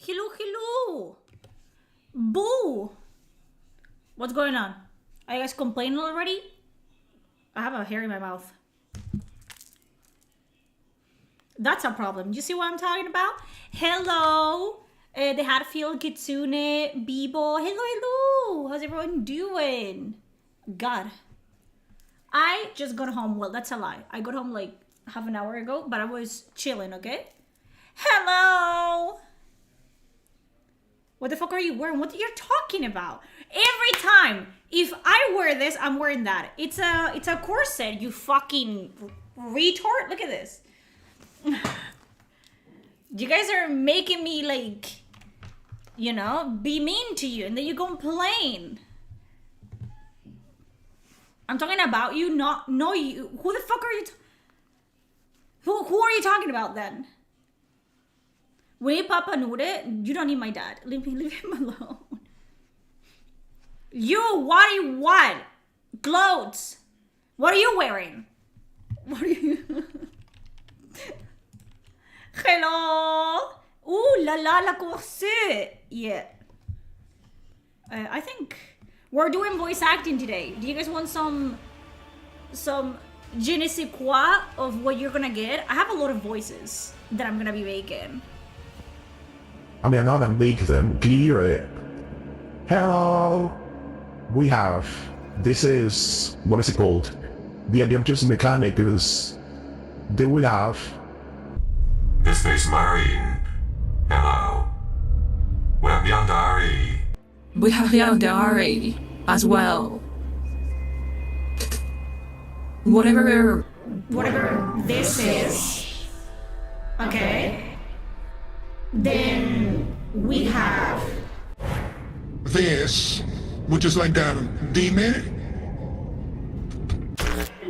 Hello, hello. Boo. What's going on? Are you guys complaining already? I have a hair in my mouth. That's a problem. You see what I'm talking about? Hello. The Hatfield, Kitsune, Bibo. Hello, hello. How's everyone doing? God. I just got home. Well, that's a lie. I got home like half an hour ago, but I was chilling, okay? Hello. What the fuck are you wearing? What are you talking about? Every time, if I wear this, I'm wearing that. It's a corset, you fucking retard. Look at this. You guys are making me like, you know, be mean to you, and then you complain. I'm talking about you, not you. Who the fuck are you? Who are you talking about then? Wait, Papa Nude, you don't need my dad. Leave him alone. You, what do you want? Clothes. What are you wearing? What are you? Hello. Ooh, la corset. Yeah. I think we're doing voice acting today. Do you guys want some je ne sais quoi of what you're gonna get? I have a lot of voices that I'm gonna be making. I mean, I'm gonna make them clear. Hello. We have. This is, what is it called? The Adventures Mechanic is. They will have. The Space Marine. Hello. We have Yandari. We have Yandari as well. Whatever this is, okay, then we have this, which is like that demon.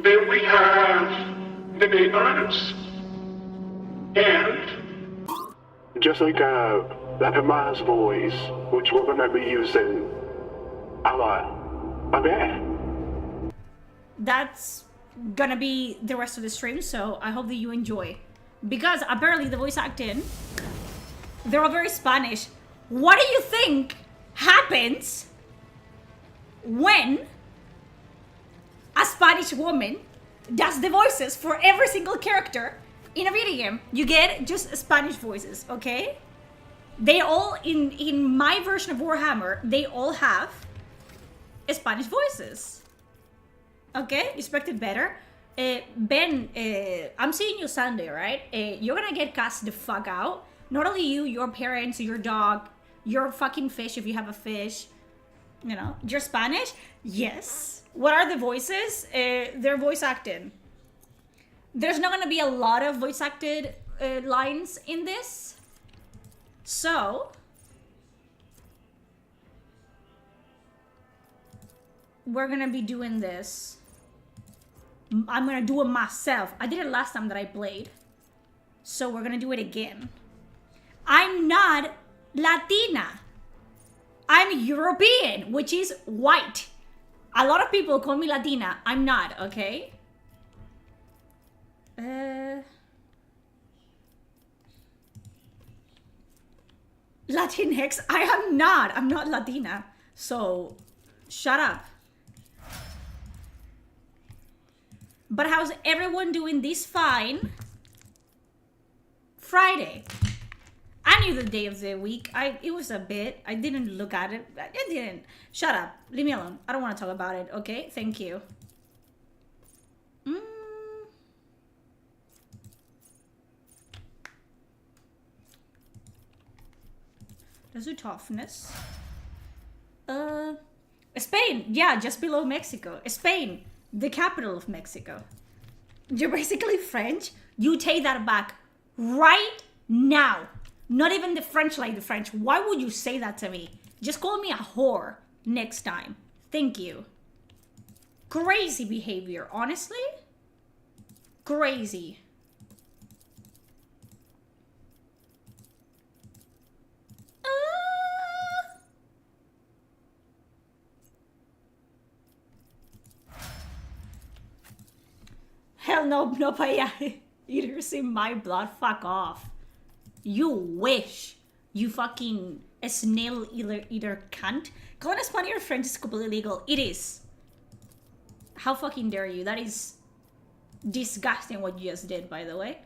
Then we have the neighbors. And just like that Ama's voice, which we're gonna be using a bit. That's gonna be the rest of the stream, so I hope that you enjoy. Because apparently the voice acting, they're all very Spanish. What do you think happens when a Spanish woman does the voices for every single character in a video game? You get just Spanish voices, okay? They all, in my version of Warhammer, they all have Spanish voices. Okay, expected better. Ben, I'm seeing you Sunday, right? You're gonna get cast the fuck out. Not only you, your parents, your dog, your fucking fish if you have a fish. You know, you're Spanish? Yes. What are the voices? They're voice acting. There's not gonna be a lot of voice acted lines in this. So we're gonna be doing this. I'm gonna do it myself. I did it last time that I played. So we're gonna do it again. I'm not Latina. I'm European, which is white. A lot of people call me Latina. I'm not, okay? Latinx, I am not. I'm not Latina. So, shut up. But how's everyone doing this fine Friday? I knew the day of the week. It was a bit. I didn't look at it. I didn't. Shut up. Leave me alone. I don't want to talk about it, okay? Thank you. Let's do toughness. Spain. Yeah, just below Mexico. Spain. The capital of Mexico. You're basically French. You take that back right now. Not even the French like the French. Why would you say that to me? Just call me a whore next time. Thank you. Crazy behavior, honestly. Crazy. Hell no, no paella. You never see my blood, fuck off. You wish. You fucking a snail eater cunt. Calling a Spaniard friend is completely illegal. It is. How fucking dare you? That is disgusting what you just did, by the way.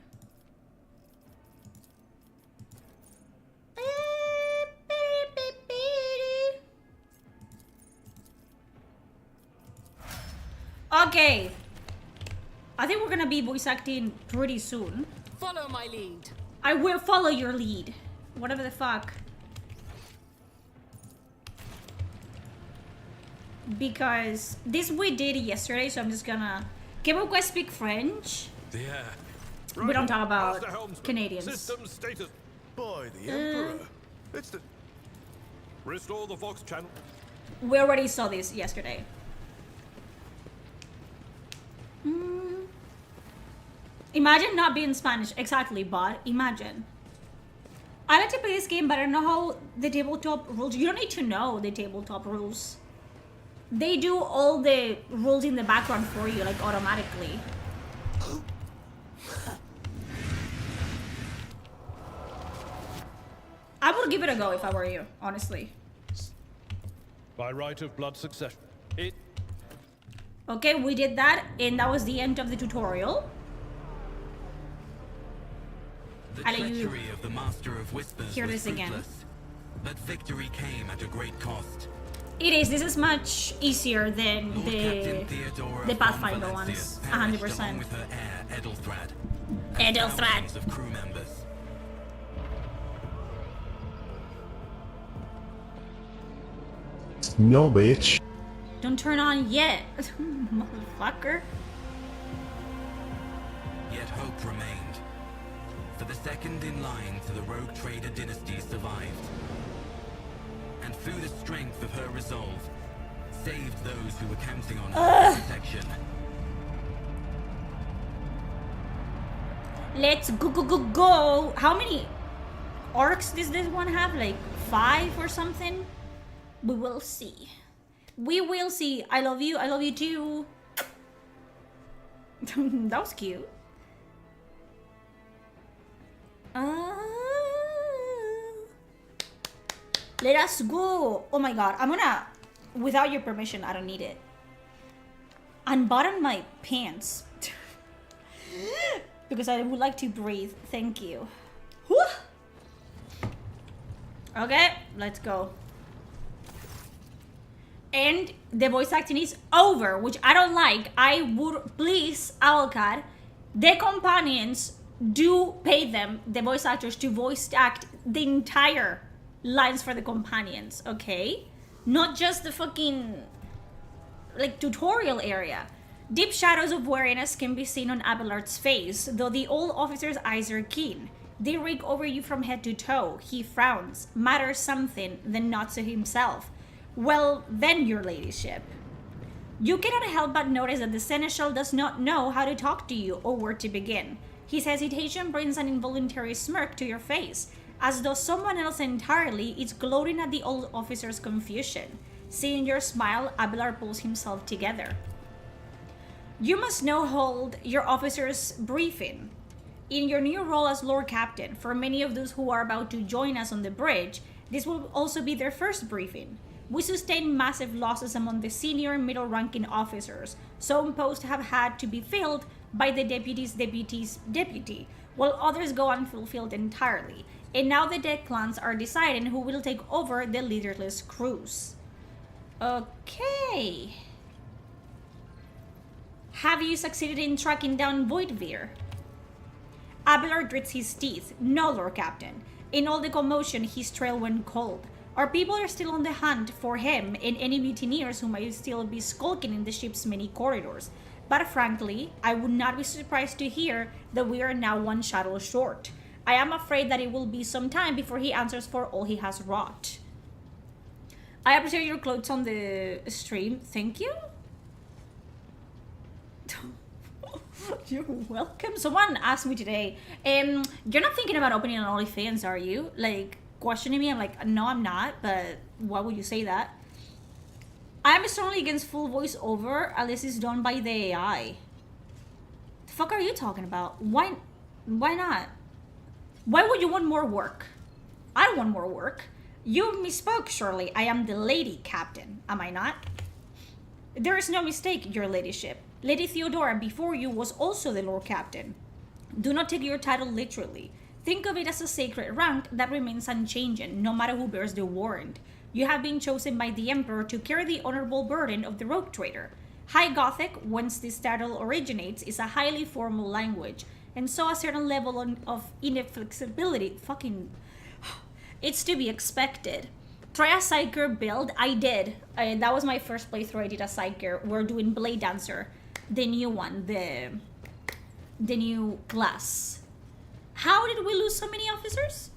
Okay. I think we're gonna be voice acting pretty soon. Follow my lead. I will follow your lead. Whatever the fuck. Because this we did yesterday, so I'm just gonna... Can we guys speak French? Yeah. We don't talk about Master Helmsman. Canadians. System status. By the Emperor. It's the... Restore the Vox channel. We already saw this yesterday. Imagine not being Spanish. Exactly, but imagine. I like to play this game, but I don't know how the tabletop rules. You don't need to know the tabletop rules. They do all the rules in the background for you, like automatically. I would give it a go if I were you, honestly. By right of blood succession. Okay, we did that, and that was the end of the tutorial. The I'll let you treachery of the Master of Whispers hear was this again. fruitless, but victory came at a great cost. It is. This is much easier than Lord Captain Theodora the von Pathfinder Valencius ones. perished 100%. along with her heir Edelthrad. Edelthrad. Thousands of crew members. No, bitch. Don't turn on yet, motherfucker. Yet hope remained. For the second in line to the rogue trader dynasty survived. And through the strength of her resolve, saved those who were counting on her for protection. Let's go. How many orcs does this one have? Like 5 or something? We will see. We will see. I love you. I love you too. That was cute. Let us go. Oh my god. I'm gonna, without your permission, I don't need it, unbutton my pants. Because I would like to breathe. Thank you. Whew. Okay, let's go. And the voice acting is over, which I don't like. I would please, Alcad, the companions, do pay them, the voice actors, to voice act the entire lines for the companions, okay? Not just the fucking, like, tutorial area. Deep shadows of wariness can be seen on Abelard's face, though the old officer's eyes are keen. They rake over you from head to toe. He frowns, mutters something, then nods to himself. Well, then, your ladyship. You cannot help but notice that the seneschal does not know how to talk to you or where to begin. His hesitation brings an involuntary smirk to your face, as though someone else entirely is gloating at the old officer's confusion. Seeing your smile, Abelard pulls himself together. You must now hold your officer's briefing. In your new role as Lord Captain, for many of those who are about to join us on the bridge, this will also be their first briefing. We sustained massive losses among the senior and middle-ranking officers. Some posts have had to be filled by the deputy's deputy, while others go unfulfilled entirely. And now the dead clans are deciding who will take over the leaderless crews. Okay. Have you succeeded in tracking down Voidveer? Abelard grits his teeth. No, Lord Captain. In all the commotion, his trail went cold. Our people are still on the hunt for him and any mutineers who might still be skulking in the ship's many corridors. But frankly, I would not be surprised to hear that we are now one shuttle short. I am afraid that it will be some time before he answers for all he has wrought. I appreciate your clothes on the stream. Thank you. You're welcome. Someone asked me today, you're not thinking about opening an OnlyFans, are you? Like, questioning me. I'm like, no, I'm not, but why would you say that? I'm strongly against full voiceover unless it's done by the AI. The fuck are you talking about? Why not? Why would you want more work? I don't want more work. You misspoke, surely. I am the lady captain, am I not? There is no mistake, your ladyship. Lady Theodora before you was also the Lord Captain. Do not take your title literally. Think of it as a sacred rank that remains unchanging, no matter who bears the warrant. You have been chosen by the Emperor to carry the honorable burden of the rogue trader. High Gothic, whence this title originates, is a highly formal language, and so a certain level of inflexibility, it's to be expected. Try a Psyker build. I did. That was my first playthrough. I did a Psyker. We're doing Blade Dancer, the new one, the new class. How did we lose so many officers?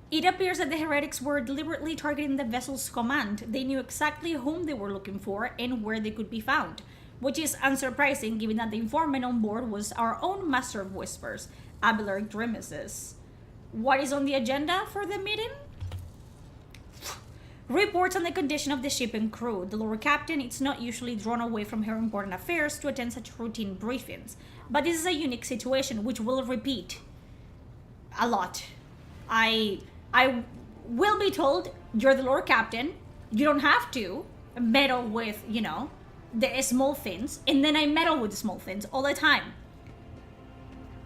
It appears that the heretics were deliberately targeting the vessel's command. They knew exactly whom they were looking for and where they could be found, which is unsurprising given that the informant on board was our own master of whispers, Abelard Grimaces. What is on the agenda for the meeting? Reports on the condition of the ship and crew. The Lord Captain is not usually drawn away from her important affairs to attend such routine briefings, but this is a unique situation which will repeat a lot. I will be told, you're the Lord Captain, you don't have to meddle with, you know, the small things, and then I meddle with the small things all the time.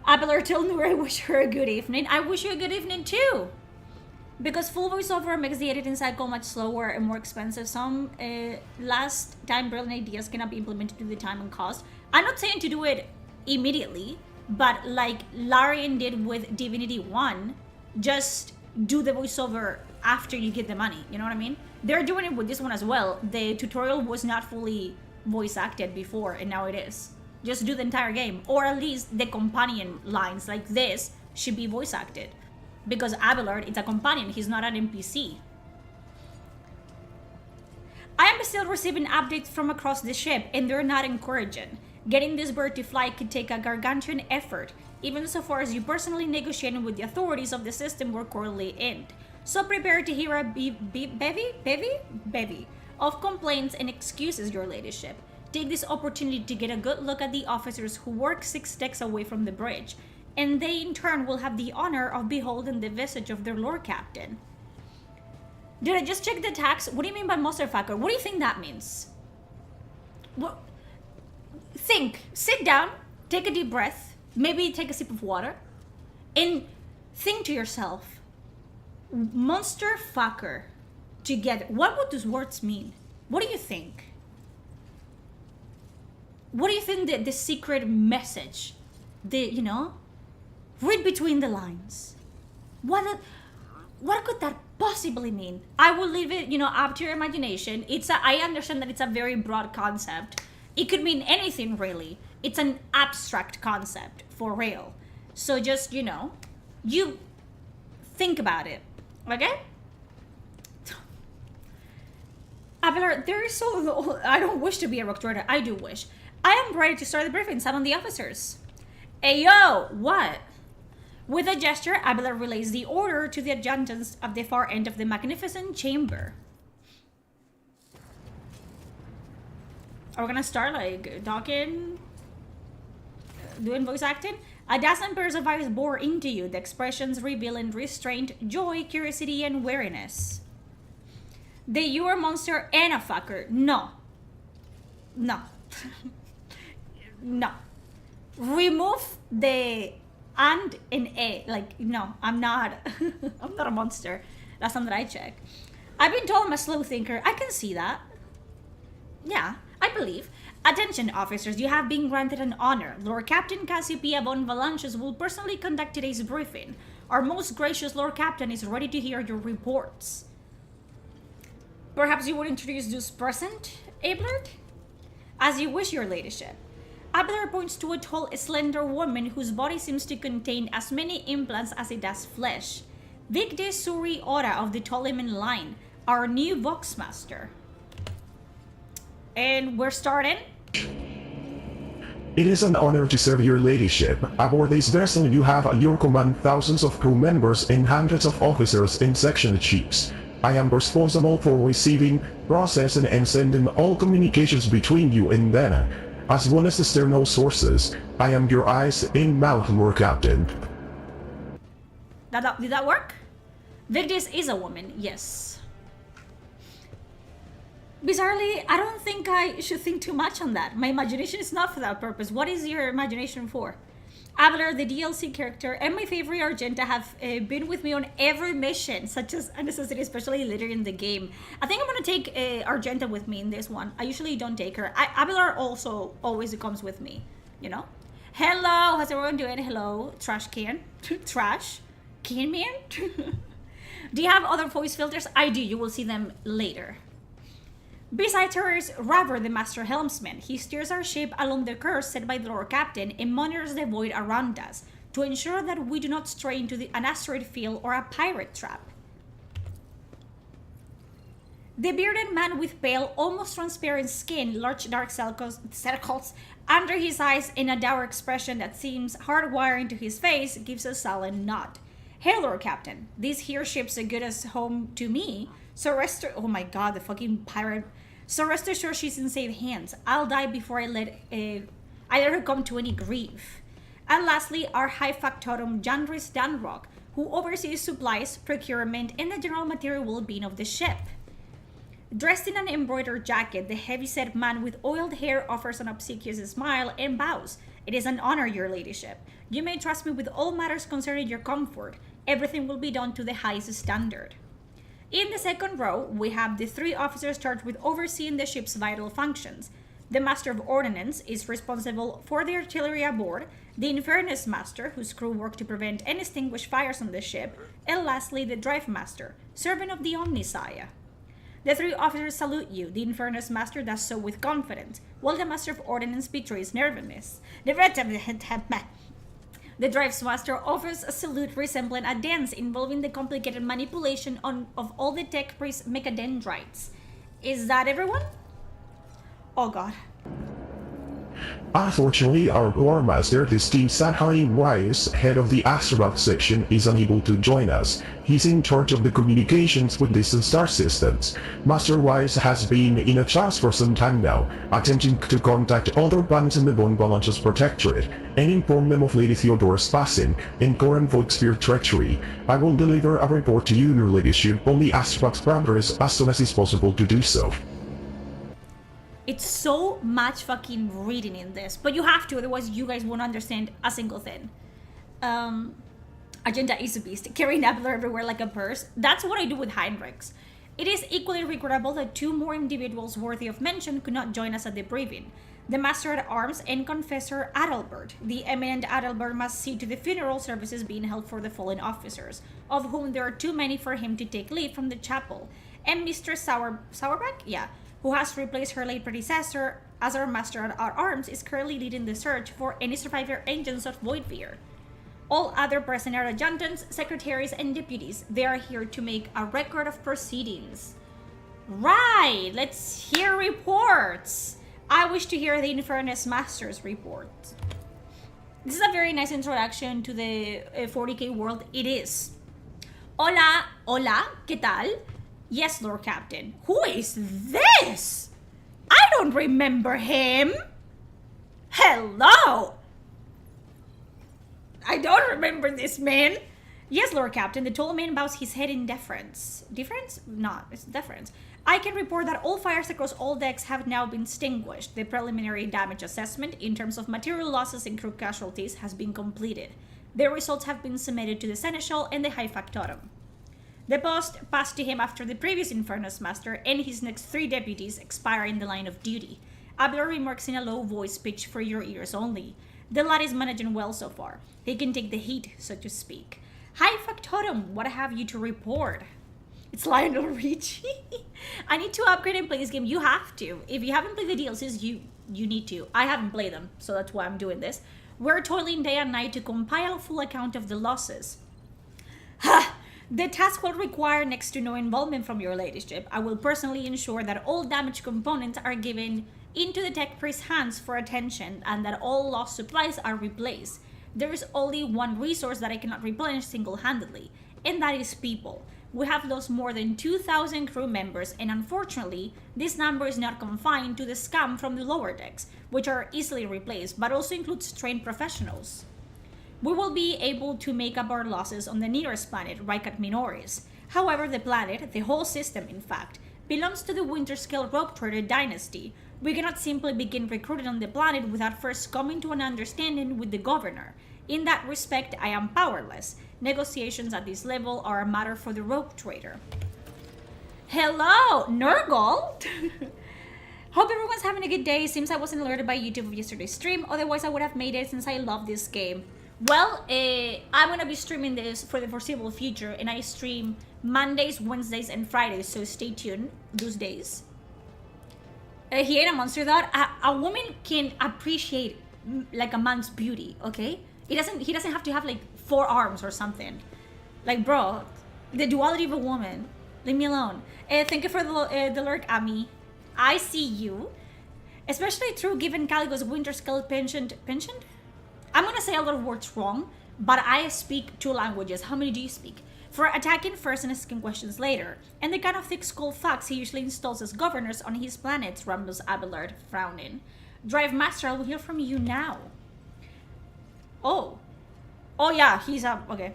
Abelard told Noor I wish her a good evening. I wish you a good evening too! Because full voiceover makes the editing cycle much slower and more expensive. Some last time brilliant ideas cannot be implemented due to the time and cost. I'm not saying to do it immediately, but like Larian did with Divinity 1, just do the voiceover after you get the money, you know what I mean? They're doing it with this one as well. The tutorial was not fully voice acted before, and now it is. Just do the entire game, or at least the companion lines like this should be voice acted. Because Abelard is a companion, he's not an NPC. I am still receiving updates from across the ship, and they're not encouraging. Getting this bird to fly could take a gargantuan effort, even so far as you personally negotiating with the authorities of the system we're currently in. So prepare to hear a bevy of complaints and excuses, your ladyship. Take this opportunity to get a good look at the officers who work 6 decks away from the bridge, and they in turn will have the honor of beholding the visage of their Lord Captain. Did I just check the tax? What do you mean by Monsterfucker? What do you think that means? What? Think, sit down, take a deep breath, maybe take a sip of water, and think to yourself, monster fucker together. What would those words mean? What do you think? What do you think the secret message, you know, read between the lines. What could that possibly mean? I will leave it, you know, up to your imagination. I understand that it's a very broad concept. It could mean anything, really. It's an abstract concept, for real. So just, you know, you think about it, okay? Abelard, there is so... I don't wish to be a rock trader. I do wish. I am ready to start the briefing. Summon the officers. Ayo! What? With a gesture, Abelard relays the order to the adjutants of the far end of the magnificent chamber. Are we gonna start, like, talking? Doing voice acting? A dozen pairs of eyes bore into you, the expressions revealing restraint, joy, curiosity, and wariness. The you are a monster and a fucker. No. No. No. Remove the and a. Like, no, I'm not. I'm not a monster. Last time that I checked. I've been told I'm a slow thinker. I can see that. Yeah, I believe. Attention, officers, you have been granted an honor. Lord Captain Cassiopeia von Valanches will personally conduct today's briefing. Our most gracious Lord Captain is ready to hear your reports. Perhaps you would introduce those present, Abelard? As you wish, your ladyship. Abelard points to a tall, slender woman whose body seems to contain as many implants as it does flesh. Vigde Suri Ora of the Ptoleman line, our new Voxmaster. And we're starting. It is an honor to serve your ladyship. Aboard this vessel you have at your command thousands of crew members and hundreds of officers and section chiefs. I am responsible for receiving, processing, and sending all communications between you and them, as well as external sources. I am your eyes and mouth, Lord Captain. Did that work? Vigdis is a woman, yes. Bizarrely, I don't think I should think too much on that. My imagination is not for that purpose. What is your imagination for? Abelard, the DLC character, and my favorite Argenta have been with me on every mission, such as a necessity, especially later in the game. I think I'm gonna take Argenta with me in this one. I usually don't take her. Abelard also always comes with me, you know? Hello, how's everyone doing? Hello, Trash Can. Trash? Can Man? Do you have other voice filters? I do, you will see them later. Besides her is Robert, the Master Helmsman. He steers our ship along the course set by the Lord Captain and monitors the void around us to ensure that we do not stray into an asteroid field or a pirate trap. The bearded man with pale, almost transparent skin, large dark circles under his eyes, and a dour expression that seems hardwired into his face gives a silent nod. Hey, Lord Captain, this here ship's as good as home to me. So rest, oh my god, the fucking pirate. So rest assured she's in safe hands. I'll die before I let her come to any grief. And lastly, our high factotum Jandris Danrock, who oversees supplies, procurement, and the general material well-being of the ship. Dressed in an embroidered jacket, the heavy-set man with oiled hair offers an obsequious smile and bows. It is an honor, your ladyship. You may trust me with all matters concerning your comfort. Everything will be done to the highest standard. In the second row, we have the 3 officers charged with overseeing the ship's vital functions. The Master of Ordnance is responsible for the artillery aboard, the Infernus Master, whose crew work to prevent and extinguish fires on the ship, and lastly, the Drive Master, servant of the Omnissiah. The 3 officers salute you. The Infernus Master does so with confidence, while the Master of Ordnance betrays nervousness. The Drive's Master offers a salute resembling a dance involving the complicated manipulation of all the tech priest mechadendrites. Is that everyone? Oh god. Unfortunately, our War Master, the Steve Sanheim Weiss, head of the Astronaut section, is unable to join us. He's in charge of the communications with distant star systems. Master Weiss has been in a trance for some time now, attempting to contact other planets in the Von Balanchas Protectorate and inform them of Lady Theodora's passing and Coran Volksphere treachery. I will deliver a report to you, your ladyship, on the Astronaut progress as soon as it's possible to do so. It's so much fucking reading in this, but you have to, otherwise you guys won't understand a single thing. Agenda is a beast, carrying Abelard everywhere like a purse. That's what I do with Heinrichs. It is equally regrettable that 2 more individuals worthy of mention could not join us at the briefing. The Master-at-Arms and Confessor Adalbert. The eminent Adalbert must see to the funeral services being held for the fallen officers, of whom there are too many for him to take leave from the chapel. And Mistress Sauerbeck? Yeah. Who has replaced her late predecessor as our Master-at-Arms, is currently leading the search for any survivor agents of Voidfear. All other present are adjutants, secretaries, and deputies. They are here to make a record of proceedings. Right, let's hear reports. I wish to hear the Infernus Master's report. This is a very nice introduction to the 40k world. It is. Hola, ¿qué tal? Yes, Lord Captain. Who is this? I don't remember him. Hello. I don't remember this man. Yes, Lord Captain. The tall man bows his head in deference. Deference? No, it's deference. I can report that all fires across all decks have now been extinguished. The preliminary damage assessment in terms of material losses and crew casualties has been completed. The results have been submitted to the Seneschal and the High Factotum. The post passed to him after the previous Infernus Master and his next 3 deputies expire in the line of duty. Abelard remarks in a low voice pitched for your ears only. The lad is managing well so far. He can take the heat, so to speak. High Factotum, what have you to report? It's Lionel Richie. I need to upgrade and play this game. You have to. If you haven't played the DLCs, you need to. I haven't played them, so that's why I'm doing this. We're toiling day and night to compile a full account of the losses. Ha! The task will require next to no involvement from your ladyship. I will personally ensure that all damaged components are given into the tech priest's hands for attention and that all lost supplies are replaced. There is only one resource that I cannot replenish single-handedly, and that is people. We have lost more than 2,000 crew members, and unfortunately, this number is not confined to the scum from the lower decks, which are easily replaced, but also includes trained professionals. We will be able to make up our losses on the nearest planet, Rikat Minoris. However, the planet, the whole system in fact, belongs to the Winterscale Rogue Trader dynasty. We cannot simply begin recruiting on the planet without first coming to an understanding with the governor. In that respect, I am powerless. Negotiations at this level are a matter for the Rogue Trader. Hello, Nurgle! Hope everyone's having a good day. Seems I wasn't alerted by YouTube of yesterday's stream, otherwise I would have made it since I love this game. Well, I'm gonna be streaming this for the foreseeable future, and I stream Mondays, Wednesdays, and Fridays, so stay tuned those days. He ain't a monster that a woman can appreciate like a man's beauty, okay? He doesn't have to have like 4 arms or something. Like, bro, the duality of a woman. Leave me alone. Thank you for the lurk, Ami. I see you. Especially through given Caligo's Winterscale penchant? I'm gonna say a lot of words wrong, but I speak 2 languages. How many do you speak? For attacking first and asking questions later. And the kind of thick-skulled thugs he usually installs as governors on his planets, rumbles Abelard, frowning. Drive Master, I will hear from you now. Oh yeah, he's okay.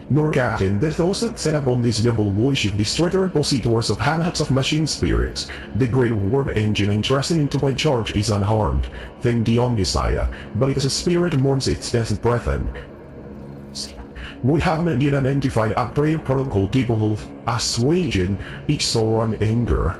Lord Captain, the those that set up on this double warship destroy the repositories of handouts of machine spirits. The great warp engine entrusted into my charge is unharmed. Thank the Omnisire, but it is a spirit mourns its death brethren. We haven't yet identified a prayer protocol capable of assuaging each sorrow and anger.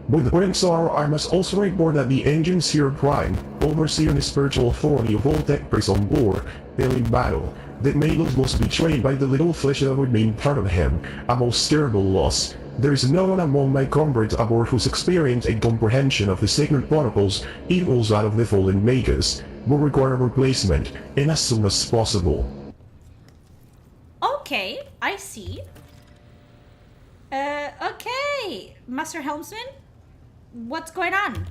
With the great sorrow, I must also report that the engine's here prime, overseer and spiritual authority of all tech priests on board, fell in battle. That Malus was betrayed by the little flesh that remained part of him, a most terrible loss. There is no one among my comrades aboard whose experience and comprehension of the sacred protocols equals that of the fallen magus. Will require a replacement, and as soon as possible. Okay, I see. Okay, Master Helmsman, what's going on?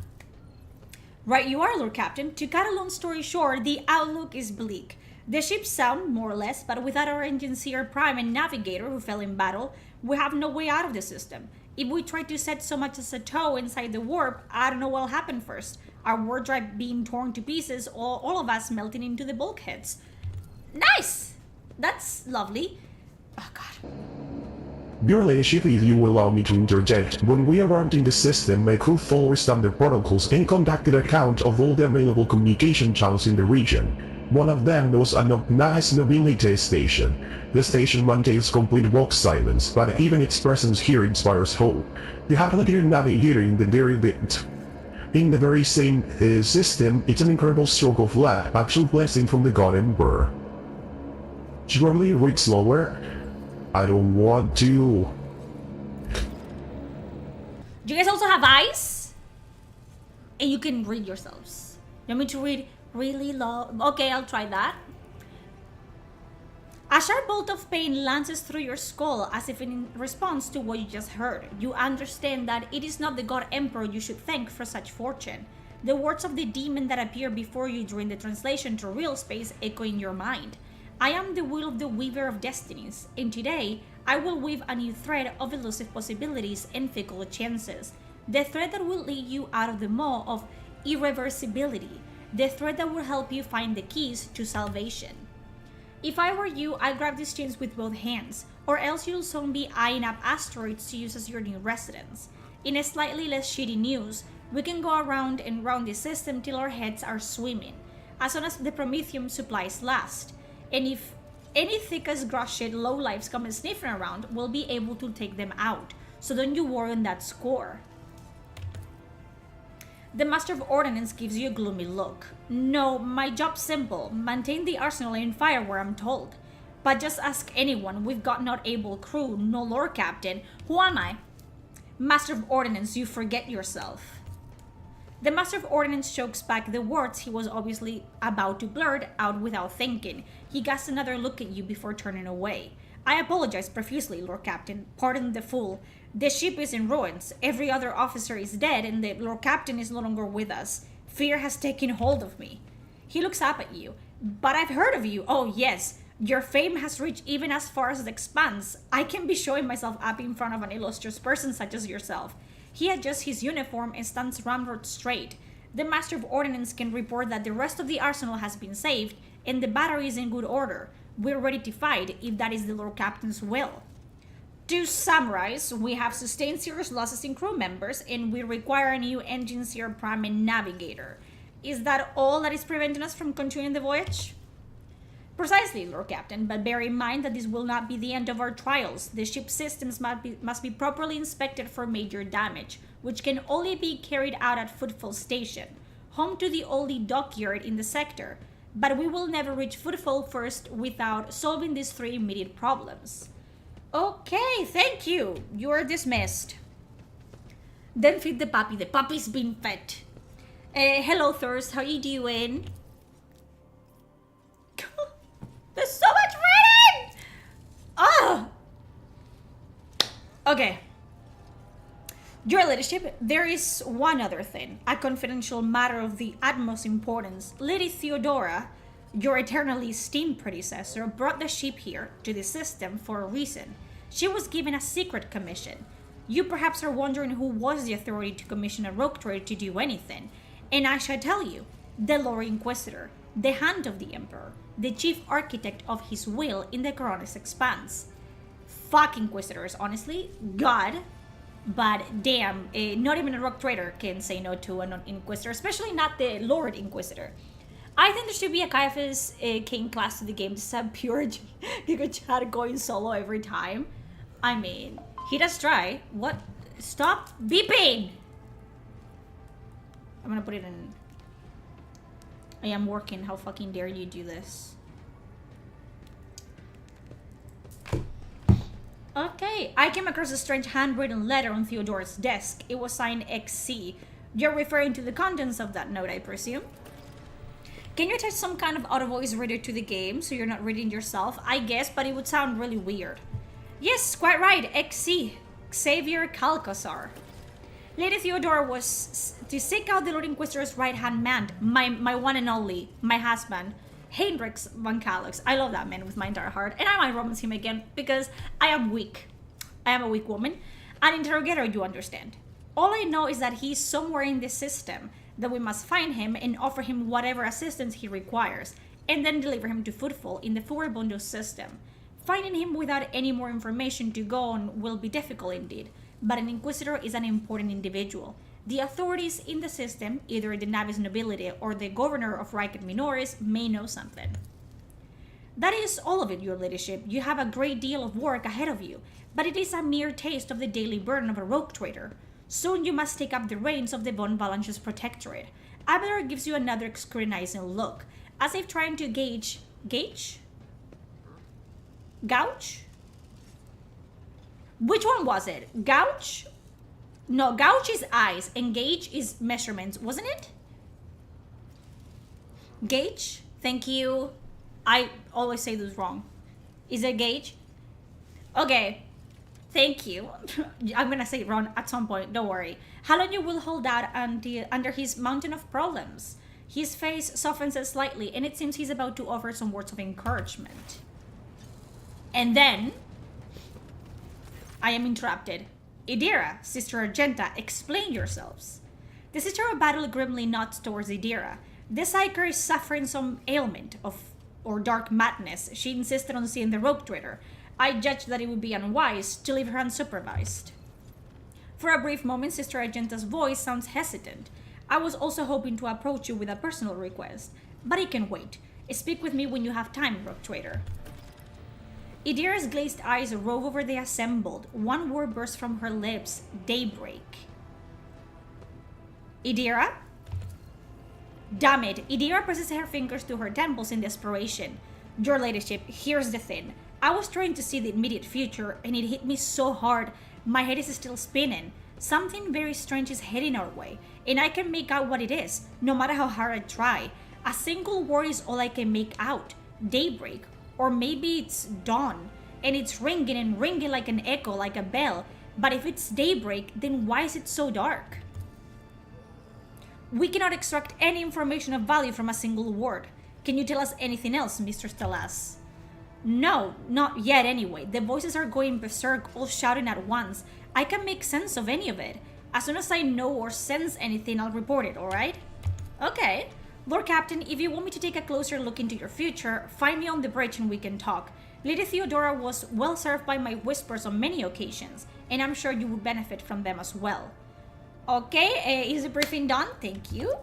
Right you are, Lord Captain. To cut a long story short, the outlook is bleak. The ship's sound, more or less, but without our engineer prime and navigator who fell in battle, we have no way out of the system. If we try to set so much as a toe inside the warp, I don't know what'll happen first. Our warp drive being torn to pieces, or all of us melting into the bulkheads. Nice! That's lovely. Oh god. Your ladyship, if you will allow me to interject, when we arrived in the system, my crew followed standard protocols and conducted a count of all the available communication channels in the region. One of them was a nice nobility station. The station maintains complete rock silence, but even its presence here inspires hope. You have a dear navigator in the very bit. In the very same system, it's an incredible stroke of luck, actual blessing from the God Emperor. Surely read slower? I don't want to. Do you guys also have eyes? And you can read yourselves. You want me to read really low? Okay, I'll try that. A sharp bolt of pain lances through your skull as if in response to what you just heard. You understand that it is not the God Emperor you should thank for such fortune. The words of the demon that appear before you during the translation to real space echo in your mind. I am the will of the weaver of destinies, and today I will weave a new thread of elusive possibilities and fickle chances. The thread that will lead you out of the maw of irreversibility. The thread that will help you find the keys to salvation. If I were you, I'd grab these chains with both hands, or else you'll soon be eyeing up asteroids to use as your new residence. In a slightly less shitty news, we can go around and round the system till our heads are swimming, as soon as the Prometheum supplies last. And if any thick as grass shit lowlifes come sniffing around, we'll be able to take them out, so don't you worry on that score. The Master of Ordnance gives you a gloomy look. No, my job's simple. Maintain the arsenal in fire where I'm told. But just ask anyone, we've got not able crew, no Lord Captain. Who am I? Master of Ordnance, you forget yourself. The Master of Ordnance chokes back the words he was obviously about to blurt out without thinking. He casts another look at you before turning away. I apologize profusely, Lord Captain. Pardon the fool. The ship is in ruins. Every other officer is dead, and the Lord Captain is no longer with us. Fear has taken hold of me. He looks up at you. But I've heard of you. Oh, yes. Your fame has reached even as far as the expanse. I can be showing myself up in front of an illustrious person such as yourself. He adjusts his uniform and stands ramrod straight. The Master of Ordnance can report that the rest of the arsenal has been saved, and the battery is in good order. we're ready to fight if that is the Lord Captain's will. To summarize, we have sustained serious losses in crew members, and we require a new engine, seer, prime, and navigator. Is that all that is preventing us from continuing the voyage? Precisely, Lord Captain, but bear in mind that this will not be the end of our trials. The ship's systems must be properly inspected for major damage, which can only be carried out at Footfall Station, home to the only dockyard in the sector. But we will never reach Footfall first without solving these 3 immediate problems. Okay, thank you. You are dismissed. Then feed the puppy. The puppy's been fed. Hello, Thirst. How you doing? There's so much reading! Oh! Okay. Your Ladyship, there is one other thing. A confidential matter of the utmost importance. Lady Theodora, your eternally esteemed predecessor, brought the ship here to the system for a reason. She was given a secret commission. You perhaps are wondering who was the authority to commission a rogue trader to do anything. And I shall tell you, the Lord Inquisitor, the hand of the Emperor, the chief architect of his will in the Coronis Expanse. Fuck Inquisitors, honestly. God. But damn, not even a rogue trader can say no to an Inquisitor, especially not the Lord Inquisitor. I think there should be a Caiaphas King class to the game, just have pure Giga Chat going solo every time. I mean, he does try. What? Stop beeping! I'm gonna put it in. I am working. How fucking dare you do this? Okay, I came across a strange handwritten letter on Theodora's desk. It was signed XC. You're referring to the contents of that note, I presume? Can you attach some kind of auto voice reader to the game so you're not reading yourself? I guess, but it would sound really weird. Yes, quite right, XC. Xavier Calcasar. Lady Theodora was to seek out the Lord Inquisitor's right-hand man, my one and only, my husband, Heinrich von Calix. I love that man with my entire heart, and I might romance him again because I am weak. I am a weak woman. An interrogator, you understand. All I know is that he's somewhere in the system, that we must find him and offer him whatever assistance he requires, and then deliver him to Footfall in the Furibundo system. Finding him without any more information to go on will be difficult indeed, but an Inquisitor is an important individual. The authorities in the system, either the Navis nobility or the governor of Riket Minoris, may know something. That is all of it, your ladyship. You have a great deal of work ahead of you, but it is a mere taste of the daily burden of a rogue trader. Soon you must take up the reins of the Von Valanche's protectorate. Abelard gives you another scrutinizing look, as if trying to gauge? Gouge? Which one was it? Gouge? No, gouge is eyes and gauge is measurements, wasn't it? Gauge? Thank you. I always say this wrong. Is it gauge? Okay. Thank you. I'm gonna say it wrong at some point, don't worry. Halonyu will hold out under his mountain of problems. His face softens slightly and it seems he's about to offer some words of encouragement. And then I am interrupted. Idira, Sister Argenta, explain yourselves. The Sister of Battle grimly nods towards Idira. The Psyker is suffering some ailment or dark madness. She insisted on seeing the rogue trader. I judged that it would be unwise to leave her unsupervised. For a brief moment, Sister Argenta's voice sounds hesitant. I was also hoping to approach you with a personal request, but it can wait. Speak with me when you have time, rogue trader. Idira's glazed eyes rove over the assembled. One word bursts from her lips. Daybreak. Idira? Damn it. Idira presses her fingers to her temples in desperation. Your ladyship, here's the thing. I was trying to see the immediate future, and it hit me so hard. My head is still spinning. Something very strange is heading our way, and I can make out what it is, no matter how hard I try. A single word is all I can make out. Daybreak. Or maybe it's dawn, and it's ringing and ringing like an echo, like a bell. But if it's daybreak, then why is it so dark? We cannot extract any information of value from a single word. Can you tell us anything else, Mr. Stelas? No, not yet anyway. The voices are going berserk, all shouting at once. I can't make sense of any of it. As soon as I know or sense anything, I'll report it, alright? Okay. Lord Captain, if you want me to take a closer look into your future, find me on the bridge and we can talk. Lady Theodora was well served by my whispers on many occasions, and I'm sure you would benefit from them as well. Okay, is the briefing done? Thank you.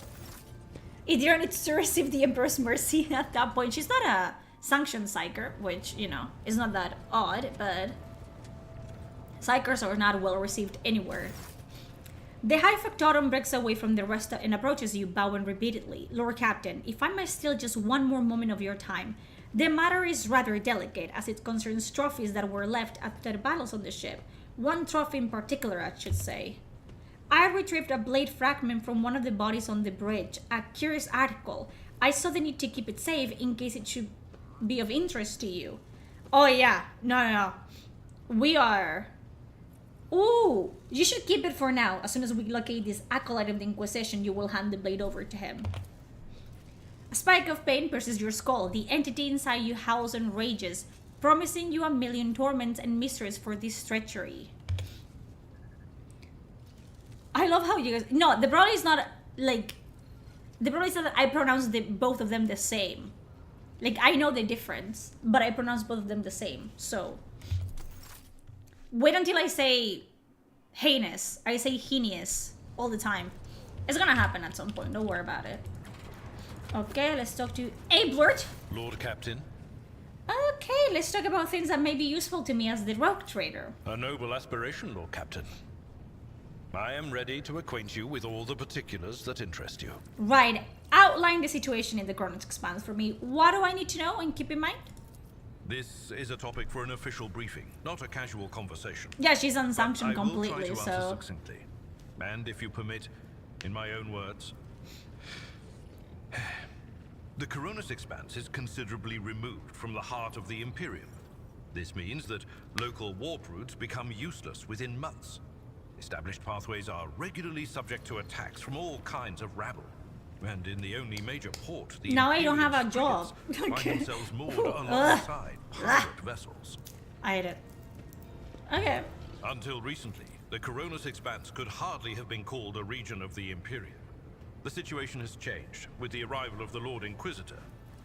Idira needs to receive the Emperor's mercy at that point. She's not a sanctioned psyker, which, you know, is not that odd, but psykers are not well received anywhere. The High Factotum breaks away from the rest and approaches you, bowing repeatedly. Lord Captain, if I might steal just one more moment of your time, the matter is rather delicate, as it concerns trophies that were left after the battles on the ship. One trophy in particular, I should say. I retrieved a blade fragment from one of the bodies on the bridge, a curious article. I saw the need to keep it safe in case it should be of interest to you. Oh yeah, no. We are... Ooh, you should keep it for now. As soon as we locate this acolyte of the Inquisition, you will hand the blade over to him. A spike of pain pierces your skull. The entity inside you howls and rages, promising you a million torments and mysteries for this treachery. I love how you guys... No, the problem is not, like... The problem is that I pronounce both of them the same. Like, I know the difference, but I pronounce both of them the same, so... Wait until I say heinous. I say heinous all the time. It's gonna happen at some point, don't worry about it. Okay, let's talk to Ablert. Lord Captain. Okay, let's talk about things that may be useful to me as the rogue trader. A noble aspiration, Lord Captain. I am ready to acquaint you with all the particulars that interest you. Right, outline the situation in the Chronos Expanse for me. What do I need to know and keep in mind? This is a topic for an official briefing, not a casual conversation. Yeah, she's unsanctioned completely, I will try to so... answer succinctly. And if you permit, in my own words... The Coronis Expanse is considerably removed from the heart of the Imperium. This means that local warp routes become useless within months. Established pathways are regularly subject to attacks from all kinds of rabble. And in the only major port, the now I don't have a Imperium's job. frigates find themselves moored alongside pirate vessels. I hate it. Okay. Until recently, the Coronis Expanse could hardly have been called a region of the Imperium. The situation has changed with the arrival of the Lord Inquisitor,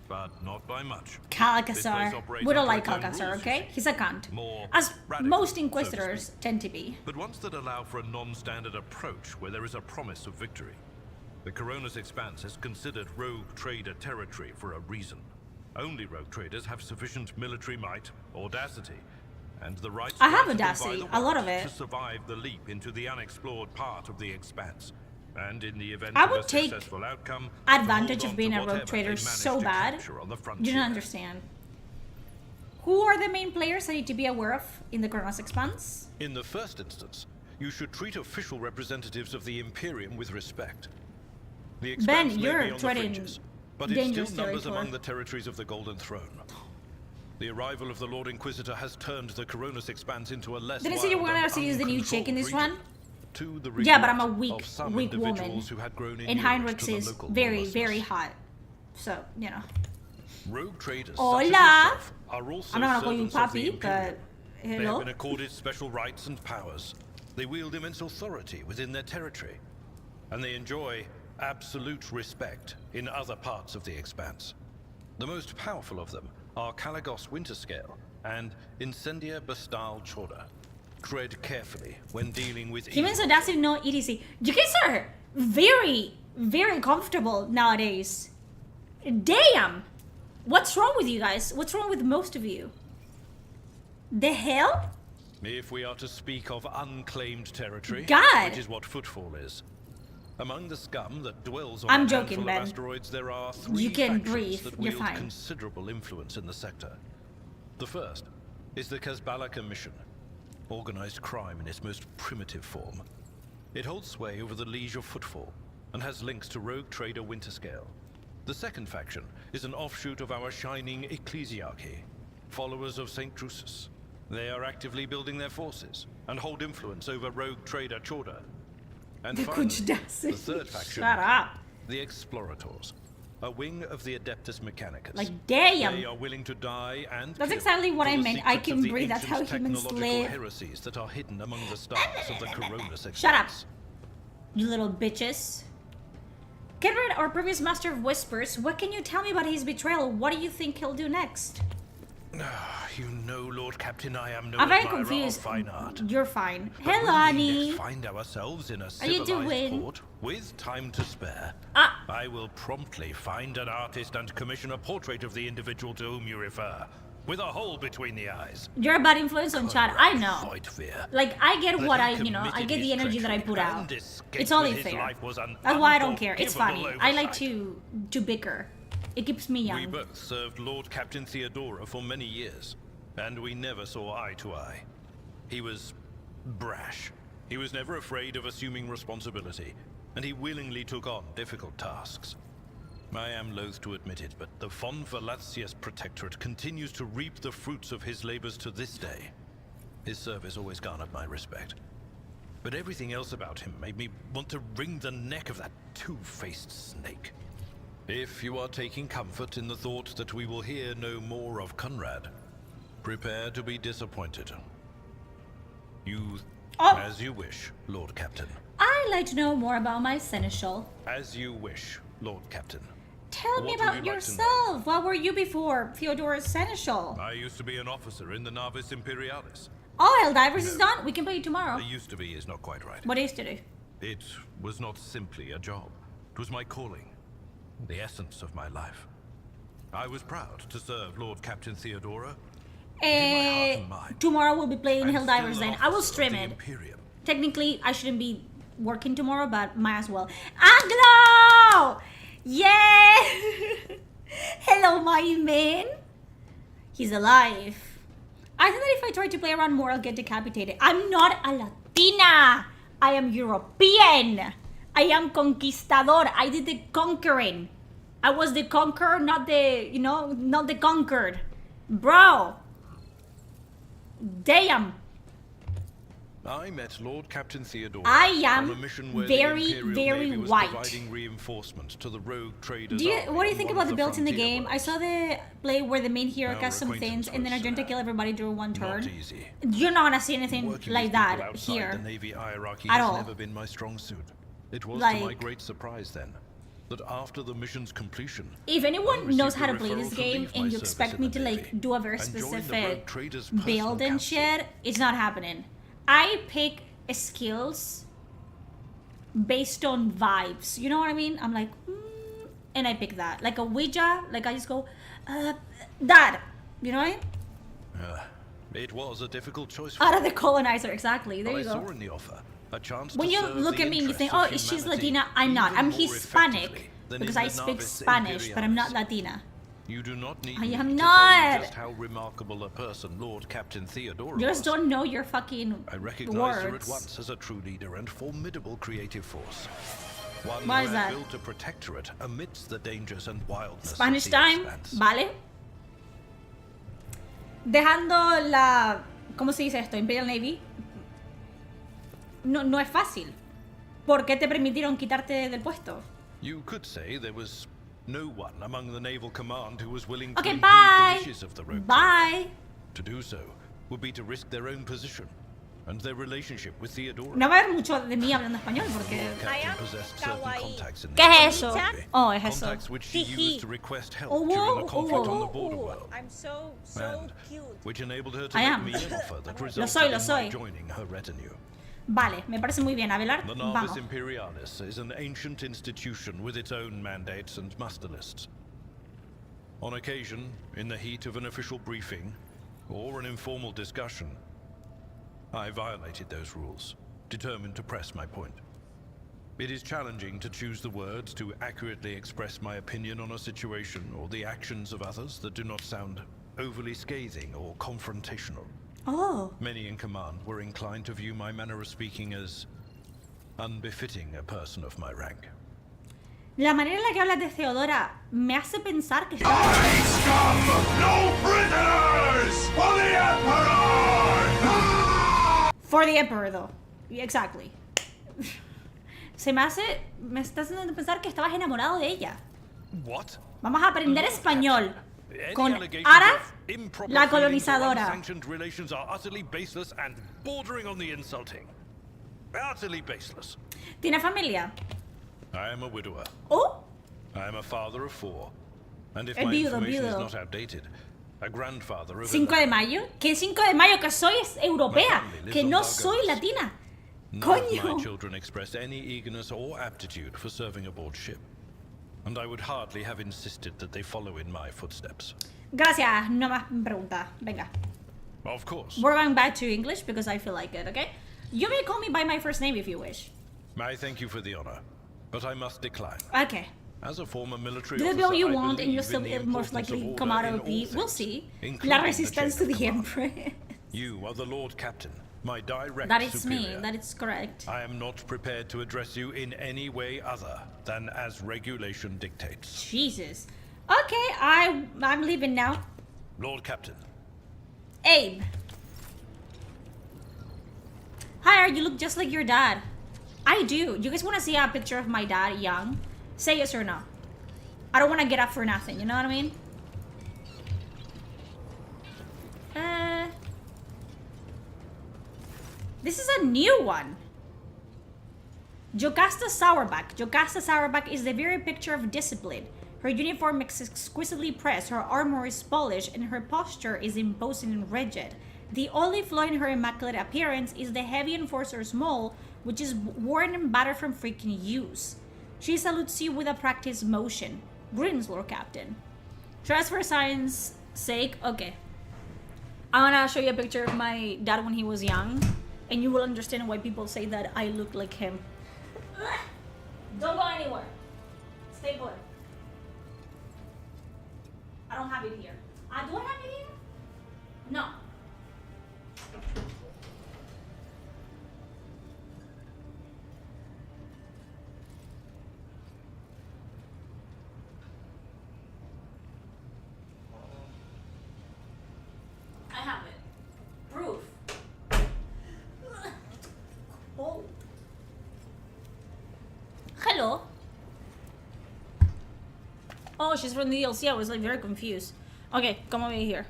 but not by much. Calcasar. We don't like Calcasar, okay? He's a cunt. As most Inquisitors tend to be. But ones that allow for a non-standard approach where there is a promise of victory. The Coronis Expanse is considered rogue trader territory for a reason. Only rogue traders have sufficient military might, audacity, and the right I have audacity, a lot of it, to survive the leap into the unexplored part of the Expanse. And in the event I of would a take successful outcome, advantage hold of being on a to rogue trader whatever they so manage to bad. capture on the You frontier. don't understand. Who are the main players I need to be aware of in the Chronos Expanse? In the first instance, you should treat official representatives of the Imperium with respect. The Expanse may you're be on the treading fringes, but it dangerous still numbers territory. among the territories of the Golden Throne. The arrival of the Lord Inquisitor has turned the Coronis Expanse into a less Didn't say you were wild gonna and see use the new chick in this uncontrolled run? region, to the Yeah, but I'm regret a weak of some woman. individuals who had grown And inured Heinrichs to the is local very, lawlessness. very hot. So, you know. Rogue traders Hola. such as yourself are also I'm not gonna call you servants of the Papi, Imperium. but They have hello? been accorded special rights and powers. They wield immense authority within their territory. And they enjoy absolute respect in other parts of the Expanse. The most powerful of them are Kalagos Winterscale and Incendia Bastal Chorda. Tread carefully when dealing with Humans evil. audacity no EDC. You guys are very, very comfortable nowadays. Damn! What's wrong with you guys? What's wrong with most of you? The hell? If we are to speak of unclaimed territory, God. which is what Footfall is. Among the scum that dwells on I'm a joking, handful Ben. of asteroids, there are three You can factions breathe. that You're wield fine. considerable influence in the sector. The first is the Kazbala Commission, organized crime in its most primitive form. It holds sway over the Liege of Footfall and has links to rogue trader Winterscale. The second faction is an offshoot of our shining ecclesiarchy, followers of St. Drusus. They are actively building their forces and hold influence over rogue trader Chorda. And The finally, Kujdasi. the third faction, Shut up. the Explorators, a wing of the Adeptus Mechanicus. Like, damn. They are willing to die and That's kill exactly what for I the meant. I secrets can of the breathe. That's how ancient humans technological live. heresies that are hidden among the stars of the Coronis Expanse. Shut up. You little bitches. Kenred, our previous master of whispers, what can you tell me about his betrayal? What do you think he'll do next? You know, Lord Captain, I am no I'm very admirer of confused. fine art. You're fine. But Hello, when we Annie. next find ourselves in a you doing? civilized port with time to spare, Ah. I will promptly find an artist and commission a portrait of the individual to whom you refer, with a hole between the eyes. You're a bad influence on chat. I know. Fear. Like, I get That what he I get committed the his energy that I treachery put out. and escaped It's only with his fair. life was an That's why I don't care. It's funny. unforgivable I like oversight. to bicker. It keeps me We young. both served Lord Captain Theodora for many years, and we never saw eye to eye. He was brash. He was never afraid of assuming responsibility, and he willingly took on difficult tasks. I am loath to admit it, but the von Velatius Protectorate continues to reap the fruits of his labors to this day. His service always garnered my respect. But everything else about him made me want to wring the neck of that two-faced snake. If you are taking comfort in the thought that we will hear no more of Conrad, prepare to be disappointed. As you wish, Lord Captain. I'd like to know more about my seneschal. As you wish, Lord Captain. Tell me What would about you like to know? yourself. What were you before Theodora's seneschal? I used to be an officer in the Navis Imperialis. Oh, Helldivers is done. We can play it tomorrow. The used to be is not quite right. What do you used to do? It was not simply a job. It was my calling, the essence of my life. I was proud to serve Lord Captain Theodora. Tomorrow we'll be playing I'm Helldivers still then. I will officer of stream the it. Imperium. Technically, I shouldn't be working tomorrow, but might as well. Anglo! Yeah! Hello, my man. He's alive. I think that if I try to play around more, I'll get decapitated. I'm not a Latina. I am European. I am conquistador. I did the conquering. I was the conqueror, not the, not the conquered. Bro. Damn. I met Lord Captain Theodora I am on a mission where very, the Imperial very Navy was white. providing reinforcement to the rogue traders. What do you think on about the one of builds in the frontier game? I worlds. saw the play where the main hero Our casts some things and then acquaintance Argenta kill everybody during one Not turn. easy. You're not gonna see anything Working like with people that outside here. the Navy hierarchy at has all. never been my strong suit. It was to my Like- great surprise then that after the mission's completion, If I anyone received knows a how to play referral this to game leave my and you service expect in me the to Navy like do a very and join the rogue specific traders' build personal and council. shit, it's not happening. I pick skills based on vibes. You know what I mean? I'm like, and I pick that. Like a Ouija, like I just go, that. You know what I mean? It was a difficult choice for Out of me, the colonizer, exactly. There but you I go. saw in the offer a chance When to you serve look the at me and you think, interests oh, of she's humanity Latina, I'm not. even I'm more Hispanic effectively than because in I the speak Navis Spanish, but I'm not Imperialis. Latina. You do not need I me am to not. tell you just how remarkable a person Lord Captain Theodora You was. just don't know your fucking I recognized her words. at once as a true leader and formidable creative force. One Why who is had that? built a protectorate amidst the dangers and wildness Spanish of the time, expanse. ¿vale? Dejando la... ¿Cómo se dice esto? Imperial Navy. No es fácil. ¿Por qué te permitieron quitarte del puesto? You could say there was no one among the naval command who was willing to Okay, impede bye. the wishes of the rogue Bye. trader. To do so would be to risk their own position and their relationship with Theodora. No va a haber mucho de mí hablando español porque... Lord Captain possessed certain contacts in the ¿Qué es eso? Navy. Oh, es eso. Contacts which she used to request help Oh, during the conflict oh, on the border world. I'm so And cute. which enabled her to I make am. me an offer that Lo resulted soy, lo in my soy. joining her retinue. Vale, me parece muy bien. Abelar, The Navis vamos. Imperialis is an ancient institution with its own mandates and muster lists. On occasion, in the heat of an official briefing or an informal discussion, I violated those rules, determined to press my point. It is challenging to choose the words to accurately express my opinion on a situation or the actions of others that do not sound overly scathing or confrontational. Oh. Many in command were inclined to view my manner of speaking as unbefitting a person of my rank. La manera en la que hablas de Theodora me hace pensar que está... No prisoners for the Emperor! For the Emperor, though. Exactly. Se me hace... Me está haciendo pensar que estabas enamorado de ella. What? Vamos a aprender Lord español. Any Con allegations Ara, of improper la feelings or colonizadora. unsanctioned relations are utterly baseless and bordering on the insulting. Utterly baseless. ¿Tiene familia? I am a widower. Oh, I am a father of 4. And if El my viudo, information is viudo. not outdated, a grandfather of 5 de mayo. ¿Qué 5 de mayo? Que soy europea. Que no soy latina. None of my Coño. children express any eagerness or aptitude for serving aboard ship. And I would hardly have insisted that they follow in my footsteps. Gracias. No más pregunta. Venga. Of course. We're going back to English because I feel like it, okay? You may call me by my first name if you wish. I thank you for the honor, but I must decline. Okay. As a former military Do the officer, bill you I want and believe you'll still in the most importance likely of come order out in of the... all We'll things, see. including La the resistance to chain of the command. Empress. You are the Lord Captain, my direct That is superior. me. That is correct. I am not prepared to address you in any way other than as regulation dictates. Jesus. Okay, I'm leaving now. Lord Captain, Abe. Hi, you look just like your dad. I do. You guys want to see a picture of my dad young? Say yes or no. I don't want to get up for nothing, you know what I mean? This is a new one. Jocasta Sourback. Jocasta Sourback is the very picture of discipline. Her uniform is exquisitely pressed, her armor is polished, and her posture is imposing and rigid. The only flaw in her immaculate appearance is the heavy enforcer's maul, which is worn and battered from frequent use. She salutes you with a practiced motion. Greetings, Lord Captain. Just for science sake, okay. I wanna show you a picture of my dad when he was young, and you will understand why people say that I look like him. Don't go anywhere. Stay put. I don't have it here. I don't have it here? No. I have it. Proof. Oh. Hello. Oh, she's from the DLC. I was like very confused. Okay, come over here.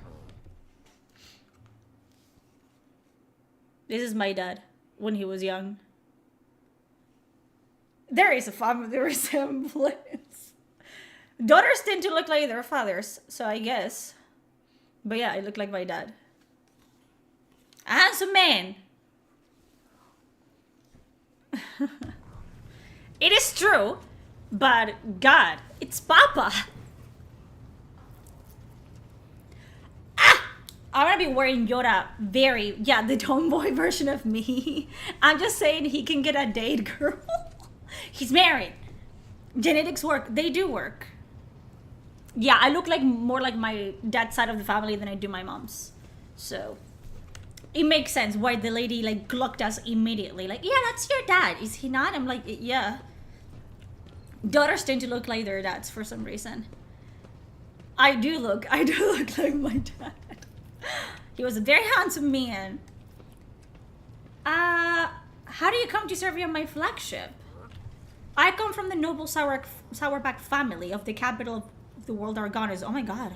This is my dad when he was young. There is a family resemblance. Daughters tend to look like their fathers, so I guess. But yeah, I look like my dad. A handsome man. It is true, but God, it's Papa. I'm gonna be wearing Yoda the tomboy version of me. I'm just saying he can get a date, girl. He's married. Genetics work. They do work. Yeah, I look like more like my dad's side of the family than I do my mom's. So it makes sense why the lady like clocked us immediately. Like, yeah, that's your dad. Is he not? I'm like, yeah. Daughters tend to look like their dads for some reason. I do look like my dad. He was a very handsome man. How do you come to serve on my flagship? I come from the noble Sourback family of the capital of the world, Argonis. Oh my god.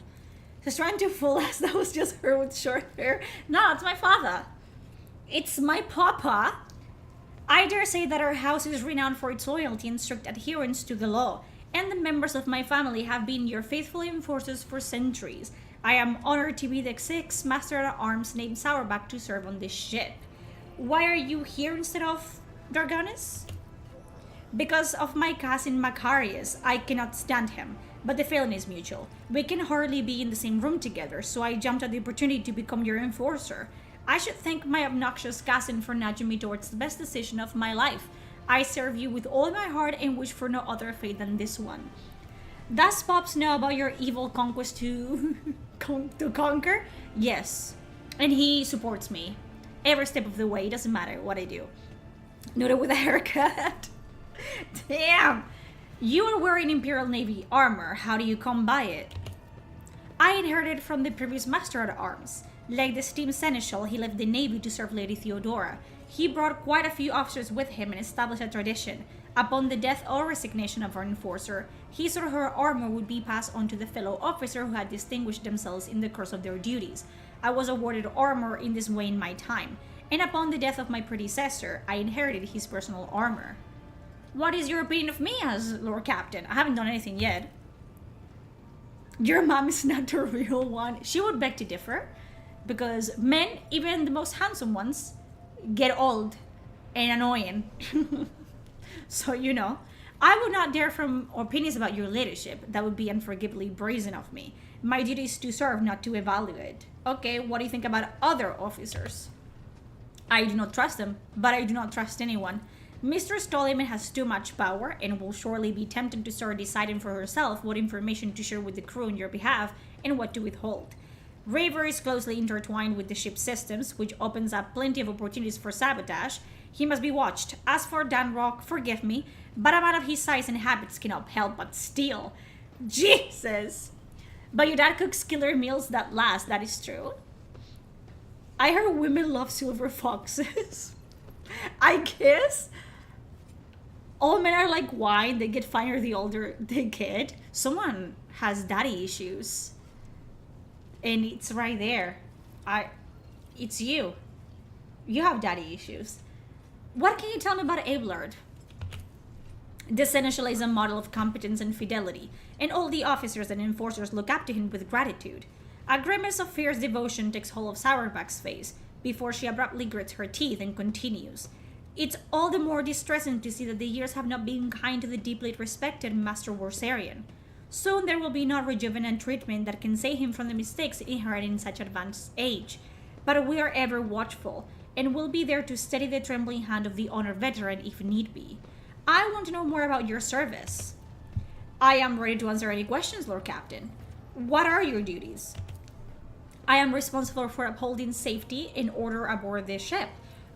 She's trying to fool us. That was just her with short hair. No, it's my father. It's my papa. I dare say that our house is renowned for its loyalty and strict adherence to the law, and the members of my family have been your faithful enforcers for centuries. I am honored to be the 6th Master-at-Arms named Sourback to serve on this ship. Why are you here instead of Darganis? Because of my cousin Macarius. I cannot stand him, but the feeling is mutual. We can hardly be in the same room together, so I jumped at the opportunity to become your enforcer. I should thank my obnoxious cousin for nudging me towards the best decision of my life. I serve you with all my heart and wish for no other fate than this one. Does Pops know about your evil conquest to conquer? Yes. And he supports me. Every step of the way, it doesn't matter what I do. Noted with a haircut. Damn! You are wearing Imperial Navy armor. How do you come by it? I inherited from the previous Master-at-Arms. Like the esteemed seneschal, he left the Navy to serve Lady Theodora. He brought quite a few officers with him and established a tradition. Upon the death or resignation of our enforcer, his or her armor would be passed on to the fellow officer who had distinguished themselves in the course of their duties. I was awarded armor in this way in my time, and upon the death of my predecessor, I inherited his personal armor. What is your opinion of me as Lord Captain? I haven't done anything yet. Your mom is not the real one. She would beg to differ, because men, even the most handsome ones, get old and annoying. So, you know, I would not dare from opinions about your leadership. That would be unforgivably brazen of me. My duty is to serve, not to evaluate. Okay, what do you think about other officers? I do not trust them, but I do not trust anyone. Mistress Tolliman has too much power and will surely be tempted to start deciding for herself what information to share with the crew on your behalf and what to withhold. Raver is closely intertwined with the ship's systems, which opens up plenty of opportunities for sabotage. He must be watched. As for Dan Rock, forgive me, but a man of his size and habits cannot help but steal. Jesus! But your dad cooks killer meals that last, that is true. I heard women love silver foxes. I guess all men are like wine, they get finer the older they get. Someone has daddy issues. And it's right there. It's you. You have daddy issues. What can you tell me about Abelard? The Seneschal is a model of competence and fidelity, and all the officers and enforcers look up to him with gratitude. A grimace of fierce devotion takes hold of Sourback's face before she abruptly grits her teeth and continues. It's all the more distressing to see that the years have not been kind to the deeply respected Master Worsarian. Soon there will be no rejuvenant treatment that can save him from the mistakes inherent in such advanced age. But we are ever watchful, and will be there to steady the trembling hand of the honored veteran if need be. I want to know more about your service. I am ready to answer any questions, Lord Captain. What are your duties? I am responsible for upholding safety and order aboard this ship.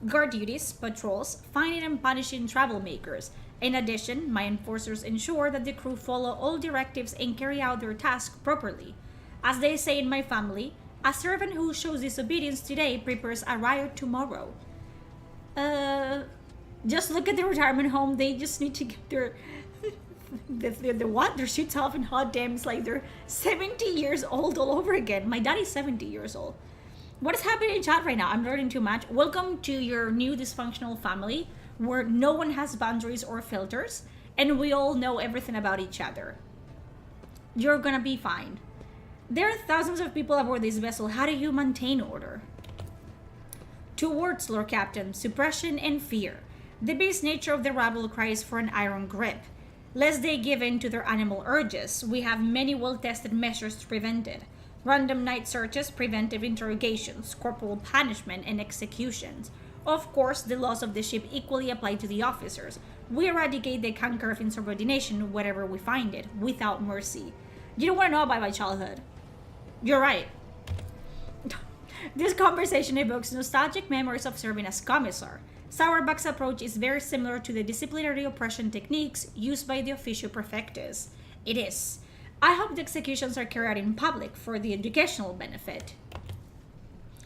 Guard duties, patrols, finding and punishing troublemakers. In addition, my enforcers ensure that the crew follow all directives and carry out their task properly. As they say in my family, a servant who shows disobedience today prepares a riot tomorrow. Just look at the retirement home. They just need to get their their shit off and hot dams like they're 70 years old all over again. My daddy's 70 years old. What is happening in chat right now? I'm learning too much. Welcome to your new dysfunctional family where no one has boundaries or filters and we all know everything about each other. You're gonna be fine. There are thousands of people aboard this vessel. How do you maintain order? 2 words, Lord Captain: suppression and fear. The base nature of the rabble cries for an iron grip. Lest they give in to their animal urges, we have many well-tested measures to prevent it. Random night searches, preventive interrogations, corporal punishment, and executions. Of course, the laws of the ship equally apply to the officers. We eradicate the canker of insubordination wherever we find it, without mercy. You don't want to know about my childhood. You're right. This conversation evokes nostalgic memories of serving as commissar. Sourback's approach is very similar to the disciplinary oppression techniques used by the officio prefectus. It is. I hope the executions are carried out in public for the educational benefit.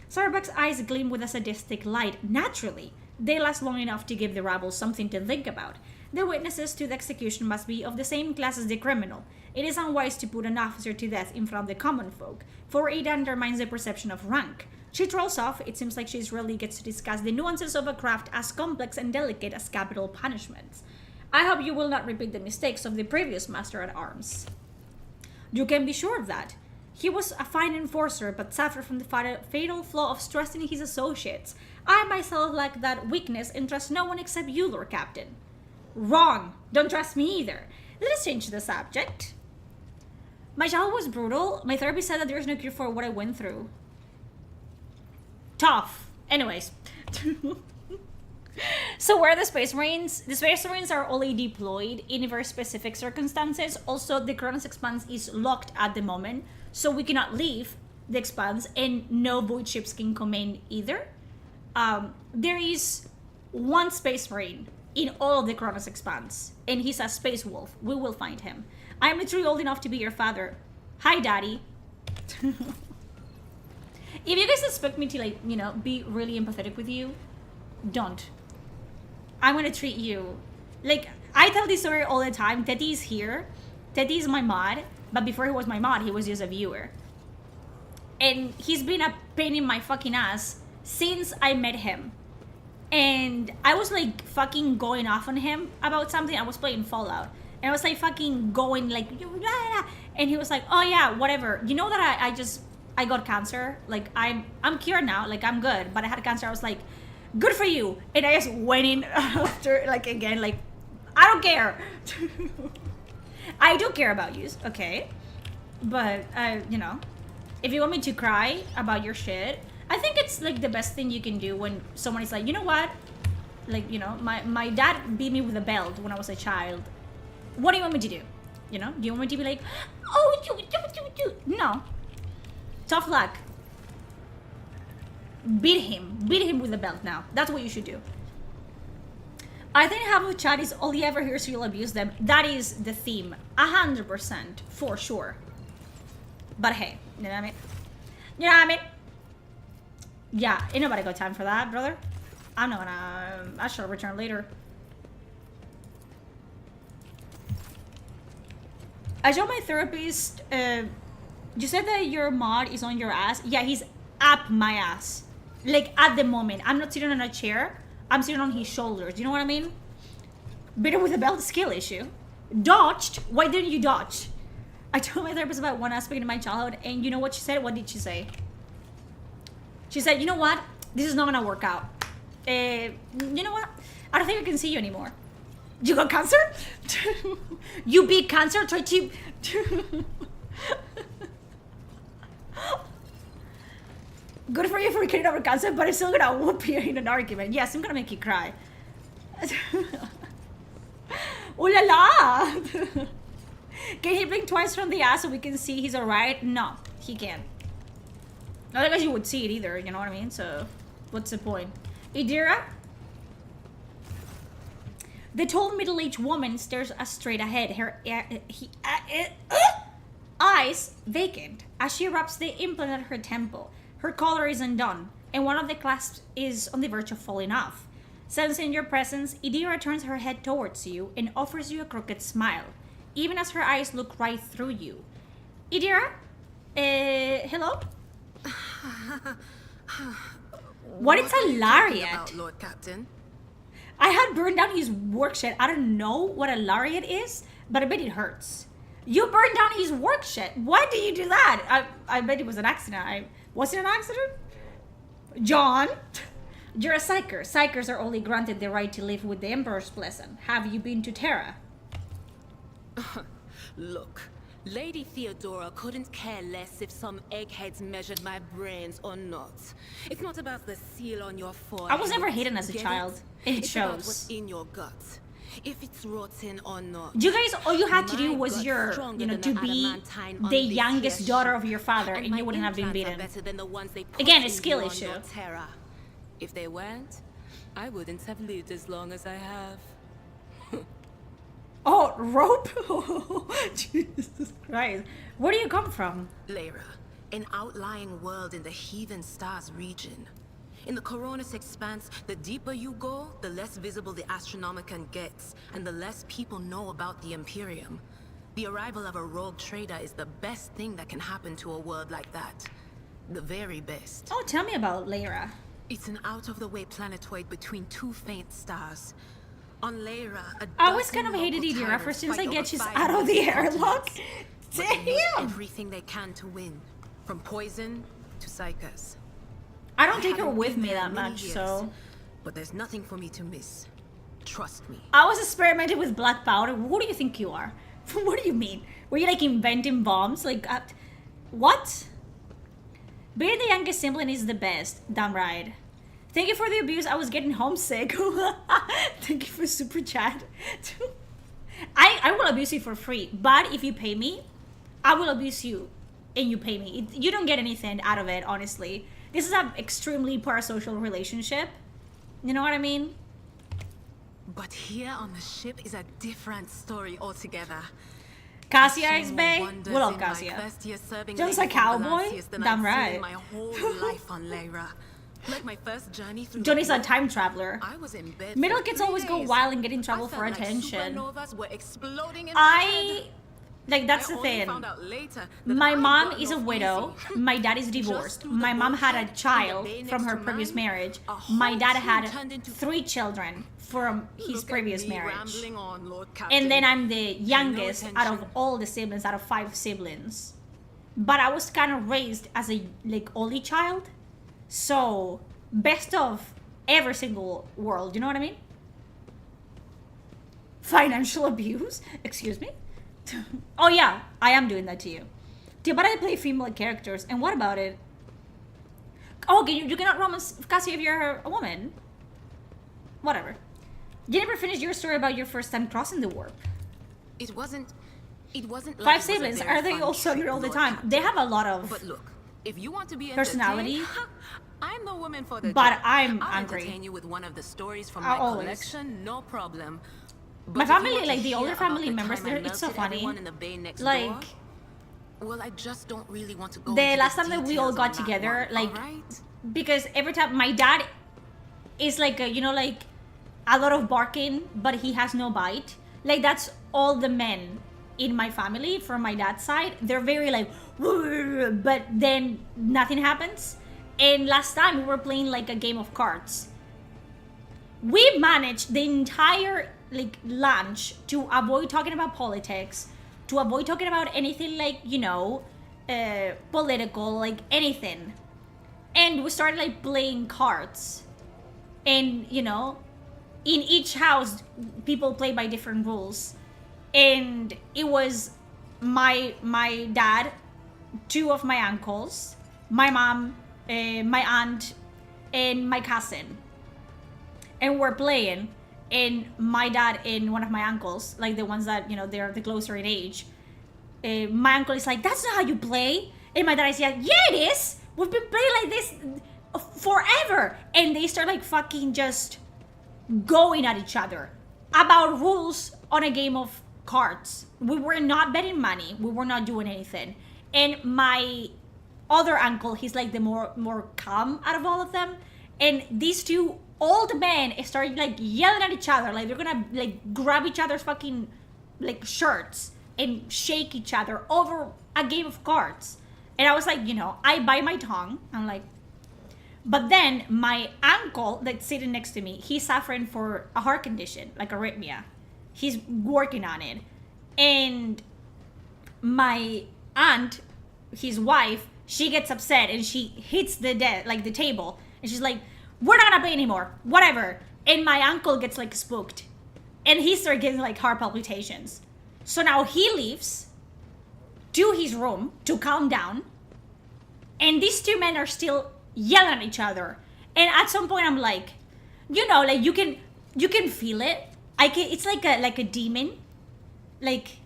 Sourback's eyes gleam with a sadistic light. Naturally, they last long enough to give the rabble something to think about. The witnesses to the execution must be of the same class as the criminal. It is unwise to put an officer to death in front of the common folk, for it undermines the perception of rank. She trolls off. It seems like she rarely gets to discuss the nuances of a craft as complex and delicate as capital punishments. I hope you will not repeat the mistakes of the previous master-at-arms. You can be sure of that. He was a fine enforcer, but suffered from the fatal flaw of trusting his associates. I myself lack that weakness and trust no one except you, Lord Captain. Wrong! Don't trust me either. Let us change the subject. My childhood was brutal. My therapist said that there is no cure for what I went through. Tough. Anyways. So where are the Space Marines? The Space Marines are only deployed in very specific circumstances. Also, the Kronos Expanse is locked at the moment, so we cannot leave the Expanse, and no void ships can come in either. There is 1 Space Marine in all of the Kronos Expanse, and he's a Space Wolf. We will find him. I'm literally old enough to be your father. Hi, Daddy. If you guys expect me to, like, you know, be really empathetic with you, don't. I'm gonna treat you like, I tell this story all the time. Teddy's here. Teddy's my mod, but before he was my mod, he was just a viewer. And he's been a pain in my fucking ass since I met him. And I was like fucking going off on him about something. I was playing Fallout. And I was like fucking going like, and he was like, oh yeah, whatever. You know that I got cancer. Like I'm cured now. Like I'm good. But I had cancer. I was like, good for you. And I just went in after like again, like, I don't care. I do care about you, okay? But you know, if you want me to cry about your shit, I think it's like the best thing you can do when someone is like, you know what? Like, you know, my dad beat me with a belt when I was a child. What do you want me to do? You know? Do you want me to be like, oh, no. Tough luck. Beat him with a belt now. That's what you should do. I think half of chat is all he ever hears you'll abuse them. That is the theme. 100%. For sure. But hey, you know what I mean? You know what I mean? Yeah, ain't nobody got time for that, brother. I'm not gonna... I shall return later. I showed my therapist, you said that your mod is on your ass. Yeah, he's up my ass. Like, at the moment. I'm not sitting on a chair. I'm sitting on his shoulders. You know what I mean? Better with a belt, skill issue. Dodged? Why didn't you dodge? I told my therapist about one aspect of my childhood, and you know what she said? What did she say? She said, you know what? This is not gonna work out. You know what? I don't think I can see you anymore. You got cancer? You beat cancer? Try to... Good for you for getting over cancer, but I'm still gonna whoop you in an argument. Yes, I'm gonna make you cry. Ooh la la! Can he blink twice from the ass so we can see he's alright? No, he can't. Not because you would see it either, you know what I mean? So, what's the point? Idira? The tall middle-aged woman stares straight ahead, her eyes vacant as she rubs the implant at her temple. Her collar is undone, and one of the clasps is on the verge of falling off. Sensing your presence, Idira turns her head towards you and offers you a crooked smile, even as her eyes look right through you. Idira? Hello? What is a lariat? Lord Captain? I had burned down his work shed. I don't know what a lariat is, but I bet it hurts. You burned down his work shed. Why did you do that? I bet it was an accident. Was it an accident? John? You're a psyker. Psykers are only granted the right to live with the Emperor's blessing. Have you been to Terra? Look, Lady Theodora couldn't care less if some eggheads measured my brains or not. It's not about the seal on your forehead. I was never hidden as a child. It shows. About shows. what's in your gut. If it's rotten or not. You guys, all you had to do was to be the youngest daughter of your father, and you wouldn't have been beaten. Again, a skill issue. If they weren't, I wouldn't have lived as long as I have. Oh, rope? Jesus Christ. Where do you come from? Lyra, an outlying world in the Heathen Stars region. In the Coronis expanse, the deeper you go, the less visible the Astronomicon gets, and the less people know about the Imperium. The arrival of a rogue trader is the best thing that can happen to a world like that. The very best. Oh, tell me about Lyra. It's an out-of-the-way planetoid between two faint stars. On Lyra, I always kind of hated Idira ever since I get she's out of the airlock. Damn! Everything they can to win, from poison to psychers. I don't take her with me that much, so... But there's nothing for me to miss. Trust me. I was experimenting with black powder. Who do you think you are? What do you mean? Were you like inventing bombs? Like, what? Being the youngest sibling is the best. Damn right. Thank you for the abuse. I was getting homesick. Thank you for super chat. I will abuse you for free. But if you pay me, I will abuse you. And you pay me. You don't get anything out of it, honestly. This is an extremely parasocial relationship. You know what I mean? But here on the ship is a different story altogether. Cassia is bae? We love Cassia. Just a cowboy? Damn right. My whole life on Lyra. Like my first journey through Johnny's a time traveler. I was in bed Middle kids always go wild and get in trouble for like attention. supernovas were exploding in I Like, that's I the only thing. found out later that My I mom got is a off widow. easy. My dad is Just divorced. through the My mom had a bullshit in the child bay from next her to previous mine, marriage. a whole My dad team had turned into 3 children from his Look at previous me marriage. rambling on, Lord Captain. And then I'm the youngest out of attention. all the siblings, out of 5 siblings. But I was kind of raised as a only child. So best of every single world, you know what I mean? Financial abuse? Excuse me? Oh yeah, I am doing that to you. Dude, but I play female characters, and what about it? Oh, you cannot romance Cassie if you're a woman. Whatever. You never finished your story about your first time crossing the warp. It wasn't like 5 it was a siblings, very are they fun all similar trip, all the Lord time? Captain. They have a lot of But look, if you want to be personality. entertained, I'm the woman for the But job. I'm I'll angry. entertain you with one of the stories from I'll my always. collection, no problem. But My if you family, want to like the hear older about family the members, time I it's so melted funny. everyone in the bay next Like, door, well, I just don't really want to go the into last the time that we all details got on that together, one, like, alright? because every time my dad is like a, like a lot of barking, but he has no bite. Like, that's all the men in my family from my dad's side. They're very like, but then nothing happens. And last time we were playing like a game of cards. We managed the entire like lunch to avoid talking about politics, to avoid talking about anything like, political, like anything. And we started like playing cards. And, in each house, people play by different rules. And it was my dad, 2 of my uncles, my mom, my aunt, and my cousin. And we're playing, and my dad and one of my uncles, like the ones that, they're the closer in age, my uncle is like, that's not how you play. And my dad is like, yeah, it is. We've been playing like this forever. And they start like fucking just going at each other about rules on a game of cards. We were not betting money. We were not doing anything. And my other uncle, he's like the more calm out of all of them. And these 2 old men started like yelling at each other, like they're gonna like grab each other's fucking like shirts and shake each other over a game of cards. And I was like, I bite my tongue. I'm like, but then my uncle that's sitting next to me, he's suffering for a heart condition, like arrhythmia. He's working on it. And my aunt, his wife, she gets upset and she hits the table, and she's like, we're not gonna play anymore, whatever. And my uncle gets like spooked, and he starts getting like heart palpitations. So now he leaves to his room to calm down, and these 2 men are still yelling at each other. And at some point I'm like, like you can feel it. It's like a demon. Like,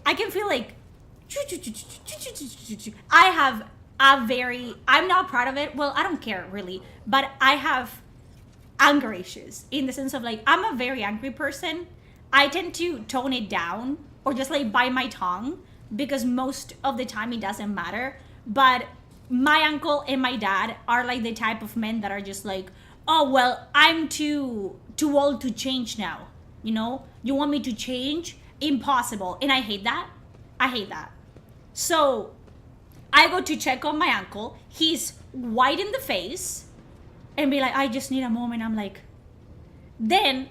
I can feel like I'm not proud of it. Well, I don't care really, but I have anger issues in the sense of like, I'm a very angry person. I tend to tone it down or just like bite my tongue because most of the time it doesn't matter. But my uncle and my dad are like the type of men that are just like, oh, well, I'm too old to change now. You want me to change? Impossible. And I hate that. So I go to check on my uncle. He's white in the face and be like, I just need a moment. I'm like, then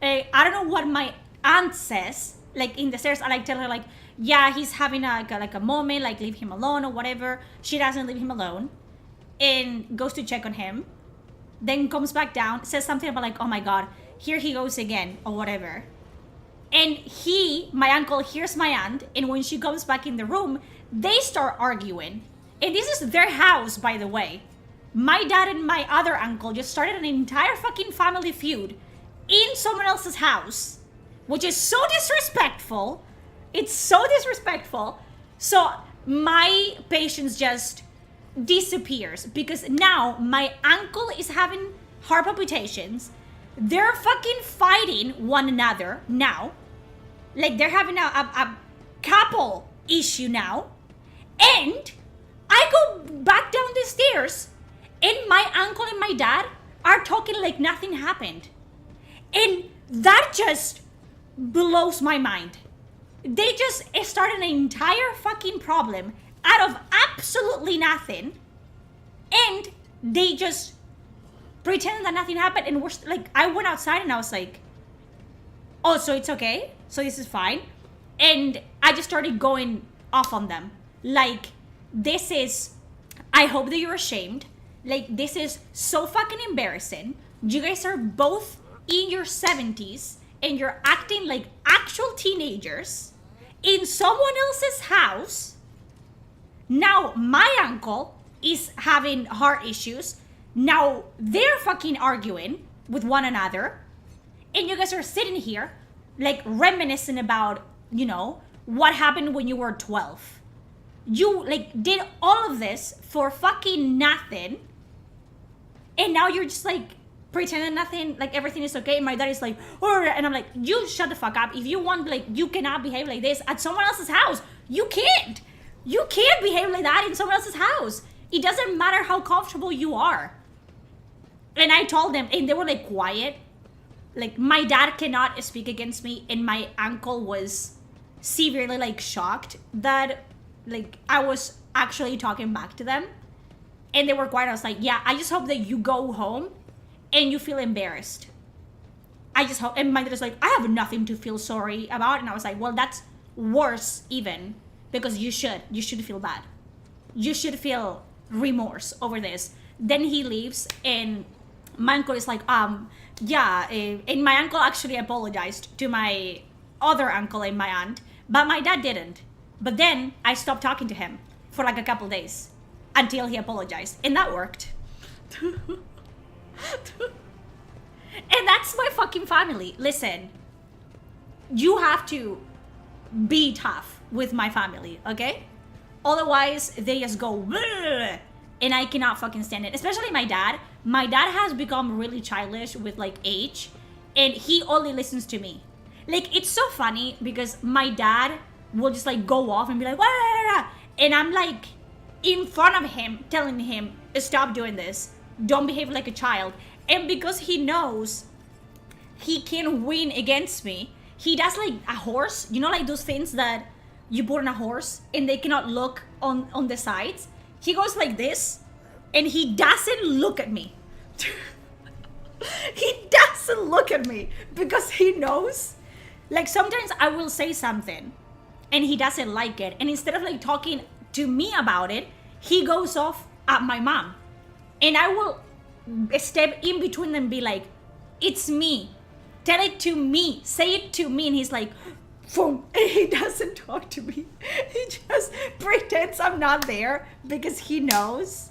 I don't know what my aunt says, like in the stairs. I like tell her like, yeah, he's having a moment, like leave him alone or whatever. She doesn't leave him alone and goes to check on him. Then comes back down, says something about like, oh my God, here he goes again or whatever. And my uncle hears my aunt, and when she comes back in the room, they start arguing. And this is their house, by the way. My dad and my other uncle just started an entire fucking family feud in someone else's house, which is so disrespectful. It's so disrespectful. So my patience just disappears because now my uncle is having heart palpitations. They're fucking fighting one another now. Like they're having a couple issue now. And I go back down the stairs and my uncle and my dad are talking like nothing happened. And that just blows my mind. They just started an entire fucking problem out of absolutely nothing, and they just pretended that nothing happened. And we're like, I went outside and I was like, oh, so it's okay, so this is fine. And I just started going off on them, like, this is, I hope that you're ashamed, like, this is so fucking embarrassing. You guys are both in your 70s and you're acting like actual teenagers in someone else's house. Now my uncle is having heart issues. Now they're fucking arguing with one another. And you guys are sitting here like reminiscing about, you know, what happened when you were 12. You like did all of this for fucking nothing. And now you're just like pretending nothing, like everything is okay. And my dad is like, oh, and I'm like, you shut the fuck up. If you want, like, you cannot behave like this at someone else's house. You can't behave like that in someone else's house. It doesn't matter how comfortable you are. And I told them, and they were like quiet. Like, my dad cannot speak against me, and my uncle was severely like shocked that like I was actually talking back to them. And they were quiet. I was like, yeah, I just hope that you go home and you feel embarrassed. I just hope. And my dad was like, I have nothing to feel sorry about. And I was like, well, that's worse even, because you should feel bad. You should feel remorse over this. Then he leaves, and my uncle is like, yeah. And my uncle actually apologized to my other uncle and my aunt, but my dad didn't. But then I stopped talking to him for like a couple days until he apologized, and that worked. And that's my fucking family. Listen, you have to be tough with my family, okay? Otherwise, they just go, bleh, and I cannot fucking stand it. Especially my dad. My dad has become really childish with like age, and he only listens to me. Like, it's so funny because my dad will just like go off and be like, wah, and I'm like in front of him telling him, stop doing this, don't behave like a child. And because he knows he can win against me, he does like a horse, you know, like those things that you put on a horse and they cannot look on the sides. He goes like this, and he doesn't look at me. He doesn't look at me because he knows, like, sometimes I will say something and he doesn't like it, and instead of like talking to me about it, he goes off at my mom, and I will step in between them and be like, it's me, tell it to me, say it to me. And he's like, boom, and he doesn't talk to me. He just pretends I'm not there because he knows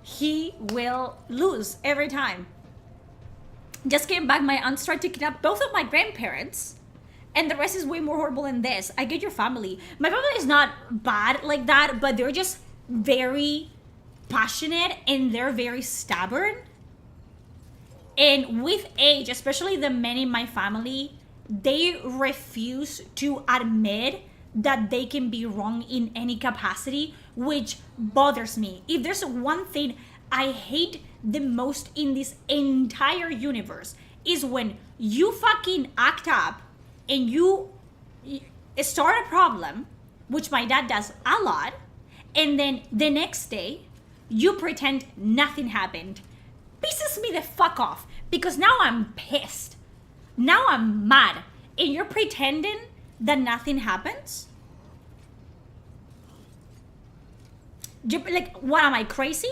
he will lose every time. Just came back, my aunt tried to kidnap both of my grandparents, and the rest is way more horrible than this. I get your family. My family is not bad like that, but they're just very passionate and they're very stubborn. And with age, especially the men in my family, they refuse to admit that they can be wrong in any capacity, which bothers me. If there's one thing I hate the most in this entire universe, is when you fucking act up and you start a problem, which my dad does a lot, and then the next day you pretend nothing happened. Pisses me the fuck off, because now I'm pissed. Now I'm mad, and you're pretending that nothing happens? Like, what, am I crazy?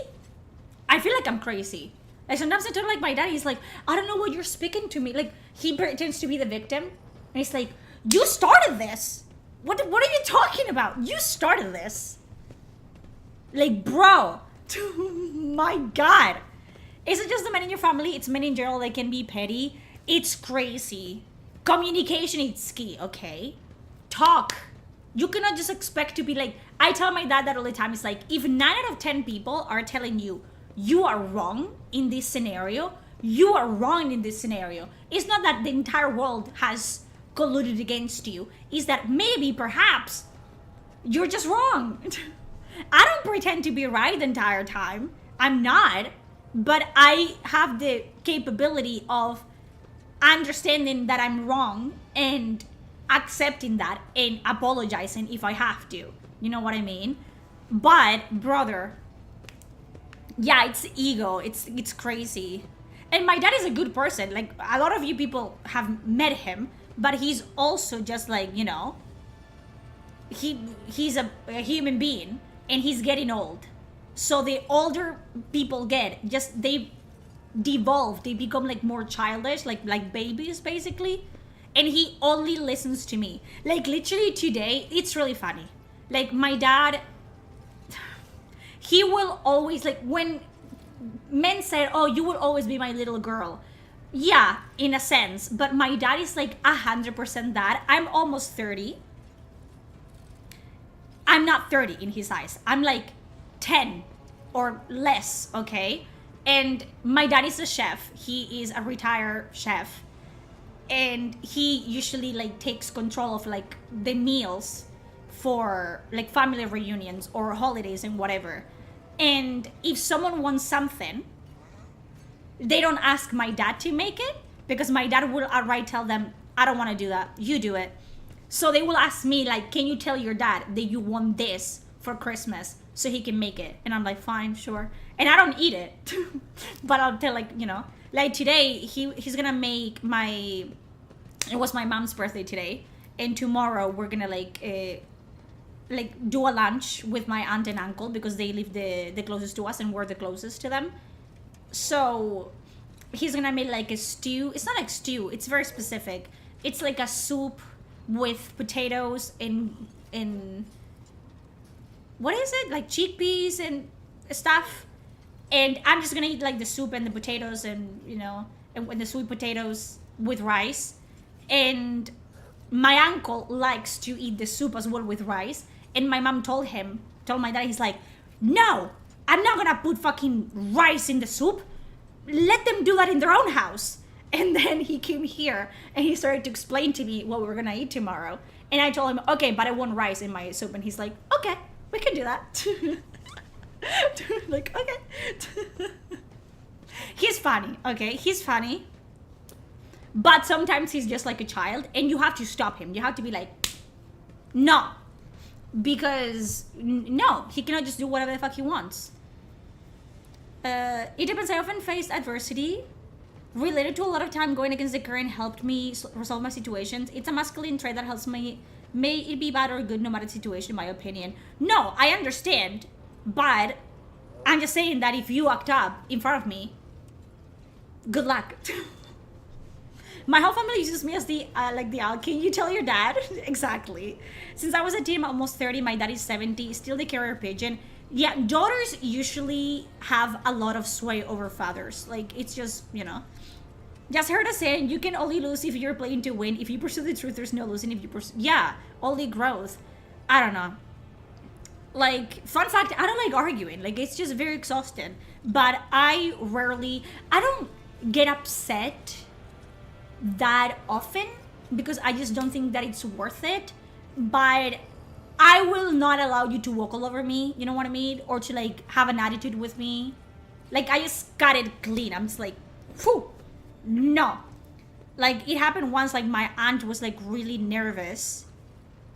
I feel like I'm crazy. Like, sometimes I tell like my dad, he's like, I don't know what you're speaking to me. Like, he pretends to be the victim, and he's like, you started this. What are you talking about? You started this. Like, bro, my God. Is it just the men in your family? It's men in general that can be petty. It's crazy. Communication is key, okay? Talk. You cannot just expect to be like, I tell my dad that all the time. It's like, if 9 out of 10 people are telling you, you are wrong in this scenario, you are wrong in this scenario. It's not that the entire world has colluded against you. It's that maybe, perhaps, you're just wrong. I don't pretend to be right the entire time. I'm not. But I have the capability of understanding that I'm wrong, and accepting that and apologizing if I have to. You know what I mean? But brother, yeah, it's ego. It's crazy. And my dad is a good person. Like, a lot of you people have met him, but he's also just like, you know, he's a human being and he's getting old. So the older people get, just they devolve, they become like more childish, like babies basically. And he only listens to me. Like, literally today, it's really funny. Like, my dad, he will always, like, when men said, oh, you will always be my little girl. Yeah, in a sense. But my dad is like 100% that. I'm almost 30. I'm not 30 in his eyes. I'm like 10 or less, okay? And my dad is a chef. He is a retired chef. And he usually like takes control of like the meals for like family reunions or holidays and whatever. And if someone wants something, they don't ask my dad to make it, because my dad will outright tell them, I don't want to do that, you do it. So they will ask me like, can you tell your dad that you want this for Christmas so he can make it? And I'm like, fine, sure. And I don't eat it, but I'll tell, like, you know, like today he's gonna make it was my mom's birthday today, and tomorrow we're gonna like do a lunch with my aunt and uncle, because they live the closest to us and we're the closest to them. So he's gonna make like a stew. It's not like stew, it's very specific. It's like a soup with potatoes and what is it, like chickpeas and stuff. And I'm just gonna eat like the soup and the potatoes, and you know, and the sweet potatoes with rice. And my uncle likes to eat the soup as well with rice. And my mom told my dad, he's like, no, I'm not gonna put fucking rice in the soup. Let them do that in their own house. And then he came here and he started to explain to me what we were gonna eat tomorrow. And I told him, okay, but I want rice in my soup. And he's like, okay, we can do that. Like, okay. He's funny, okay? He's funny. But sometimes he's just like a child, and you have to stop him. You have to be like, no. Because, no, he cannot just do whatever the fuck he wants. It depends. I often faced adversity related to a lot of time going against the current helped me resolve my situations. It's a masculine trait that helps me. May it be bad or good, no matter the situation, in my opinion. No, I understand. But I'm just saying that if you act up in front of me, good luck. My whole family uses me as the can you tell your dad? Exactly. Since I was a teen, I'm almost 30, my dad is 70, still the carrier pigeon. Yeah, daughters usually have a lot of sway over fathers. Like, it's just, you know. Just heard a saying, you can only lose if you're playing to win. If you pursue the truth, there's no losing. If you pursue, yeah, only growth. I don't know. Like, fun fact, I don't like arguing. Like, it's just very exhausting. But I don't get upset that often, because I just don't think that it's worth it. But I will not allow you to walk all over me, you know what I mean? Or to like have an attitude with me. Like, I just got it clean. I'm just like, whew, no. Like, it happened once, like my aunt was like really nervous.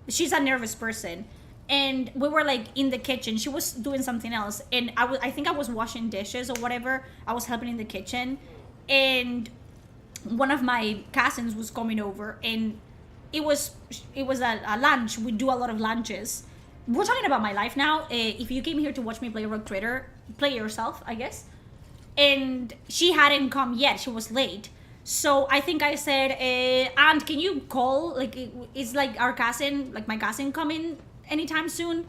She's a nervous person. And we were like in the kitchen. She was doing something else. And I think I was washing dishes or whatever. I was helping in the kitchen. And one of my cousins was coming over, and it was a lunch. We do a lot of lunches. We're talking about my life now. If you came here to watch me play Rogue Trader, play yourself, I guess. And she hadn't come yet. She was late. So I think I said, Aunt, can you call? Like, it's like our cousin, like my cousin coming anytime soon.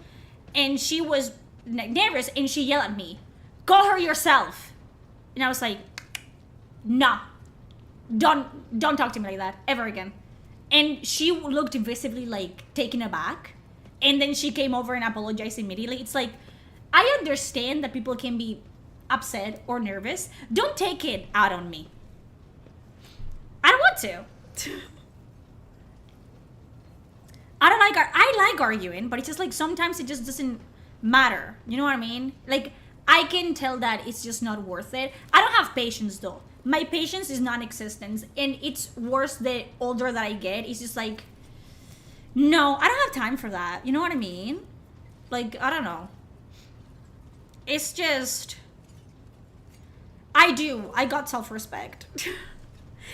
And she was nervous, and she yelled at me, call her yourself. And I was like, nah. Don't talk to me like that ever again. And she looked visibly like taken aback, and then she came over and apologized immediately. It's like, I understand that people can be upset or nervous. Don't take it out on me. I don't want to. I like arguing, but it's just like sometimes it just doesn't matter. You know what I mean? Like, I can tell that it's just not worth it. I don't have patience though. My patience is non-existent, and it's worse the older that I get. It's just like, No, I don't have time for that. You know what I mean? Like, I don't know. It's just... I got self-respect.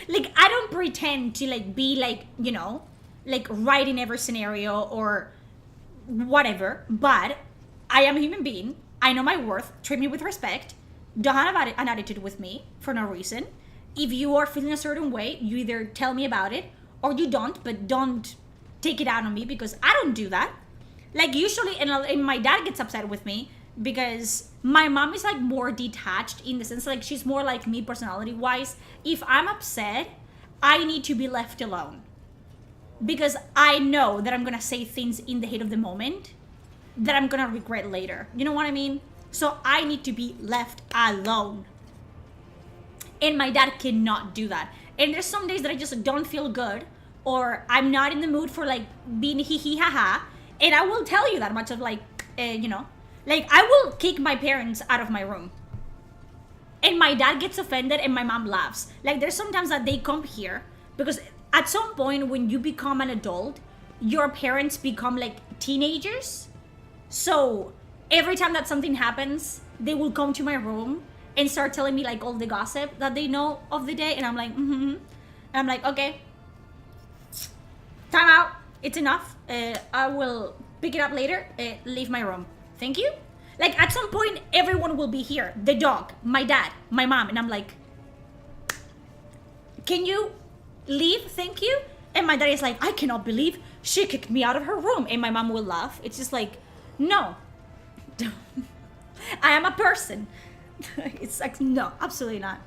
Like, I don't pretend to, like, be, like, you know, like, right in every scenario or whatever. But I am a human being. I know my worth. Treat me with respect. Don't have an attitude with me for no reason. If you are feeling a certain way, you either tell me about it or you don't, but don't take it out on me because I don't do that. Like, usually, and my dad gets upset with me because my mom is, like, more detached in the sense, like, she's more like me personality-wise. If I'm upset, I need to be left alone because I know that I'm gonna say things in the heat of the moment that I'm gonna regret later. You know what I mean? So I need to be left alone. And my dad cannot do that. And there's some days that I just don't feel good or I'm not in the mood for, like, being hee ha ha. And I will tell you that much of, like, you know, like, I will kick my parents out of my room. And my dad gets offended and my mom laughs. Like, there's sometimes that they come here because at some point when you become an adult, your parents become, like, teenagers. So every time that something happens, they will come to my room and start telling me, like, all the gossip that they know of the day. And I'm like, And I'm like, okay, time out. It's enough. I will pick it up later. Leave my room. Thank you. Like, at some point, everyone will be here. The dog, my dad, my mom. And I'm like, can you leave? Thank you. And my dad is like, I cannot believe she kicked me out of her room. And my mom will laugh. It's just like, no. I am a person. It's like, no, absolutely not.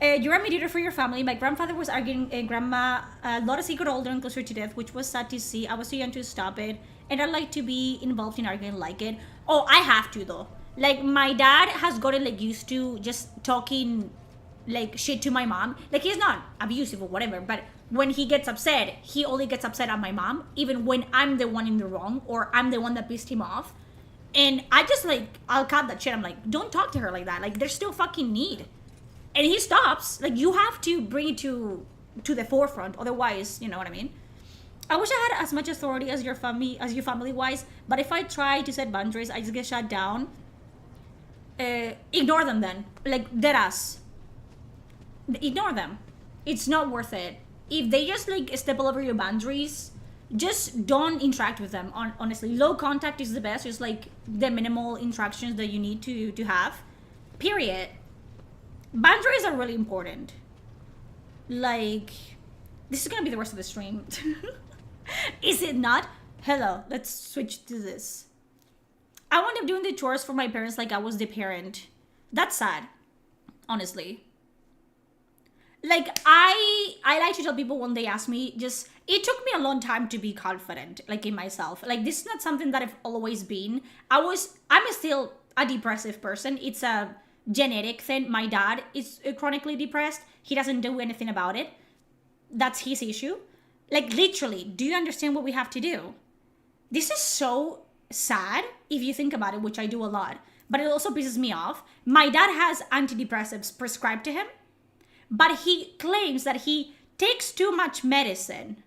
You're a mediator for your family. My grandfather was arguing grandma a lot as he got older and closer to death, which was sad to see. I was too young to stop it. And I'd like to be involved in arguing like it. Oh, I have to though. Like, my dad has gotten, like, used to just talking, like, shit to my mom. Like, he's not abusive or whatever, but when he gets upset, he only gets upset at my mom, even when I'm the one in the wrong or I'm the one that pissed him off. And I just, like, I'll cut that shit. I'm like, don't talk to her like that. Like, there's still fucking need. And he stops. Like, you have to bring it to the forefront. Otherwise, you know what I mean? I wish I had as much authority as your family-wise, but if I try to set boundaries, I just get shut down. Ignore them then. Like, deadass. Ignore them. It's not worth it. If they just, like, step all over your boundaries, just don't interact with them. Honestly, low contact is the best. Just, like, the minimal interactions that you need to have. Period. Boundaries are really important. Like, this is gonna be the rest of the stream. Is it not? Hello, let's switch to this. I wound up doing the chores for my parents like I was the parent. That's sad, honestly. Like, I like to tell people when they ask me, just, it took me a long time to be confident, like, in myself. Like, this is not something that I've always been. I'm still a depressive person. It's a genetic thing. My dad is chronically depressed. He doesn't do anything about it. That's his issue. Like, literally, do you understand what we have to do? This is so sad if you think about it, which I do a lot. But it also pisses me off. My dad has antidepressives prescribed to him, but he claims that he takes too much medicine,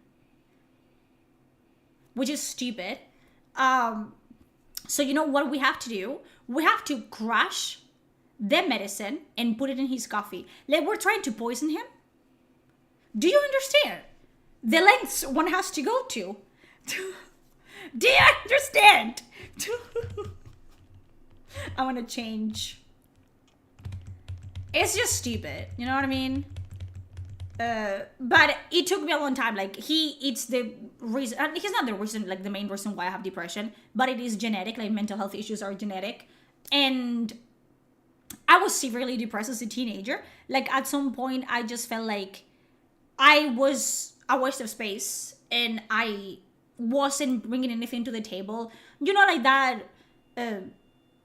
which is stupid. So you know what we have to do? We have to crush the medicine and put it in his coffee. Like, we're trying to poison him. Do you understand the lengths one has to go to? Do you understand? I want to change. It's just stupid. You know what I mean? But it took me a long time. Like, it's the reason. He's not the reason, like, the main reason why I have depression, but it is genetic. Like, mental health issues are genetic. And I was severely depressed as a teenager. Like, at some point, I just felt like I was a waste of space and I wasn't bringing anything to the table. You know, like that,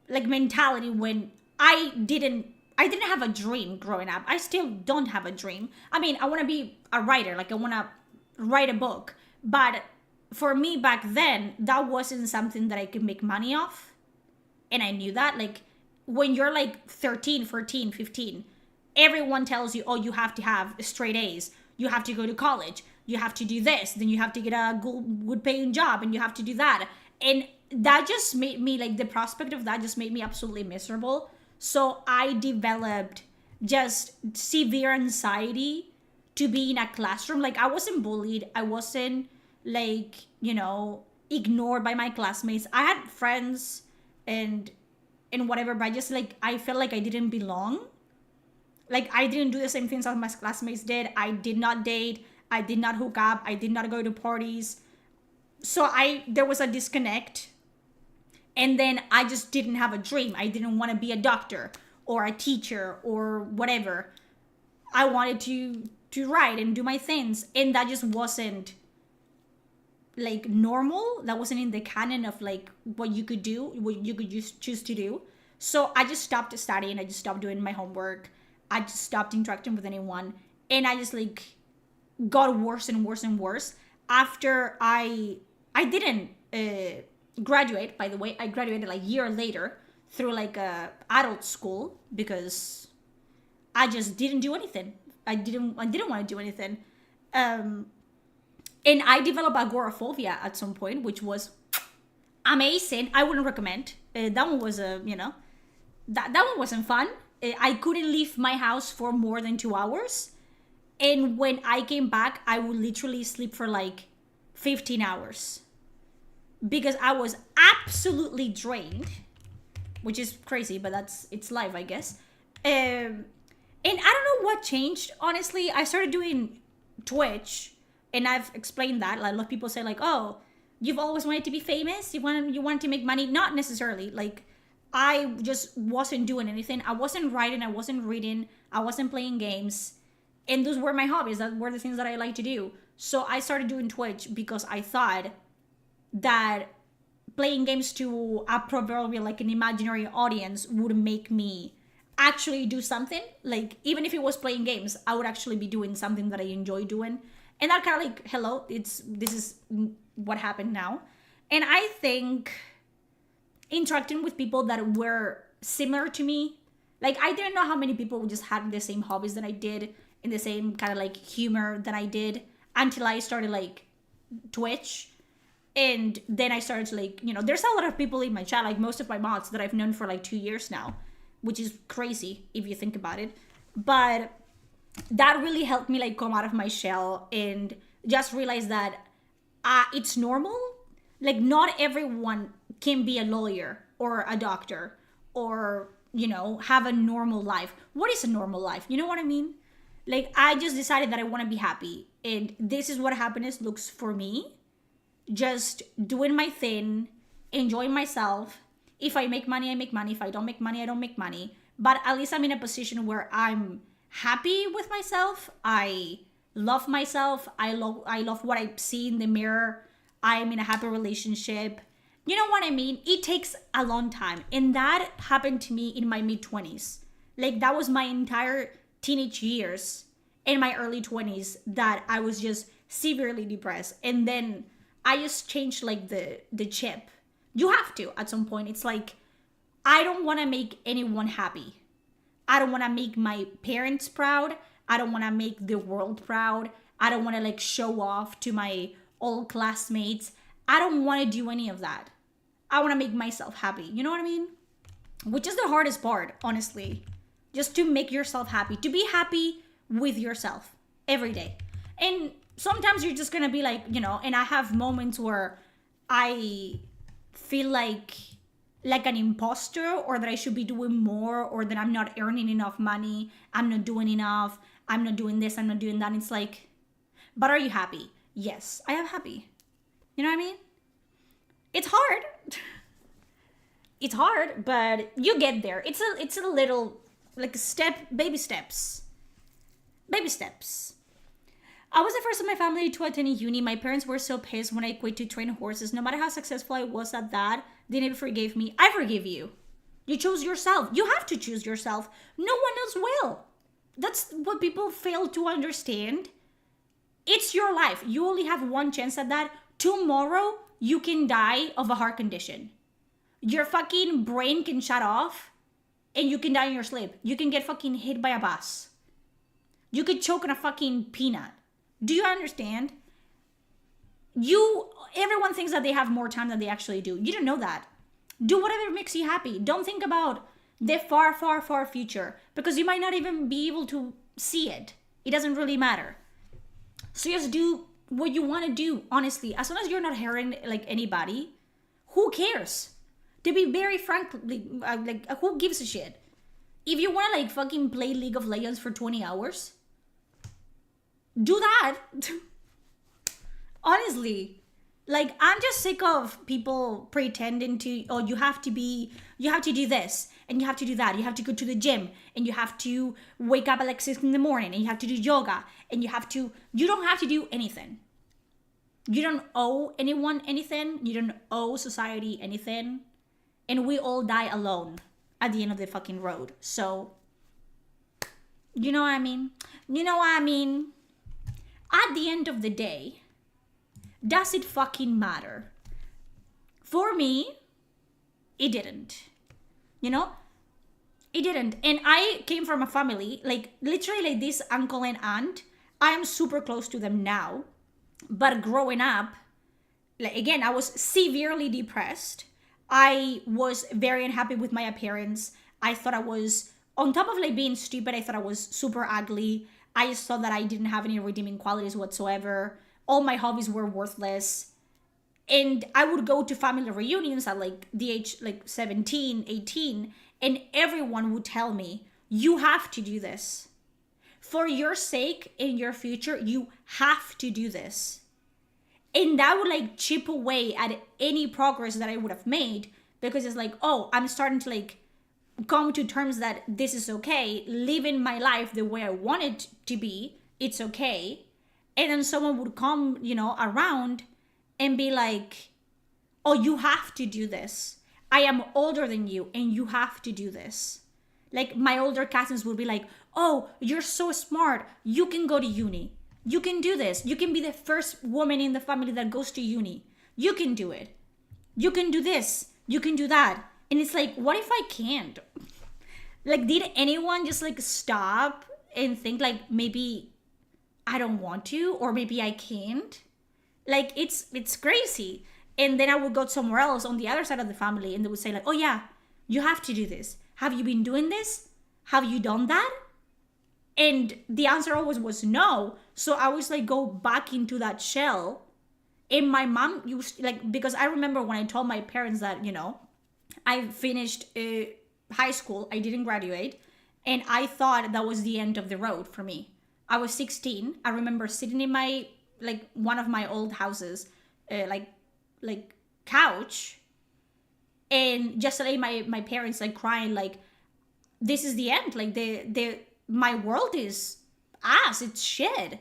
like, mentality when I didn't have a dream growing up. I still don't have a dream. I mean, I want to be a writer. Like, I want to write a book. But for me back then, that wasn't something that I could make money off. And I knew that. Like, when you're like 13, 14, 15, everyone tells you, oh, you have to have straight A's. You have to go to college. you have to do this, then you have to get a good paying job, and you have to do that. And that just made me, like, the prospect of that just made me absolutely miserable. So I developed just severe anxiety to be in a classroom. Like, I wasn't bullied. I wasn't, like, you know, ignored by my classmates. I had friends and whatever, but I just, like, I felt like I didn't belong. Like, I didn't do the same things as my classmates did. I did not date. I did not hook up. I did not go to parties. So there was a disconnect. And then I just didn't have a dream. I didn't want to be a doctor or a teacher or whatever. I wanted to write and do my things. And that just wasn't, like, normal. That wasn't in the canon of, like, what you could do, what you could just choose to do. So I just stopped studying. I just stopped doing my homework. I just stopped interacting with anyone. And I just, like, got worse and worse and worse. After I didn't graduate, by the way. I graduated, like, a year later through, like, a adult school because I just didn't do anything. I didn't want to do anything. And I developed agoraphobia at some point, which was amazing. I wouldn't recommend. That one was that one wasn't fun. I couldn't leave my house for more than 2 hours. And when I came back, I would literally sleep for, like, 15 hours. Because I was absolutely drained. Which is crazy, but it's life, I guess. And I don't know what changed, honestly. I started doing Twitch. And I've explained that. Like, a lot of people say, like, oh, you've always wanted to be famous? You wanted to make money? Not necessarily. Like, I just wasn't doing anything. I wasn't writing. I wasn't reading. I wasn't playing games. And those were my hobbies. That were the things that I like to do. So I started doing Twitch because I thought that playing games to a proverbial, like, an imaginary audience would make me actually do something. Like, even if it was playing games, I would actually be doing something that I enjoy doing. And that kind of, like, hello, this is what happened now. And I think interacting with people that were similar to me, like, I didn't know how many people just had the same hobbies that I did and the same kind of, like, humor that I did until I started, like, Twitch. And then I started to, like, you know, there's a lot of people in my chat, like, most of my mods that I've known for, like, 2 years now, which is crazy if you think about it. But that really helped me, like, come out of my shell and just realize that it's normal. Like, not everyone can be a lawyer or a doctor or, you know, have a normal life. What is a normal life? You know what I mean? Like, I just decided that I want to be happy. And this is what happiness looks for me. Just doing my thing, enjoying myself. If I make money, I make money. If I don't make money, I don't make money. But at least I'm in a position where I'm happy with myself. I love myself. I love what I see in the mirror. I'm in a happy relationship. You know what I mean? It takes a long time. And that happened to me in my mid-20s. Like, that was my entire teenage years and my early 20s that I was just severely depressed. And then I just changed, like, the chip. You have to at some point. It's like, I don't want to make anyone happy. I don't want to make my parents proud. I don't want to make the world proud. I don't want to, like, show off to my old classmates. I don't want to do any of that. I want to make myself happy. You know what I mean? Which is the hardest part, honestly. Just to make yourself happy. To be happy with yourself every day. And sometimes you're just going to be like, you know, and I have moments where I feel like an imposter, or that I should be doing more, or that I'm not earning enough money. I'm not doing enough. I'm not doing this. I'm not doing that. And it's like, but are you happy? Yes, I am happy. You know what I mean? It's hard. It's hard, but you get there. It's a little, like, baby steps. Baby steps. I was the first in my family to attend uni. My parents were so pissed when I quit to train horses. No matter how successful I was at that, they never forgave me. I forgive you. You chose yourself. You have to choose yourself. No one else will. That's what people fail to understand. It's your life. You only have one chance at that. Tomorrow, you can die of a heart condition. Your fucking brain can shut off and you can die in your sleep. You can get fucking hit by a bus. You could choke on a fucking peanut. Do you understand? Everyone thinks that they have more time than they actually do. You don't know that. Do whatever makes you happy. Don't think about the far, far, far future, because you might not even be able to see it. It doesn't really matter. So just do what you want to do, honestly. As long as you're not hurting like anybody, who cares? To be very frank, like who gives a shit? If you want to like fucking play League of Legends for 20 hours, do that. Honestly, like, I'm just sick of people pretending to, oh, you have to do this, and you have to do that. You have to go to the gym, and you have to wake up at like 6 in the morning, and you have to do yoga, and you don't have to do anything. You don't owe anyone anything. You don't owe society anything. And we all die alone at the end of the fucking road. So, you know what I mean? You know what I mean? At the end of the day, does it fucking matter? For me, it didn't. You know? It didn't. And I came from a family, like, literally like this uncle and aunt. I am super close to them now. But growing up, like, again, I was severely depressed. I was very unhappy with my appearance. I thought I was, on top of like being stupid, I thought I was super ugly. I just thought that I didn't have any redeeming qualities whatsoever. All my hobbies were worthless. And I would go to family reunions at like the age like 17, 18, and everyone would tell me, you have to do this. For your sake in your future, you have to do this. And that would like chip away at any progress that I would have made, because it's like, oh, I'm starting to like come to terms that this is okay, living my life the way I want it to be, it's okay. And then someone would come, you know, around and be like, oh, you have to do this. I am older than you and you have to do this. Like, my older cousins would be like, oh, you're so smart. You can go to uni. You can do this. You can be the first woman in the family that goes to uni. You can do it. You can do this. You can do that. And it's like, what if I can't? Like, did anyone just like stop and think like, maybe I don't want to, or maybe I can't? Like, it's crazy. And then I would go somewhere else on the other side of the family, and they would say like, oh yeah, you have to do this. Have you been doing this? Have you done that? And the answer always was no. So I always like go back into that shell. And my mom used, like, because I remember when I told my parents that, you know, I finished high school, I didn't graduate, and I thought that was the end of the road for me. I was 16. I remember sitting in my, like, one of my old houses, like couch, and just like my parents like crying, like, this is the end. Like, my world is ass. It's shit.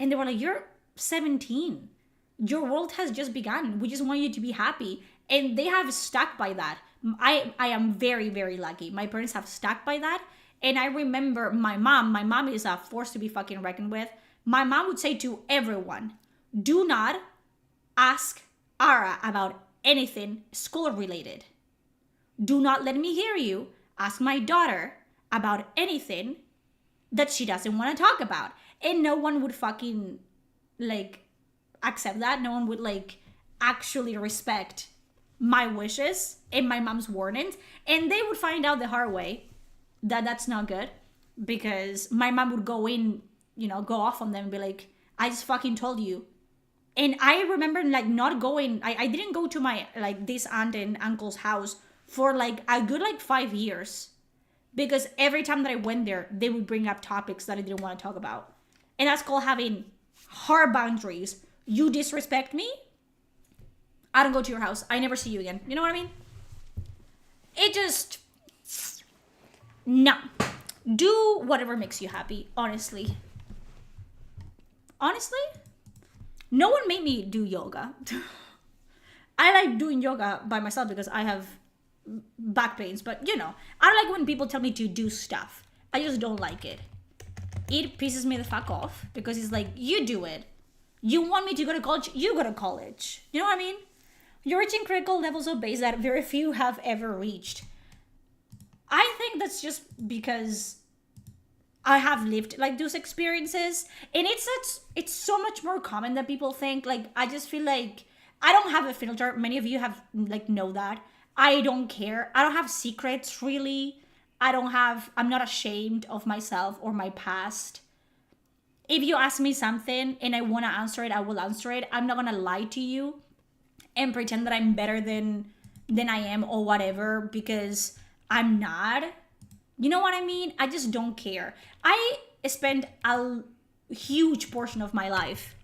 And they were like, you're 17. Your world has just begun. We just want you to be happy. And they have stuck by that. I am very, very lucky. My parents have stuck by that. And I remember my mom is a force to be fucking reckoned with. My mom would say to everyone, do not ask Ara about anything school related. Do not let me hear you ask my daughter about anything that she doesn't want to talk about. And no one would fucking like accept that. No one would like actually respect my wishes and my mom's warnings. And they would find out the hard way that that's not good, because my mom would go in, you know, go off on them and be like, I just fucking told you. And I remember like not going, I didn't go to my like this aunt and uncle's house for like a good like 5 years, because every time that I went there, they would bring up topics that I didn't want to talk about. And that's called having hard boundaries. You disrespect me, I don't go to your house. I never see you again. You know what I mean? It just, no. Do whatever makes you happy, honestly. Honestly, no one made me do yoga. I like doing yoga by myself because I have back pains, but you know, I don't like when people tell me to do stuff. I just don't like it. It pisses me the fuck off, because it's like, you do it. You want me to go to college? You go to college. You know what I mean? You're reaching critical levels of base that very few have ever reached. I think that's just because I have lived like those experiences, and it's so much more common than people think. Like, I just feel like I don't have a filter. Many of you have like know that. I don't care. I don't have secrets really. I'm not ashamed of myself or my past. If you ask me something and I want to answer it, I will answer it. I'm not going to lie to you and pretend that I'm better than I am or whatever, because I'm not. You know what I mean? I just don't care. I spent a huge portion of my life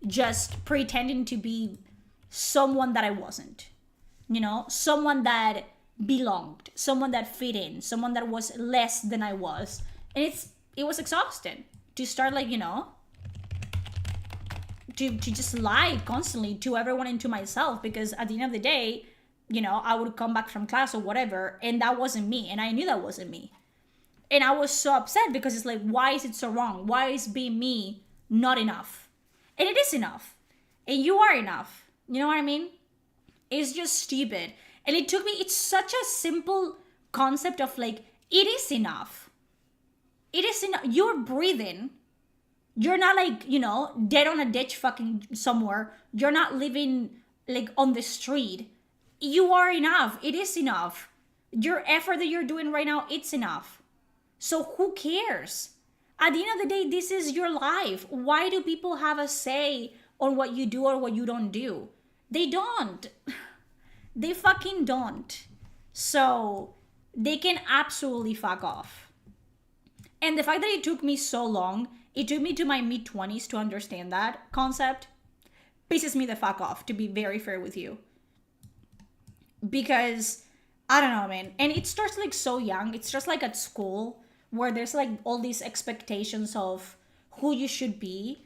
just pretending to be someone that I wasn't. You know, someone that belonged, someone that fit in, someone that was less than I was. And it was exhausting to start, like, you know, to just lie constantly to everyone and to myself, because at the end of the day, you know, I would come back from class or whatever, and that wasn't me, and I knew that wasn't me. And I was so upset because it's like, why is it so wrong? Why is being me not enough? And it is enough. And you are enough. You know what I mean? It's just stupid. And it took me, it's such a simple concept of like, it is enough. It is enough. You're breathing. You're not like, you know, dead on a ditch fucking somewhere. You're not living like on the street. You are enough. It is enough. Your effort that you're doing right now, it's enough. So who cares? At the end of the day, this is your life. Why do people have a say on what you do or what you don't do? They don't. They fucking don't. So they can absolutely fuck off. And the fact that it took me so long, it took me to my mid-20s to understand that concept, pisses me the fuck off, to be very fair with you. Because, I don't know, man. And it starts like so young. It's just like at school, where there's like all these expectations of who you should be.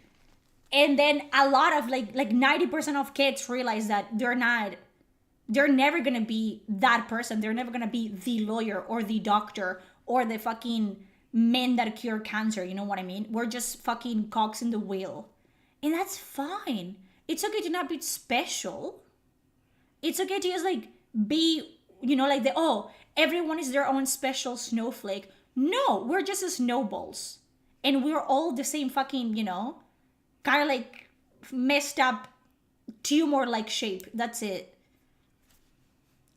And then a lot of like 90% of kids realize that they're never gonna be that person. They're never gonna be the lawyer or the doctor or the fucking men that cure cancer. You know what I mean? We're just fucking cogs in the wheel. And that's fine. It's okay to not be special. It's okay to just like be, you know, like everyone is their own special snowflake. No, we're just snowballs. And we're all the same fucking, you know, kind of like messed up tumor-like shape. That's it.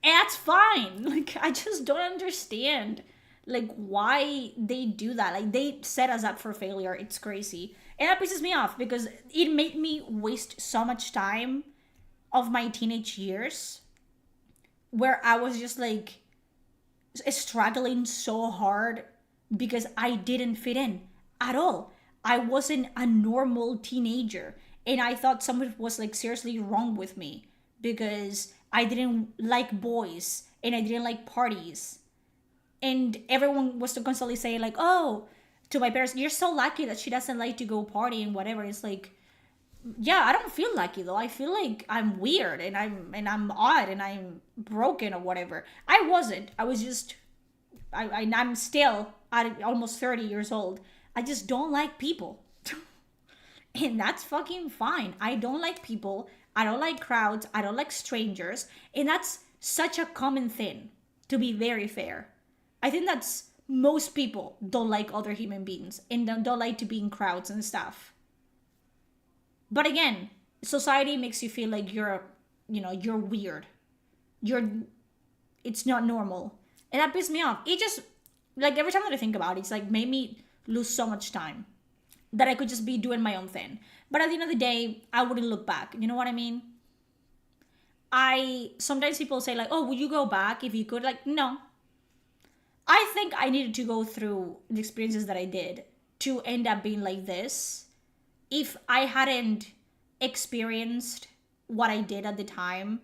And that's fine. Like, I just don't understand, like, why they do that. Like, they set us up for failure. It's crazy. And that pisses me off because it made me waste so much time of my teenage years where I was just like struggling so hard because I didn't fit in at all. I wasn't a normal teenager, and I thought something was like seriously wrong with me because I didn't like boys and I didn't like parties. And everyone was constantly saying like, oh, to my parents, you're so lucky that she doesn't like to go party and whatever. It's like, yeah, I don't feel lucky though. I feel like I'm weird and I'm odd and I'm broken or whatever. I wasn't. I was just, I'm still at almost 30 years old. I just don't like people. And that's fucking fine. I don't like people. I don't like crowds. I don't like strangers. And that's such a common thing, to be very fair. I think that's most people don't like other human beings and don't like to be in crowds and stuff. But again, society makes you feel like you're weird. It's not normal. And that pissed me off. It just, like, every time that I think about it, it's like made me lose so much time that I could just be doing my own thing. But at the end of the day, I wouldn't look back. You know what I mean? Sometimes people say like, oh, would you go back if you could? Like, no. I think I needed to go through the experiences that I did to end up being like this. If I hadn't experienced what I did at the time,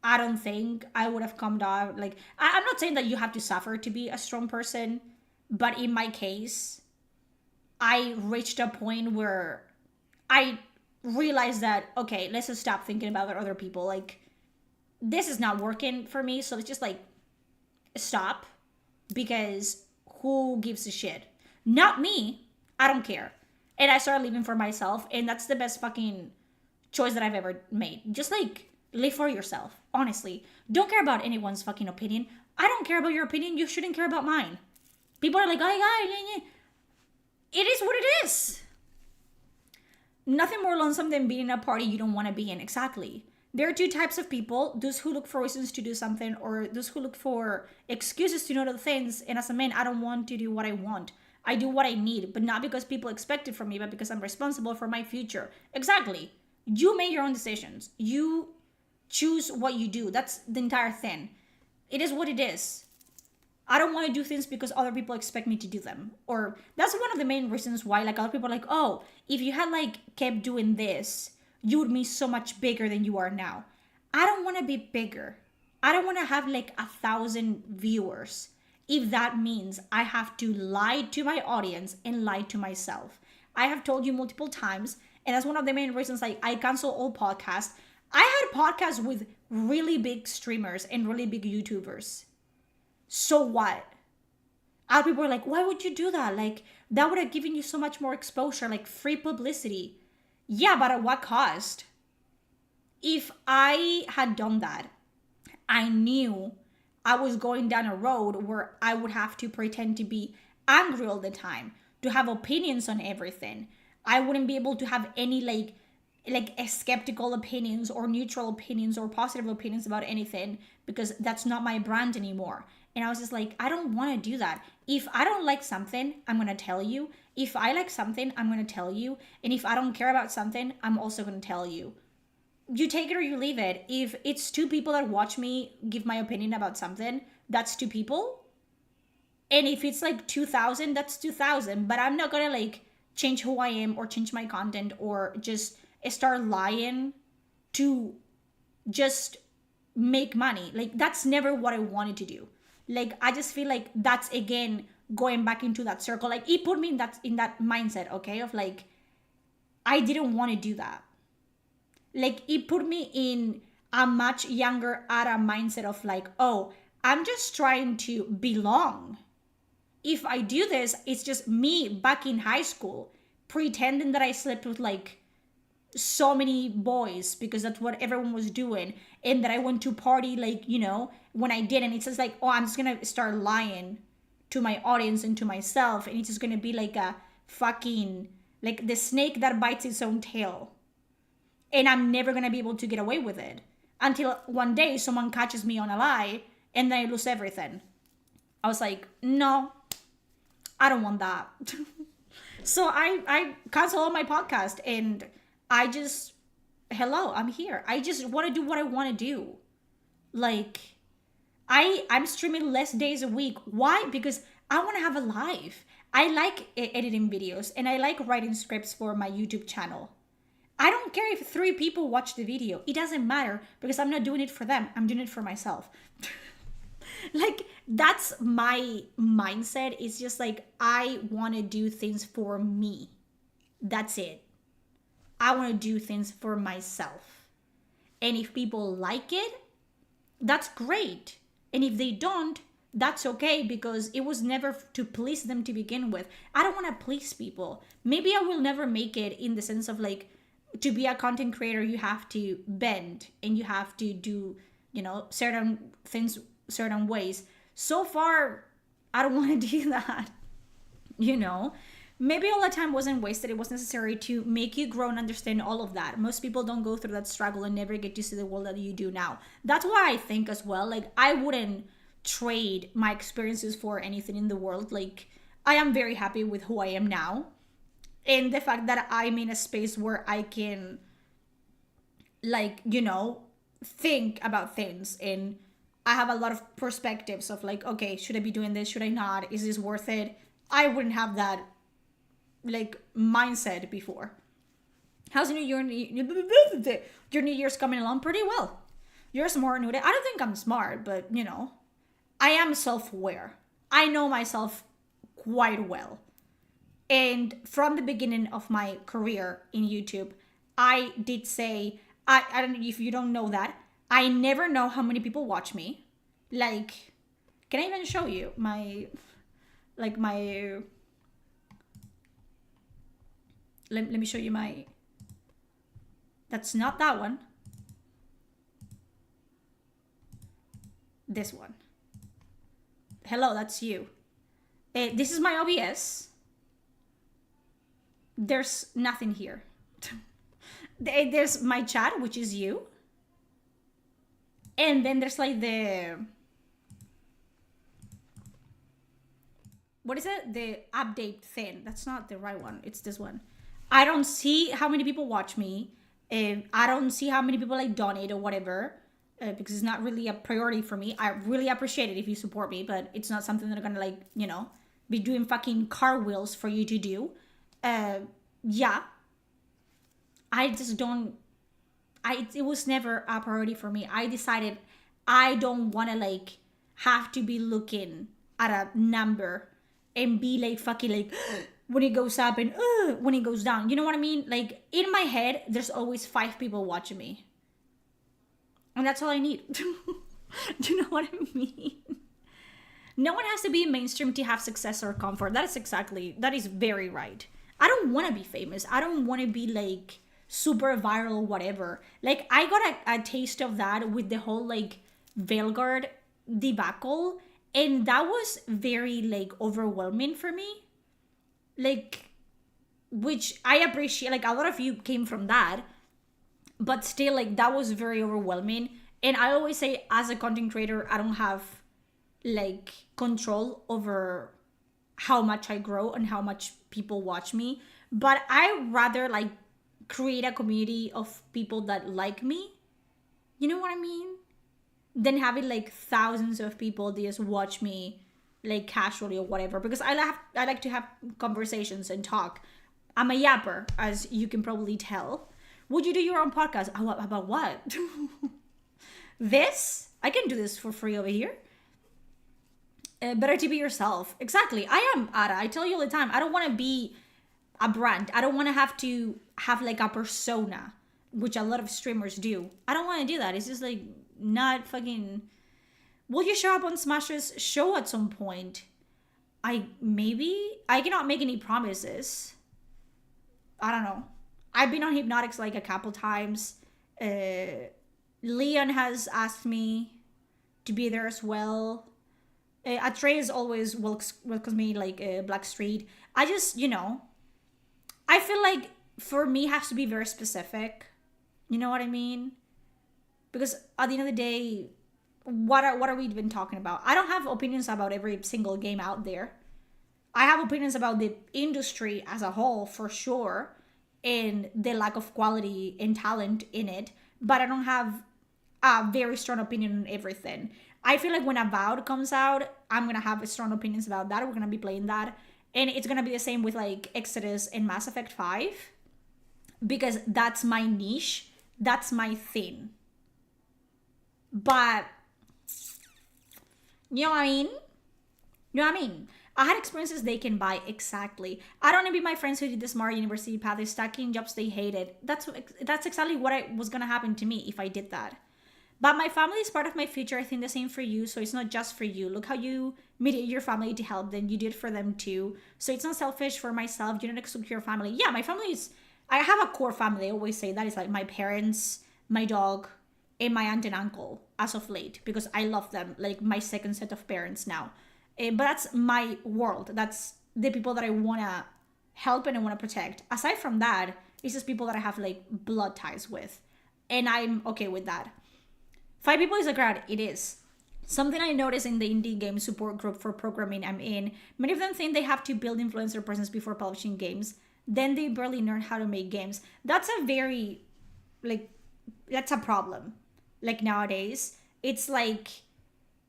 I don't think I would have come down. Like, I'm not saying that you have to suffer to be a strong person, but in my case, I reached a point where I realized that, okay, let's just stop thinking about other people. Like, this is not working for me, so let's just like stop, because who gives a shit? Not me. I don't care. And I started living for myself, and that's the best fucking choice that I've ever made. Just like live for yourself, honestly. Don't care about anyone's fucking opinion. I don't care about your opinion. You shouldn't care about mine. People are like, oh, yeah. It is what it is. Nothing more lonesome than being in a party you don't want to be in. Exactly. There are two types of people: those who look for reasons to do something, or those who look for excuses to not do things. And as a man, I don't want to do what I want. I do what I need, but not because people expect it from me, but because I'm responsible for my future. Exactly. You make your own decisions. You choose what you do. That's the entire thing. It is what it is. I don't want to do things because other people expect me to do them. Or that's one of the main reasons why, like, other people are like, oh, if you had, like, kept doing this, you would be so much bigger than you are now. I don't want to be bigger. I don't want to have, like, 1,000 viewers if that means I have to lie to my audience and lie to myself. I have told you multiple times, and that's one of the main reasons, like, I cancel all podcasts. I had podcasts with really big streamers and really big YouTubers. So what? Other people are like, why would you do that? Like, that would have given you so much more exposure, like free publicity. Yeah, but at what cost? If I had done that, I knew I was going down a road where I would have to pretend to be angry all the time, to have opinions on everything. I wouldn't be able to have any like skeptical opinions or neutral opinions or positive opinions about anything, because that's not my brand anymore. And I was just like, I don't want to do that. If I don't like something, I'm going to tell you. If I like something, I'm going to tell you. And if I don't care about something, I'm also going to tell you. You take it or you leave it. If it's two people that watch me give my opinion about something, that's two people. And if it's like 2,000, that's 2,000. But I'm not going to like change who I am or change my content or just start lying to just make money. Like, that's never what I wanted to do. Like, I just feel like that's, again, going back into that circle. Like, it put me in that mindset, okay, of like, I didn't want to do that. Like, it put me in a much younger era mindset of like, oh, I'm just trying to belong. If I do this, it's just me back in high school pretending that I slept with like so many boys because that's what everyone was doing, and that I went to party, like, you know, when I didn't. It's just like, oh, I'm just gonna start lying to my audience and to myself, and it's just gonna be like a fucking, like the snake that bites its own tail, and I'm never gonna be able to get away with it until one day someone catches me on a lie and then I lose everything. I was like, no, I don't want that. So I canceled all my podcast, and I just, hello, I'm here. I just want to do what I want to do. Like, I'm streaming less days a week. Why? Because I want to have a life. I like editing videos, and I like writing scripts for my YouTube channel. I don't care if 3 people watch the video. It doesn't matter, because I'm not doing it for them. I'm doing it for myself. Like, that's my mindset. It's just like, I want to do things for me. That's it. I want to do things for myself. And if people like it, that's great. And if they don't, that's okay, because it was never to please them to begin with. I don't want to please people. Maybe I will never make it in the sense of like, to be a content creator, you have to bend and you have to do, you know, certain things certain ways. So far, I don't want to do that. You know, maybe all the time wasn't wasted. It was necessary to make you grow and understand all of that. Most people don't go through that struggle and never get to see the world that you do now. That's why I think as well, like, I wouldn't trade my experiences for anything in the world. Like, I am very happy with who I am now, and the fact that I'm in a space where I can, like, you know, think about things, and I have a lot of perspectives of like, okay, should I be doing this? Should I not? Is this worth it? I wouldn't have that like mindset before. How's New Year? Your New Year's coming along pretty well. You're smart, Nude. I don't think I'm smart, but you know, I am self-aware. I know myself quite well. And from the beginning of my career in YouTube, I did say, I don't know if you don't know that, I never know how many people watch me. Like, can I even show you my, like my, let me show you my, that's not that one. This one. Hello, that's you. This is my OBS. There's nothing here. There's my chat, which is you. And then there's like the... What is it? The update thing. That's not the right one. It's this one. I don't see how many people watch me. I don't see how many people like donate or whatever. Because it's not really a priority for me. I really appreciate it if you support me. But it's not something that I'm gonna like, you know, be doing fucking cartwheels for you to do. Yeah. I just don't... It was never a priority for me. I decided I don't want to like have to be looking at a number and be like fucking like when it goes up and when it goes down. You know what I mean? Like in my head, there's always 5 people watching me. And that's all I need. Do you know what I mean? No one has to be mainstream to have success or comfort. That is very right. I don't want to be famous. I don't want to be like super viral, whatever. Like I got a taste of that with the whole like Veilguard debacle, and that was very like overwhelming for me. Like, which I appreciate. Like a lot of you came from that, but still, like that was very overwhelming. And I always say, as a content creator, I don't have like control over how much I grow and how much people watch me. But I rather like create a community of people that like me, you know what I mean, than having like thousands of people just watch me like casually or whatever, because I like to have conversations and talk. I'm a yapper, as you can probably tell. Would you do your own podcast? About what? This? I can do this for free over here. Better to be yourself. Exactly. I am Ada. I tell you all the time, I don't want to be a brand. I don't want to have like a persona, which a lot of streamers do. I don't want to do that. It's just like not fucking... Will you show up on Smash's show at some point? I cannot make any promises. I don't know. I've been on Hypnotics like a couple times. Leon has asked me to be there as well. Atreus always welcomes me like Blackstreet. I just, you know, I feel like for me it has to be very specific. You know what I mean? Because at the end of the day, what are we even talking about? I don't have opinions about every single game out there. I have opinions about the industry as a whole, for sure, and the lack of quality and talent in it, but I don't have a very strong opinion on everything. I feel like when Avowed comes out, I'm gonna have strong opinions about that. We're gonna be playing that, and it's gonna be the same with like Exodus and Mass Effect 5, because that's my niche, that's my thing. But you know what I mean? You know what I mean? I had experiences they can buy, exactly. I don't envy my friends who did the smart university path. They're stuck in jobs they hated. That's exactly what was gonna happen to me if I did that. But my family is part of my future. I think the same for you. So it's not just for you. Look how you mediate your family to help them. You did for them too. So it's not selfish for myself. You don't exclude your family. Yeah, my family is... I have a core family. I always say that. It's like my parents, my dog, and my aunt and uncle as of late. Because I love them. Like my second set of parents now. But that's my world. That's the people that I want to help and I want to protect. Aside from that, it's just people that I have like blood ties with. And I'm okay with that. 5 people is a crowd. It is. Something I noticed in the indie game support group for programming I'm in, many of them think they have to build influencer presence before publishing games. Then they barely learn how to make games. That's a very, like, that's a problem. Like nowadays, it's like,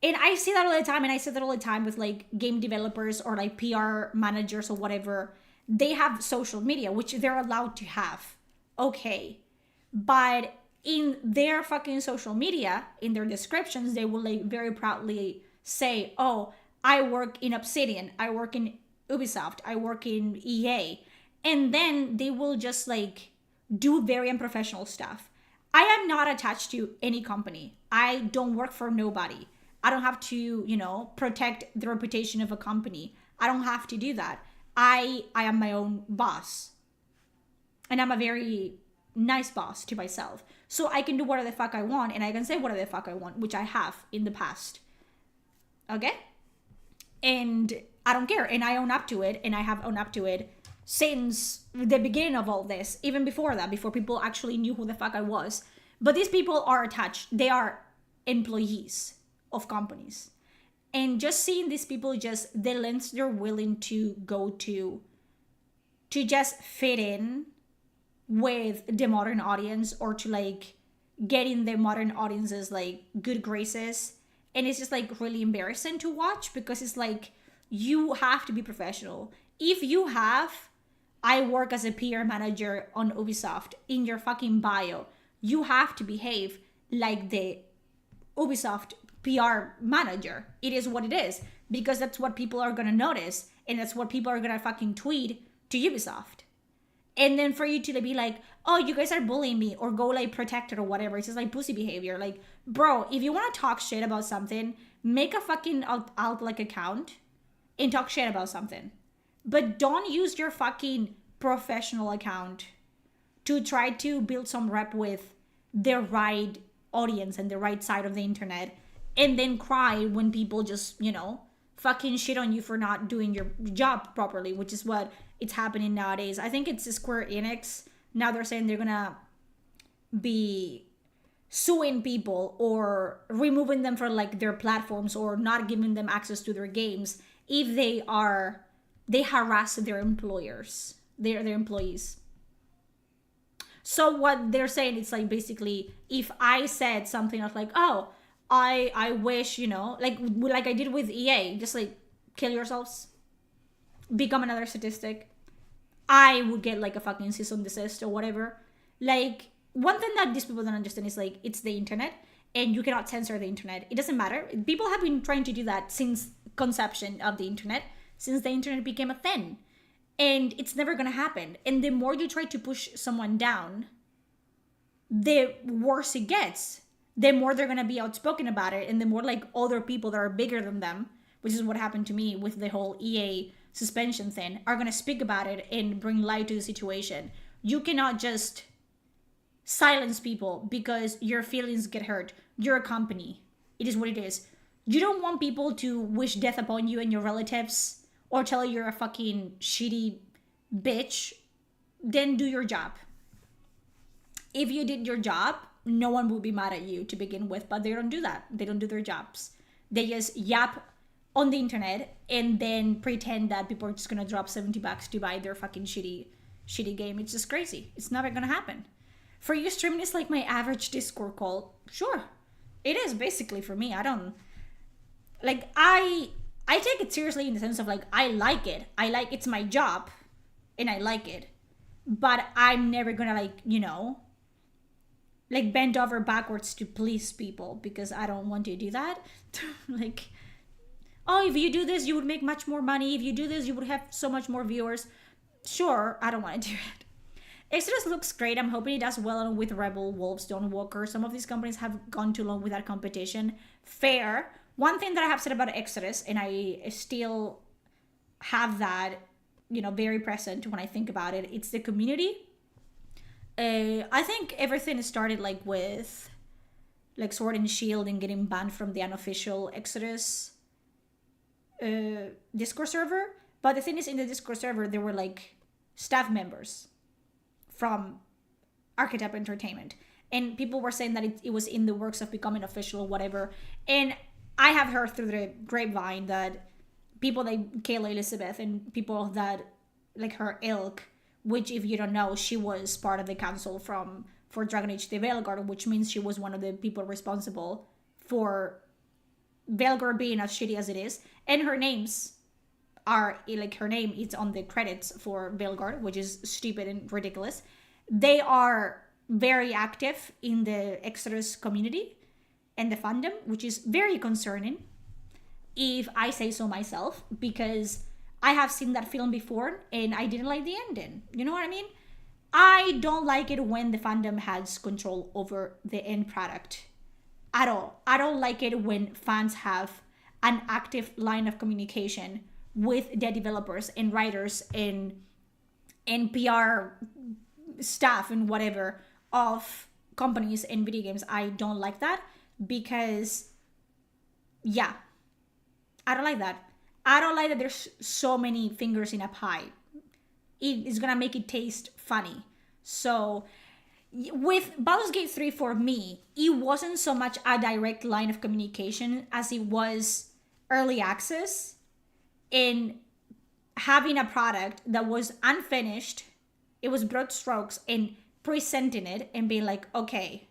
and I see that all the time, and I say that all the time with like game developers or like PR managers or whatever. They have social media, which they're allowed to have. Okay. But in their fucking social media, in their descriptions, they will like very proudly say, oh, I work in Obsidian, I work in Ubisoft, I work in EA. And then they will just like do very unprofessional stuff. I am not attached to any company. I don't work for nobody. I don't have to, you know, protect the reputation of a company. I don't have to do that. I am my own boss. And I'm a very nice boss to myself. So I can do whatever the fuck I want, and I can say whatever the fuck I want, which I have in the past. Okay? And I don't care. And I own up to it, and I have owned up to it since the beginning of all this, even before that, before people actually knew who the fuck I was. But these people are attached. They are employees of companies. And just seeing these people, just the lengths they're willing to go to just fit in with the modern audience, or to like get in the modern audience's like good graces. And it's just like really embarrassing to watch, because it's like, you have to be professional. If you have, I work as a PR manager on Ubisoft in your fucking bio, you have to behave like the Ubisoft PR manager. It is what it is, because that's what people are gonna notice, and that's what people are gonna fucking tweet to Ubisoft. And then for you to be like, oh, you guys are bullying me, or go like protected or whatever, it's just like pussy behavior. Like, bro, if you want to talk shit about something, make a fucking Outlook account and talk shit about something. But don't use your fucking professional account to try to build some rep with the right audience and the right side of the internet, and then cry when people just, you know, fucking shit on you for not doing your job properly, which is what it's happening nowadays. I think it's Square Enix. Now they're saying they're gonna be suing people or removing them from like their platforms, or not giving them access to their games if they harass their employers, their employees. So what they're saying, it's like, basically, if I said something of like, oh, I wish, you know, like I did with EA, just like, kill yourselves, become another statistic, I would get like a fucking cease and desist or whatever. Like, one thing that these people don't understand is like, it's the internet, and you cannot censor the internet. It doesn't matter. People have been trying to do that since conception of the internet, since the internet became a thing. And it's never gonna happen. And the more you try to push someone down, the worse it gets. The more they're gonna be outspoken about it, and the more like other people that are bigger than them, which is what happened to me with the whole EA suspension thing, are gonna speak about it and bring light to the situation. You cannot just silence people because your feelings get hurt. You're a company. It is what it is. You don't want people to wish death upon you and your relatives, or tell you you're a fucking shitty bitch. Then do your job. If you did your job, no one would be mad at you to begin with, but they don't do that. They don't do their jobs. They just yap on the internet and then pretend that people are just gonna drop $70 to buy their fucking shitty game. It's just crazy. It's never gonna happen. For you, streaming is like my average Discord call. Sure, it is basically for me. I don't like. I take it seriously in the sense of like, I like it. It's my job, and I like it. But I'm never gonna like, you know, like bend over backwards to please people, because I don't want to do that. Like, oh, if you do this, you would make much more money. If you do this, you would have so much more viewers. Sure, I don't want to do it. Exodus looks great. I'm hoping it does well with Rebel, Wolves, Dawnwalker. Some of these companies have gone too long without competition. Fair. One thing that I have said about Exodus, and I still have that, you know, very present when I think about it, it's the community. I think everything started like with like Sword and Shield and getting banned from the unofficial Exodus Discord server. But the thing is, in the Discord server, there were like staff members from Archetype Entertainment, and people were saying that it was in the works of becoming official or whatever. And I have heard through the grapevine that people like Kayla Elizabeth and people that like her ilk, which if you don't know, she was part of the council for Dragon Age the Veilguard, which means she was one of the people responsible for Veilguard being as shitty as it is. And her names are like, her name is on the credits for Veilguard, which is stupid and ridiculous. They are very active in the Exodus community and the fandom, which is very concerning, if I say so myself, because I have seen that film before and I didn't like the ending. You know what I mean? I don't like it when the fandom has control over the end product at all. I don't like it when fans have an active line of communication with the developers and writers and PR staff and whatever of companies and video games. I don't like that, because yeah, I don't like that. I don't like that there's so many fingers in a pie. It is gonna make it taste funny. So with Baldur's Gate 3, for me, it wasn't so much a direct line of communication as it was early access in having a product that was unfinished. It was broad strokes, and presenting it and being like, okay,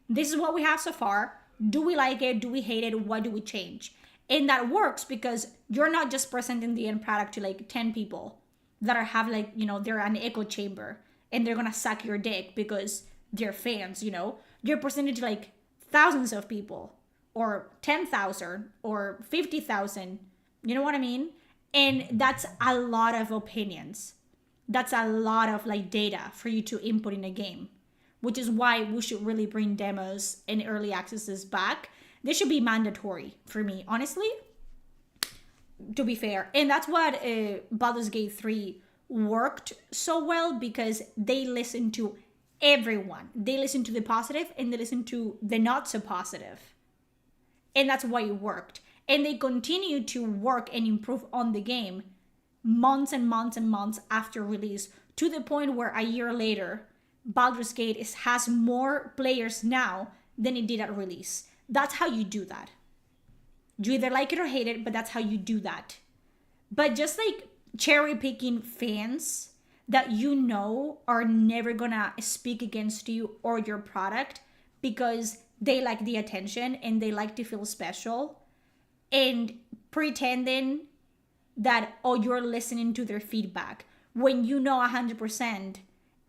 this is what we have so far. Do we like it? Do we hate it? What do we change? And that works because you're not just presenting the end product to like 10 people that are have like, you know, they're an echo chamber and they're gonna suck your dick because they're fans, you know. You're presenting to like thousands of people, or 10,000 or 50,000, you know what I mean? And that's a lot of opinions. That's a lot of like data for you to input in a game, which is why we should really bring demos and early accesses back. They should be mandatory for me, honestly, to be fair. And that's what Baldur's Gate 3 worked so well, because they listened to everyone. They listened to the positive and they listened to the not so positive. And that's why it worked. And they continue to work and improve on the game months and months and months after release, to the point where a year later, Baldur's Gate has more players now than it did at release. That's how you do that. You either like it or hate it, but that's how you do that. But just like cherry picking fans that you know are never gonna speak against you or your product because they like the attention and they like to feel special, and pretending that, oh, you're listening to their feedback when you know 100%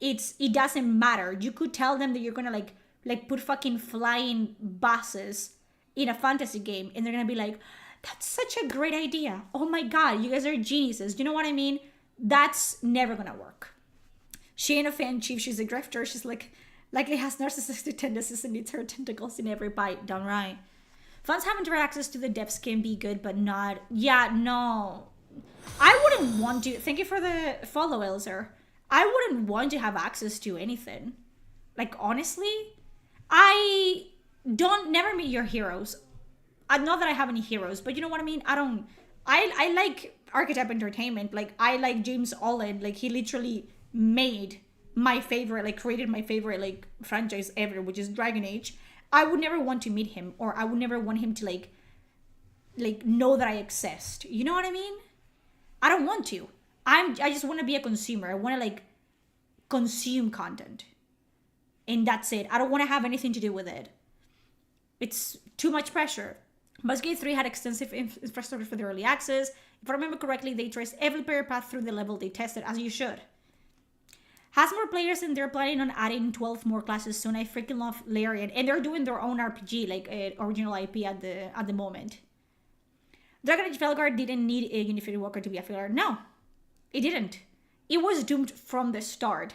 it doesn't matter. You could tell them that you're gonna like put fucking flying buses in a fantasy game, and they're gonna be like, that's such a great idea. Oh my god, you guys are geniuses. You know what I mean? That's never gonna work. She ain't a fan chief, she's a grifter. She's like, likely has narcissistic tendencies and needs her tentacles in every bite. Downright. Fans having direct access to the depths can be good, but not... Yeah, no. I wouldn't want to... Thank you for the follow, Elzer. I wouldn't want to have access to anything. Like, honestly, I don't... Never meet your heroes. Not that I have any heroes, but you know what I mean? I like Archetype Entertainment. Like, I like James Allen. Like, he literally made my favorite, like, created my favorite, like, franchise ever, which is Dragon Age. I would never want to meet him, or I would never want him to, like know that I exist. You know what I mean? I don't want to. I just want to be a consumer. I want to, like, consume content. And that's it. I don't want to have anything to do with it. It's too much pressure. Baldur's Gate 3 had extensive infrastructure for the early access. If I remember correctly, they traced every player path through the level they tested, as you should. Has more players, and they're planning on adding 12 more classes soon. I freaking love Larian. And they're doing their own RPG, like original IP at the moment. Dragon Age Felguard didn't need a Unified Walker to be a failure. No, it didn't. It was doomed from the start.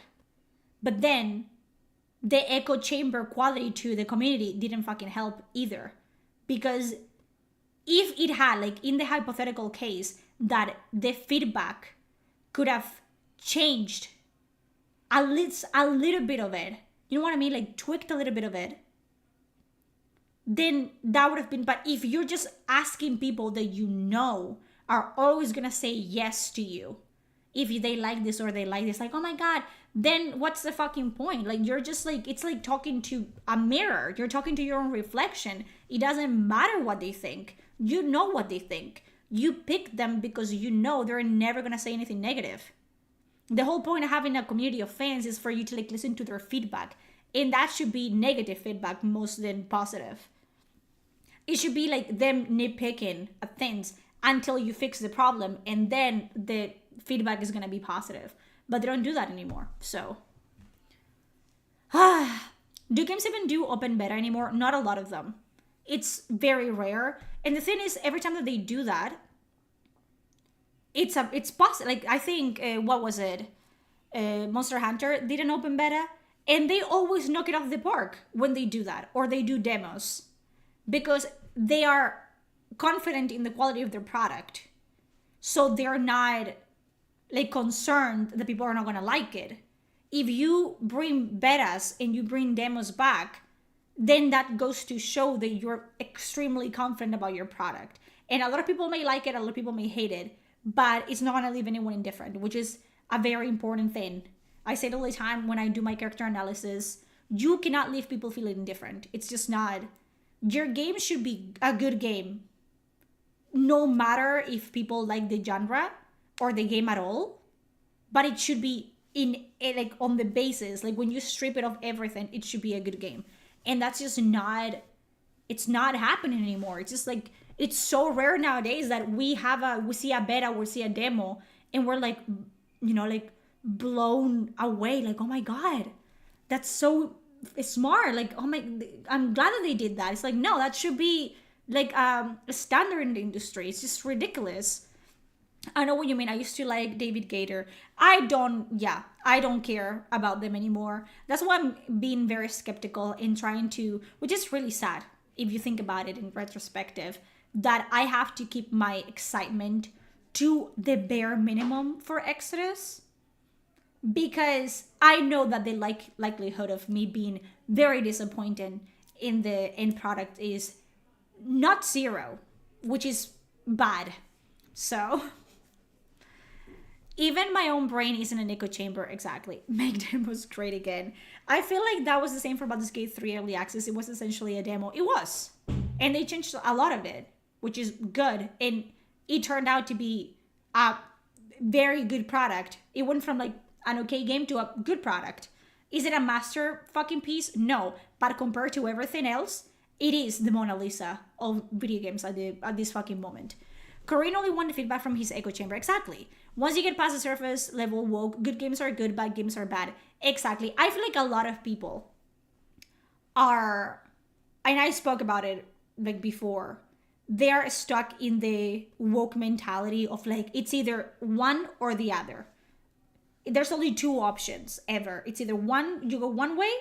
But then, the echo chamber quality to the community didn't fucking help either. Because if it had, like, in the hypothetical case that the feedback could have changed a little bit of it, you know what I mean? Like, tweaked a little bit of it, then that would have been... But if you're just asking people that you know are always gonna say yes to you, if they like this or they like this, like, oh my god, then what's the fucking point? Like, you're just like... It's like talking to a mirror. You're talking to your own reflection. It doesn't matter what they think. You know what they think. You pick them because you know they're never gonna say anything negative. The whole point of having a community of fans is for you to, like, listen to their feedback. And that should be negative feedback more than positive. It should be like them nitpicking at things until you fix the problem, and then the feedback is going to be positive. But they don't do that anymore. So, do games even do open beta anymore? Not a lot of them. It's very rare. And the thing is, every time that they do that, it's possible. Like, I think, what was it? Monster Hunter did an open beta, and they always knock it off the park when they do that, or they do demos, because they are confident in the quality of their product. So they're not, like, concerned that people are not going to like it. If you bring betas and you bring demos back, then that goes to show that you're extremely confident about your product. And a lot of people may like it, a lot of people may hate it, but it's not gonna leave anyone indifferent, which is a very important thing. I say it all the time when I do my character analysis, you cannot leave people feeling indifferent. It's just not. Your game should be a good game, no matter if people like the genre or the game at all, but it should be like on the basis, like when you strip it of everything, it should be a good game. And that's just not, it's not happening anymore. It's just like, it's so rare nowadays that we see a beta, we see a demo, and we're like, you know, like blown away. Like, oh my God, that's so smart. Like, oh my, I'm glad that they did that. It's like, no, that should be like a standard in the industry. It's just ridiculous. I know what you mean. I used to like David Gator. I don't care about them anymore. That's why I'm being very skeptical in trying to, which is really sad if you think about it in retrospective, that I have to keep my excitement to the bare minimum for Exodus, because I know that the likelihood of me being very disappointed in the end product is not zero, which is bad. So even my own brain isn't an echo chamber. Exactly. Make demos great again. I feel like that was the same for Baldur's Gate 3 Early Access. It was essentially a demo. It was. And they changed a lot of it, which is good. And it turned out to be a very good product. It went from like an okay game to a good product. Is it a master fucking piece? No. But compared to everything else, it is the Mona Lisa of video games at this fucking moment. Corinne only wanted feedback from his echo chamber. Exactly. Once you get past the surface level woke, good games are good, bad games are bad. Exactly. I feel like a lot of people are, and I spoke about it like before, they're stuck in the woke mentality of like, it's either one or the other. There's only two options ever. It's either one, you go one way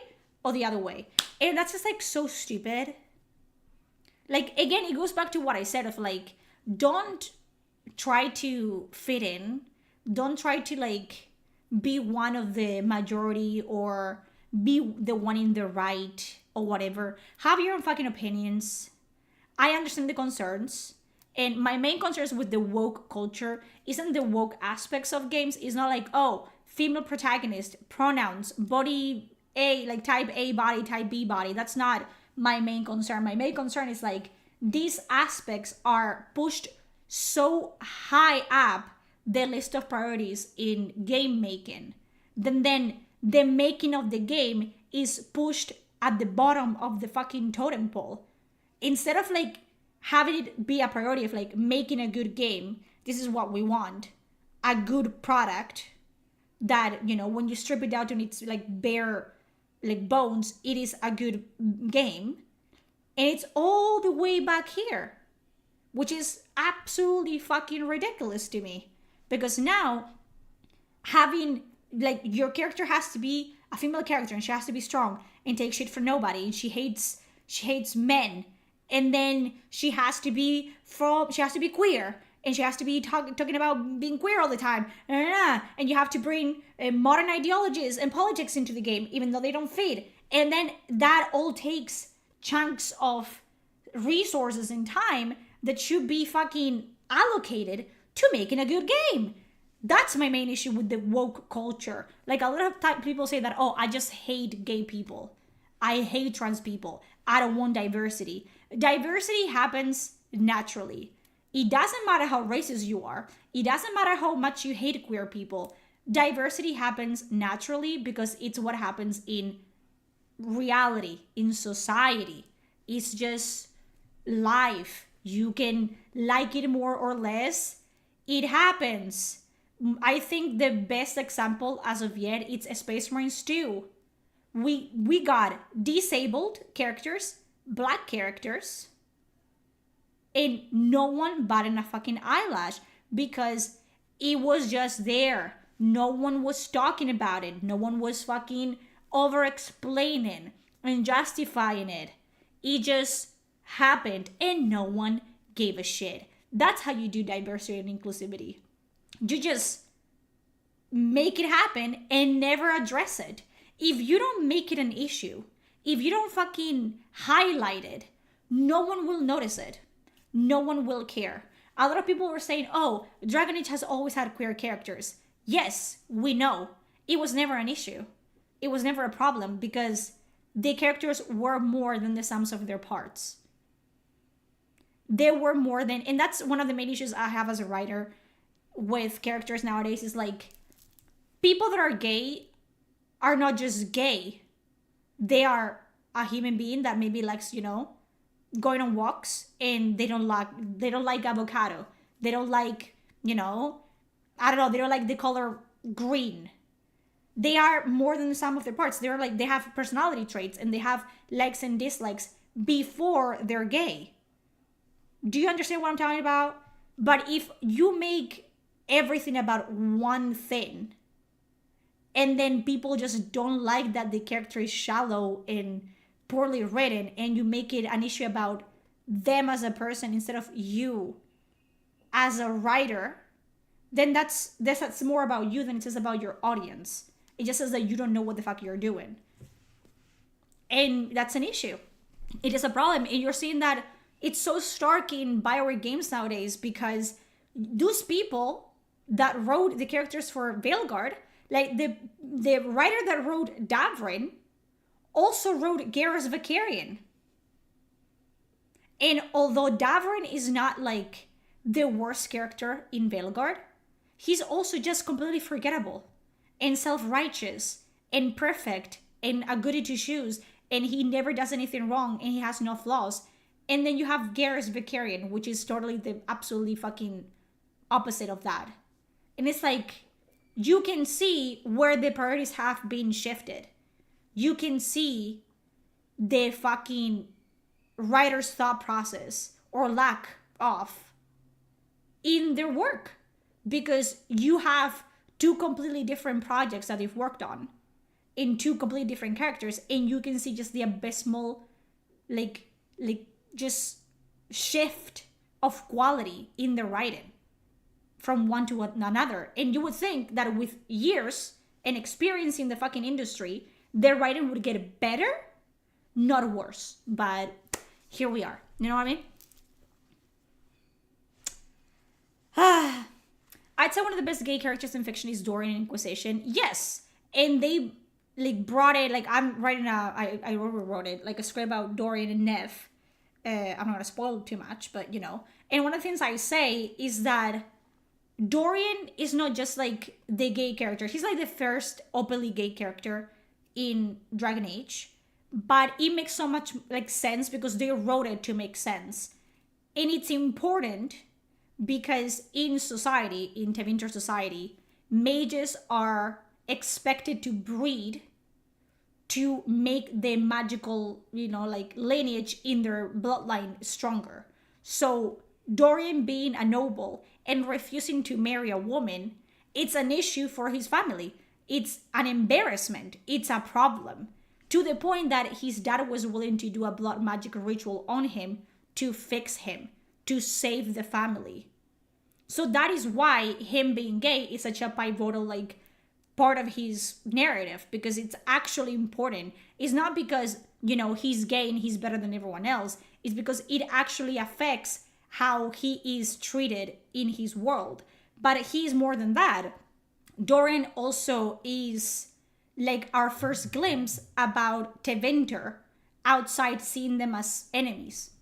or the other way. And that's just like so stupid. Like, again, it goes back to what I said of like, don't try to fit in. Don't try to like be one of the majority or be the one in the right or whatever. Have your own fucking opinions. I understand the concerns. And my main concerns with the woke culture isn't the woke aspects of games. It's not like, oh, female protagonist, pronouns, body A, like type A body, type B body. That's not my main concern. My main concern is like, these aspects are pushed so high up the list of priorities in game making. Then the making of the game is pushed at the bottom of the fucking totem pole. Instead of like having it be a priority of like making a good game, this is what we want. A good product that, you know, when you strip it down to its like bare like bones, it is a good game. And it's all the way back here, which is absolutely fucking ridiculous to me. Because now, having, like, your character has to be a female character, and she has to be strong, and take shit from nobody, and she hates men, and then she has to be queer, and she has to be talking about being queer all the time, and you have to bring modern ideologies and politics into the game, even though they don't fit. And then that all takes chunks of resources and time that should be fucking allocated to making a good game. That's my main issue with the woke culture. Like, a lot of people say that, oh, I just hate gay people. I hate trans people. I don't want diversity. Diversity happens naturally. It doesn't matter how racist you are. It doesn't matter how much you hate queer people. Diversity happens naturally because it's what happens in reality, in society. It's just life. You can like it more or less. It happens. I think the best example as of yet, it's Space Marines 2. We got disabled characters, black characters, and no one batted a fucking eyelash because it was just there. No one was talking about it. No one was fucking over-explaining and justifying it. It just happened and no one gave a shit. That's how you do diversity and inclusivity. You just make it happen and never address it. If you don't make it an issue, if you don't fucking highlight it, no one will notice it. no one will care. A lot of people were saying, oh, Dragon Age has always had queer characters. Yes, we know. It was never an issue. It was never a problem because the characters were more than the sums of their parts. They were more than, and that's one of the main issues I have as a writer with characters nowadays is like, people that are gay are not just gay. They are a human being that maybe likes, you know, going on walks, and they don't like avocado. They don't like, you know, I don't know, they don't like the color green. They are more than the sum of their parts. They're like, they have personality traits and they have likes and dislikes before they're gay. Do you understand what I'm talking about? But if you make everything about one thing, and then people just don't like that the character is shallow and poorly written, and you make it an issue about them as a person instead of you as a writer, then that's more about you than it says about your audience. It just says that you don't know what the fuck you're doing. And that's an issue. It is a problem. And you're seeing that it's so stark in BioWare games nowadays because those people that wrote the characters for Veilguard, like the writer that wrote Davrin also wrote Garrus Vakarian. And although Davrin is not like the worst character in Veilguard, he's also just completely forgettable and self-righteous and perfect and a goody two shoes, and he never does anything wrong and he has no flaws. And then you have Garrus Vakarian, which is totally the absolutely fucking opposite of that. And it's like, you can see where the priorities have been shifted. You can see the fucking writer's thought process or lack of in their work, because you have two completely different projects that they've worked on in two completely different characters, and you can see just the abysmal like just shift of quality in the writing from one to another. And you would think that with years and experience in the fucking industry, their writing would get better, not worse. But here we are. You know what I mean? I'd say one of the best gay characters in fiction is Dorian in Inquisition. Yes. And they like brought it, like I'm writing I wrote it, like a script about Dorian and Nev. I'm not gonna spoil too much, but you know. And one of the things I say is that Dorian is not just like the gay character. He's like the first openly gay character in Dragon Age. But it makes so much like sense because they wrote it to make sense. And it's important because in society, in Tevinter society, mages are expected to breed to make the magical, you know, like lineage in their bloodline stronger. So Dorian being a noble and refusing to marry a woman, it's an issue for his family. It's an embarrassment. It's a problem. To the point that his dad was willing to do a blood magic ritual on him to fix him, to save the family. So that is why him being gay is such a pivotal like part of his narrative, because it's actually important. It's not because, you know, he's gay and he's better than everyone else. It's because it actually affects how he is treated in his world. But he's more than that. Dorian also is like our first glimpse about Tevinter outside seeing them as enemies.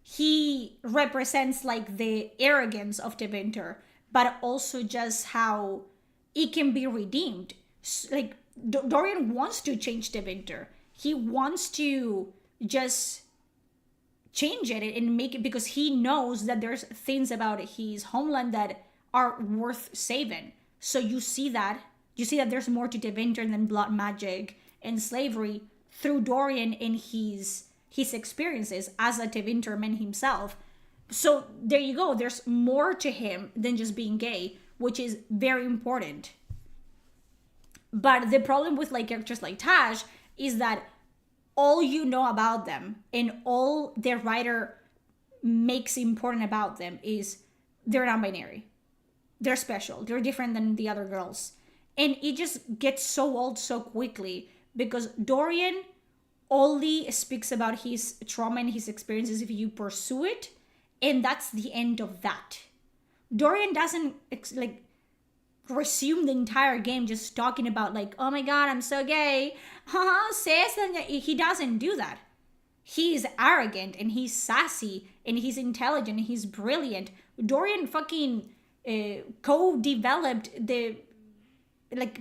He represents like the arrogance of Tevinter, but also just how it can be redeemed. Like Dorian wants to change Tevinter. He wants to just change it and make it, because he knows that there's things about his homeland that are worth saving. So you see that there's more to Tevinter than blood magic and slavery through Dorian and his experiences as a Tevinterman himself. So there you go. There's more to him than just being gay, which is very important. But the problem with like characters like Taj is that all you know about them and all the writer makes important about them is they're non-binary. They're special. They're different than the other girls. And it just gets so old so quickly because Dorian only speaks about his trauma and his experiences if you pursue it. And that's the end of that. Dorian doesn't resume the entire game just talking about like, oh my god, I'm so gay. Haha, sis. He doesn't do that. He's arrogant and he's sassy and he's intelligent and he's brilliant. Dorian fucking co-developed the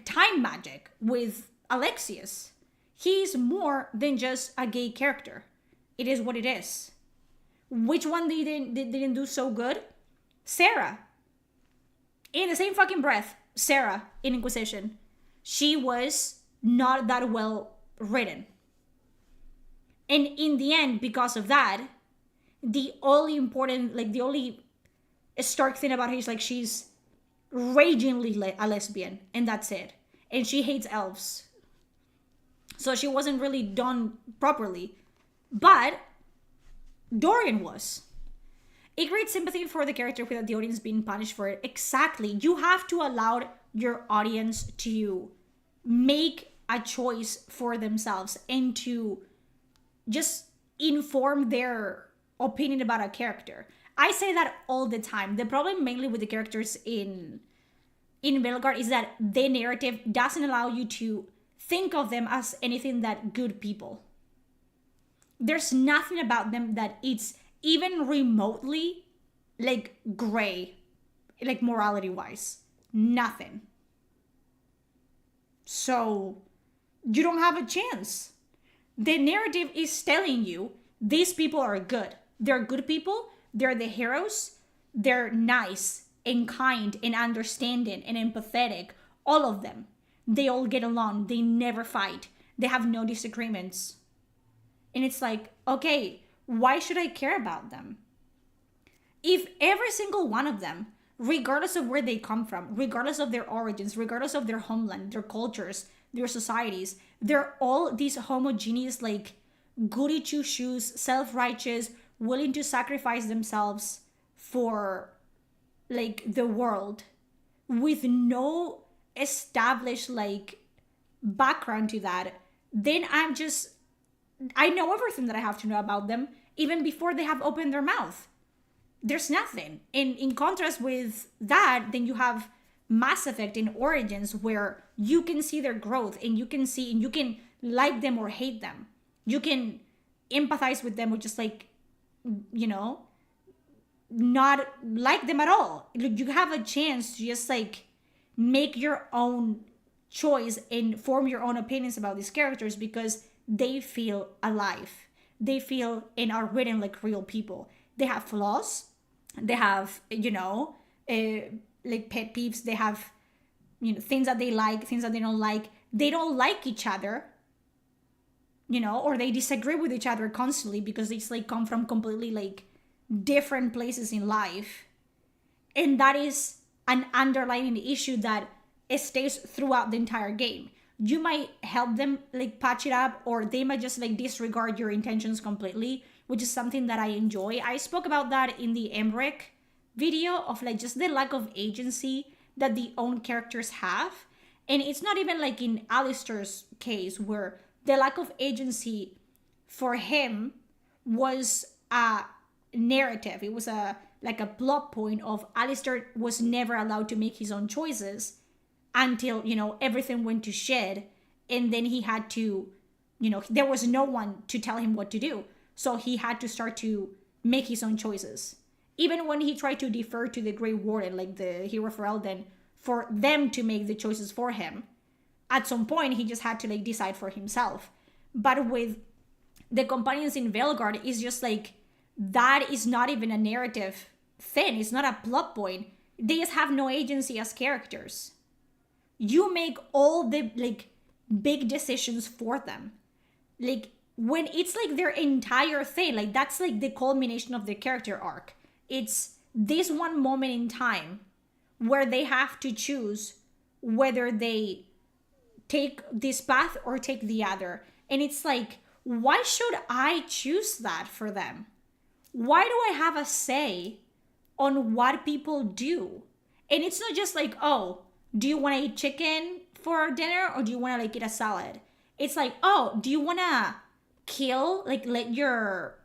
time magic with Alexius. He's more than just a gay character. It is what it is. Which one didn't do so good? Sarah. In the same fucking breath, Sarah in Inquisition. She was not that well written. And in the end, because of that, the only stark thing about her is like she's ragingly a lesbian, and that's it. And she hates elves. So she wasn't really done properly. But Dorian was. It creates sympathy for the character without the audience being punished for it. Exactly. You have to allow your audience to make a choice for themselves and to just inform their opinion about a character. I say that all the time. The problem mainly with the characters in Bellegarde is that the narrative doesn't allow you to think of them as anything that good people. There's nothing about them that it's even remotely gray, morality wise. Nothing. So you don't have a chance. The narrative is telling you these people are good. They're good people. They're the heroes. They're nice and kind and understanding and empathetic. All of them. They all get along. They never fight. They have no disagreements. And it's like, okay, why should I care about them? If every single one of them, regardless of where they come from, regardless of their origins, regardless of their homeland, their cultures, their societies, they're all these homogeneous, goody two-shoes, self-righteous, willing to sacrifice themselves for, the world, with no established, background to that, then I know everything that I have to know about them, even before they have opened their mouth. There's nothing. And in contrast with that, then you have Mass Effect in Origins, where you can see their growth and you can like them or hate them. You can empathize with them or just not like them at all. You have a chance to just make your own choice and form your own opinions about these characters because they feel alive. They feel and are written like real people. They have flaws. They have, pet peeves. They have, things that they like, things that they don't like. They don't like each other, or they disagree with each other constantly because they come from completely different places in life. And that is an underlying issue that stays throughout the entire game. You might help them patch it up, or they might just disregard your intentions completely, which is something that I enjoy. I spoke about that in the Emmerich video of just the lack of agency that the own characters have. And it's not even in Alistair's case, where the lack of agency for him was a narrative. It was a plot point of Alistair was never allowed to make his own choices until, everything went to shit. And then he had to, there was no one to tell him what to do. So he had to start to make his own choices. Even when he tried to defer to the Grey Warden, the hero for Elden, for them to make the choices for him, at some point he just had to decide for himself. But with the companions in Bellegarde, it's just that is not even a narrative thing. It's not a plot point. They just have no agency as characters. You make all the big decisions for them. When it's their entire thing, that's the culmination of the character arc. It's this one moment in time where they have to choose whether they take this path or take the other. And it's why should I choose that for them? Why do I have a say on what people do? And it's not just oh, do you want to eat chicken for dinner or do you want to eat a salad? It's oh, do you want to kill, let your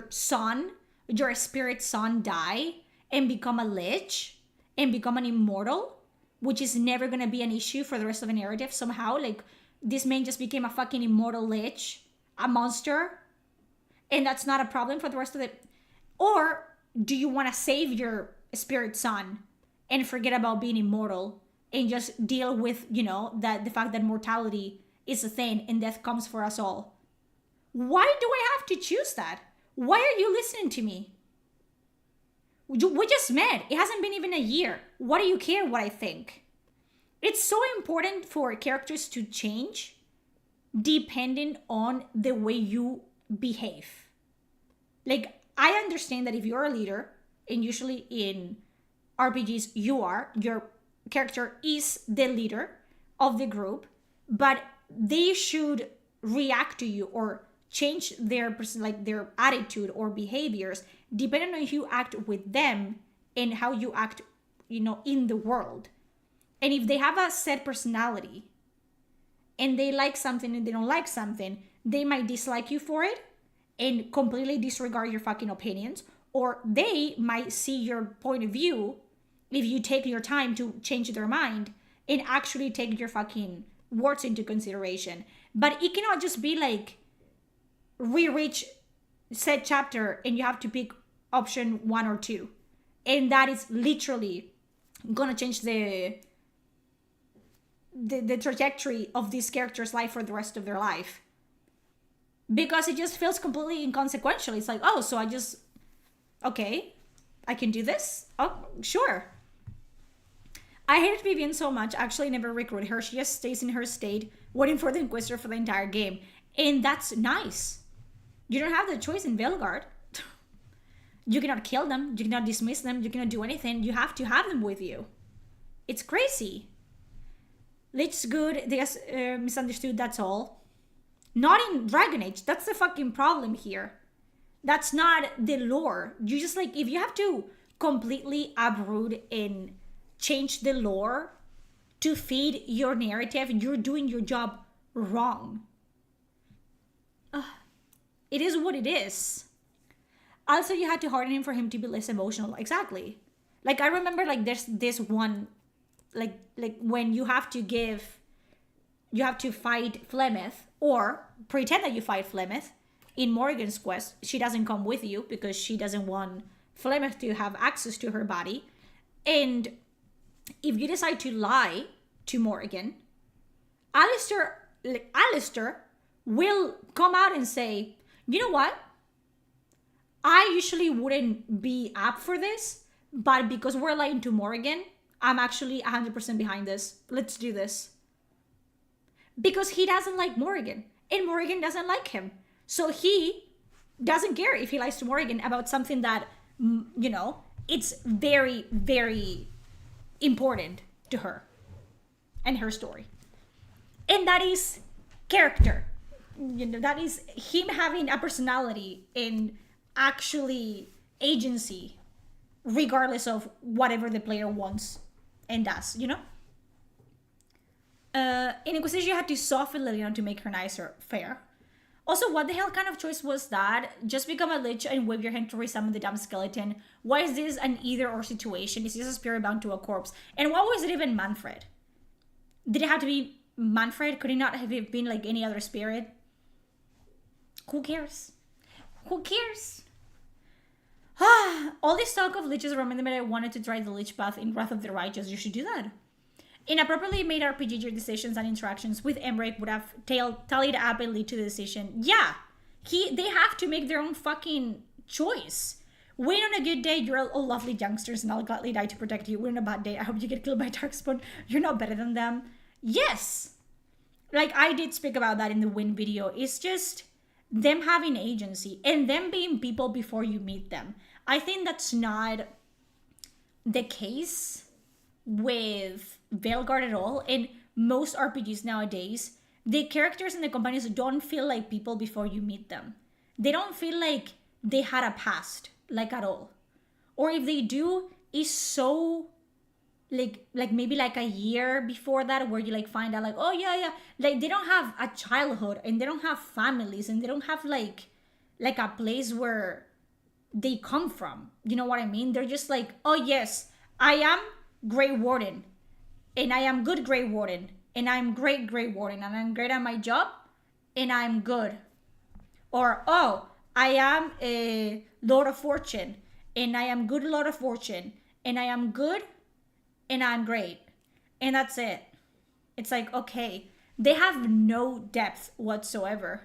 son your spirit son die and become a lich and become an immortal, which is never gonna be an issue for the rest of the narrative somehow. Like, this man just became a fucking immortal lich, a monster, and that's not a problem for the rest of the... Or do you want to save your spirit son and forget about being immortal and just deal with, you know, that the fact that mortality is a thing and death comes for us all? Why do I have to choose that? Why are you listening to me? We just met. It hasn't been even a year. Why do you care what I think? It's so important for characters to change depending on the way you behave. Like, I understand that if you're a leader, and usually in RPGs your character is the leader of the group, but they should react to you or change their attitude or behaviors depending on how you act with them and how you act, you know, in the world. And if they have a set personality and they like something and they don't like something, they might dislike you for it and completely disregard your fucking opinions, or they might see your point of view if you take your time to change their mind and actually take your fucking words into consideration. But it cannot just be like, we reach said chapter and you have to pick option 1 or 2. And that is literally gonna change the trajectory of this character's life for the rest of their life. Because it just feels completely inconsequential. It's like, oh, so okay, I can do this? Oh, sure. I hated Vivian so much, actually never recruit her. She just stays in her state, waiting for the Inquisitor for the entire game. And that's nice. You don't have the choice in Veilguard. You cannot kill them, you cannot dismiss them, you cannot do anything. You have to have them with you. It's crazy. Lich's good, they just misunderstood, that's all. Not in Dragon Age, that's the fucking problem here. That's not the lore. You just like, if you have to completely uproot and change the lore to feed your narrative, you're doing your job wrong. It is what it is. Also, you had to harden him for him to be less emotional. Exactly. Like, I remember, like, there's this one, like when you have to fight Flemeth, or pretend that you fight Flemeth in Morrigan's quest. She doesn't come with you because she doesn't want Flemeth to have access to her body. And if you decide to lie to Morrigan, Alistair will come out and say, you know what? I usually wouldn't be up for this, but because we're lying to Morrigan, I'm actually 100% behind this. Let's do this. Because he doesn't like Morrigan, and Morrigan doesn't like him. So he doesn't care if he lies to Morrigan about something that, you know, it's very, very important to her and her story. And that is character. You know, that is him having a personality and actually agency, regardless of whatever the player wants and does, you know? In Inquisition, you had to soften Liliana to make her nicer. Fair. Also, what the hell kind of choice was that? Just become a lich and wave your hand to resummon the damn skeleton. Why is this an either-or situation? Is this a spirit bound to a corpse? And why was it even Manfred? Did it have to be Manfred? Could it not have been like any other spirit? Who cares? Who cares? All this talk of liches reminded me that I wanted to try the lich path in Wrath of the Righteous. You should do that. In a properly made RPG, your decisions and interactions with Emmerich would have tallied up and lead to the decision. Yeah, they have to make their own fucking choice. When on a good day, you're all lovely youngsters and I'll gladly die to protect you. When on a bad day, I hope you get killed by Darkspawn. You're not better than them. Yes! Like, I did speak about that in the Win video. It's just them having agency and them being people before you meet them. I think that's not the case with Veilguard at all. In most RPGs nowadays, the characters and the companions don't feel like people before you meet them. They don't feel like they had a past, like at all. Or if they do, it's so like maybe like a year before that where you like find out like, oh yeah, like they don't have a childhood and they don't have families and they don't have like a place where they come from. You know what I mean? They're just like, oh yes, I am Grey Warden, and I am good Grey Warden, and I'm great Grey Warden, and I'm great at my job, and I'm good. Or, oh, I am a Lord of Fortune, and I am good Lord of Fortune, and I am good, and I'm great. And that's it. It's like, okay, they have no depth whatsoever.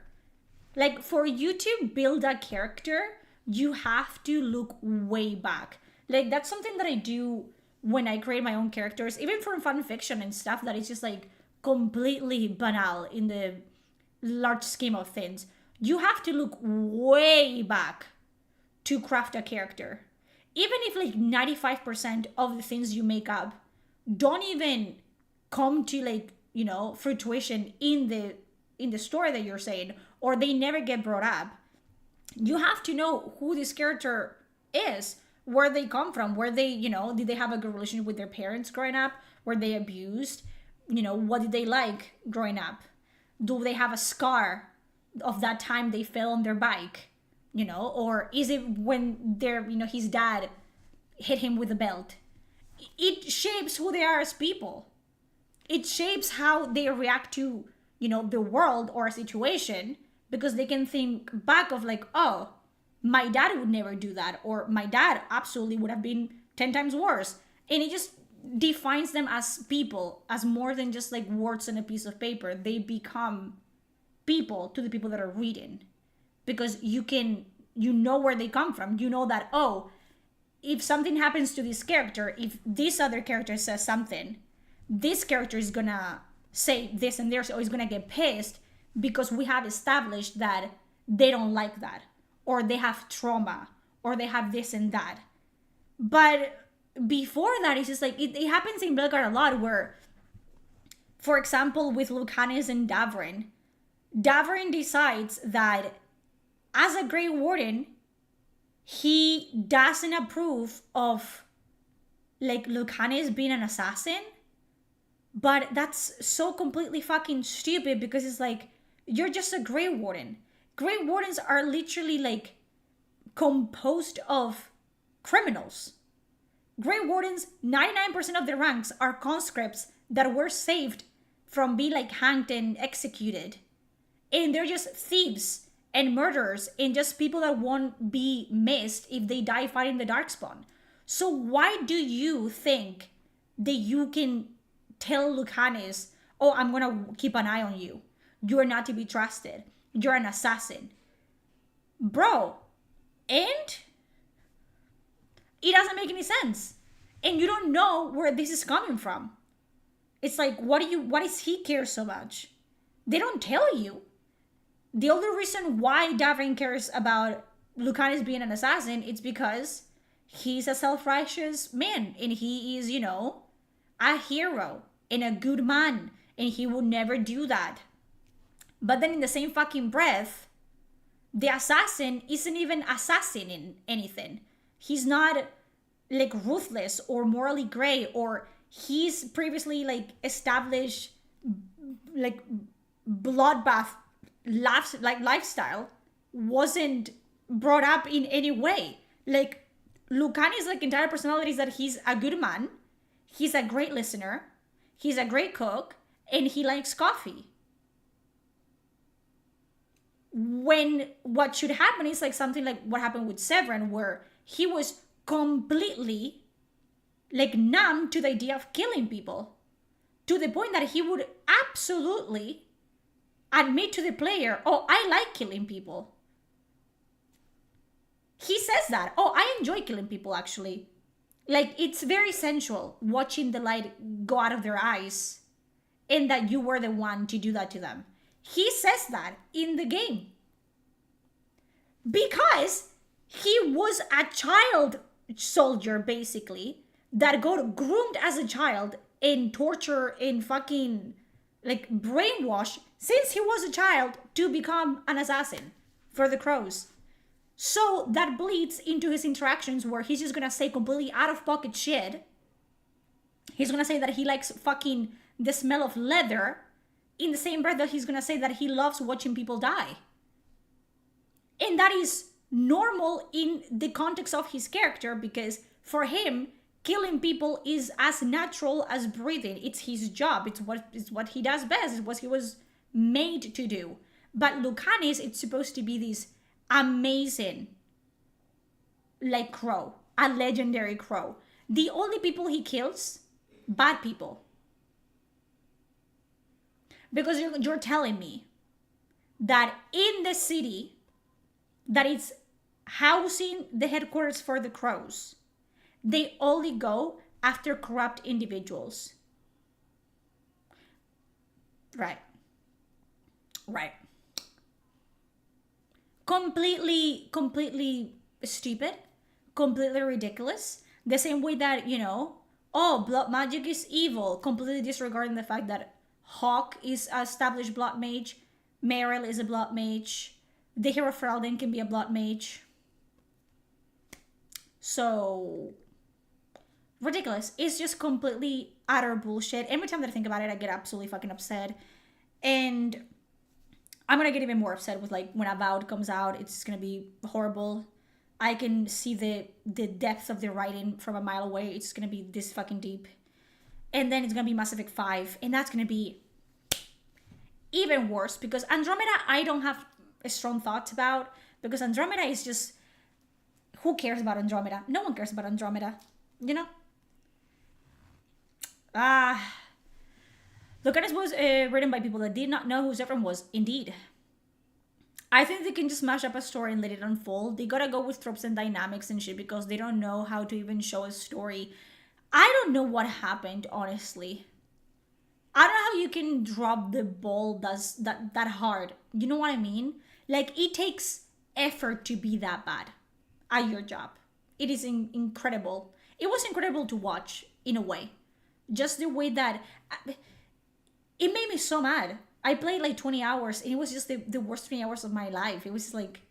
Like, for you to build a character, you have to look way back. Like, that's something that I do when I create my own characters, even for fan fiction and stuff that is just like completely banal in the large scheme of things. You have to look way back to craft a character. Even if like 95% of the things you make up don't even come to like, you know, fruition in the story that you're saying, or they never get brought up, you have to know who this character is, where they come from, where they, you know, did they have a good relationship with their parents growing up? Were they abused? You know, what did they like growing up? Do they have a scar of that time they fell on their bike? You know, or is it when their, you know, his dad hit him with a belt? It shapes who they are as people. It shapes how they react to, you know, the world or a situation, because they can think back of like, oh, my dad would never do that, or my dad absolutely would have been 10 times worse. And it just defines them as people, as more than just like words on a piece of paper. They become people to the people that are reading, because you know where they come from. You know that, oh, if something happens to this character, if this other character says something, this character is gonna say this and this, or is gonna get pissed, because we have established that they don't like that, or they have trauma, or they have this and that. But before that, it's just like, it happens in Belgrade a lot, where, for example, with Lucanis and Davrin decides that as a Grey Warden, he doesn't approve of like Lucanis being an assassin. But that's so completely fucking stupid, because it's like, you're just a Grey Warden. Grey Wardens are literally like composed of criminals. Grey Wardens, 99% of their ranks are conscripts that were saved from being like hanged and executed. And they're just thieves and murderers and just people that won't be missed if they die fighting the Darkspawn. So why do you think that you can tell Lucanis, oh, I'm gonna keep an eye on you. You're not to be trusted. You're an assassin. Bro, and it doesn't make any sense. And you don't know where this is coming from. It's like, why does he care so much? They don't tell you. The only reason why Davrin cares about Lucanis being an assassin is because he's a self-righteous man, and he is, you know, a hero and a good man, and he will never do that. But then in the same fucking breath, the assassin isn't even assassinating anything. He's not like ruthless or morally gray, or he's previously like established like bloodbath lifestyle wasn't brought up in any way. Like Lucani's like entire personality is that he's a good man, he's a great listener, he's a great cook, and he likes coffee. When what should happen is like something like what happened with Severin, where he was completely like numb to the idea of killing people, to the point that he would absolutely admit to the player, oh, I like killing people. He says that, oh, I enjoy killing people actually. Like, it's very sensual watching the light go out of their eyes, and that you were the one to do that to them. He says that in the game. Because he was a child soldier, basically, that got groomed as a child and tortured and fucking, like, brainwashed since he was a child to become an assassin for the Crows. So that bleeds into his interactions, where he's just gonna say completely out of pocket shit. He's gonna say that he likes fucking the smell of leather, in the same breath that he's gonna say that he loves watching people die. And that is normal in the context of his character, because for him, killing people is as natural as breathing. It's his job. It's what he does best. It's what he was made to do. But Lucanis, it's supposed to be this amazing, like, crow, a legendary crow. The only people he kills, bad people. Because you're telling me that in the city that it's housing the headquarters for the crows, they only go after corrupt individuals. Right. Completely stupid, completely ridiculous. The same way that, blood magic is evil, completely disregarding the fact that Hawk is an established blood mage, Meryl is a blood mage, the hero Ferelden can be a blood mage. So ridiculous. It's just completely utter bullshit. Every time that I think about it, I get absolutely fucking upset. And I'm gonna get even more upset with, like, when Avowed comes out. It's gonna be horrible. I can see the depth of the writing from a mile away. It's gonna be this fucking deep. And then it's gonna be Mass Effect 5, and that's gonna be even worse, because Andromeda I don't have a strong thoughts about, because Andromeda is just, who cares about Andromeda? No one cares about Andromeda, Lucanis was written by people that did not know who Zephyr was. Indeed. I think they can just mash up a story and let it unfold. They gotta go with tropes and dynamics and shit because they don't know how to even show a story. I don't know what happened, honestly. I don't know how you can drop the ball that hard. You know what I mean? Like, it takes effort to be that bad at your job. It is incredible. It was incredible to watch, in a way. Just the way that... It made me so mad. I played like 20 hours and it was just the worst 20 hours of my life. It was like,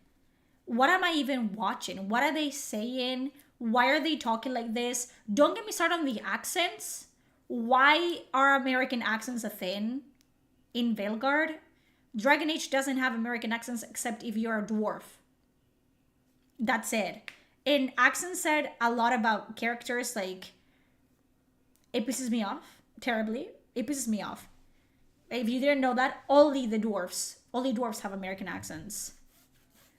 what am I even watching? What are they saying? Why are they talking like this? Don't get me started on the accents. Why are American accents a thing in Veilguard? Dragon Age doesn't have American accents except if you're a dwarf. That's it. And accents said a lot about characters, like, it pisses me off terribly. It pisses me off. If you didn't know that, only dwarves have American accents.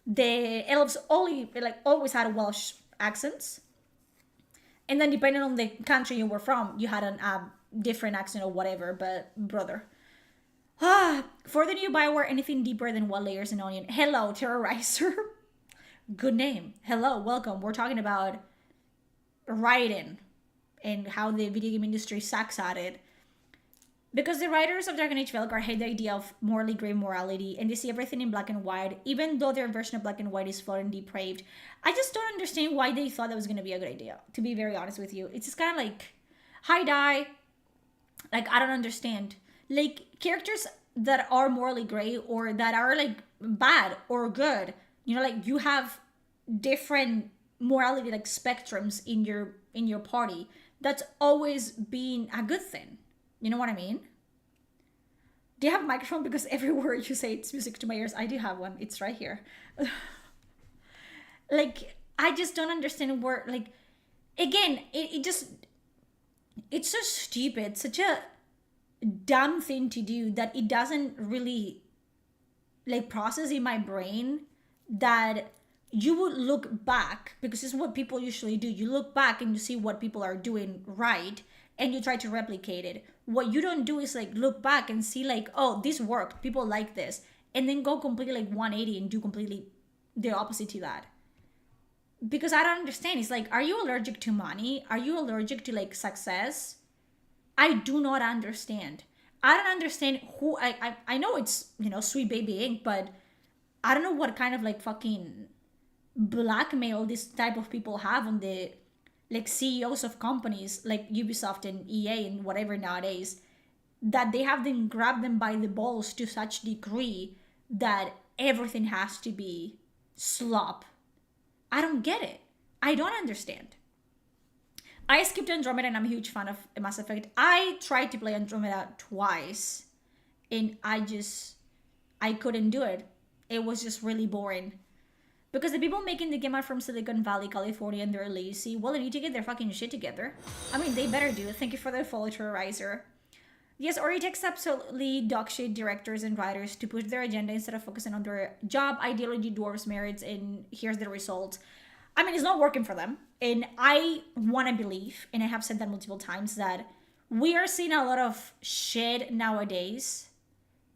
The elves always had Welsh accents. And then depending on the country you were from, you had a different accent or whatever, but brother. For the new Bioware, anything deeper than what layers an onion? Hello, Terrorizer. Good name. Hello, welcome. We're talking about writing and how the video game industry sucks at it. Because the writers of Dragon Age Veilguard hate the idea of morally gray morality, and they see everything in black and white, even though their version of black and white is flawed and depraved. I just don't understand why they thought that was going to be a good idea, to be very honest with you. It's just kind of like, hi, die. Like, I don't understand. Like, characters that are morally gray or that are, like, bad or good, like, you have different morality, like, spectrums in your party. That's always been a good thing. You know what I mean? Do you have a microphone? Because every word you say, it's music to my ears. I do have one. It's right here. Like, I just don't understand where, like, again, it's so stupid. Such a dumb thing to do that it doesn't really, like, process in my brain that you would look back, because this is what people usually do. You look back and you see what people are doing right, and you try to replicate it. What you don't do is, like, look back and see, like, oh, this worked, people like this, and then go completely, like, 180 and do completely the opposite to that. Because I don't understand. It's like, are you allergic to money? Are you allergic to, like, success? I do not understand. I don't understand who... I know it's, Sweet Baby Inc., but I don't know what kind of, like, fucking blackmail this type of people have on the... like, CEOs of companies like Ubisoft and EA and whatever nowadays, that they have them grab them by the balls to such degree that everything has to be slop. I don't get it. I don't understand. I skipped Andromeda and I'm a huge fan of Mass Effect. I tried to play Andromeda twice and I couldn't do it. It was just really boring. Because the people making the game are from Silicon Valley, California, and they're lazy. Well, they need to get their fucking shit together. I mean, they better do. Thank you for the follow, Terrorizer. Yes, or it takes absolutely dogshit directors and writers to push their agenda instead of focusing on their job, ideology, dwarves, merits, and here's the result. I mean, it's not working for them. And I want to believe, and I have said that multiple times, that we are seeing a lot of shit nowadays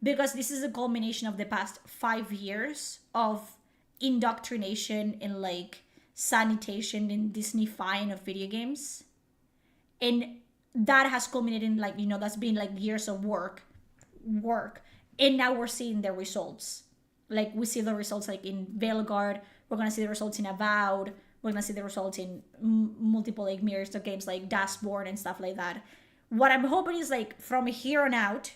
because this is a culmination of the past 5 years of indoctrination and like sanitation and Disneyfying of video games. And that has culminated in like, you know, that's been like years of work. And now we're seeing the results. Like we see the results like in Veilguard, we're going to see the results in Avowed, we're going to see the results in multiple like mirrors of games like Dashboard and stuff like that. What I'm hoping is like from here on out,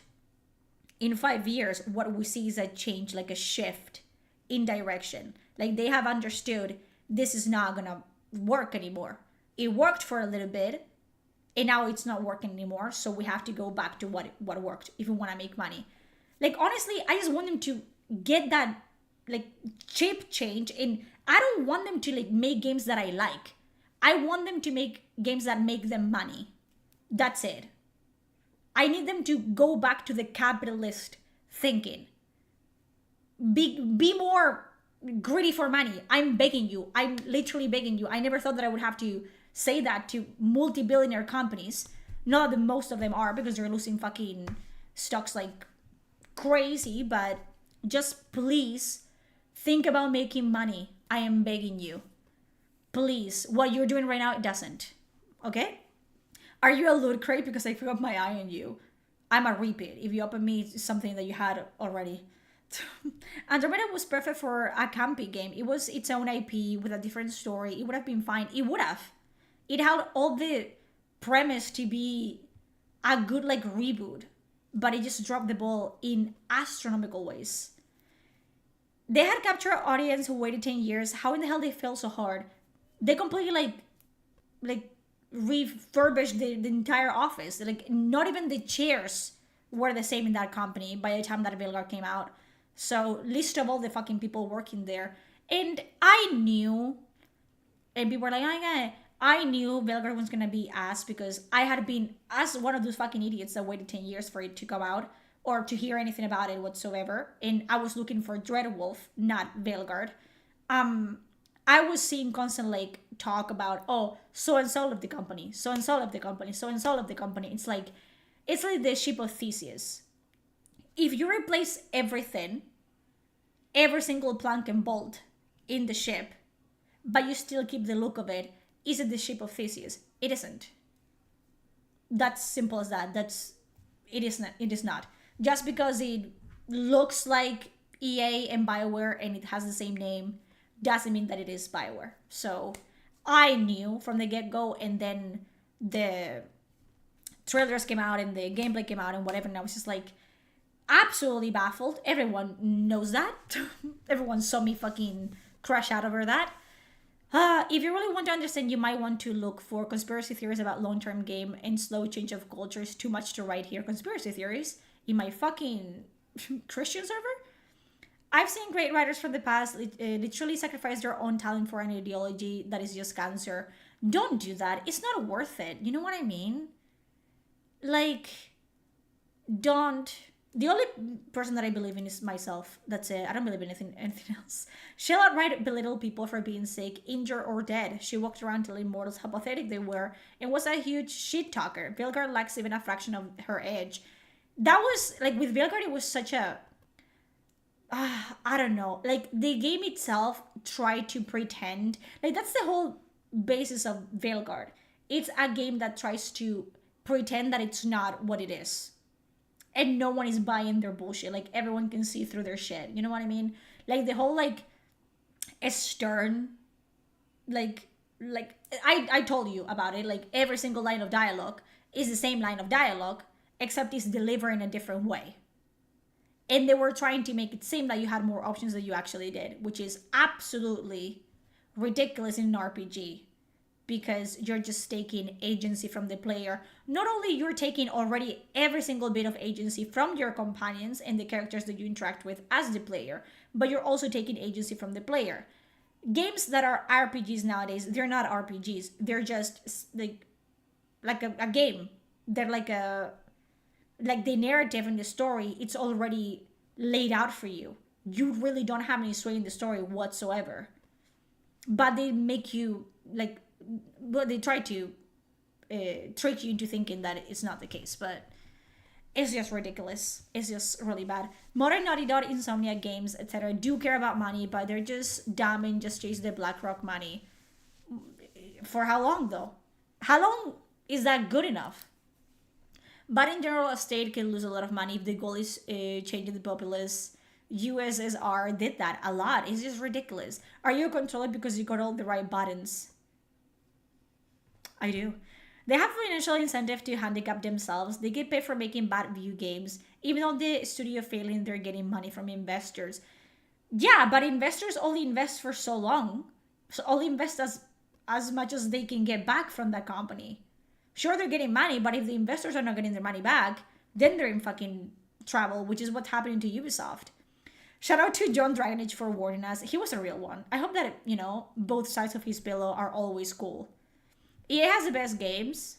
in 5 years, what we see is a change, like a shift in direction. Like they have understood this is not going to work anymore. It worked for a little bit, and now it's not working anymore, so we have to go back to what worked if we want to make money. Like, honestly, I just want them to get that, like, chip change, and I don't want them to, like, make games that I like. I want them to make games that make them money. That's it. I need them to go back to the capitalist thinking. Be more greedy for money. I'm begging you. I'm literally begging you. I never thought that I would have to say that to multi-billionaire companies. Not that most of them are, because they're losing fucking stocks like crazy, but just please think about making money. I am begging you. Please. What you're doing right now, it doesn't. Okay? Are you a loot crate because I threw up my eye on you? I'm a repeat. If you open me something that you had already. Andromeda was perfect for a campy game. It was its own IP with a different story. It would have been fine. It would have. It had all the premise to be a good like reboot, but it just dropped the ball in astronomical ways. They had captured an audience who waited 10 years. How in the hell they failed so hard? They completely like refurbished the entire office. Like not even the chairs were the same in that company by the time that Veilguard came out. So least of all the fucking people working there. And I knew, and people were like, I knew Veilguard was gonna be ass because I had been as one of those fucking idiots that waited 10 years for it to come out or to hear anything about it whatsoever. And I was looking for Dreadwolf, not Veilguard. I was seeing constant like talk about, oh, so and so left the company, so and so left the company, so and so left the company. It's like the ship of Theseus. If you replace everything, every single plank and bolt in the ship, but you still keep the look of it, is it the ship of Theseus? It isn't. That's simple as that. It is not. Just because it looks like EA and BioWare and it has the same name doesn't mean that it is BioWare. So I knew from the get-go, and then the trailers came out and the gameplay came out and whatever, and I was just like absolutely baffled. Everyone knows that. Everyone saw me fucking crash out over that. If you really want to understand, you might want to look for conspiracy theories about long-term game and slow change of culture. Is too much to write here. Conspiracy theories in my fucking Christian server? I've seen great writers from the past literally sacrifice their own talent for an ideology that is just cancer. Don't do that. It's not worth it. You know what I mean? Like, don't. The only person that I believe in is myself. That's it. I don't believe in anything else. She'll outright belittle people for being sick, injured, or dead. She walked around telling mortals how pathetic they were and was a huge shit talker. Veilguard lacks even a fraction of her edge. That was, like, with Veilguard, it was such a... I don't know. Like, the game itself tried to pretend. Like, that's the whole basis of Veilguard. It's a game that tries to pretend that it's not what it is. And no one is buying their bullshit. Like, everyone can see through their shit. You know what I mean? Like, the whole, like, stern, like, I told you about it. Like, every single line of dialogue is the same line of dialogue, except it's delivered in a different way. And they were trying to make it seem like you had more options than you actually did, which is absolutely ridiculous in an RPG. Because you're just taking agency from the player. Not only you're taking already every single bit of agency from your companions and the characters that you interact with as the player, but you're also taking agency from the player. games that are RPGs nowadays, they're not RPGs. They're just like a game. They're like the narrative and the story, it's already laid out for you. You really don't have any sway in the story whatsoever. But they make you they try to trick you into thinking that it's not the case, but it's just ridiculous. It's just really bad. Modern Naughty Dog, Insomnia Games, etc. do care about money, but they're just dumb and just chase the BlackRock money. For how long, though? How long is that good enough? But in general, a state can lose a lot of money if the goal is changing the populace. USSR did that a lot. It's just ridiculous. Are you a controller because you got all the right buttons? I do. They have financial incentive to handicap themselves. They get paid for making bad video games. Even though the studio failing, they're getting money from investors. Yeah, but investors only invest for so long. So only invest as much as they can get back from that company. Sure, they're getting money, but if the investors are not getting their money back, then they're in fucking trouble, which is what's happening to Ubisoft. Shout out to John Dragonage for warning us. He was a real one. I hope that, both sides of his pillow are always cool. EA has the best games.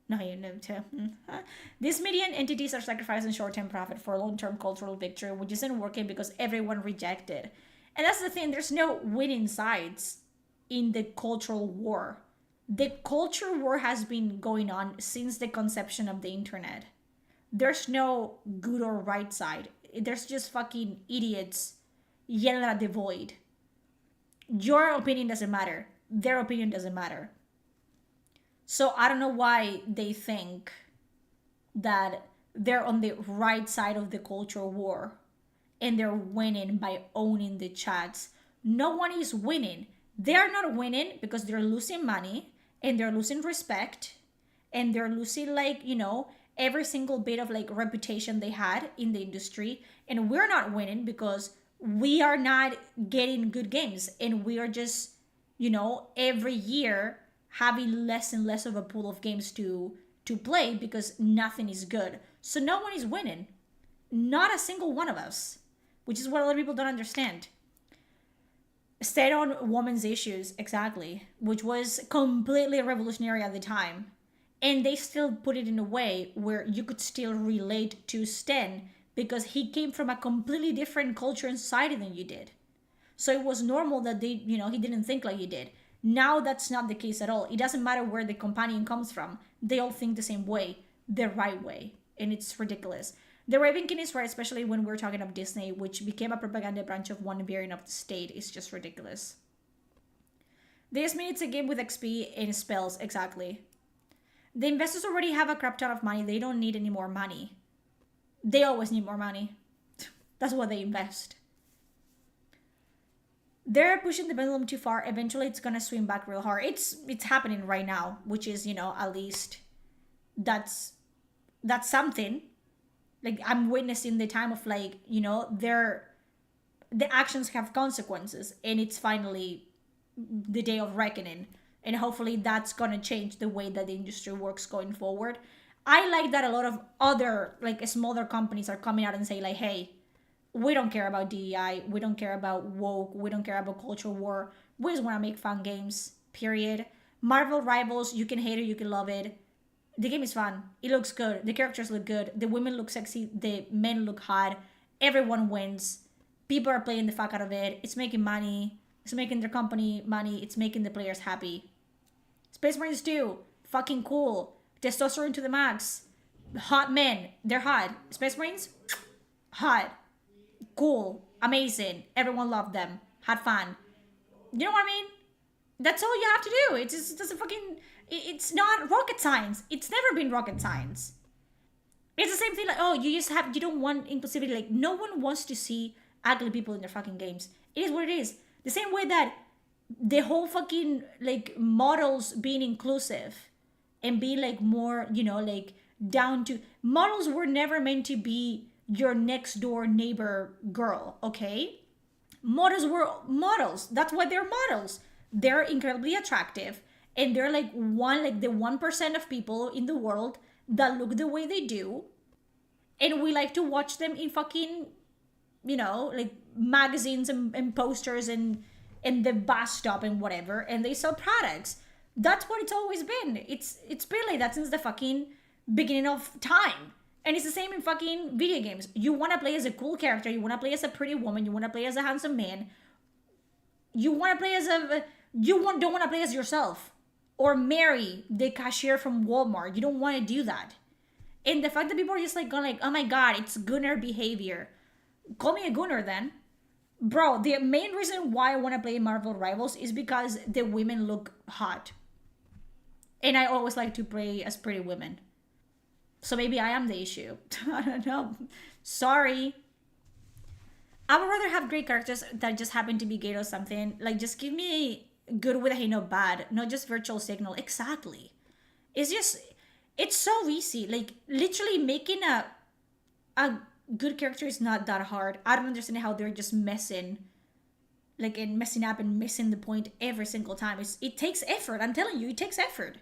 No, you know. These median entities are sacrificing short-term profit for long-term cultural victory, which isn't working because everyone rejected. And that's the thing. There's no winning sides in the cultural war. The culture war has been going on since the conception of the internet. There's no good or right side. There's just fucking idiots yelling at the void. Your opinion doesn't matter. Their opinion doesn't matter. So I don't know why they think that they're on the right side of the cultural war and they're winning by owning the chats. No one is winning. They're not winning because they're losing money and they're losing respect and they're losing every single bit of reputation they had in the industry. And we're not winning because we are not getting good games and we are just every year having less and less of a pool of games to play because nothing is good. So no one is winning. Not a single one of us, which is what a lot of people don't understand. Stayed on women's issues, exactly, which was completely revolutionary at the time. And they still put it in a way where you could still relate to Sten because he came from a completely different culture and society than you did. So it was normal that he didn't think like you did. Now that's not the case at all. It doesn't matter where the companion comes from. They all think the same way, the right way. And it's ridiculous. The Raven King is right, especially when we're talking of Disney, which became a propaganda branch of one variant of the state. It's just ridiculous. This means a game with XP and spells, exactly. The investors already have a crap ton of money. They don't need any more money. They always need more money. That's what they invest. They're pushing the pendulum too far. Eventually, it's gonna swing back real hard. It's happening right now, which is, at least that's something. I'm witnessing the time of the actions have consequences, and it's finally the day of reckoning. And hopefully that's gonna change the way that the industry works going forward. I like that a lot of other smaller companies are coming out and say hey, we don't care about DEI, we don't care about woke, we don't care about culture war. We just want to make fun games, period. Marvel Rivals, you can hate it, you can love it. The game is fun. It looks good. The characters look good. The women look sexy. The men look hot. Everyone wins. People are playing the fuck out of it. It's making money. It's making their company money. It's making the players happy. Space Marines 2, fucking cool. Testosterone to the max. Hot men, they're hot. Space Marines, hot. Cool, amazing, everyone loved them, had fun. You know what I mean? That's all you have to do. It's not rocket science. It's never been rocket science. It's the same thing you don't want inclusivity. No one wants to see ugly people in their fucking games. It is what it is. The same way that the whole fucking models being inclusive and being more, down to, models were never meant to be your next door neighbor girl, okay? Models were models. That's why they're models. They're incredibly attractive, and they're the 1% of people in the world that look the way they do, and we like to watch them in fucking you know, like magazines and posters and the bus stop and whatever, and they sell products. That's what it's always been. It's been like that since the fucking beginning of time. And it's the same in fucking video games. You want to play as a cool character, you want to play as a pretty woman, you want to play as a handsome man, you want to play as don't want to play as yourself or marry the cashier from Walmart. You don't want to do that. And the fact that people are just like going like, oh my god, it's Gunner behavior. Call me a Gunner then. Bro, the main reason why I want to play Marvel Rivals is because the women look hot. And I always like to play as pretty women. So maybe I am the issue. I don't know. Sorry. I would rather have great characters that just happen to be gay or something. Like, just give me good with a hint of bad, not just virtual signal. Exactly. It's so easy. Like, literally making a good character is not that hard. I don't understand how they're just messing up and missing the point every single time. It takes effort. I'm telling you, it takes effort.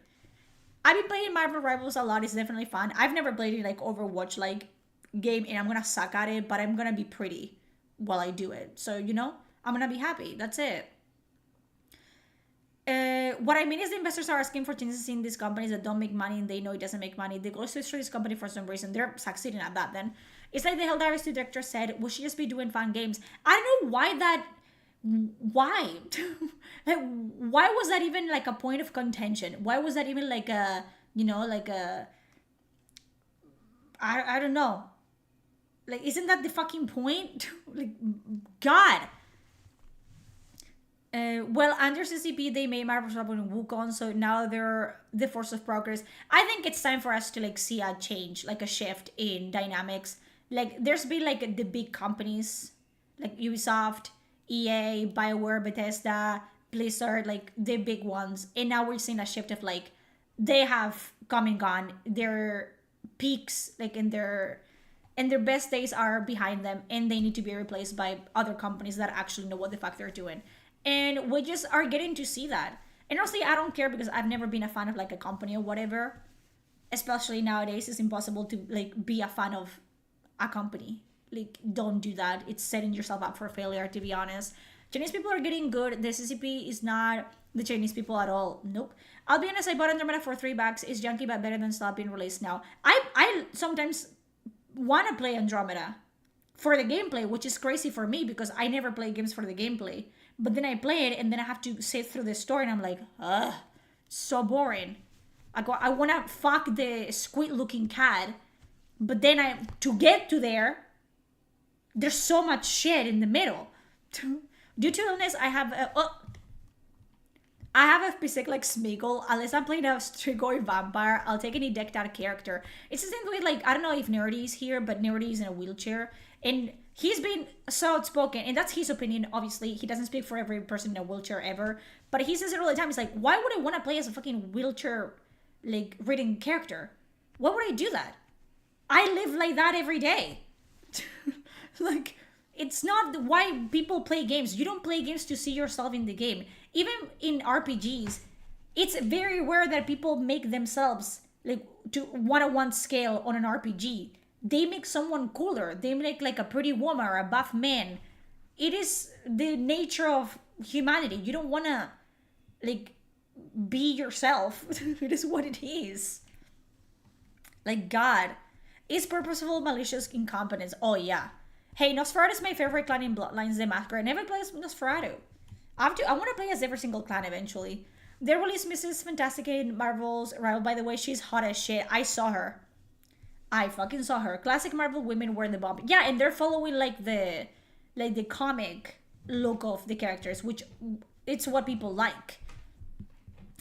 I've been playing Marvel Rivals a lot. It's definitely fun. I've never played it like Overwatch like game, and I'm gonna suck at it, but I'm gonna be pretty while I do it. So, you know, I'm gonna be happy. That's it. What I mean is the investors are asking for changes in these companies that don't make money and they know it doesn't make money. They go to destroy this company for some reason. They're succeeding at that then. It's like the Helldivers 2 director said, we should just be doing fun games. I don't know why? Like, why was that even like a point of contention? Why was that even like a, you know, like a, I don't know. Like, isn't that the fucking point? Like, God. Well, under CCP, they made Marvel Rivals and Wukong, so now they're the force of progress. I think it's time for us to like see a change, like a shift in dynamics. Like, there's been like the big companies, like Ubisoft, EA, BioWare, Bethesda, Blizzard, like the big ones. And now we're seeing a shift of like, they have come and gone. Their peaks, like in their best days are behind them, and they need to be replaced by other companies that actually know what the fuck they're doing. And we just are getting to see that. And honestly, I don't care because I've never been a fan of like a company or whatever. Especially nowadays, it's impossible to like be a fan of a company. Like, don't do that. It's setting yourself up for failure, to be honest. Chinese people are getting good. The CCP is not the Chinese people at all. Nope. I'll be honest, I bought Andromeda for $3. It's junky but better than stop being released now. I sometimes want to play Andromeda for the gameplay, which is crazy for me because I never play games for the gameplay. But then I play it and then I have to sit through the story and I'm like, ugh, so boring. I want to fuck the squid looking cat, but then to get to there, there's so much shit in the middle. Due to illness, I have a physique like Smeagol. Unless I'm playing a Strigoi vampire, I'll take any decked out character. It's the same way, like, I don't know if Nerdy is here, but Nerdy is in a wheelchair. And he's been so outspoken, and that's his opinion, obviously. He doesn't speak for every person in a wheelchair ever. But he says it all the time. He's like, why would I want to play as a fucking wheelchair, like, ridden character? Why would I do that? I live like that every day. Like, it's not why people play games. You don't play games to see yourself in the game. Even in RPGs, it's very rare that people make themselves like to 1-to-1 scale on an RPG. They make someone cooler. They make like a pretty woman or a buff man. It is the nature of humanity. You don't want to like be yourself. It is what it is. Like, God. Is purposeful, malicious incompetence. Oh, yeah. Hey, Nosferatu is my favorite clan in Bloodlines the Massacre. I never played as Nosferatu. I want to play as every single clan eventually. They released Mrs. Fantastic in Marvel's Rival. By the way, she's hot as shit. I saw her. I fucking saw her. Classic Marvel women were the bomb. Yeah, and they're following like the comic look of the characters, which it's what people like.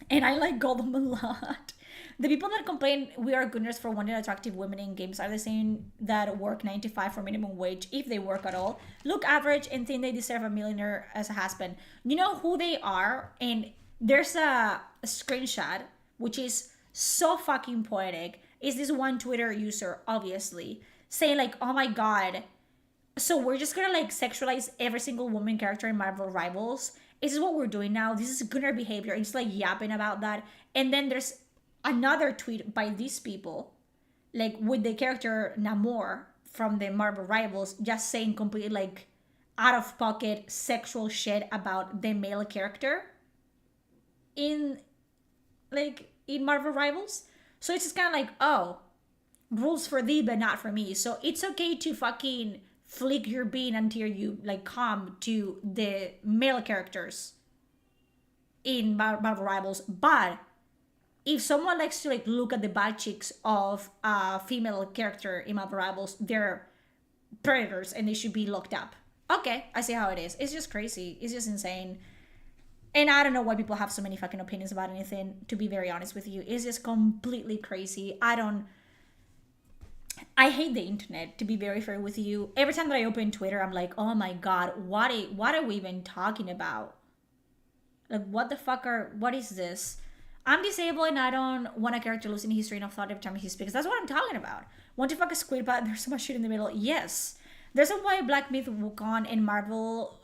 And I like Gollum a lot. The people that complain we are goodness for wanting attractive women in games are the same that work 9 to 5 for minimum wage, if they work at all, look average and think they deserve a millionaire as a husband. You know who they are? And there's a screenshot, which is so fucking poetic. Is this one Twitter user, obviously, saying like, oh my God, so we're just gonna like sexualize every single woman character in Marvel Rivals? Is this what we're doing now? This is Gunner behavior. It's like yapping about that. And then there's another tweet by these people, like with the character Namor from the Marvel Rivals just saying completely like out of pocket sexual shit about the male character in Marvel Rivals. So it's just kind of like, oh, rules for thee but not for me. So it's okay to fucking flick your bean until you like come to the male characters in Marvel Rivals. But if someone likes to like look at the butt cheeks of a female character in Marvel Rivals, they're predators and they should be locked up. Okay, I see how it is. It's just crazy. It's just insane. And I don't know why people have so many fucking opinions about anything, to be very honest with you. It's just completely crazy. I hate the internet, to be very fair with you. Every time that I open Twitter, I'm like, oh my god, what are we even talking about? Like, what is this? I'm disabled and I don't want a character losing his train of thought every time he speaks. That's what I'm talking about. Want to fuck a squid, but there's so much shit in the middle. Yes. There's a why Black Myth, Wukong, and Marvel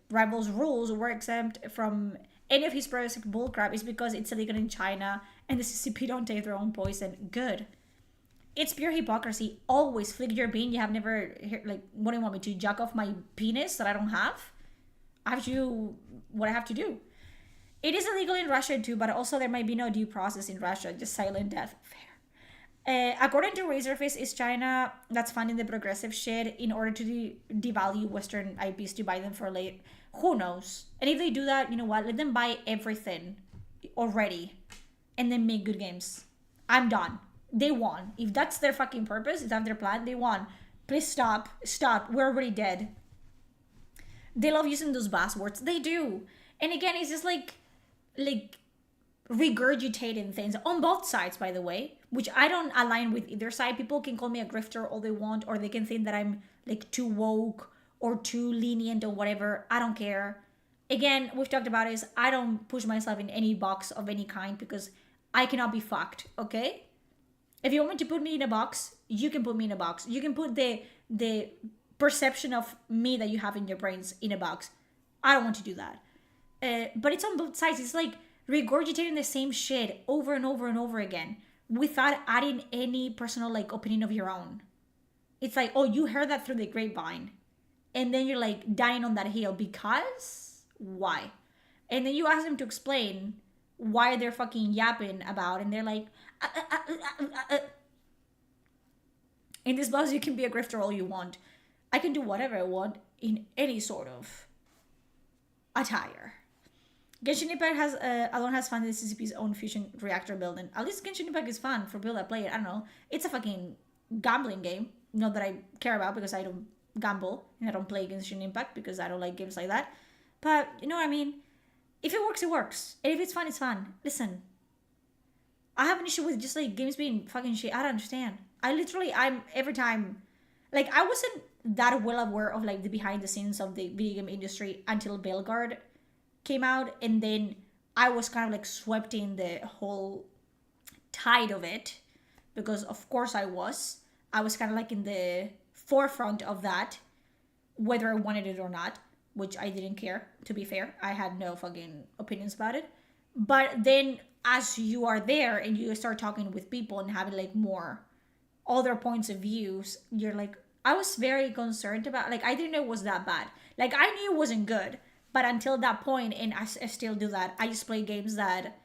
Rivals rules were exempt from any of his previous bullcrap is because it's illegal in China and the CCP don't take their own poison. Good. It's pure hypocrisy. Always flick your bean. You have never, like, what do you want me to jack off my penis that I don't have? I have to do what I have to do. It is illegal in Russia too, but also there might be no due process in Russia, just silent death. Fair. According to Razorface, it's China that's funding the progressive shit in order to devalue Western IPs to buy them for late. Who knows? And if they do that, you know what? Let them buy everything already and then make good games. I'm done. They won. If that's their fucking purpose, if that's their plan, they won. Please stop. Stop. We're already dead. They love using those buzzwords. They do. And again, it's just like regurgitating things on both sides, by the way, which I don't align with either side. People can call me a grifter all they want, or they can think that I'm like too woke or too lenient or whatever. I don't care. Again, we've talked about is I don't push myself in any box of any kind because I cannot be fucked, okay? If you want me to put me in a box, you can put me in a box. You can put the perception of me that you have in your brains in a box. I don't want to do that. But it's on both sides. It's like regurgitating the same shit over and over and over again without adding any personal like opinion of your own. It's like, oh, you heard that through the grapevine. And then you're like dying on that hill because why? And then you ask them to explain why they're fucking yapping about, and they're like, In this box, you can be a grifter all you want. I can do whatever I want in any sort of attire. Genshin Impact has funded the CCP's own fusion reactor building. At least Genshin Impact is fun for people that play it. I don't know. It's a fucking gambling game. Not that I care about because I don't gamble and I don't play Genshin Impact because I don't like games like that. But you know what I mean? If it works, it works. And if it's fun, it's fun. Listen, I have an issue with just like games being fucking shit. I don't understand. I'm every time, like I wasn't that well aware of like the behind the scenes of the video game industry until Bellegarde came out, and then I was kind of like swept in the whole tide of it because of course I was kind of like in the forefront of that, whether I wanted it or not, which I didn't care, to be fair. I had no fucking opinions about it. But then as you are there and you start talking with people and having like more other points of views, you're like, I was very concerned about, like, I didn't know it was that bad. Like, I knew it wasn't good, but until that point, and I still do that, I just play games that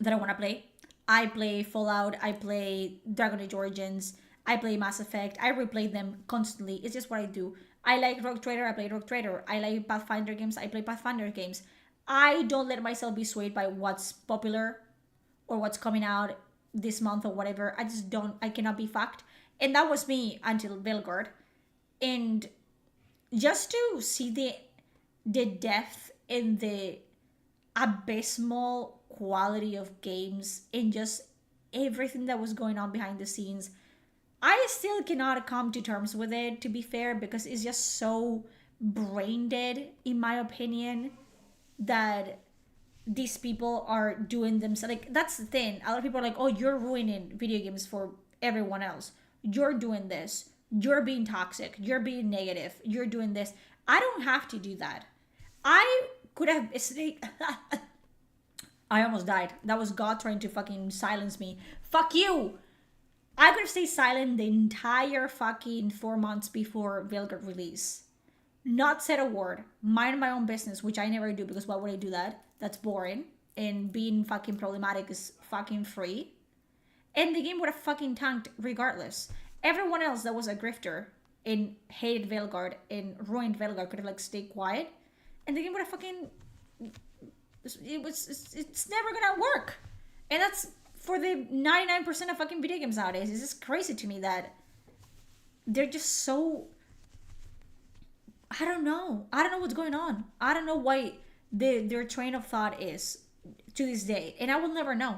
I want to play. I play Fallout, I play Dragon Age Origins, I play Mass Effect, I replay them constantly. It's just what I do. I like Rogue Trader, I play Rogue Trader. I like Pathfinder games, I play Pathfinder games. I don't let myself be swayed by what's popular or what's coming out this month or whatever. I cannot be fucked. And that was me until Bellegarde. And just to see the depth and the abysmal quality of games and just everything that was going on behind the scenes, I still cannot come to terms with it, to be fair, because it's just so brain dead, in my opinion, that these people are doing themselves. Like, that's the thing. A lot of people are like, oh, you're ruining video games for everyone else. You're doing this. You're being toxic. You're being negative. You're doing this. I don't have to do that. I could have... I almost died. That was God trying to fucking silence me. Fuck you! I could have stayed silent the entire fucking 4 months before Veilguard release. Not said a word. Mind my own business, which I never do because why would I do that? That's boring. And being fucking problematic is fucking free. And the game would have fucking tanked regardless. Everyone else that was a grifter and hated Veilguard and ruined Veilguard could have like stayed quiet. And the game would have fucking... It's never gonna work. And that's for the 99% of fucking video games nowadays. It's just crazy to me that they're just so... I don't know what's going on. I don't know why their train of thought is to this day. And I will never know.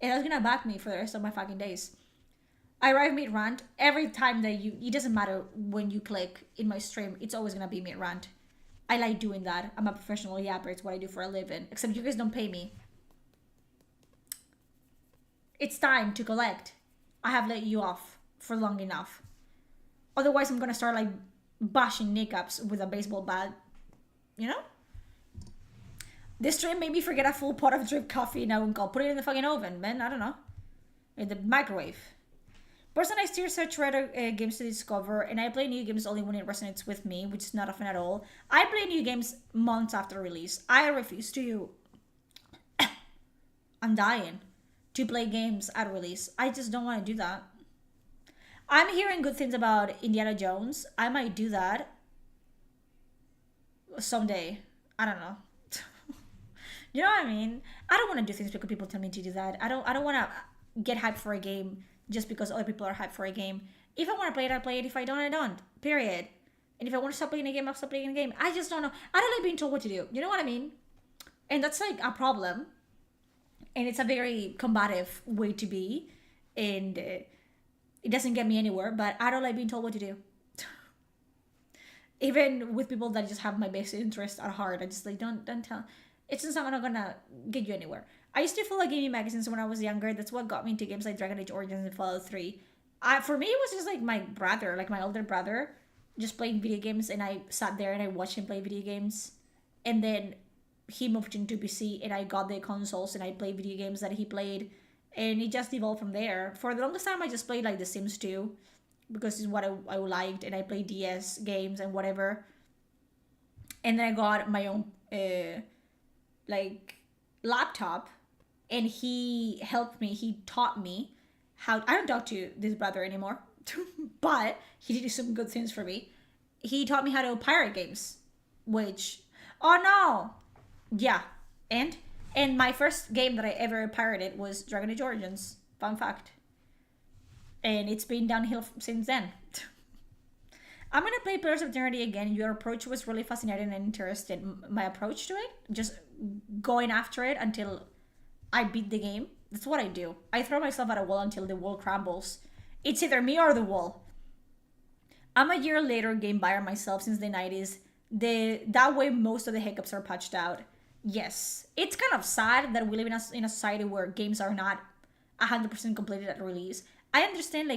And that's gonna back me for the rest of my fucking days. I arrive mid-rant. Every time that it doesn't matter when you click in my stream, it's always gonna be mid-rant. I like doing that. I'm a professional yapper. It's what I do for a living. Except you guys don't pay me. It's time to collect. I have let you off for long enough. Otherwise, I'm gonna start like bashing kneecaps with a baseball bat. You know? This stream made me forget a full pot of drip coffee now and go put it in the fucking oven, man. I don't know. In the microwave. Person, I still search retro games to discover, and I play new games only when it resonates with me, which is not often at all. I play new games months after release. I refuse to... I'm dying to play games at release. I just don't want to do that. I'm hearing good things about Indiana Jones. I might do that someday. I don't know. You know what I mean? I don't want to do things because people tell me to do that. I don't want to get hyped for a game just because other people are hyped for a game. If I want to play it, I play it. If I don't, I don't. Period. And if I want to stop playing a game, I'll stop playing a game. I just don't know. I don't like being told what to do. You know what I mean? And that's like a problem. And it's a very combative way to be. And it doesn't get me anywhere. But I don't like being told what to do. Even with people that just have my best interest at heart. I just like, don't tell. It's just not gonna get you anywhere. I used to follow gaming magazines when I was younger. That's what got me into games like Dragon Age Origins and Fallout 3. For me, it was just like my brother, like my older brother, just playing video games, and I sat there and I watched him play video games. And then he moved into PC, and I got the consoles, and I played video games that he played, and it just evolved from there. For the longest time, I just played like The Sims 2, because it's what I liked, and I played DS games and whatever. And then I got my own laptop, and he helped me. He taught me how... I don't talk to this brother anymore, but he did some good things for me. He taught me how to pirate games, which... Oh no! Yeah, and my first game that I ever pirated was Dragon Age Origins. Fun fact. And it's been downhill since then. I'm gonna play Pillars of Eternity again. Your approach was really fascinating and interesting. My approach to it, just going after it until I beat the game. That's what I do. I throw myself at a wall until the wall crumbles. It's either me or the wall. I'm a year later game buyer myself since the 90s. That way most of the hiccups are patched out. Yes, it's kind of sad that we live in a society where games are not 100% completed at release. I understand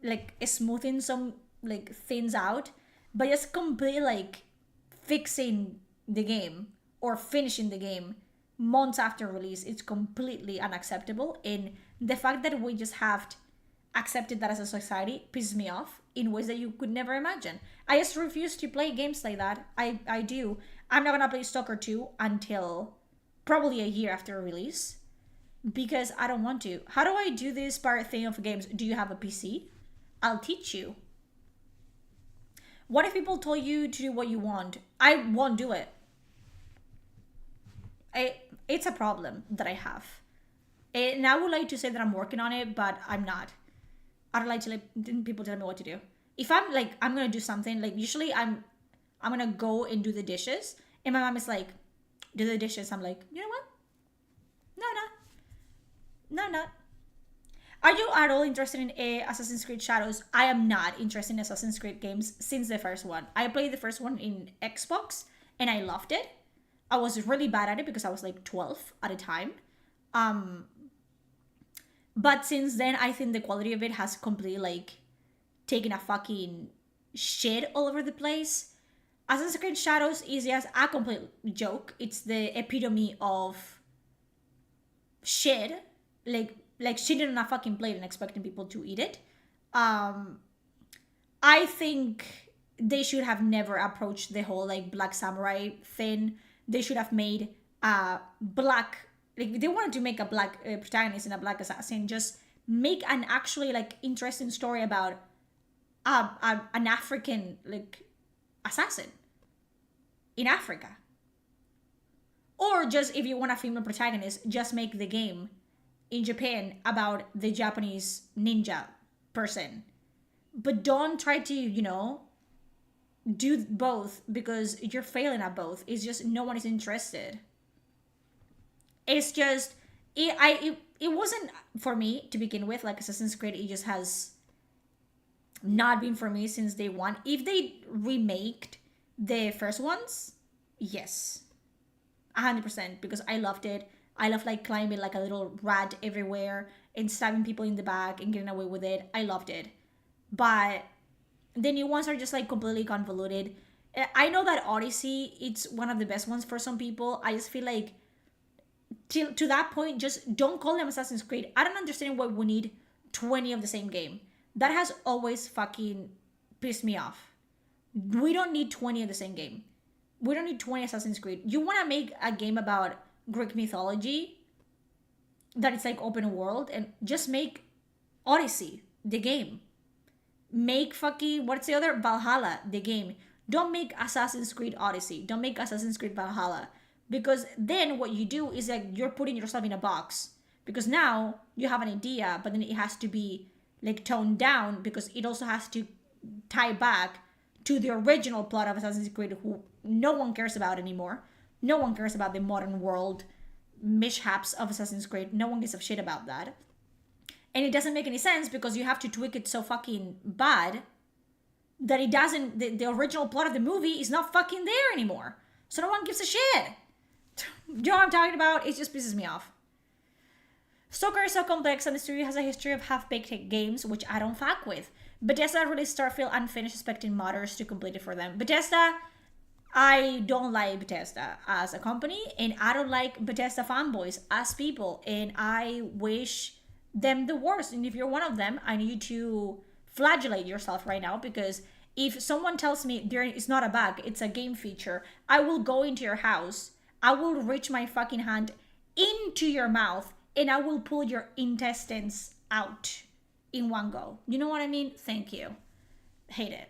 like smoothing some like things out, but just completely like fixing the game or finishing the game months after release, it's completely unacceptable. And the fact that we just have accepted that as a society pisses me off in ways that you could never imagine. I just refuse to play games like that. I do. I'm not gonna play Stalker 2 until probably a year after release because I don't want to. How do I do this part thing of games? Do you have a PC? I'll teach you. What if people told you to do what you want? I won't do it. It's a problem that I have. And I would like to say that I'm working on it, but I'm not. I don't like to let people tell me what to do. If I'm like, I'm going to do something, like usually I'm going to go and do the dishes. And my mom is like, do the dishes. I'm like, you know what? No, I'm not. Are you at all interested in Assassin's Creed Shadows? I am not interested in Assassin's Creed games since the first one. I played the first one in Xbox and I loved it. I was really bad at it because I was like 12 at a time. But since then, I think the quality of it has completely like taken a fucking shit all over the place. Assassin's Creed Shadows is just a complete joke. It's the epitome of shit. Like like sitting on a fucking plate and expecting people to eat it. I think they should have never approached the whole like Black Samurai thing. They should have made a black, like if they wanted to make a black protagonist and a black assassin, just make an actually like interesting story about an African like assassin in Africa. Or just if you want a female protagonist, just make the game in Japan about the Japanese ninja person. But don't try to, you know, do both because you're failing at both. It's just no one is interested. It's just it wasn't for me to begin with. Like Assassin's Creed, it just has not been for me since day one. If they remaked the first ones, yes, 100%, because I loved it. I love like climbing like a little rat everywhere and stabbing people in the back and getting away with it. I loved it. But the new ones are just like completely convoluted. I know that Odyssey, it's one of the best ones for some people. I just feel like to that point, just don't call them Assassin's Creed. I don't understand why we need 20 of the same game. That has always fucking pissed me off. We don't need 20 of the same game. We don't need 20 Assassin's Creed. You want to make a game about Greek mythology that it's like open world, and just make Odyssey the game. Make fucking, what's the other? Valhalla the game. Don't make Assassin's Creed Odyssey. Don't make Assassin's Creed Valhalla. Because then what you do is like you're putting yourself in a box. Because now you have an idea, but then it has to be like toned down because it also has to tie back to the original plot of Assassin's Creed, who no one cares about anymore. No one cares about the modern world mishaps of Assassin's Creed. No one gives a shit about that. And it doesn't make any sense because you have to tweak it so fucking bad that it doesn't, the original plot of the movie is not fucking there anymore. So no one gives a shit. You know what I'm talking about? It just pisses me off. Stalker is so complex and the studio has a history of half-baked games, which I don't fuck with. Bethesda released Starfield unfinished, expecting modders to complete it for them. Bethesda, I don't like Bethesda as a company, and I don't like Bethesda fanboys as people, and I wish them the worst. And if you're one of them, I need you to flagellate yourself right now, because if someone tells me it's not a bug, it's a game feature, I will go into your house, I will reach my fucking hand into your mouth, and I will pull your intestines out in one go. You know what I mean? Thank you. Hate it.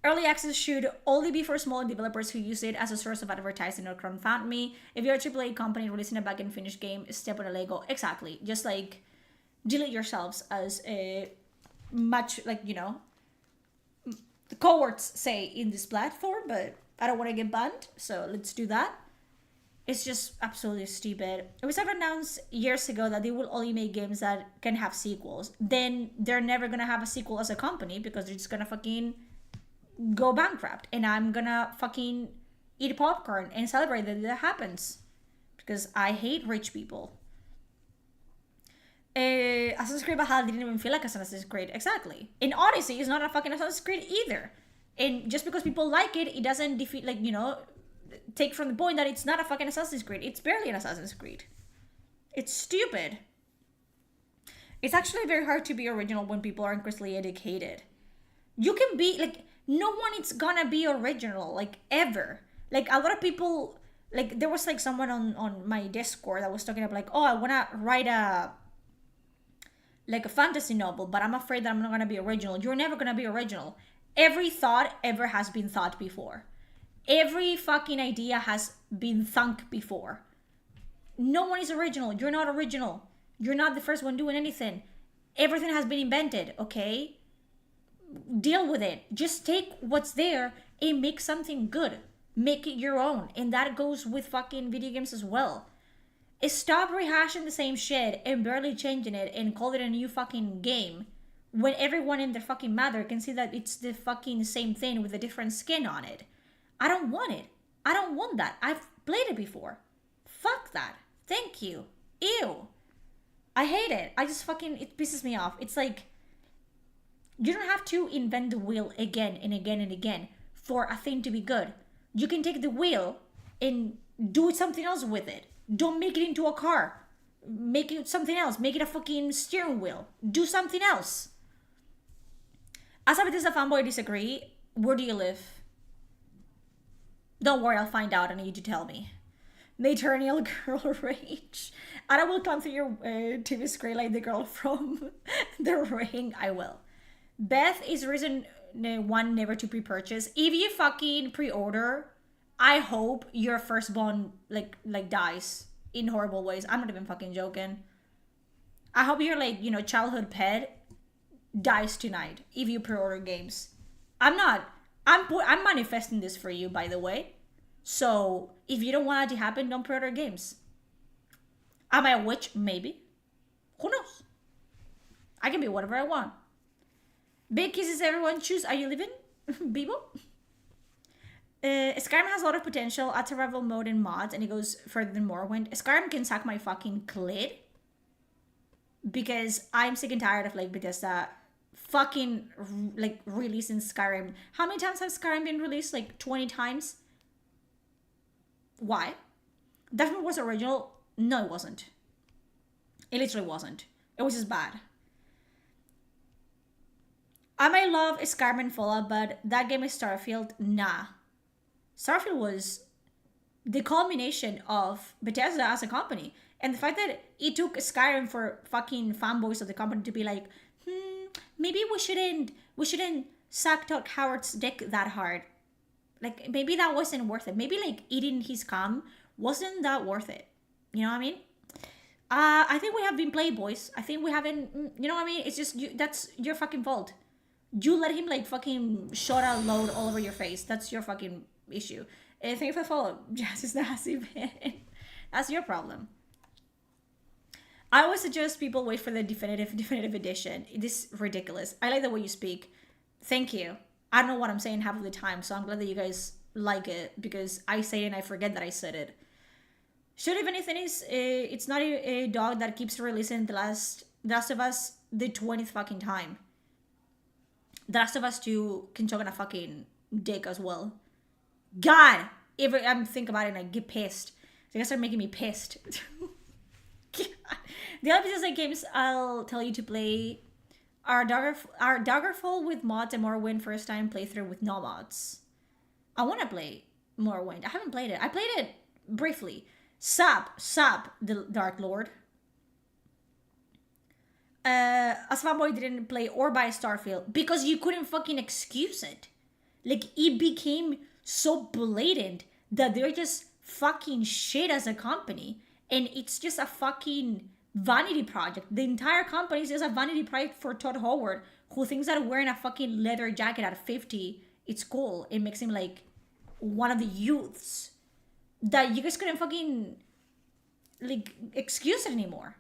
Early access should only be for small developers who use it as a source of advertising or crowdfunding. If you're a AAA company releasing a back-end finished game, step on a Lego. Exactly. Just like delete yourselves as a much, like, you know, the cohorts say in this platform, but I don't want to get banned, so let's do that. It's just absolutely stupid. Ubisoft announced years ago that they will only make games that can have sequels. Then they're never gonna have a sequel as a company because they're just gonna fucking go bankrupt. And I'm gonna fucking eat popcorn and celebrate that that happens. Because I hate rich people. Assassin's Creed Valhalla didn't even feel like Assassin's Creed. Exactly. And Odyssey is not a fucking Assassin's Creed either. And just because people like it, it doesn't defeat, like, you know, take from the point that it's not a fucking Assassin's Creed. It's barely an Assassin's Creed. It's stupid. It's actually very hard to be original when people are increasingly educated. You can be, like, no one is gonna be original, like, ever. Like, a lot of people, like, there was, like, someone on my Discord that was talking about, like, oh, I wanna write a fantasy novel, but I'm afraid that I'm not gonna be original. You're never gonna be original. Every thought ever has been thought before. Every fucking idea has been thunk before. No one is original. You're not original. You're not the first one doing anything. Everything has been invented, okay? Deal with it. Just take what's there and make something good. Make it your own. And that goes with fucking video games as well. Stop rehashing the same shit and barely changing it and call it a new fucking game when everyone in their fucking mother can see that it's the fucking same thing with a different skin on it. I don't want it. I don't want that. I've played it before. Fuck that. Thank you. Ew. I hate it. I just fucking, it pisses me off. It's like, you don't have to invent the wheel again and again and again for a thing to be good. You can take the wheel and do something else with it. Don't make it into a car. make it something else. Make it a fucking steering wheel. Do something else. As a Bethesda fanboy, I disagree. Where do you live? Don't worry, I'll find out. I need you to tell me. The Eternal Girl Rage. And I will come through your TV screen like the girl from The Ring. I will. Beth is reason one never to pre-purchase. If you fucking pre-order, I hope your firstborn like dies in horrible ways. I'm not even fucking joking. I hope your like, you know, childhood pet dies tonight if you pre-order games. I'm manifesting this for you, by the way. So if you don't want that to happen, don't pre-order games. Am I a witch? Maybe. Who knows? I can be whatever I want. Big kisses, everyone. Choose. Are you living? Bibo? Skyrim has a lot of potential at survival mode and mods, and it goes further than Morrowind. Skyrim can suck my fucking clit. Because I'm sick and tired of like Bethesda fucking like releasing Skyrim. How many times has Skyrim been released? Like 20 times? Why? Definitely was original. No, it wasn't. It literally wasn't. It was just bad. I may love Skyrim and Fallout, but that game is Starfield. Nah. Starfield was the culmination of Bethesda as a company. And the fact that it took Skyrim for fucking fanboys of the company to be like, maybe we shouldn't suck Todd Howard's dick that hard. Like, maybe that wasn't worth it. Maybe, like, eating his cum wasn't that worth it. You know what I mean? I think we have been playboys. I think we haven't, you know what I mean? It's just, that's your fucking fault. You let him, like, fucking shot a load all over your face. That's your fucking issue. Thank you for the follow. Jazz is nasty, man. That's your problem. I always suggest people wait for the definitive edition. It is ridiculous. I like the way you speak. Thank you. I don't know what I'm saying half of the time, so I'm glad that you guys like it, because I say it and I forget that I said it. Should if anything is, it's not a dog that keeps releasing The Last of Us the 20th fucking time. The Last of Us 2 can choke on a fucking dick as well. God! Every I'm thinking about it and I get pissed. They start making me pissed. God. The other Bethesda games I'll tell you to play are Daggerfall with mods and Morrowind first time playthrough with no mods. I want to play Morrowind. I haven't played it. I played it briefly. Sap, the Dark Lord. As fanboy didn't play or buy Starfield because you couldn't fucking excuse it. Like, it became so blatant that they're just fucking shit as a company. And it's just a fucking vanity project. The entire company is just a vanity project for Todd Howard, who thinks that wearing a fucking leather jacket at 50, it's cool. It makes him like one of the youths. That you guys couldn't fucking like excuse it anymore.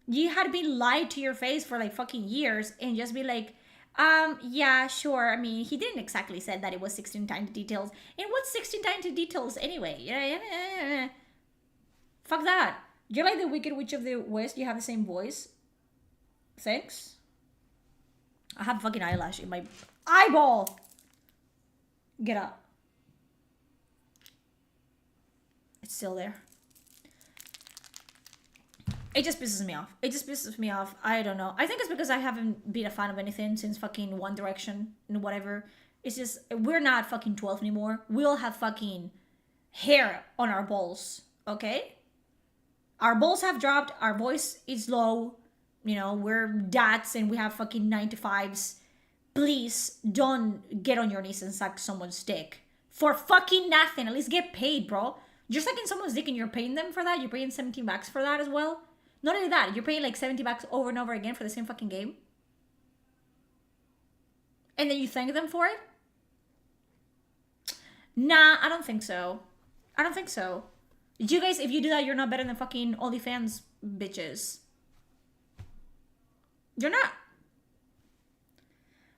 You had been lied to your face for like fucking years and just be like, yeah, sure. I mean, he didn't exactly say that it was 16 times the details. And what's 16 times the details anyway? Yeah. Fuck that. You're like the Wicked Witch of the West. You have the same voice. Thanks. I have a fucking eyelash in my eyeball. Get up. It's still there. It just pisses me off. I don't know. I think it's because I haven't been a fan of anything since fucking One Direction and whatever. It's just, we're not fucking 12 anymore. We all have fucking hair on our balls. Okay? Our balls have dropped. Our voice is low. You know, we're dads and we have fucking 9-to-5s. Please don't get on your knees and suck someone's dick. For fucking nothing. At least get paid, bro. You're sucking someone's dick and you're paying them for that? You're paying $17 for that as well? Not only that, you're paying like $70 over and over again for the same fucking game? And then you thank them for it? Nah, I don't think so. I don't think so. You guys, if you do that, you're not better than fucking OnlyFans bitches. You're not.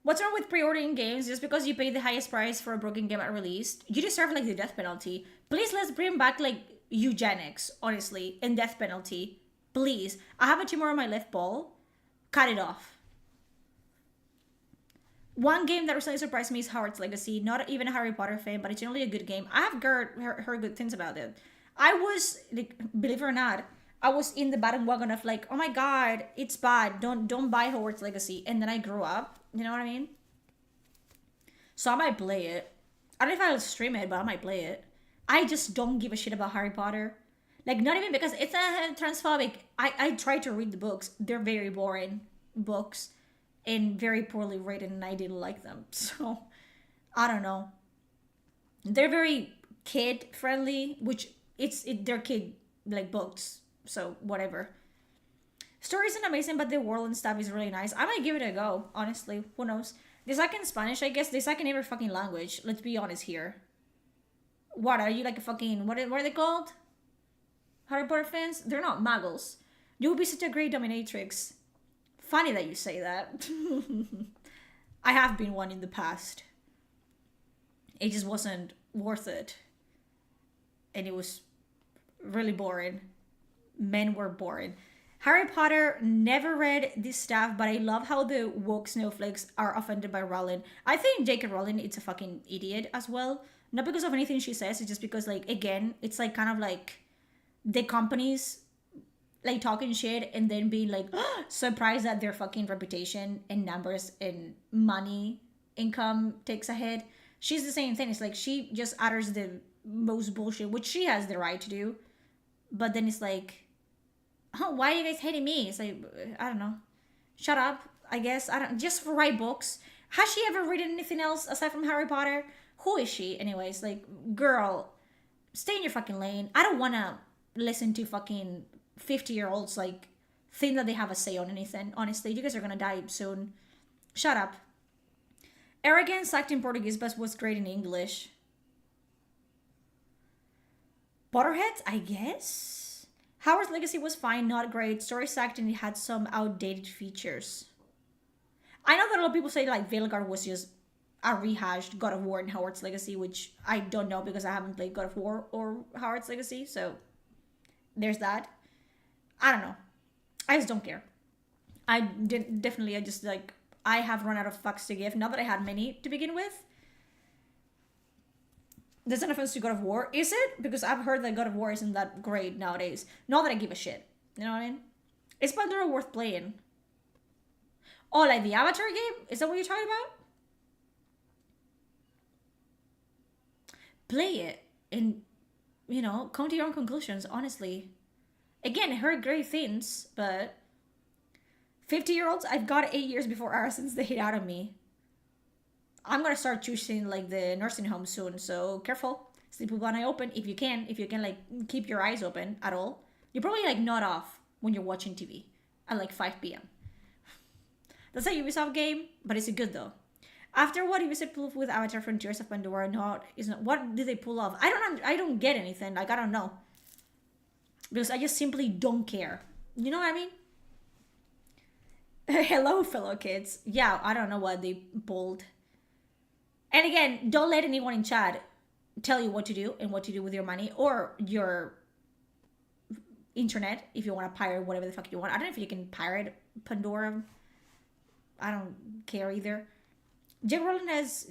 What's wrong with pre-ordering games just because you pay the highest price for a broken game at release? You deserve like the death penalty. Please, let's bring back like eugenics, honestly, and death penalty. Please. I have a tumor on my left ball. Cut it off. One game that recently surprised me is Hogwarts Legacy. Not even a Harry Potter fan, but it's generally a good game. I have heard good things about it. I was, like, believe it or not, I was in the bandwagon of like, oh my god, it's bad. Don't buy Hogwarts Legacy. And then I grew up. You know what I mean? So I might play it. I don't know if I'll stream it, but I might play it. I just don't give a shit about Harry Potter. Like, not even because it's transphobic. I try to read the books. They're very boring books and very poorly written, and I didn't like them. So, I don't know. They're very kid-friendly, which they're kid, like, books. So, whatever. Story isn't amazing, but the world and stuff is really nice. I might give it a go, honestly. Who knows? They suck in Spanish, I guess. They suck in every fucking language. Let's be honest here. What, are you like a fucking... What are they called? Harry Potter fans? They're not muggles. You would be such a great dominatrix. Funny that you say that. I have been one in the past. It just wasn't worth it. And it was really boring. Men were boring. Harry Potter, never read this stuff, but I love how the woke snowflakes are offended by Rowling. I think J.K. Rowling is a fucking idiot as well. Not because of anything she says, it's just because, like, again, it's like kind of like the companies like talking shit and then being like surprised that their fucking reputation and numbers and money income takes ahead. She's the same thing. It's like she just utters the most bullshit, which she has the right to do. But then it's like, oh, why are you guys hating me? It's like, I don't know. Shut up, I guess. I don't, just for write books. Has she ever written anything else aside from Harry Potter? Who is she? Anyways, like, girl, stay in your fucking lane. I don't want to listen to fucking 50-year-olds, like, think that they have a say on anything. Honestly, you guys are going to die soon. Shut up. Arrogance sucked in Portuguese, but was great in English. Potterheads, I guess? Howard's Legacy was fine, not great. Story sucked and it had some outdated features. I know that a lot of people say, like, Veilguard was just a rehashed God of War in Howard's Legacy, which I don't know because I haven't played God of War or Howard's Legacy, so there's that. I don't know. I just don't care. I just, like, I have run out of fucks to give. Not that I had many to begin with. There's an offense to God of War. Is it? Because I've heard that God of War isn't that great nowadays. Not that I give a shit. You know what I mean? Is Pandora worth playing? Oh, like the Avatar game? Is that what you're talking about? Play it and, you know, come to your own conclusions, honestly. Again, I heard great things, but 50-year-olds, I've got 8 years before Arison's the hit out of me. I'm gonna start choosing, like, the nursing home soon, so careful. Sleep with one eye open if you can, like, keep your eyes open at all. You're probably, like, not off when you're watching TV at, like, 5 p.m. That's a Ubisoft game, but it's good, though. After what Ubisoft pulled with Avatar Frontiers of Pandora, what did they pull off? I don't get anything. Like, I don't know. Because I just simply don't care. You know what I mean? Hello, fellow kids. Yeah, I don't know what they pulled. And again, don't let anyone in chat tell you what to do and what to do with your money or your internet if you want to pirate whatever the fuck you want. I don't know if you can pirate Pandora. I don't care either. Jake Rowland has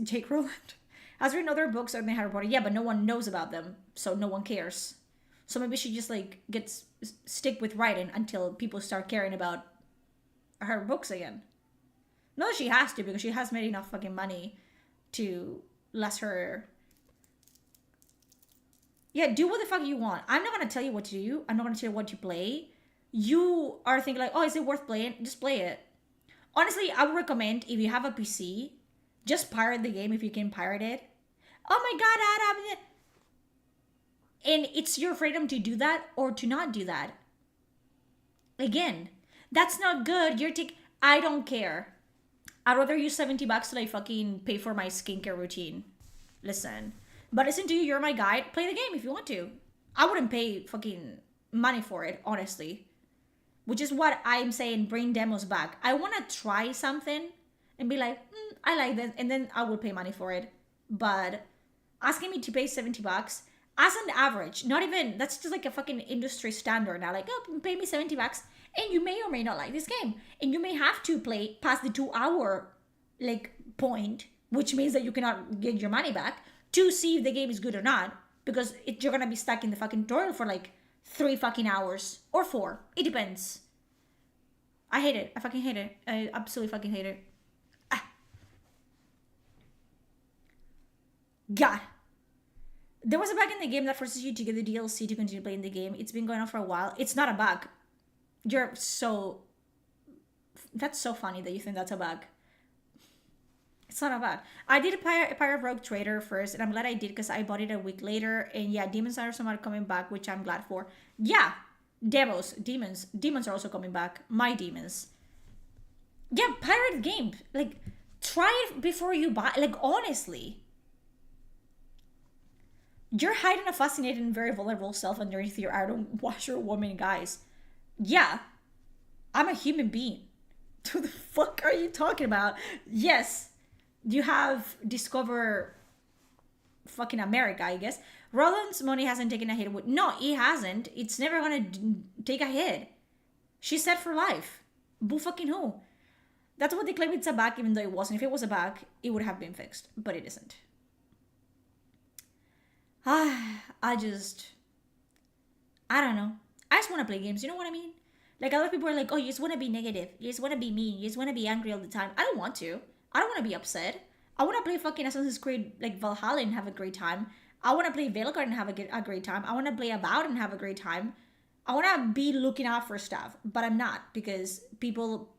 written other books other than Harry Potter. Yeah, but no one knows about them, so no one cares. So maybe she just, like, stick with writing until people start caring about her books again. No, she has to, because she has made enough fucking money to last her. Yeah, do what the fuck you want. I'm not gonna tell you what to do. I'm not gonna tell you what to play. You are thinking like, oh, is it worth playing? Just play it. Honestly, I would recommend, if you have a PC, just pirate the game if you can pirate it. Oh my god, Adam. And it's your freedom to do that or to not do that. Again, that's not good. I don't care. I'd rather use $70 to, like, fucking pay for my skincare routine. Listen. But listen to you, you're my guide. Play the game if you want to. I wouldn't pay fucking money for it, honestly. Which is what I'm saying, bring demos back. I want to try something and be like, I like this, and then I will pay money for it. But asking me to pay $70 as an average, not even, that's just like a fucking industry standard now. Like, oh, pay me $70 and you may or may not like this game. And you may have to play past the 2-hour, like, point, which means that you cannot get your money back, to see if the game is good or not. Because you're going to be stuck in the fucking tutorial for, like, 3 fucking hours or 4. It depends. I hate it. I fucking hate it. I absolutely fucking hate it. God. There was a bug in the game that forces you to get the DLC to continue playing the game. It's been going on for a while. It's not a bug. You're so... That's so funny that you think that's a bug. It's not a bug. I did a Pirate Rogue Trader first, and I'm glad I did because I bought it a week later. And yeah, demons are somewhat coming back, which I'm glad for. Yeah, demons are also coming back. My demons. Yeah, pirate game. Like, try it before you buy. Like, honestly. You're hiding a fascinating and very vulnerable self underneath your iron washerwoman, guys. Yeah, I'm a human being. Who the fuck are you talking about? Yes, you have discovered fucking America, I guess. Roland's money hasn't taken a hit. No, it hasn't. It's never gonna take a hit. She's set for life. Boo fucking who? That's what they claim it's a bug, even though it wasn't. If it was a bug, it would have been fixed, but it isn't. I don't know. I just want to play games. You know what I mean? Like, a lot of people are like, oh, you just want to be negative. You just want to be mean. You just want to be angry all the time. I don't want to. I don't want to be upset. I want to play fucking Assassin's Creed, like, Valhalla and have a great time. I want to play Veilguard and have a great time. I want to play Avowed and have a great time. I want to be looking out for stuff, but I'm not, because people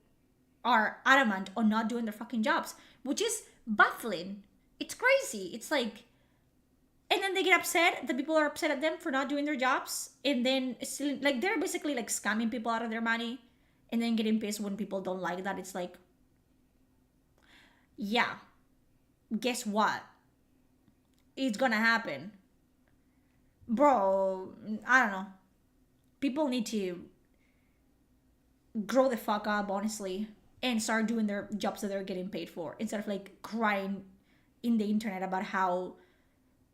are adamant on not doing their fucking jobs, which is baffling. It's crazy. It's like... And then they get upset that people are upset at them for not doing their jobs. And then, still, like, they're basically, like, scamming people out of their money. And then getting pissed when people don't like that. It's like, yeah, guess what? It's gonna happen. Bro, I don't know. People need to grow the fuck up, honestly. And start doing their jobs that they're getting paid for. Instead of, like, crying in the internet about how...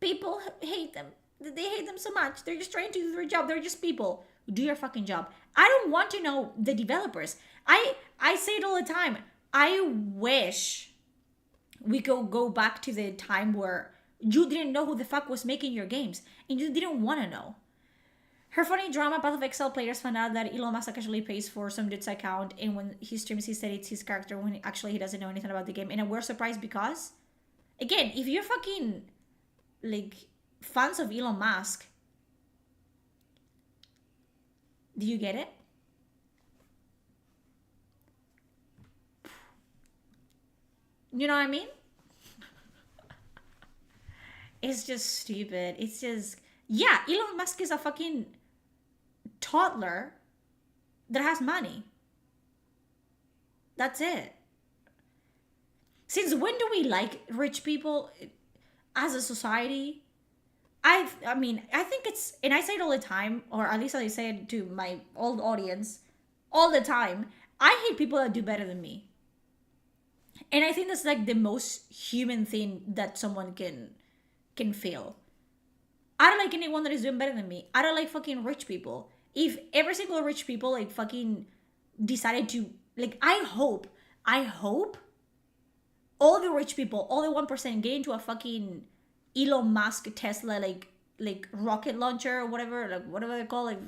people hate them. They hate them so much. They're just trying to do their job. They're just people. Do your fucking job. I don't want to know the developers. I say it all the time. I wish we could go back to the time where you didn't know who the fuck was making your games. And you didn't want to know. Her funny drama, Path of Exile players found out that Elon Musk actually pays for some dude's account. And when he streams, he said it's his character when actually he doesn't know anything about the game. And we're surprised because, again, if you're fucking... like, fans of Elon Musk, do you get it? You know what I mean? It's just stupid. It's just... yeah, Elon Musk is a fucking toddler that has money. That's it. Since when do we like rich people... as a society? I think it's, and I say it all the time, or at least I say it to my old audience all the time, I hate people that do better than me. And I think that's like the most human thing that someone can feel. I don't like anyone that is doing better than me. I don't like fucking rich people. If every single rich people like fucking decided to, like, I hope all the rich people, all the 1% get into a fucking Elon Musk Tesla like rocket launcher or whatever they call it,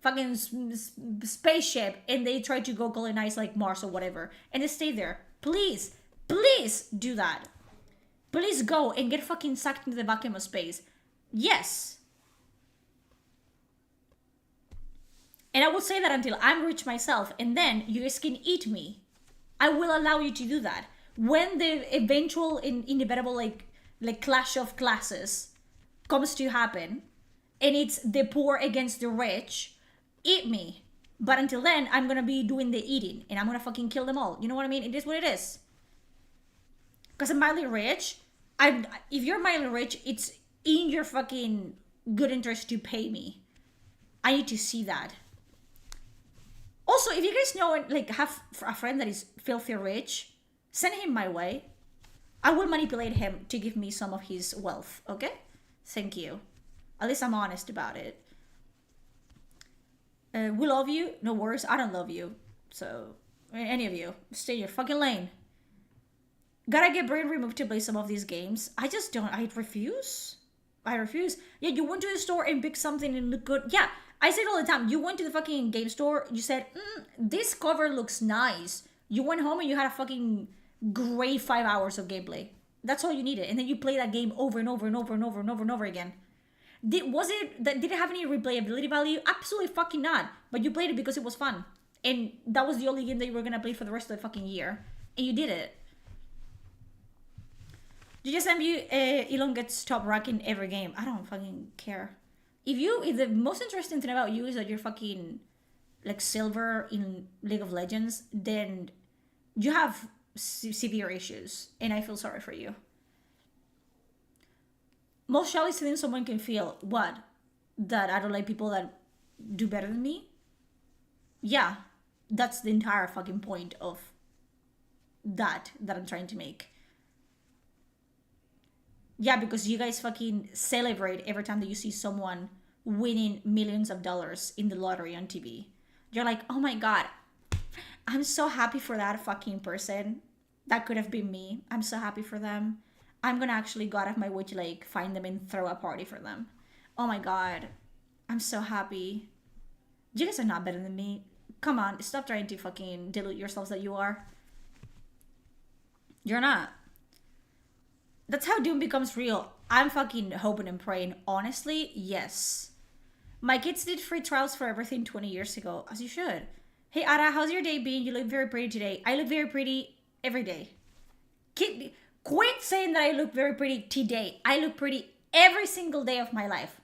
fucking spaceship, and they try to go colonize like Mars or whatever, and they stay there. Please do that. Please go and get fucking sucked into the vacuum of space. Yes. And I will say that until I'm rich myself, and then you guys can eat me. I will allow you to do that. When the eventual inevitable like clash of classes comes to happen, and it's the poor against the rich, eat me. But until then, I'm gonna be doing the eating, and I'm gonna fucking kill them all. You know what I mean? It is what it is. Because I'm mildly rich. If you're mildly rich, it's in your fucking good interest to pay me. I need to see that. Also, if you guys know, like, have a friend that is filthy rich, send him my way. I will manipulate him to give me some of his wealth, okay? Thank you. At least I'm honest about it. We love you. No worries, I don't love you. So, any of you, stay in your fucking lane. Gotta get brain removed to play some of these games. I just don't, I refuse. I refuse. Yeah, you went to the store and picked something and looked good. Yeah, I say it all the time. You went to the fucking game store. You said, this cover looks nice. You went home and you had a fucking great 5 hours of gameplay. That's all you needed. And then you play that game over and over and over and over and over and over again. Did it have any replayability value? Absolutely fucking not. But you played it because it was fun. And that was the only game that you were going to play for the rest of the fucking year. And you did it. GSMU, Elon gets top rank in every game. I don't fucking care. If the most interesting thing about you is that you're fucking like silver in League of Legends, then you have severe issues, and I feel sorry for you. Most shallys think someone can feel what? That I don't like people that do better than me? Yeah, that's the entire fucking point of that I'm trying to make. Yeah, because you guys fucking celebrate every time that you see someone winning millions of dollars in the lottery on TV. You're like, oh my god, I'm so happy for that fucking person. That could have been me. I'm so happy for them. I'm gonna actually go out of my way to like find them and throw a party for them. Oh my god, I'm so happy. You guys are not better than me. Come on, stop trying to fucking dilute yourselves that you are. You're not. That's how Doom becomes real. I'm fucking hoping and praying. Honestly, yes. My kids did free trials for everything 20 years ago, as you should. Hey, Ara, how's your day been? You look very pretty today. I look very pretty every day. Quit saying that I look very pretty today. I look pretty every single day of my life.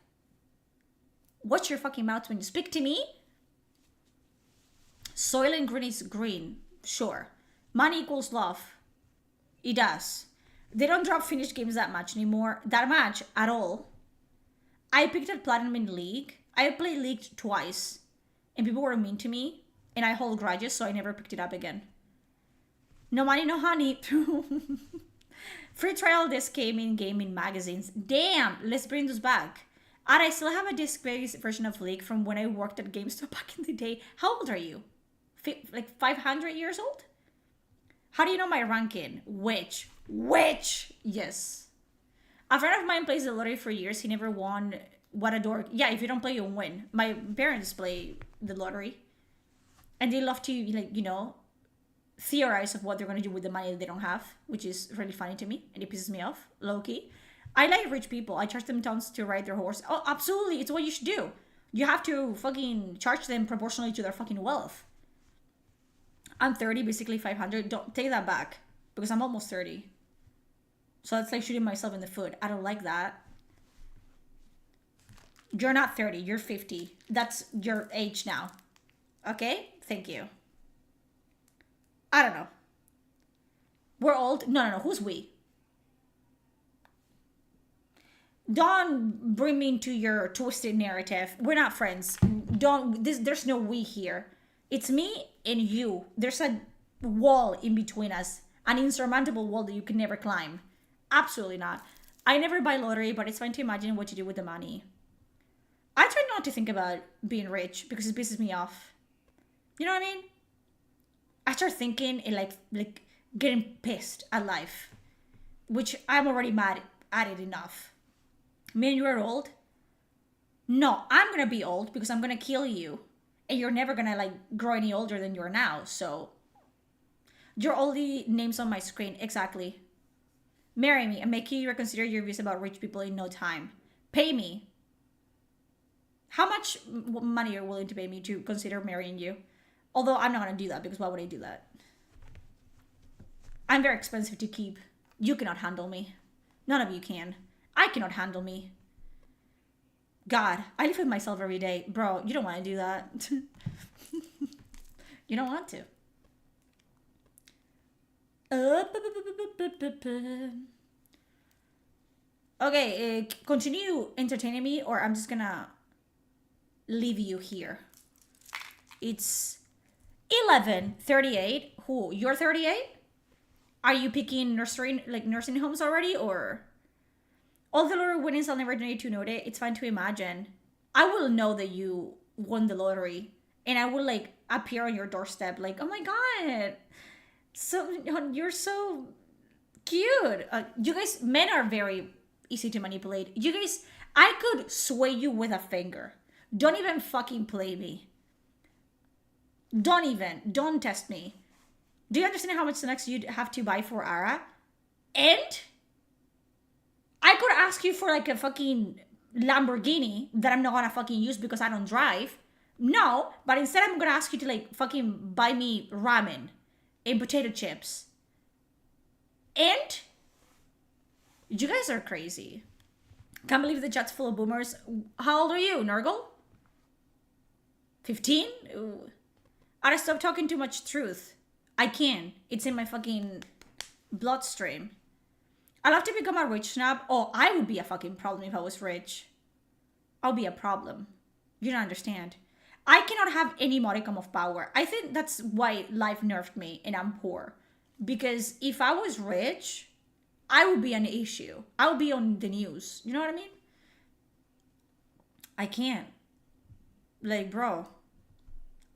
Watch your fucking mouth when you speak to me. Soylent Green is green. Sure. Money equals love. It does. They don't drop finished games that much anymore. That much at all. I picked up Platinum in League. I played League twice. And people were mean to me. And I hold grudges, so I never picked it up again. No money, no honey. Free trial disc came in gaming magazines. Damn, let's bring those back. And I still have a disc-based version of League from when I worked at GameStop back in the day. How old are you? Like 500 years old? How do you know my ranking? Which? Yes. A friend of mine plays the lottery for years. He never won. What a dork. Yeah, if you don't play, you win. My parents play the lottery. And they love to, like, you know, theorize of what they're going to do with the money that they don't have, which is really funny to me. And it pisses me off, low-key. I like rich people. I charge them tons to ride their horse. Oh, absolutely. It's what you should do. You have to fucking charge them proportionally to their fucking wealth. I'm 30, basically 500. Don't take that back. Because I'm almost 30. So that's like shooting myself in the foot. I don't like that. You're not 30. You're 50. That's your age now. Okay? Thank you. I don't know. We're old. No. Who's we? Don't bring me into your twisted narrative. We're not friends. There's no we here. It's me and you. There's a wall in between us. An insurmountable wall that you can never climb. Absolutely not. I never buy lottery, but it's fine to imagine what to do with the money. I try not to think about being rich because it pisses me off. You know what I mean? I start thinking and like getting pissed at life. Which I'm already mad at it enough. Man, you are old? No, I'm gonna be old because I'm gonna kill you. And you're never gonna like grow any older than you are now, so... You're all the names on my screen, exactly. Marry me and make you reconsider your views about rich people in no time. Pay me. How much money you're willing to pay me to consider marrying you? Although I'm not gonna do that because why would I do that? I'm very expensive to keep. You cannot handle me. None of you can. I cannot handle me. God, I live with myself every day. Bro, you don't want to do that. You don't want to. Okay, continue entertaining me or I'm just gonna leave you here. It's 11:38. Who? You're 38? Are you picking nursing homes already or? All the lottery winnings I'll never donate to note it. It's fine to imagine. I will know that you won the lottery. And I will like appear on your doorstep like, oh my god. So you're so cute. You guys, men are very easy to manipulate. You guys, I could sway you with a finger. Don't even fucking play me. Don't test me. Do you understand how much snacks you'd have to buy for Ara? And I could ask you for like a fucking Lamborghini that I'm not gonna fucking use because I don't drive. No, but instead I'm gonna ask you to like fucking buy me ramen and potato chips. And you guys are crazy. Can't believe the chat's full of boomers. How old are you, Nurgle? 15? Ooh. I stop talking too much truth. I can. It's in my fucking bloodstream. I'll have to become a rich snob. Oh, I would be a fucking problem if I was rich. I'll be a problem. You don't understand. I cannot have any modicum of power. I think that's why life nerfed me and I'm poor. Because if I was rich, I would be an issue. I would be on the news. You know what I mean? I can't. Like, bro.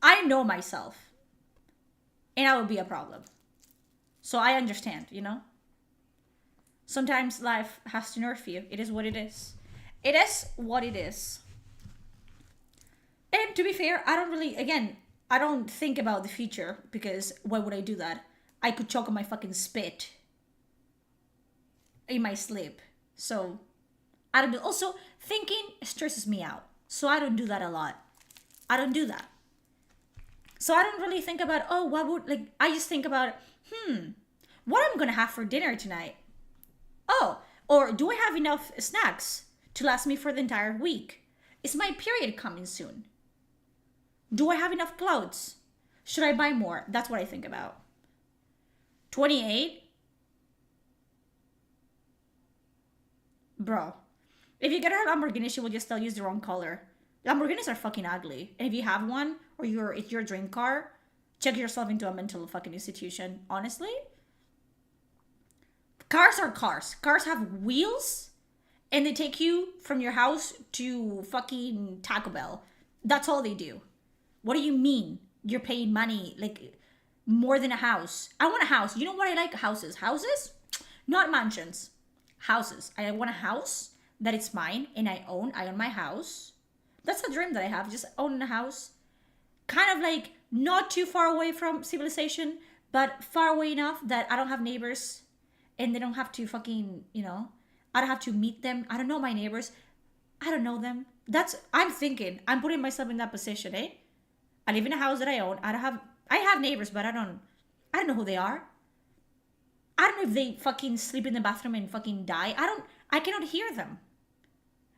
I know myself. And I would be a problem. So I understand, you know? Sometimes life has to nerf you. It is what it is. It is what it is. And to be fair, I don't really, again, I don't think about the future because why would I do that? I could choke on my fucking spit in my sleep. So, I don't do. Also, thinking stresses me out. So I don't do that a lot. I don't do that. So I don't really think about, oh, what would, like, I just think about, what I'm gonna have for dinner tonight. Oh, or do I have enough snacks to last me for the entire week? Is my period coming soon? Do I have enough clothes? Should I buy more? That's what I think about. 28? Bro. If you get her a Lamborghini, she will just tell you it's the wrong color. Lamborghinis are fucking ugly. And if you have one, or it's your dream car, check yourself into a mental fucking institution. Honestly? Cars are cars. Cars have wheels, and they take you from your house to fucking Taco Bell. That's all they do. What do you mean? You're paying money, like, more than a house. I want a house. You know what I like? Houses. Houses? Not mansions. Houses. I want a house that it's mine, and I own my house. That's a dream that I have, just owning a house. Kind of like, not too far away from civilization, but far away enough that I don't have neighbors, and they don't have to fucking, you know, I don't have to meet them. I don't know my neighbors. I don't know them. I'm thinking, I'm putting myself in that position, eh? I live in a house that I own. I have neighbors, but I don't know who they are. I don't know if they fucking sleep in the bathroom and fucking die. I cannot hear them.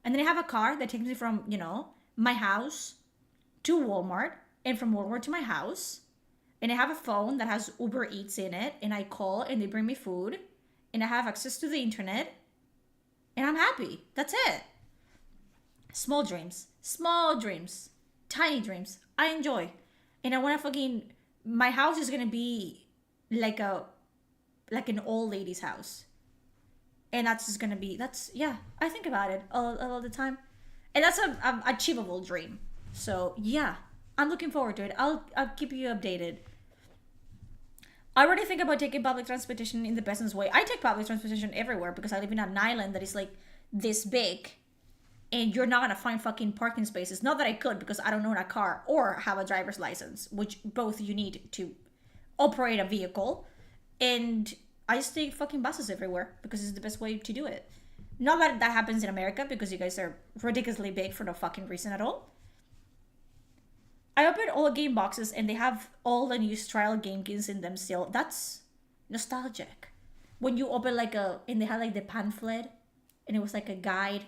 And then I have a car that takes me from, you know, my house to Walmart, and from Walmart to my house. And I have a phone that has Uber Eats in it, and I call and they bring me food, and I have access to the internet, and I'm happy. That's it. Small dreams, tiny dreams. I enjoy. And I want to fucking, my house is going to be like an old lady's house. And that's just going to be, yeah, I think about it all the time. And that's an achievable dream. So yeah, I'm looking forward to it. I'll keep you updated. I already think about taking public transportation in the business way. I take public transportation everywhere because I live in an island that is like this big. And you're not going to find fucking parking spaces. Not that I could because I don't own a car or have a driver's license, which both you need to operate a vehicle. And I just take fucking buses everywhere because it's the best way to do it. Not that that happens in America because you guys are ridiculously big for no fucking reason at all. I opened all game boxes and they have all the new trial game keys in them still. That's nostalgic. When you open and they had like the pamphlet and it was like a guide.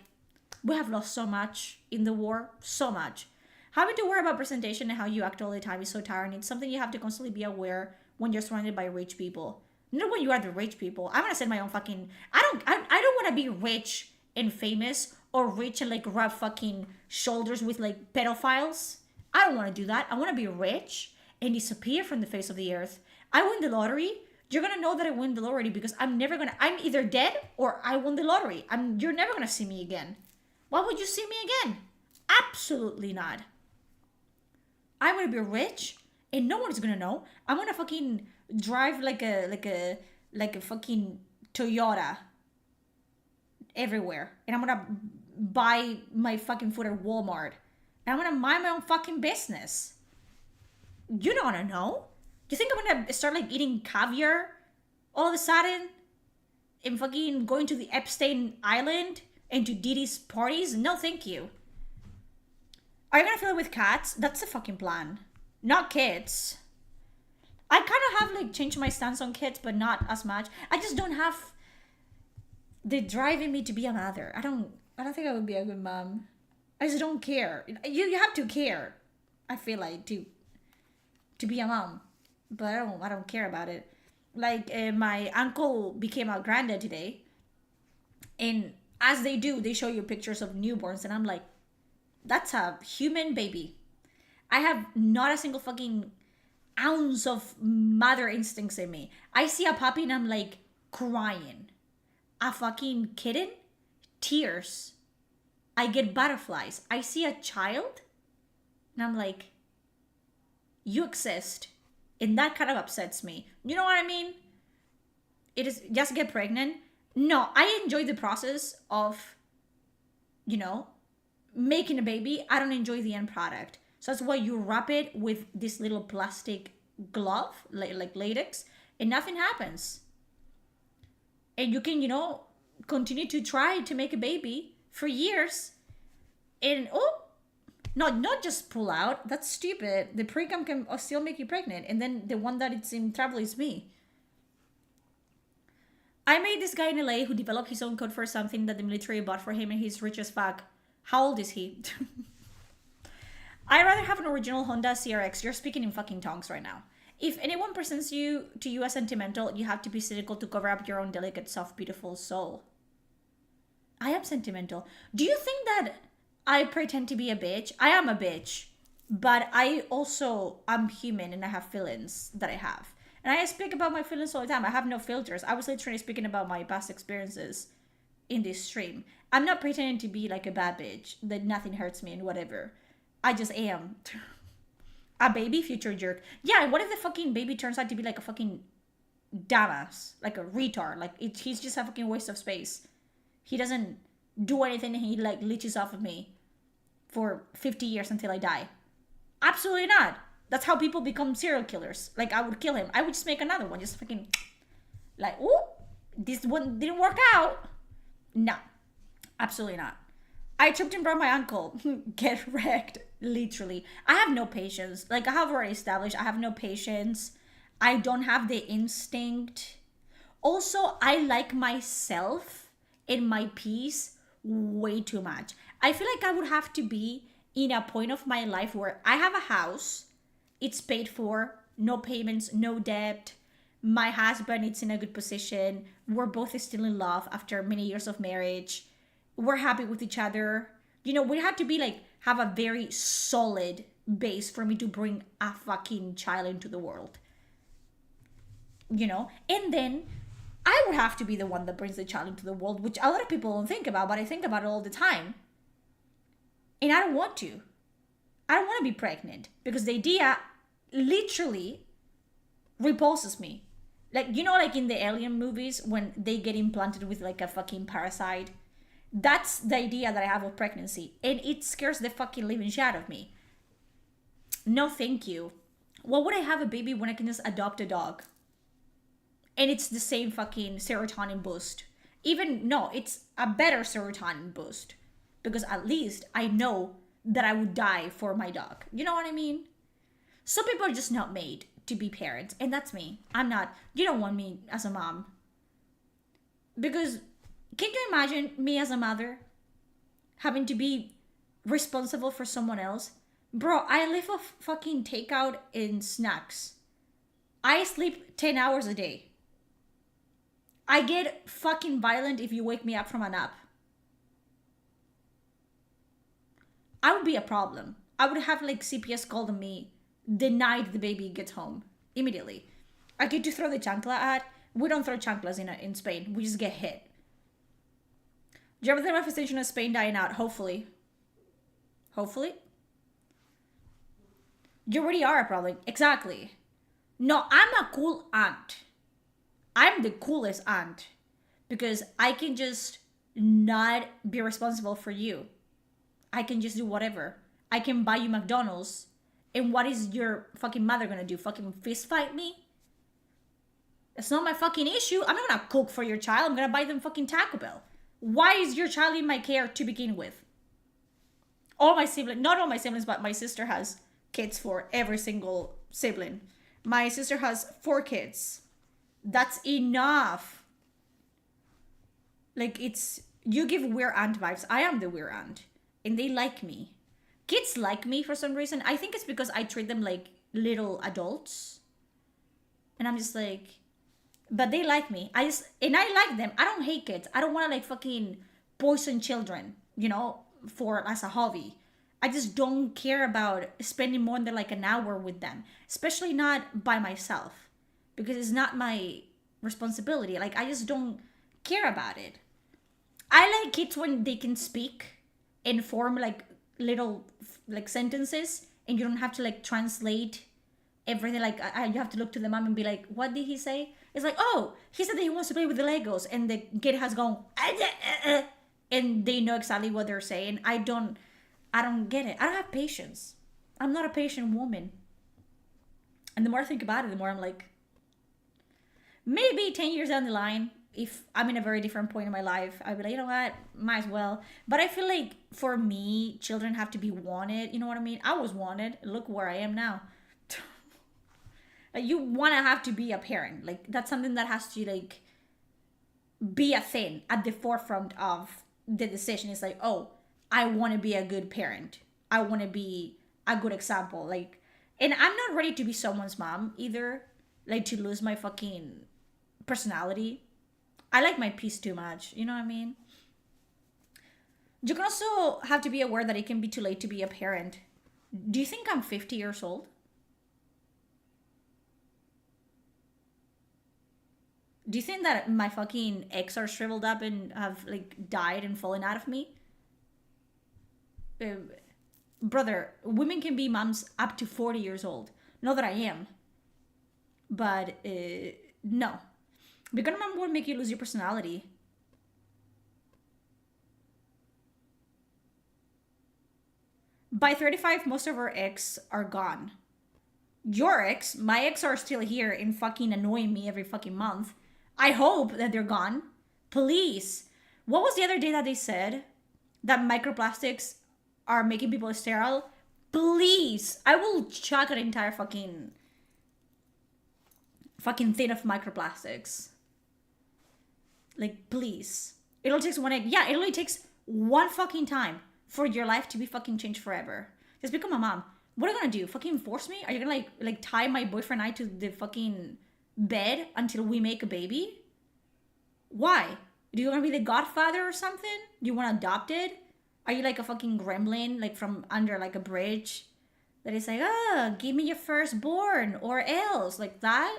We have lost so much in the war. So much. Having to worry about presentation and how you act all the time is so tiring. It's something you have to constantly be aware when you're surrounded by rich people. Not when you are the rich people. I'm gonna send my own fucking... I don't want to be rich and famous or rich and like rub fucking shoulders with like pedophiles. I don't want to do that. I want to be rich and disappear from the face of the earth. I win the lottery. You're gonna know that I win the lottery because I'm either dead or I won the lottery. You're never gonna see me again. Why would you see me again? Absolutely not. I'm gonna be rich and no one's gonna know. I'm gonna fucking drive like a fucking Toyota everywhere. And I'm gonna buy my fucking food at Walmart. And I'm gonna mind my own fucking business. You don't wanna know. You think I'm gonna start like eating caviar all of a sudden? And fucking going to the Epstein Island and to Diddy's parties? No, thank you. Are you gonna fill it with cats? That's the fucking plan. Not kids. I kind of have like changed my stance on kids, but not as much. I just don't have the drive in me to be a mother. I don't think I would be a good mom. I just don't care. You have to care, I feel like, to be a mom. But I don't care about it. Like my uncle became a granddad today, and as they do, they show you pictures of newborns, and I'm like, that's a human baby. I have not a single fucking ounce of mother instincts in me. I see a puppy and I'm like crying. A fucking kitten, tears. I get butterflies. I see a child and I'm like, you exist. And that kind of upsets me. You know what I mean? It is just get pregnant. No, I enjoy the process of, making a baby. I don't enjoy the end product. So that's why you wrap it with this little plastic glove, like latex, and nothing happens. And you can, continue to try to make a baby for years. And, not just pull out. That's stupid. The pre-cum can still make you pregnant. And then the one that it's in trouble is me. I made this guy in LA who developed his own code for something that the military bought for him, and he's rich as fuck. How old is he? I'd rather have an original Honda CRX. You're speaking in fucking tongues right now. If anyone presents you to you as sentimental, you have to be cynical to cover up your own delicate, soft, beautiful soul. I am sentimental. Do you think that I pretend to be a bitch? I am a bitch. But I'm human and I have feelings that I have. And I speak about my feelings all the time. I have no filters. I was literally speaking about my past experiences in this stream. I'm not pretending to be like a bad bitch, that nothing hurts me and whatever. I just am. A baby future jerk. Yeah, what if the fucking baby turns out to be like a fucking dumbass? Like a retard. Like, he's just a fucking waste of space. He doesn't do anything, and he like leeches off of me for 50 years until I die. Absolutely not. That's how people become serial killers. Like, I would kill him. I would just make another one. Just fucking like, ooh, this one didn't work out. No, absolutely not. I tripped and brought my uncle. Get wrecked. Literally. I have no patience. Like, I have already established, I have no patience. I don't have the instinct. Also, I like myself and my peace way too much. I feel like I would have to be in a point of my life where I have a house, it's paid for, no payments, no debt. My husband is in a good position. We're both still in love after many years of marriage. We're happy with each other. We have to be like, have a very solid base for me to bring a fucking child into the world. And then I would have to be the one that brings the child into the world, which a lot of people don't think about, but I think about it all the time. And I don't want to. I don't want to be pregnant because the idea literally repulses me. Like, like in the alien movies when they get implanted with like a fucking parasite. That's the idea that I have of pregnancy. And it scares the fucking living shit out of me. No, thank you. Why would I have a baby when I can just adopt a dog? And it's the same fucking serotonin boost. It's a better serotonin boost. Because at least I know that I would die for my dog. You know what I mean? Some people are just not made to be parents. And that's me. I'm not. You don't want me as a mom. Because can you imagine me as a mother having to be responsible for someone else? Bro, I live off fucking takeout and snacks. I sleep 10 hours a day. I get fucking violent if you wake me up from a nap. I would be a problem. I would have like CPS called on me the night the baby gets home. Immediately. I get to throw the chancla at. We don't throw chanclas in Spain. We just get hit. Do you ever the manifestation of Spain dying out? Hopefully. Hopefully. You already are probably. Exactly. No, I'm a cool aunt. I'm the coolest aunt. Because I can just not be responsible for you. I can just do whatever. I can buy you McDonald's. And what is your fucking mother gonna do? Fucking fist fight me? It's not my fucking issue. I'm not gonna cook for your child. I'm gonna buy them fucking Taco Bell. Why is your child in my care to begin with? All my siblings, not all my siblings, but my sister has kids for every single sibling. My sister has 4 kids. That's enough. Like, it's, you give weird aunt vibes. I am the weird aunt. And they like me. Kids like me for some reason. I think it's because I treat them like little adults. And I'm just like, but they like me. And I like them. I don't hate kids. I don't want to like fucking poison children, you know, for as a hobby. I just don't care about spending more than like an hour with them, especially not by myself, because it's not my responsibility. Like, I just don't care about it. I like kids when they can speak and form like little like sentences, and you don't have to like translate everything. Like, you have to look to the mom and be like, what did he say? It's like, oh, he said that he wants to play with the Legos, and the kid has gone and they know exactly what they're saying. I don't get it. I don't have patience. I'm not a patient woman. And the more I think about it, the more I'm like, maybe 10 years down the line, if I'm in a very different point in my life, I'd be like, you know what, might as well. But I feel like for me, children have to be wanted. You know what I mean? I was wanted. Look where I am now. Like, you want to have to be a parent. Like, that's something that has to like be a thing at the forefront of the decision. It's like, oh, I want to be a good parent. I want to be a good example. Like, and I'm not ready to be someone's mom either. Like, to lose my fucking personality. I like my peace too much. You know what I mean? You can also have to be aware that it can be too late to be a parent. Do you think I'm 50 years old? Do you think that my fucking eggs are shriveled up and have like died and fallen out of me? Brother, women can be moms up to 40 years old. Not that I am. But no. Becoming a mom won't make you lose your personality. By 35, most of our ex are gone. Your ex, my ex are still here and fucking annoying me every fucking month. I hope that they're gone. Please. What was the other day that they said? That microplastics are making people sterile? Please. I will chuck an entire fucking thing of microplastics. Like, please. It only takes one egg. Yeah, it only takes one fucking time for your life to be fucking changed forever. Just become a mom. What are you gonna do? Fucking force me? Are you gonna like tie my boyfriend and I to the fucking bed until we make a baby? Why? Do you want to be the godfather or something? Do you want adopted? Are you like a fucking gremlin, like from under like a bridge, that is like, give me your firstborn or else, like that?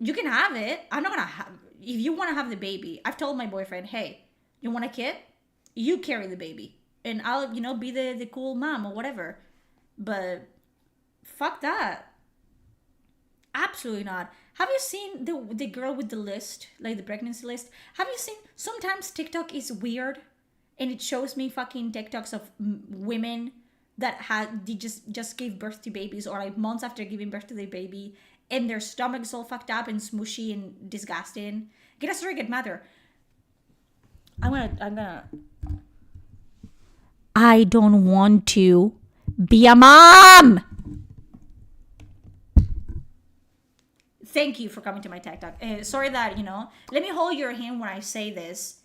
You can have it. I'm not gonna have. If you want to have the baby, I've told my boyfriend, hey, you want a kid? You carry the baby, and I'll, you know, be the cool mom or whatever. But fuck that. Absolutely not. Have you seen the girl with the list, like the pregnancy list? Have you seen, sometimes TikTok is weird and it shows me fucking TikToks of women that they just gave birth to babies, or like months after giving birth to their baby, and their stomach's all fucked up and smushy and disgusting. Get a surrogate mother. I don't want to be a mom. Thank you for coming to my TikTok. Sorry that, you know, let me hold your hand when I say this.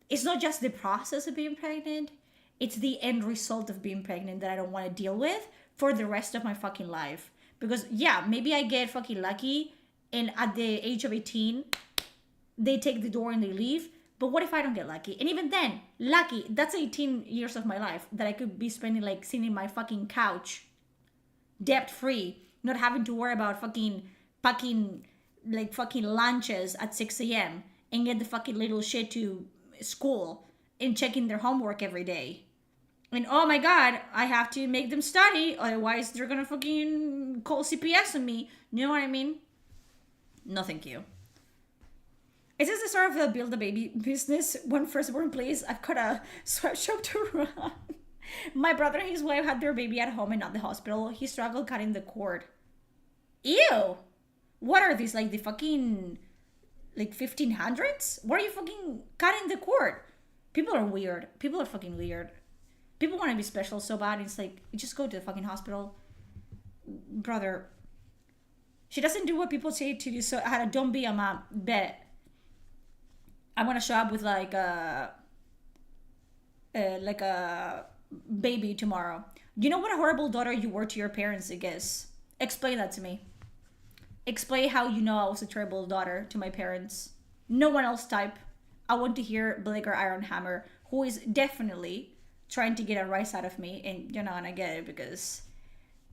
It's not just the process of being pregnant. It's the end result of being pregnant that I don't want to deal with for the rest of my fucking life. Because, yeah, maybe I get fucking lucky and at the age of 18, they take the door and they leave. But what if I don't get lucky? And even then, lucky, that's 18 years of my life that I could be spending like sitting in my fucking couch, debt-free, not having to worry about fucking packing like fucking lunches at 6 a.m. and get the fucking little shit to school and checking their homework every day. And oh my god, I have to make them study, otherwise they're gonna fucking call CPS on me. You know what I mean? No, thank you. Is this the start of the build a baby business? When firstborn plays, I've got a sweatshop to run. My brother and his wife had their baby at home and not the hospital. He struggled cutting the cord. Ew! What are these, like the fucking, like 1500s? What are you fucking cutting the cord? People are weird. People are fucking weird. People want to be special so bad. It's like, you just go to the fucking hospital. Brother. She doesn't do what people say to do, so I had a don't be a mom. Bet. I'm gonna show up with like a baby tomorrow. You know what a horrible daughter you were to your parents, I guess. Explain that to me. Explain how you know I was a terrible daughter to my parents. No one else type. I want to hear Blake or Ironhammer, who is definitely trying to get a rise out of me, and you're not gonna get it because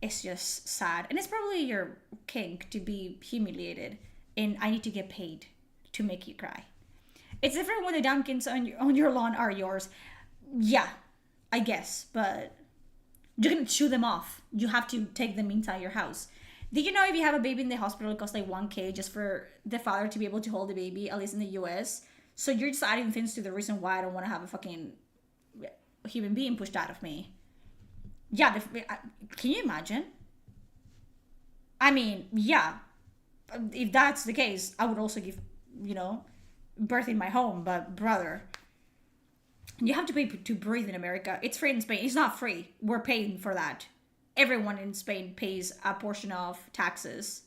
it's just sad. And it's probably your kink to be humiliated, and I need to get paid to make you cry. It's different when the damkins on your lawn are yours. Yeah, I guess, but you're gonna chew them off. You have to take them inside your house. Did you know if you have a baby in the hospital, it costs like $1,000 just for the father to be able to hold the baby, at least in the US? So you're just adding things to the reason why I don't want to have a fucking human being pushed out of me. Yeah, can you imagine? I mean, yeah. If that's the case, I would also give, birth in my home. But brother, you have to pay to breathe in America. It's free in Spain. It's not free. We're paying for that. Everyone in Spain pays a portion of taxes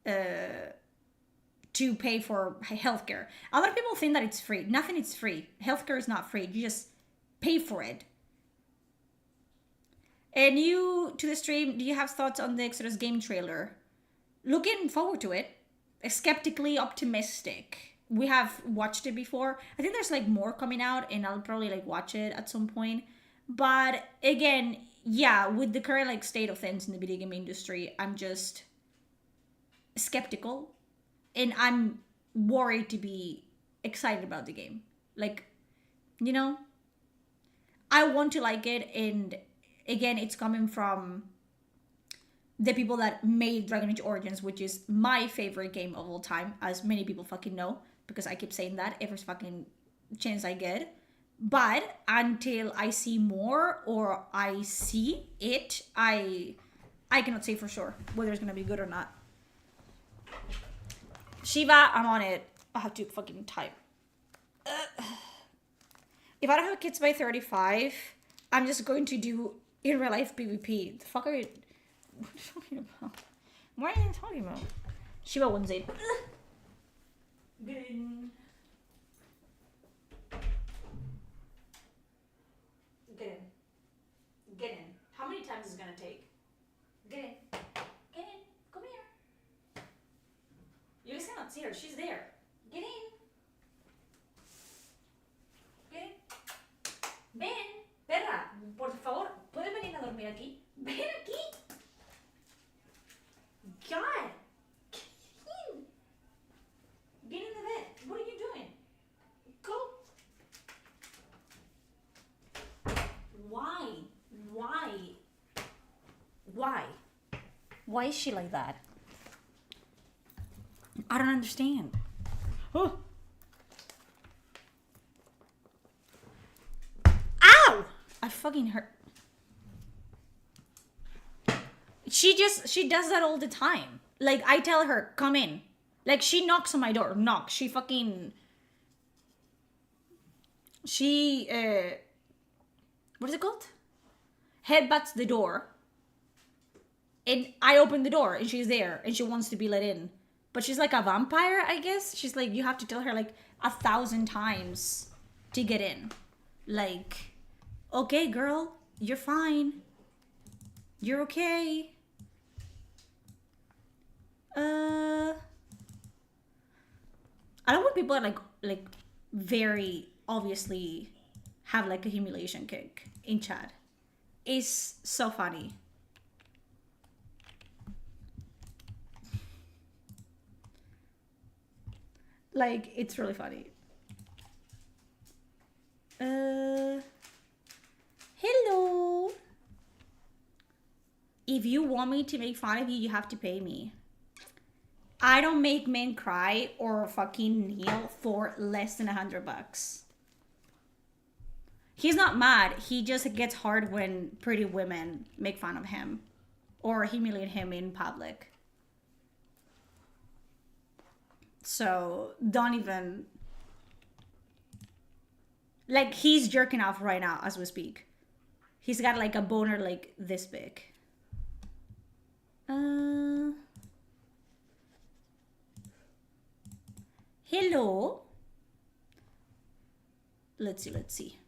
to pay for healthcare. A lot of people think that it's free. Nothing is free. Healthcare is not free. You just pay for it. And new to the stream, do you have thoughts on the Exodus game trailer? Looking forward to it. Skeptically optimistic. We have watched it before. I think there's like more coming out, and I'll probably like watch it at some point. But again, yeah, with the current like state of things in the video game industry, I'm just skeptical, and I'm worried to be excited about the game. Like, I want to like it, and again, it's coming from the people that made Dragon Age Origins, which is my favorite game of all time, as many people fucking know, because I keep saying that every fucking chance I get. But until I see more or I see it, I cannot say for sure whether it's gonna be good or not. Shiva, I'm on it. I have to fucking type. If I don't have kids by 35, I'm just going to do in real life PvP. The fuck are you? What are you talking about? What are you talking about? Shiva wins it. Get in. Get in. Get in. How many times is it gonna take? Get in. Get in. Come here. You guys cannot see her. She's there. Get in. Get in. Ven. Perra, por favor, ¿puedes venir a dormir aquí? Ven aquí. God. Get in the bed. What are you doing? Go. Why? Why is she like that? I don't understand. Oh. Ow! I fucking hurt. She does that all the time. Like, I tell her, come in. Like, she knocks on my door. Knock. She fucking... what is it called? Headbutts the door. And I open the door, and she's there, and she wants to be let in. But she's like a vampire, I guess. She's like, you have to tell her like 1,000 times to get in. Like, okay, girl, you're fine. You're okay. I don't want people that like very obviously have like a humiliation kick in chat. It's so funny. Like, it's really funny. Hello. If you want me to make fun of you, you have to pay me. I don't make men cry or fucking kneel for less than $100. He's not mad. He just gets hard when pretty women make fun of him or humiliate him in public. So don't even... Like, he's jerking off right now as we speak. He's got like a boner like this big. Hello. Let's see.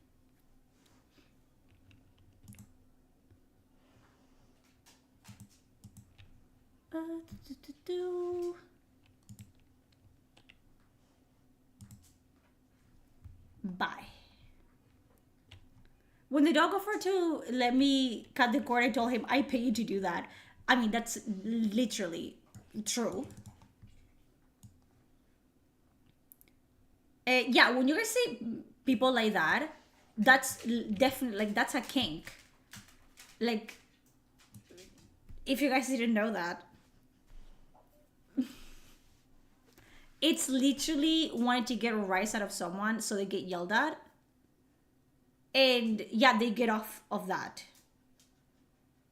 Bye. When the dog offered to let me cut the cord, I told him I pay you to do that. I mean, that's literally true. Yeah, when you guys see people like that, that's definitely, like, that's a kink. Like, if you guys didn't know that. It's literally wanting to get a rise out of someone so they get yelled at. And yeah, they get off of that.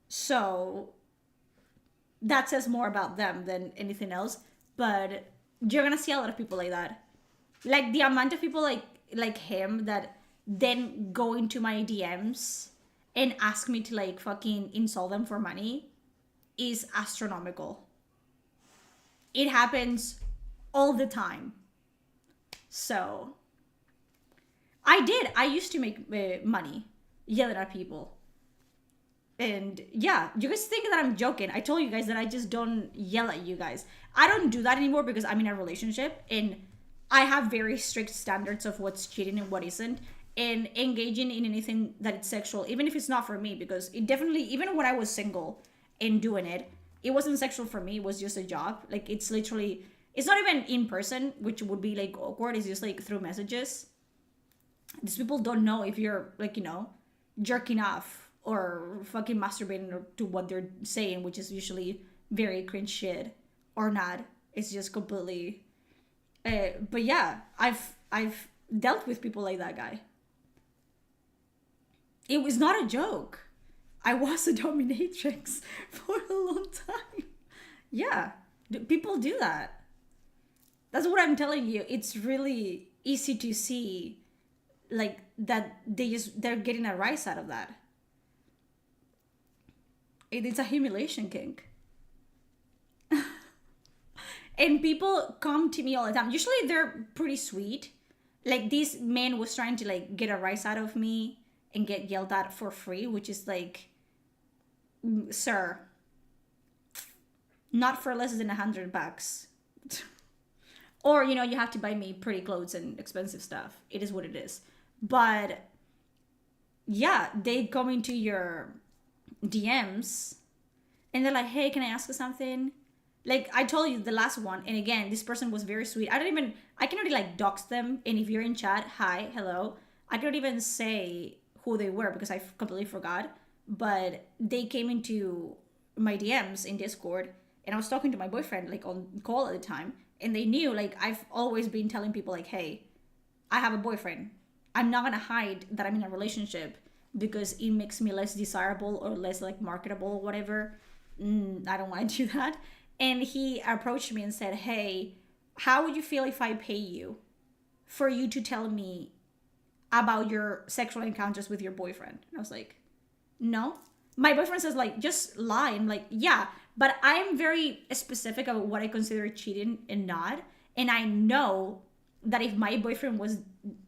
So that says more about them than anything else. But you're gonna see a lot of people like that. Like the amount of people like him that then go into my DMs and ask me to like fucking insult them for money is astronomical. It happens all the time. So I used to make money yelling at people. And yeah, you guys think that I'm joking. I told you guys that I just don't yell at you guys. I don't do that anymore because I'm in a relationship and I have very strict standards of what's cheating and what isn't. And engaging in anything that it's sexual, even if it's not for me, because it definitely, even when I was single and doing it, it wasn't sexual for me. It was just a job. Like, it's literally, it's not even in person, which would be like awkward. It's just like through messages. These people don't know if you're like, you know, jerking off or fucking masturbating to what they're saying, which is usually very cringe shit, or not. It's just completely. But yeah, I've dealt with people like that guy. It was not a joke. I was a dominatrix for a long time. Yeah, people do that. That's what I'm telling you. It's really easy to see, like, that they're getting a rise out of that. It's a humiliation kink. And people come to me all the time. Usually they're pretty sweet. Like, this man was trying to like get a rise out of me and get yelled at for free, which is like, sir, not for less than $100. Or, you know, you have to buy me pretty clothes and expensive stuff. It is what it is. But yeah, they come into your DMs and they're like, hey, can I ask you something? Like, I told you the last one, and again, this person was very sweet. I can already like dox them, and if you're in chat, hi, hello. I cannot even say who they were because I completely forgot. But they came into my DMs in Discord, and I was talking to my boyfriend like on call at the time, and they knew, like, I've always been telling people like, hey, I have a boyfriend. I'm not gonna hide that I'm in a relationship because it makes me less desirable or less like marketable or whatever. I don't want to do that. And he approached me and said, hey, how would you feel if I pay you for you to tell me about your sexual encounters with your boyfriend? And I was like, no. My boyfriend says, like, just lie. I'm like, yeah, but I'm very specific about what I consider cheating and not. And I know that if my boyfriend was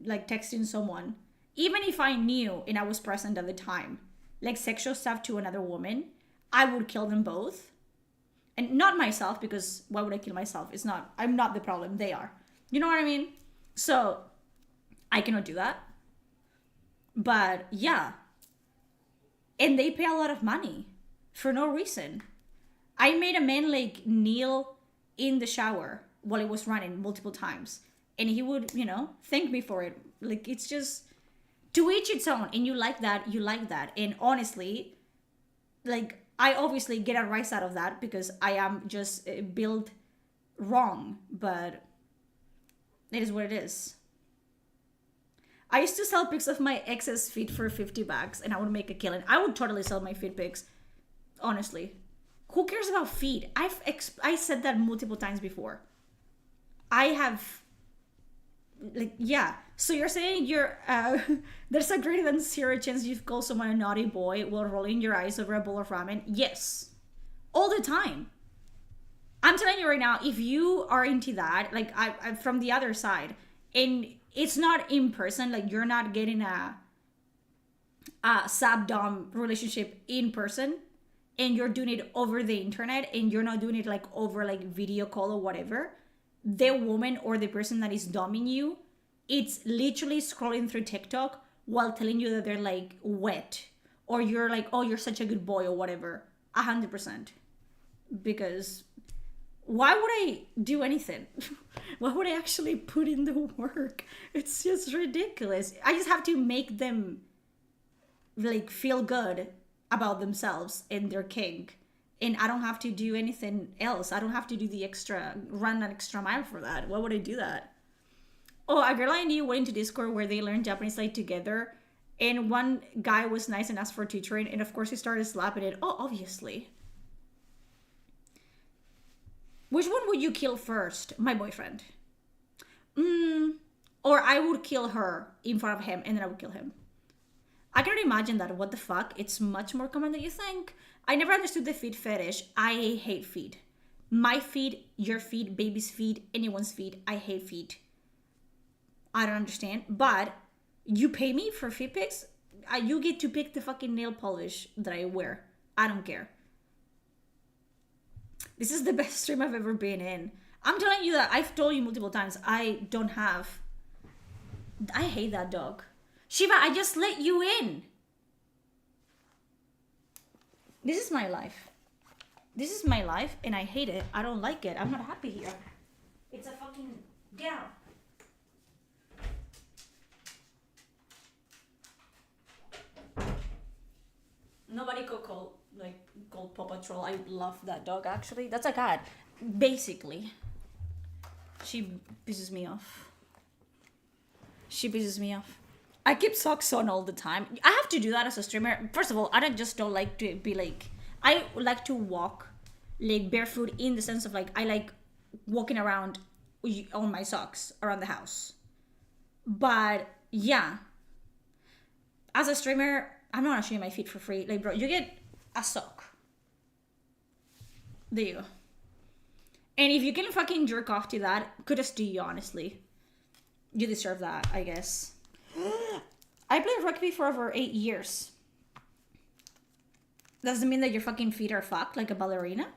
like texting someone, even if I knew and I was present at the time, like sexual stuff to another woman, I would kill them both. And not myself, because why would I kill myself? I'm not the problem, they are. You know what I mean? So I cannot do that. But yeah. And they pay a lot of money for no reason. I made a man like kneel in the shower while it was running multiple times. And he would, you know, thank me for it. Like, it's just to each its own. And you like that, you like that. And honestly, like, I obviously get a rise out of that because I am just built wrong, but it is what it is. I used to sell pics of my ex's feet for $50 and I would make a killing. I would totally sell my feet pics, honestly. Who cares about feet? I said that multiple times before. I have, like, yeah. So you're saying there's a greater than 0 chance you've called someone a naughty boy while rolling your eyes over a bowl of ramen? Yes. All the time. I'm telling you right now, if you are into that, like I'm from the other side, and it's not in person, like you're not getting a sub-dom relationship in person, and you're doing it over the internet, and you're not doing it like over like video call or whatever, the woman or the person that is doming you, it's literally scrolling through TikTok while telling you that they're like wet, or you're like, oh, you're such a good boy or whatever. 100%. Because why would I do anything? Why would I actually put in the work? It's just ridiculous. I just have to make them like feel good about themselves and their kink. And I don't have to do anything else. I don't have to do run an extra mile for that. Why would I do that? Oh, a girl I knew went into Discord where they learned Japanese like together. And one guy was nice and asked for tutoring. And of course he started slapping it. Oh, obviously. Which one would you kill first? My boyfriend. Or I would kill her in front of him and then I would kill him. I cannot imagine that. What the fuck? It's much more common than you think. I never understood the feet fetish. I hate feet. My feet, your feet, baby's feet, anyone's feet. I hate feet. I don't understand. But you pay me for feet pics? You get to pick the fucking nail polish that I wear. I don't care. This is the best stream I've ever been in. I'm telling you that I've told you multiple times. I hate that dog. Shiva, I just let you in. This is my life. This is my life and I hate it. I don't like it. I'm not happy here. It's a fucking down. Nobody could call Paw Patrol. I love that dog actually. That's a cat. Basically. She pisses me off. I keep socks on all the time. I have to do that as a streamer. First of all, I don't like to be like, I like to walk like barefoot in the sense of like, I like walking around on my socks around the house. But yeah, as a streamer, I'm not showing my feet for free. Like, bro, you get a sock. There you go. And if you can fucking jerk off to that, kudos to you, honestly. You deserve that, I guess. I played rugby for over 8 years. Does it mean that your fucking feet are fucked like a ballerina?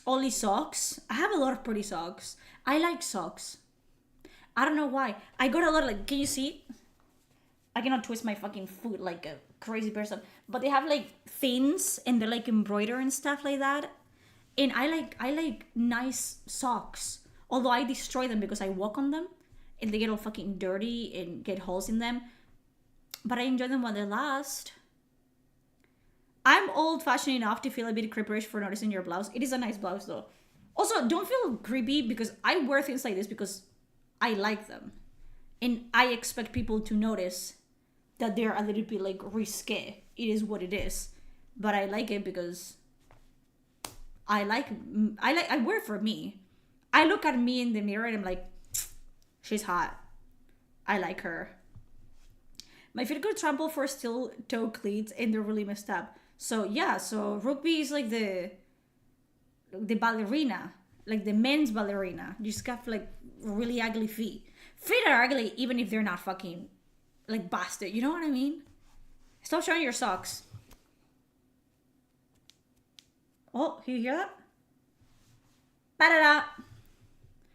Only socks? I have a lot of pretty socks. I like socks. I don't know why. I got a lot of like, can you see? I cannot twist my fucking foot like a crazy person. But they have like thins and they're like embroidered and stuff like that. And I like nice socks. Although I destroy them because I walk on them. And they get all fucking dirty and get holes in them. But I enjoy them while they last. I'm old-fashioned enough to feel a bit creeperish for noticing your blouse. It is a nice blouse though. Also, don't feel creepy because I wear things like this because I like them. And I expect people to notice that they're a little bit like risque. It is what it is. But I like it because I wear it for me. I look at me in the mirror and I'm like, she's hot. I like her. My feet could trample for steel toe cleats and they're really messed up. So yeah, so rugby is like the ballerina, like the men's ballerina. You just got like really ugly feet. Feet are ugly even if they're not fucking like busted. You know what I mean? Stop showing your socks. Oh, you hear that? Ba-da-da.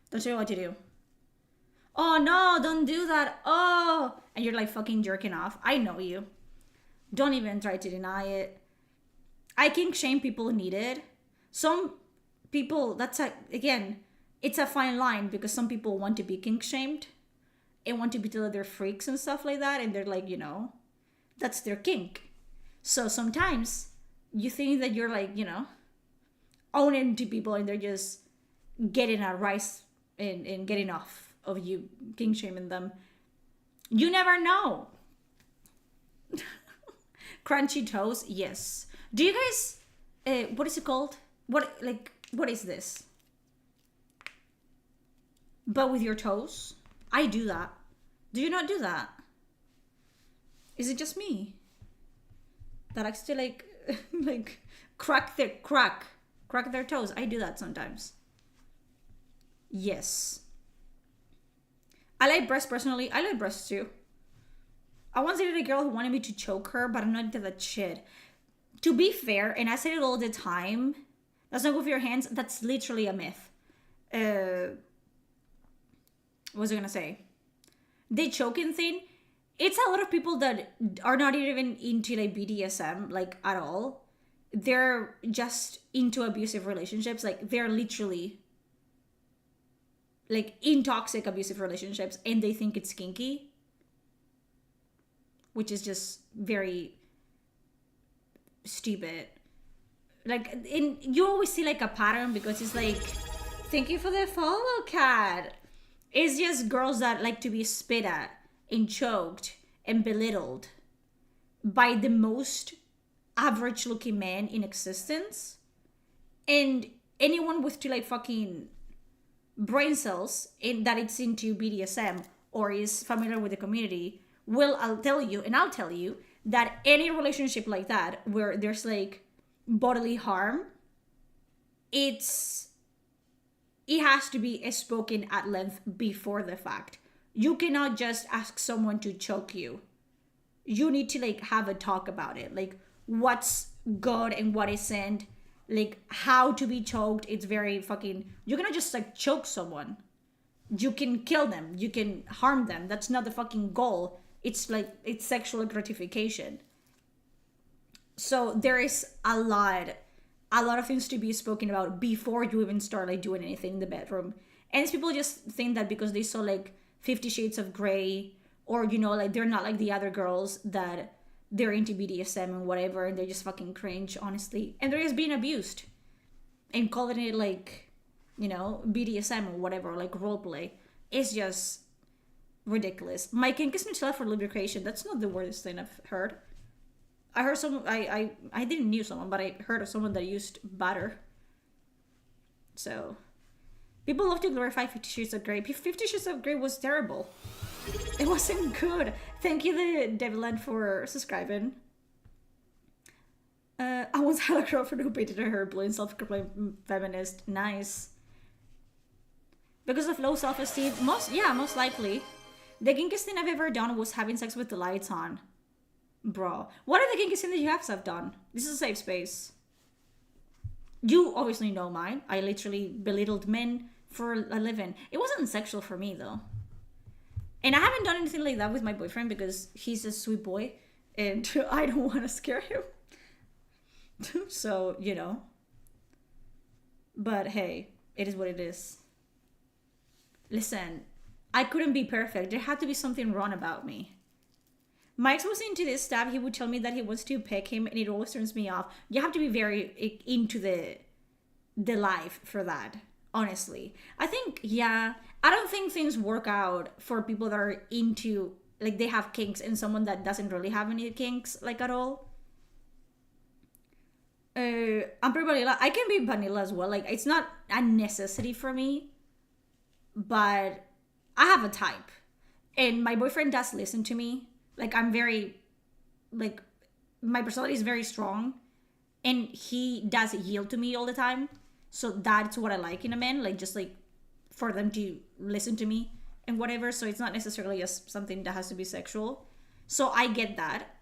Don't show you what to do. Oh no, don't do that. Oh, and you're like fucking jerking off. I know you. Don't even try to deny it. I kink shame people need it. Some people, again, it's a fine line because some people want to be kink shamed and want to be told they're freaks and stuff like that. And they're like, you know, that's their kink. So sometimes you think that you're like, you know, own into people and they're just getting a rise and getting off of you king shaming them. You never know. Crunchy toes, yes. Do you guys, what is it called? What is this? But with your toes? I do that. Do you not do that? Is it just me? That likes to like crack their toes. I do that sometimes. Yes. I like breasts personally. I like breasts too. I once dated a girl who wanted me to choke her, but I'm not into that shit. To be fair, and I say it all the time, that's not good for your hands. That's literally a myth. What was I gonna say? The choking thing, it's a lot of people that are not even into like BDSM, like at all. They're just into abusive relationships. Like they're literally like in toxic abusive relationships and they think it's kinky. Which is just very stupid. Like, you always see like a pattern because it's like, thank you for the follow, cat. It's just girls that like to be spit at and choked and belittled by the most average looking man in existence. And anyone with two like fucking brain cells that it's into BDSM or is familiar with the community I'll tell you that any relationship like that where there's like bodily harm, it has to be spoken at length before the fact. You cannot just ask someone to choke you. You need to like have a talk about it, like what's good and what isn't, like how to be choked. It's very fucking, you cannot just like choke someone. You can kill them, you can harm them. That's not the fucking goal. It's like, it's sexual gratification. So there is a lot of things to be spoken about before you even start like doing anything in the bedroom. And people just think that because they saw like 50 Shades of Grey, or you know, like they're not like the other girls, that they're into BDSM and whatever, and they just fucking cringe, honestly. And they're just being abused and calling it like, you know, BDSM or whatever, like roleplay. It's just ridiculous. My kink is Nutella for lubrication. That's not the weirdest thing I've heard. I heard someone, I didn't know someone, but I heard of someone that used butter. So, people love to glorify 50 Shades of Grey. 50 Shades of Grey was terrible. It wasn't good. Thank you, the Deviland, for subscribing. I once had a girlfriend who painted her hair blue and self-proclaimed feminist. Nice. Because of low self-esteem? Most likely. The kinkiest thing I've ever done was having sex with the lights on. Bro. What are the kinkiest things that you have done? This is a safe space. You obviously know mine. I literally belittled men for a living. It wasn't sexual for me, though. And I haven't done anything like that with my boyfriend because he's a sweet boy. And I don't want to scare him. So, you know. But hey, it is what it is. Listen, I couldn't be perfect. There had to be something wrong about me. Mike was into this stuff. He would tell me that he wants to pick him, and it always turns me off. You have to be very into the life for that, honestly. I think, yeah, I don't think things work out for people that are into, like, they have kinks and someone that doesn't really have any kinks, like, at all. I'm pretty vanilla. I can be vanilla as well. Like, it's not a necessity for me, but I have a type. And my boyfriend does listen to me. Like, I'm very, like, my personality is very strong. And he does yield to me all the time. So that's what I like in a man. Like, just, like, for them to listen to me and whatever. So it's not necessarily something that has to be sexual. So I get that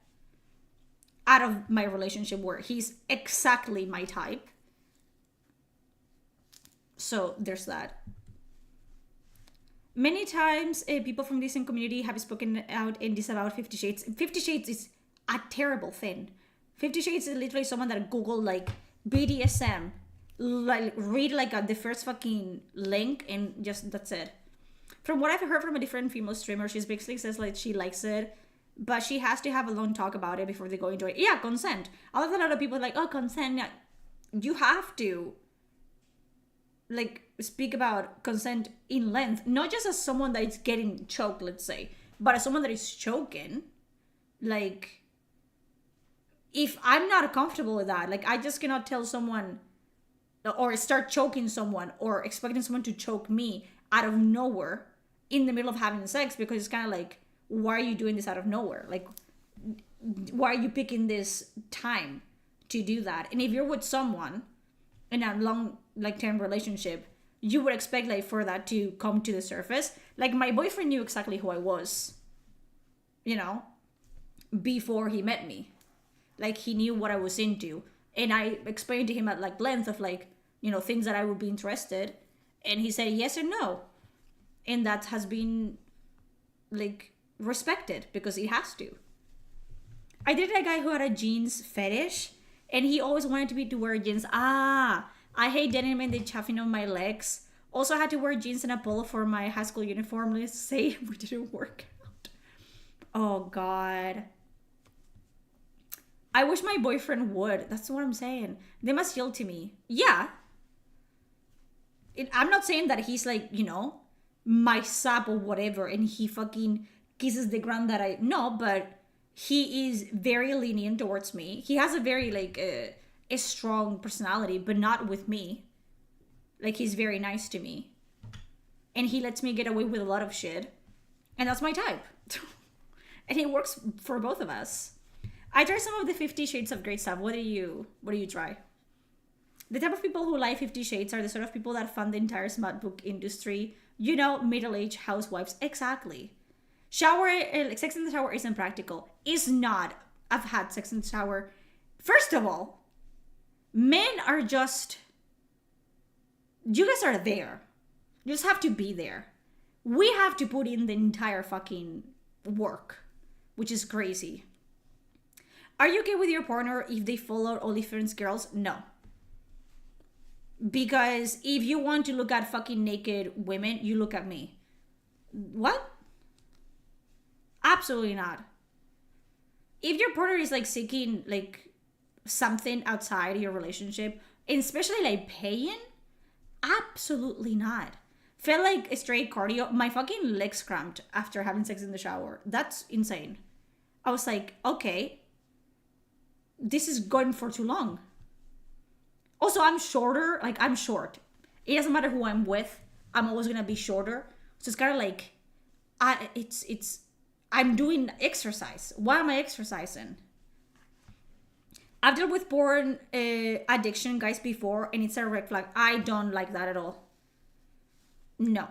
out of my relationship where he's exactly my type. So there's that. Many times, people from this community have spoken out and disavowed 50 Shades. 50 Shades is a terrible thing. 50 Shades is literally someone that Googled, like, BDSM. Like, read, like, the first fucking link and just, that's it. From what I've heard from a different female streamer, she basically says, like, she likes it, but she has to have a long talk about it before they go into it. Yeah, consent. I love that a lot of people are like, oh, consent. You have to. like speak about consent in length, not just as someone that is getting choked, let's say, but as someone that is choking. Like, if I'm not comfortable with that, like I just cannot tell someone or start choking someone or expecting someone to choke me out of nowhere in the middle of having sex, because it's kind of like, why are you doing this out of nowhere? Like, why are you picking this time to do that? And if you're with someone in a long, like, term relationship, you would expect, like, for that to come to the surface. Like, my boyfriend knew exactly who I was, you know, before he met me. Like, he knew what I was into. And I explained to him at, like, length of, like, you know, things that I would be interested. And he said yes or no. And that has been, like, respected, because he has to. I dated a guy who had a jeans fetish, and he always wanted to wear jeans. I hate denim and the chaffing on my legs. Also, I had to wear jeans and a polo for my high school uniform. Let's say we didn't work out. Oh, God. I wish my boyfriend would. That's what I'm saying. They must yield to me. Yeah. I'm not saying that he's like, you know, my sap or whatever, and he fucking kisses the ground that I... No, but he is very lenient towards me. He has a very, like, a strong personality, but not with me. Like, he's very nice to me. And he lets me get away with a lot of shit. And that's my type. And it works for both of us. I tried some of the 50 Shades of Grey stuff. What do you try? The type of people who like 50 Shades are the sort of people that fund the entire smart book industry. You know, middle-aged housewives. Exactly. Sex in the shower isn't practical. It's not. I've had sex in the shower. First of all, men are just... You guys are there. You just have to be there. We have to put in the entire fucking work, which is crazy. Are you okay with your partner if they follow OnlyFans girls? No. Because if you want to look at fucking naked women, you look at me. What? Absolutely not. If your partner is like seeking like something outside your relationship, and especially like paying, absolutely not. Felt like a straight cardio. My fucking legs cramped after having sex in the shower. That's insane. I was like, okay, this is going for too long. Also, I'm shorter. Like, I'm short. It doesn't matter who I'm with. I'm always gonna be shorter. So it's kind of like, I'm doing exercise. Why am I exercising? I've dealt with porn addiction guys before, and it's a red flag. I don't like that at all. No.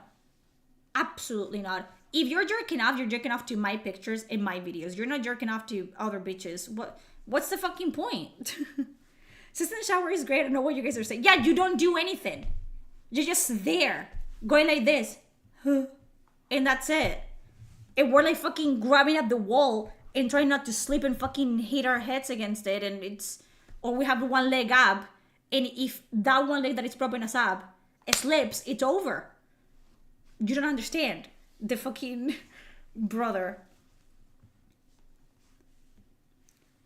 Absolutely not. If you're jerking off to my pictures and my videos. You're not jerking off to other bitches. What's the fucking point? Sex in the shower is great. I don't know what you guys are saying. Yeah, you don't do anything. You're just there. Going like this. And that's it. And we're like fucking grabbing at the wall and trying not to slip and fucking hit our heads against it. And it's... Or we have one leg up. And if that one leg that is propping us up slips, it's over. You don't understand. The fucking brother.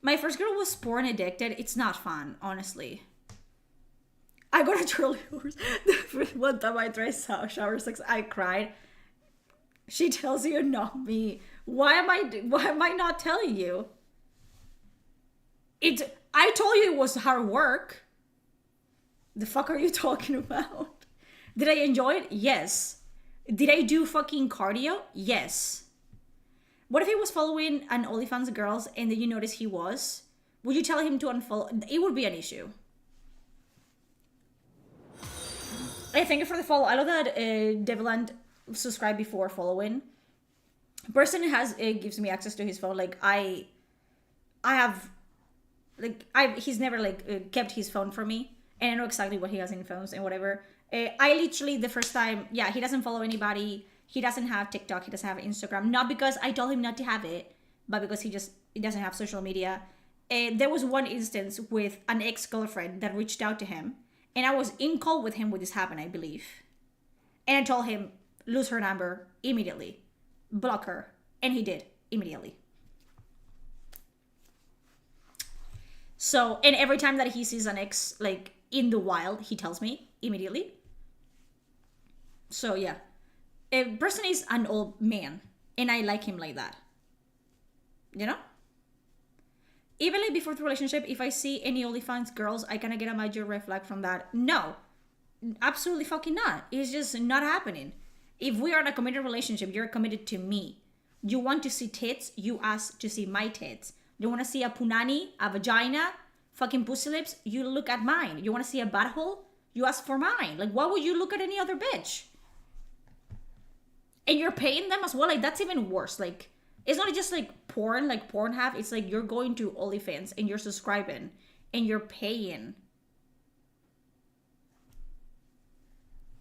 My first girl was porn addicted. It's not fun, honestly. I got a Charlie horse. One time I tried shower sex, I cried. She tells you, not me. Why am I not telling you? I told you it was hard work. The fuck are you talking about? Did I enjoy it? Yes. Did I do fucking cardio? Yes. What if he was following an OnlyFans girls and then you notice he was? Would you tell him to unfollow? It would be an issue. Hey, thank you for the follow. I love that Deviland subscribed before following. Person has gives me access to his phone. Like he's never like kept his phone from me, and I know exactly what he has in phones and whatever. I literally the first time, yeah, he doesn't follow anybody. He doesn't have TikTok. He doesn't have Instagram. Not because I told him not to have it, but because he doesn't have social media. There was one instance with an ex-girlfriend that reached out to him, and I was in call with him when this happened, I believe. And I told him, lose her number immediately. Block her. And he did, immediately. So, and every time that he sees an ex, like, in the wild, he tells me, immediately. So yeah, a person is an old man, and I like him like that. You know? Even like before the relationship, if I see any OnlyFans girls, I kind of get a major red flag from that. No, absolutely fucking not. It's just not happening. If we are in a committed relationship, you're committed to me. You want to see tits, you ask to see my tits. You want to see a punani, a vagina, fucking pussy lips, you look at mine. You want to see a butthole, you ask for mine. Like, why would you look at any other bitch? And you're paying them as well. Like, that's even worse. Like, it's not just like porn, like Pornhub. It's like you're going to OnlyFans and you're subscribing and you're paying.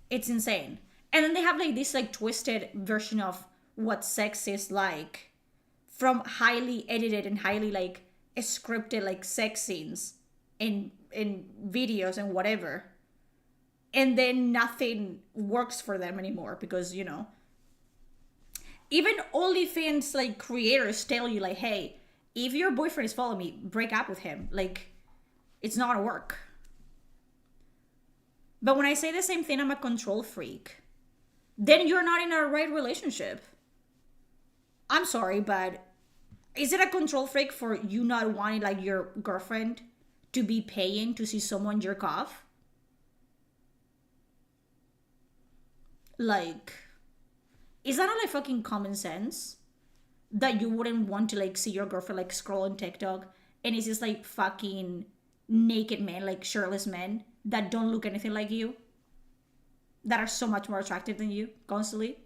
It's insane. And then they have like this like twisted version of what sex is like, from highly edited and highly like scripted like sex scenes in videos and whatever. And then nothing works for them anymore because, you know, even OnlyFans like creators tell you like, hey, if your boyfriend is following me, break up with him. Like, it's not gonna work. But when I say the same thing, I'm a control freak, then you're not in a right relationship. I'm sorry, but is it a control freak for you not wanting like your girlfriend to be paying to see someone jerk off? Like, is that not like fucking common sense? That you wouldn't want to like see your girlfriend like scroll on TikTok and it's just like fucking naked men, like shirtless men that don't look anything like you, that are so much more attractive than you constantly?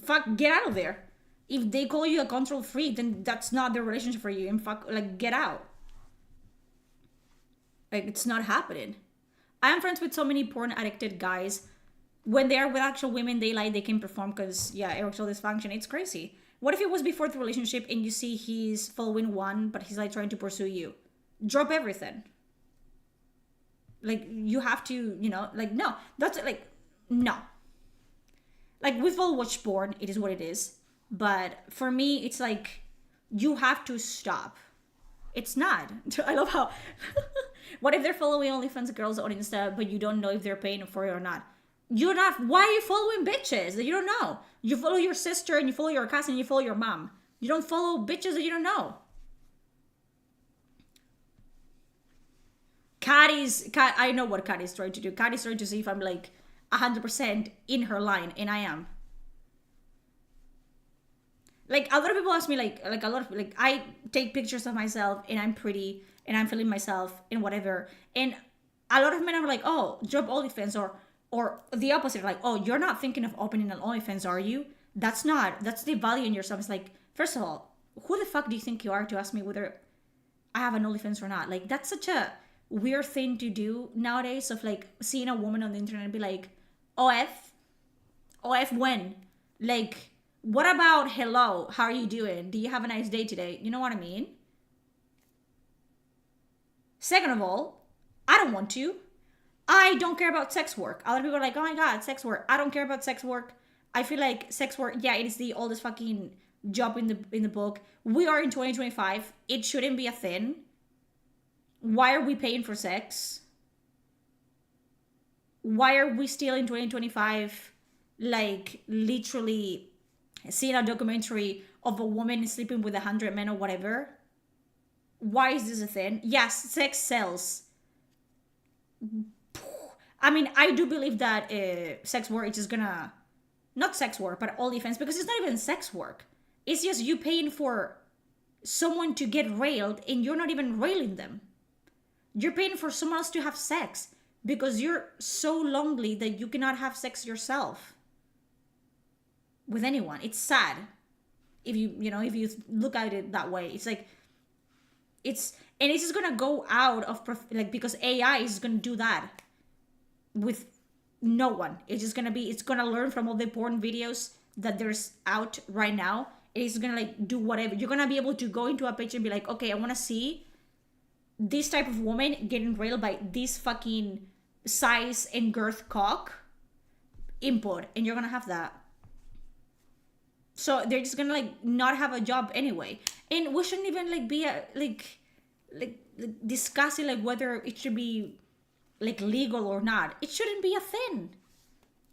Fuck, get out of there. If they call you a control freak, then that's not the relationship for you. And fuck, like, get out. Like, it's not happening. I am friends with so many porn addicted guys. When they are with actual women they like, they can perform because, yeah, erectile dysfunction. It's crazy. What if it was before the relationship and you see he's following one, but he's like trying to pursue you? Drop everything. Like, you have to, you know, like, no. That's like, no. Like, we've all watched porn. It is what it is. But for me, it's like, you have to stop. It's not. I love how... What if they're following OnlyFans girls on Insta, but you don't know if they're paying for it or not? You're not... Why are you following bitches that you don't know? You follow your sister, and you follow your cousin, and you follow your mom. You don't follow bitches that you don't know. Kat, I know what Kat is trying to do. Kat is trying to see if I'm like 100% in her line, and I am. Like, a lot of people ask me, like a lot of, like, I take pictures of myself, and I'm pretty, and I'm feeling myself, and whatever. And a lot of men are like, oh, drop OnlyFans, or the opposite, like, oh, you're not thinking of opening an OnlyFans, are you? That's the value in yourself. It's like, first of all, who the fuck do you think you are to ask me whether I have an OnlyFans or not? Like, that's such a weird thing to do nowadays, of like seeing a woman on the internet and be like, OF when? Like, what about hello, how are you doing? Do you have a nice day today? You know what I mean? Second of all, I don't want to. I don't care about sex work. A lot of people are like, oh my god, sex work. I don't care about sex work. I feel like sex work, yeah, it is the oldest fucking job in the book. We are in 2025. It shouldn't be a thing. Why are we paying for sex? Why are we still in 2025, like, literally seeing a documentary of a woman sleeping with 100 men or whatever? Why is this a thing? Yes, sex sells. I mean, I do believe that sex work is just gonna... Not sex work, but OnlyFans, because it's not even sex work. It's just you paying for someone to get railed, and you're not even railing them. You're paying for someone else to have sex because you're so lonely that you cannot have sex yourself with anyone. It's sad if you look at it that way. It's like, it's just gonna go out of because AI is gonna do that with no one. It's gonna learn from all the porn videos that there's out right now. It is gonna like do whatever. You're gonna be able to go into a page and be like, okay, I want to see this type of woman getting railed by this fucking size and girth cock. Input, and you're gonna have that. So they're just gonna like not have a job anyway, and we shouldn't even like be like discussing like whether it should be like legal or not. It shouldn't be a thing.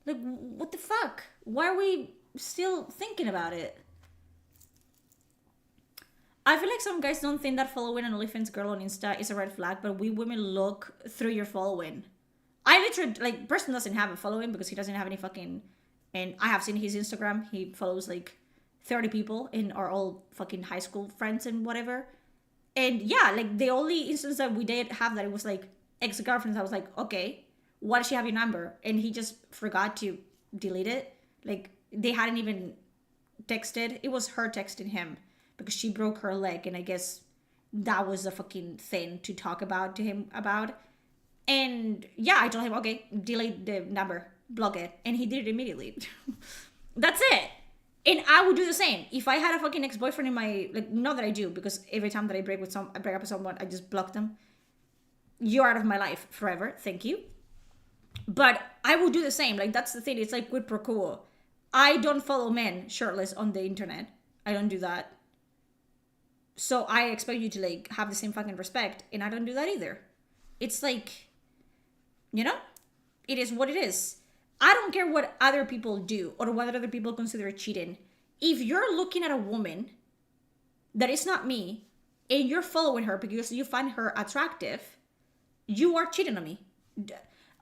Like, what the fuck? Why are we still thinking about it? I feel like some guys don't think that following an OnlyFans girl on Insta is a red flag, but we women look through your following. I literally, like, Preston doesn't have a following because he doesn't have any fucking... And I have seen his Instagram. He follows, like, 30 people and are all fucking high school friends and whatever. And yeah, like, the only instance that we did have that it was, like, ex-girlfriends, I was like, okay, why does she have your number? And he just forgot to delete it. Like, they hadn't even texted. It was her texting him because she broke her leg, and I guess that was a fucking thing to talk about to him about. And yeah, I told him, okay, delete the number, block it, and he did it immediately. That's it. And I would do the same if I had a fucking ex-boyfriend in my, like, not that I do, because every time that I break up with someone, I just block them. You're out of my life forever, thank you. But I would do the same. Like, that's the thing. It's like quid pro quo. I don't follow men shirtless on the internet. I don't do that. So I expect you to, like, have the same fucking respect, and I don't do that either. It's like, you know, it is what it is. I don't care what other people do or what other people consider cheating. If you're looking at a woman that is not me and you're following her because you find her attractive, you are cheating on me.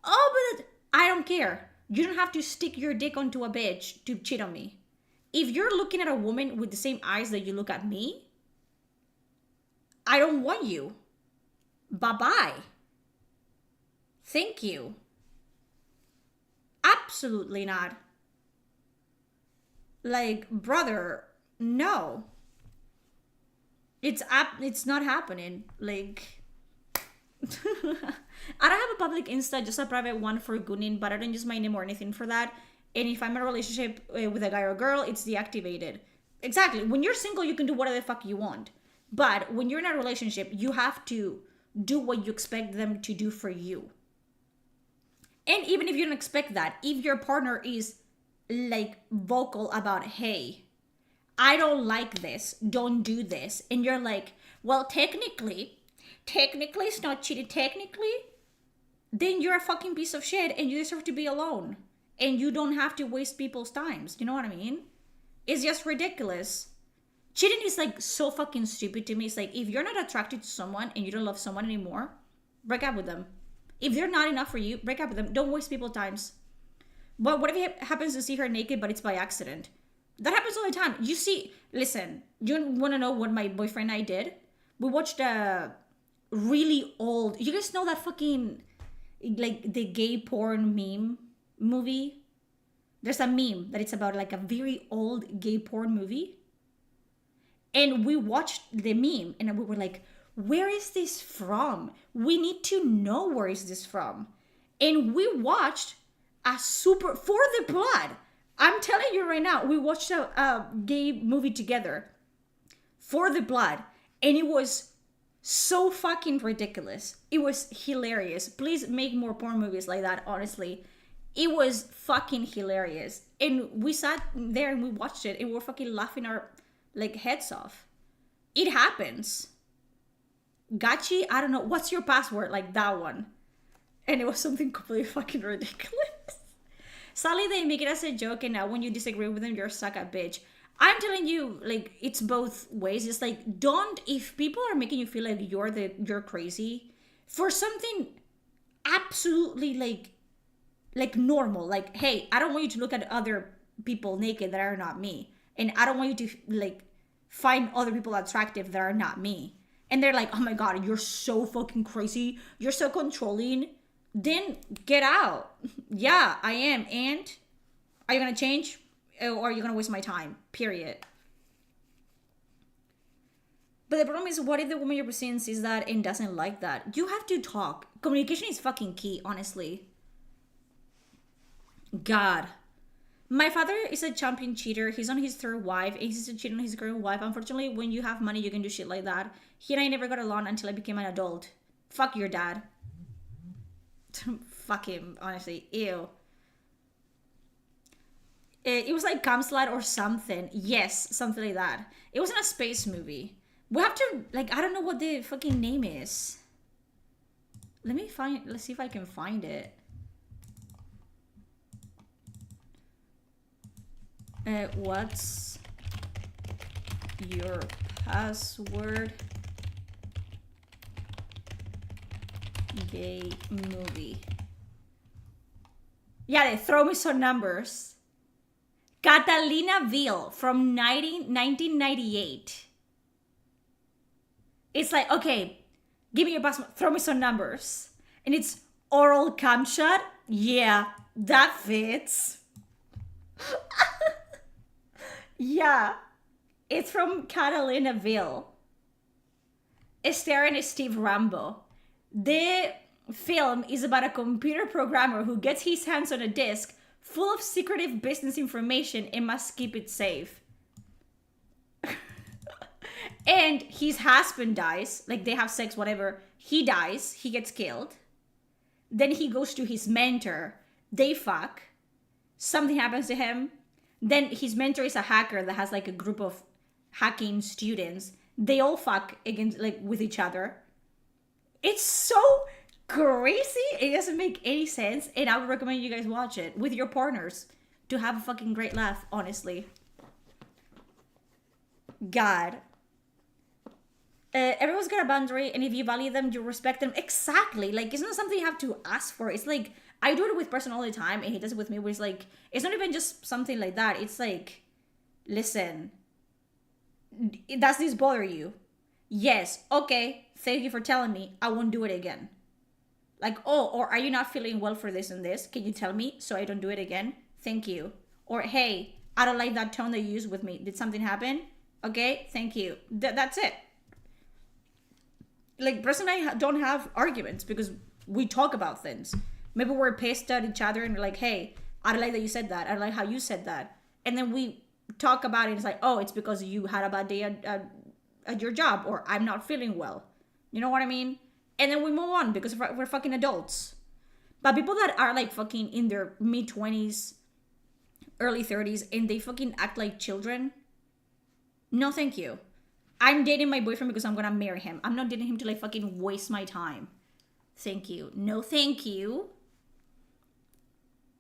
Oh, but I don't care. You don't have to stick your dick onto a bitch to cheat on me. If you're looking at a woman with the same eyes that you look at me, I don't want you. Bye-bye. Thank you. Absolutely not. Like, brother, no. It's not happening. Like, I don't have a public Insta, just a private one for gooning, but I don't use my name or anything for that. And if I'm in a relationship with a guy or a girl, it's deactivated. Exactly. When you're single, you can do whatever the fuck you want. But when you're in a relationship, you have to do what you expect them to do for you. And even if you don't expect that, if your partner is, like, vocal about, hey, I don't like this, don't do this, and you're like, well, technically it's not cheating, then you're a fucking piece of shit and you deserve to be alone. And you don't have to waste people's times. You know what I mean? It's just ridiculous. Cheating is, like, so fucking stupid to me. It's like, if you're not attracted to someone and you don't love someone anymore, break up with them. If they're not enough for you, break up with them. Don't waste people's times. But what if it happens to see her naked, but it's by accident? That happens all the time. You see, listen, you want to know what my boyfriend and I did? We watched a really old, you guys know that fucking, like, the gay porn meme movie? There's a meme that it's about, like, a very old gay porn movie. And we watched the meme and we were like, where is this from? We need to know where is this from. And we watched a super, For the Blood. I'm telling you right now, we watched a gay movie together, For the Blood. And it was so fucking ridiculous. It was hilarious. Please make more porn movies like that, honestly. It was fucking hilarious. And we sat there and we watched it and we were fucking laughing our, like, heads off. It happens. Gachi, I don't know, what's your password? Like, that one. And it was something completely fucking ridiculous. Sadly, they make it as a joke, and now when you disagree with them, you're stuck at bitch. I'm telling you, like, it's both ways. It's like, don't, if people are making you feel like you're crazy for something absolutely, like normal, like, hey, I don't want you to look at other people naked that are not me. And I don't want you to, like, find other people attractive that are not me. And they're like, oh my God, you're so fucking crazy. You're so controlling. Then get out. Yeah, I am. And are you going to change? Or are you going to waste my time? Period. But the problem is, what if the woman you're pursuing sees that and doesn't like that? You have to talk. Communication is fucking key, honestly. God. My father is a champion cheater. He's on his third wife. He's a cheater on his current wife. Unfortunately, when you have money, you can do shit like that. He and I never got along until I became an adult. Fuck your dad. Fuck him, honestly. Ew. It was like Kamslad or something. Yes, something like that. It wasn't a space movie. We have to, like, I don't know what the fucking name is. Let's see if I can find it. What's your password? Gay movie. Yeah, they throw me some numbers. Catalina Ville from 1998. It's like, okay, give me your password, throw me some numbers. And it's oral cam shot. Yeah, that fits. Yeah, it's from Catalina Ville. It's starring Steve Rambo. The film is about a computer programmer who gets his hands on a disk full of secretive business information and must keep it safe. And his husband dies, like they have sex, whatever. He dies, he gets killed. Then he goes to his mentor. They fuck. Something happens to him. Then his mentor is a hacker that has like a group of hacking students. They all fuck against, like, with each other. It's so crazy. It doesn't make any sense. And I would recommend you guys watch it with your partners to have a fucking great laugh, honestly. God. Everyone's got a boundary, and if you value them, you respect them. Exactly. Like, it's not something you have to ask for. It's like, I do it with person all the time, and he does it with me, where it's like, it's not even just something like that. It's like, listen, does this bother you? Yes. Okay. Thank you for telling me. I won't do it again. Like, oh, or are you not feeling well for this and this? Can you tell me so I don't do it again? Thank you. Or, hey, I don't like that tone that you used with me. Did something happen? Okay. Thank you. That's it. Like, Bruce and I don't have arguments because we talk about things. Maybe we're pissed at each other and we're like, hey, I don't like that you said that. I don't like how you said that. And then we talk about it. It's like, oh, it's because you had a bad day at your job, or I'm not feeling well. You know what I mean? And then we move on because we're fucking adults. But people that are like fucking in their mid-20s, early 30s, and they fucking act like children, no thank you. I'm dating my boyfriend because I'm gonna marry him. I'm not dating him to like fucking waste my time. Thank you. No thank you.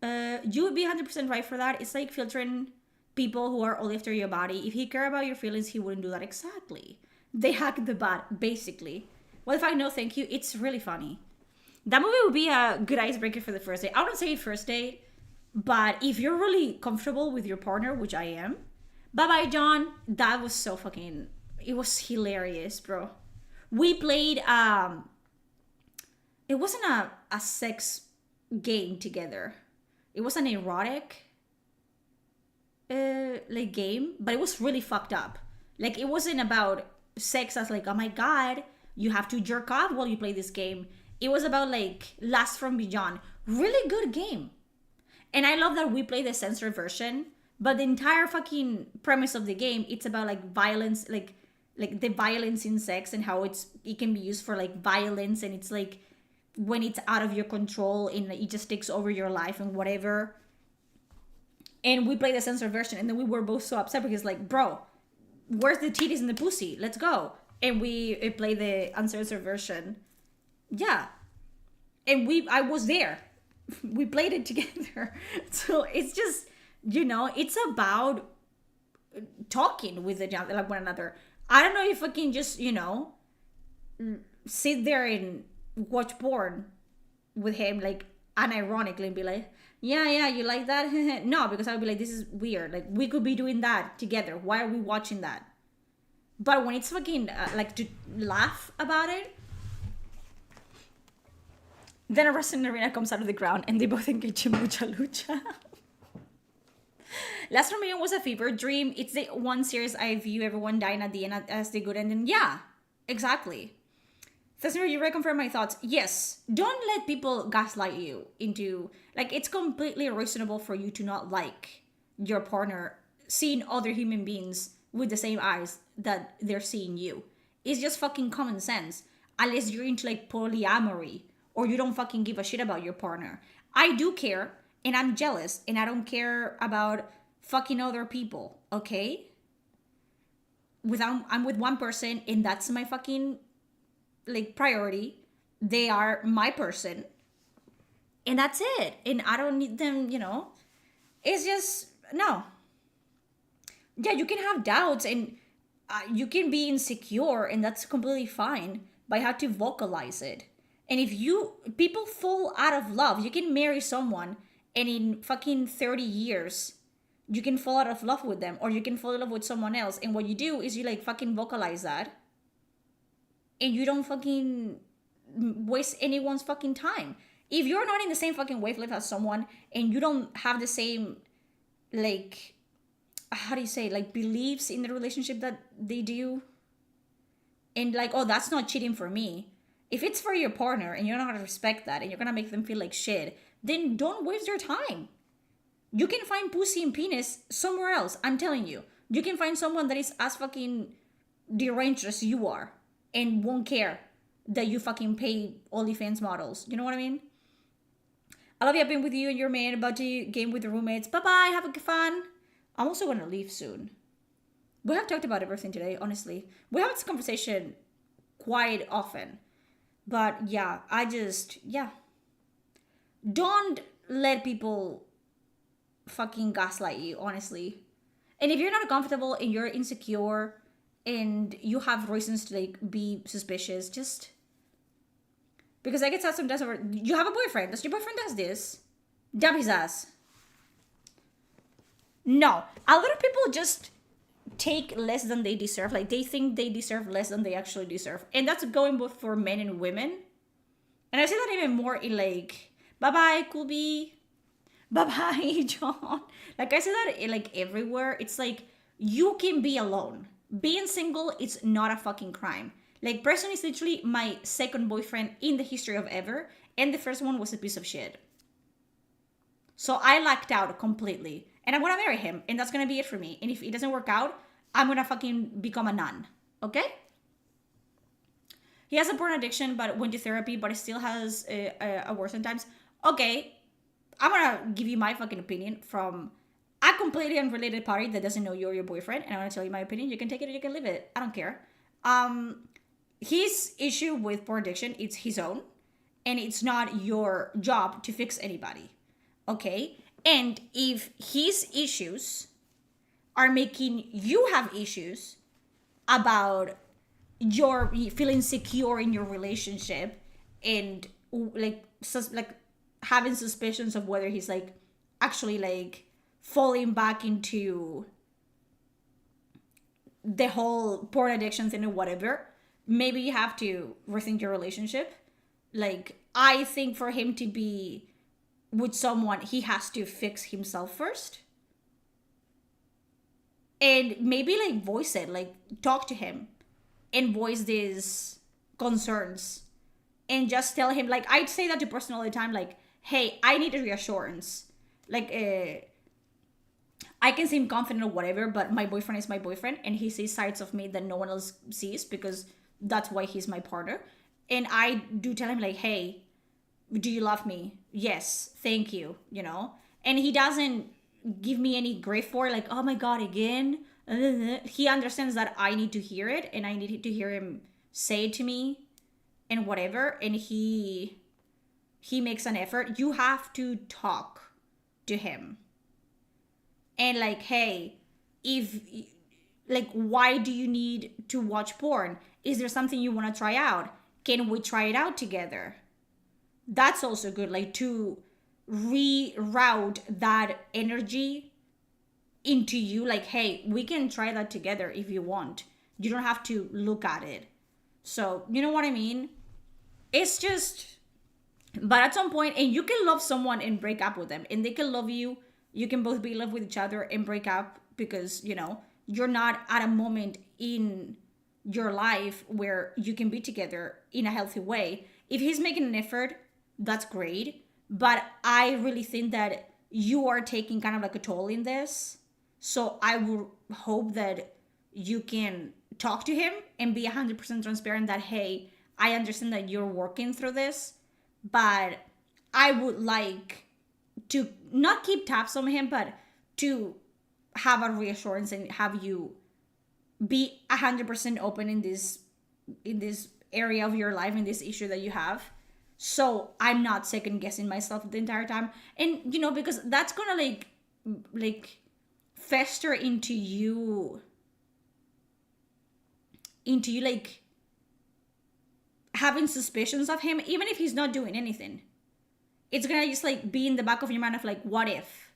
You would be 100% right for that. It's like filtering people who are all after your body. If he cared about your feelings, he wouldn't do that. Exactly. They hack the bot, basically. Well, if I no thank you, it's really funny. That movie would be a good icebreaker for the first date. I wouldn't say first date, but if you're really comfortable with your partner, which I am, bye-bye, John. That was so fucking... It was hilarious, bro. We played... It wasn't a sex game together. It was an erotic like game, but it was really fucked up. Like, it wasn't about sex as like, oh my god, you have to jerk off while you play this game. It was about like Last from Beyond. Really good game. And I love that we play the censored version, but the entire fucking premise of the game, it's about like violence, like the violence in sex and how it can be used for like violence, and it's like when it's out of your control and it just takes over your life and whatever. And we played the censored version, and then we were both so upset because like, bro, where's the titties and the pussy? Let's go. And we played the uncensored version. Yeah. And I was there. We played it together. So it's just, you know, it's about talking with like one another. I don't know if I can just, you know, sit there and watch porn with him, like, unironically, and be like, yeah, you like that? No, because I would be like, this is weird. Like, we could be doing that together. Why are we watching that? But when it's fucking, like, to laugh about it, then a wrestling arena comes out of the ground and they both engage in mucha lucha. Last Romanian was a fever dream. It's the one series I view everyone dying at the end as the good ending. Yeah, exactly. Thesner, you reconfirm my thoughts. Yes, don't let people gaslight you into, like, it's completely reasonable for you to not like your partner seeing other human beings with the same eyes that they're seeing you. It's just fucking common sense. Unless you're into like polyamory or you don't fucking give a shit about your partner. I do care, and I'm jealous, and I don't care about fucking other people, okay? I'm with one person, and that's my fucking like priority. They are my person, and that's it. And I don't need them, you know. It's just no. yeah, you can have doubts and you can be insecure, and that's completely fine, but you have to vocalize it. And if people fall out of love, you can marry someone and in fucking 30 years you can fall out of love with them, or you can fall in love with someone else, and what you do is you like fucking vocalize that, and you don't fucking waste anyone's fucking time. If you're not in the same fucking wavelength as someone, and you don't have the same, like, how do you say, like, beliefs in the relationship that they do, and like, oh, that's not cheating for me. If it's for your partner and you're not gonna respect that and you're gonna make them feel like shit, then don't waste your time. You can find pussy and penis somewhere else. I'm telling you. You can find someone that is as fucking deranged as you are and won't care that you fucking pay OnlyFans models. You know what I mean? I love you. I've been with you and your man about to game with the roommates. Bye-bye. Have a good fun. I'm also going to leave soon. We have talked about everything today, honestly. We have this conversation quite often. But yeah, don't let people fucking gaslight you, honestly. And if you're not comfortable and you're insecure and you have reasons to like be suspicious, just because I get sad sometimes over, you have a boyfriend. Does your boyfriend does this? Dab his ass. No, a lot of people just take less than they deserve. Like, they think they deserve less than they actually deserve. And that's going both for men and women. And I see that even more in like, bye-bye, Kulbi. Bye-bye, John. Like, I see that in like everywhere. It's like, you can be alone. Being single, it's not a fucking crime. Like, Preston is literally my second boyfriend in the history of ever. And the first one was a piece of shit. So I lucked out completely. And I'm gonna marry him. And that's gonna be it for me. And if it doesn't work out, I'm gonna fucking become a nun. Okay? He has a porn addiction, but went to therapy, but he still has a worse sometimes. Okay. I'm gonna give you my fucking opinion from a completely unrelated party that doesn't know you're your boyfriend. And I'm gonna tell you my opinion. You can take it or you can leave it. I don't care. His issue with porn addiction, it's his own. And it's not your job to fix anybody. Okay? And if his issues are making you have issues about your feeling secure in your relationship and like having suspicions of whether he's like actually like falling back into the whole porn addiction thing or whatever, maybe you have to rethink your relationship. Like, I think for him to be with someone, he has to fix himself first. And maybe like voice it, like talk to him and voice these concerns. And just tell him, like, I'd say that to person all the time, like, hey, I need a reassurance. Like, I can seem confident or whatever, but my boyfriend is my boyfriend and he sees sides of me that no one else sees because that's why he's my partner. And I do tell him, like, hey, do you love me? Yes, thank you, you know? And he doesn't give me any grief for it, like, oh my God, again? He understands that I need to hear it and I need to hear him say it to me and whatever. And he makes an effort. You have to talk to him. And like, hey, why do you need to watch porn? Is there something you want to try out? Can we try it out together? That's also good, like, to reroute that energy into you. Like, hey, we can try that together if you want. You don't have to look at it. So, you know what I mean? It's just, but at some point, and you can love someone and break up with them, and they can love you. You can both be in love with each other and break up because, you know, you're not at a moment in your life where you can be together in a healthy way. If he's making an effort, that's great. But I really think that you are taking kind of like a toll in this. So I would hope that you can talk to him and be 100% transparent that, hey, I understand that you're working through this, but I would like to not keep tabs on him, but to have a reassurance and have you be 100% open in this area of your life, in this issue that you have. So I'm not second guessing myself the entire time. And, you know, because that's gonna like fester into you like having suspicions of him, even if he's not doing anything. It's gonna just like be in the back of your mind of like, what if?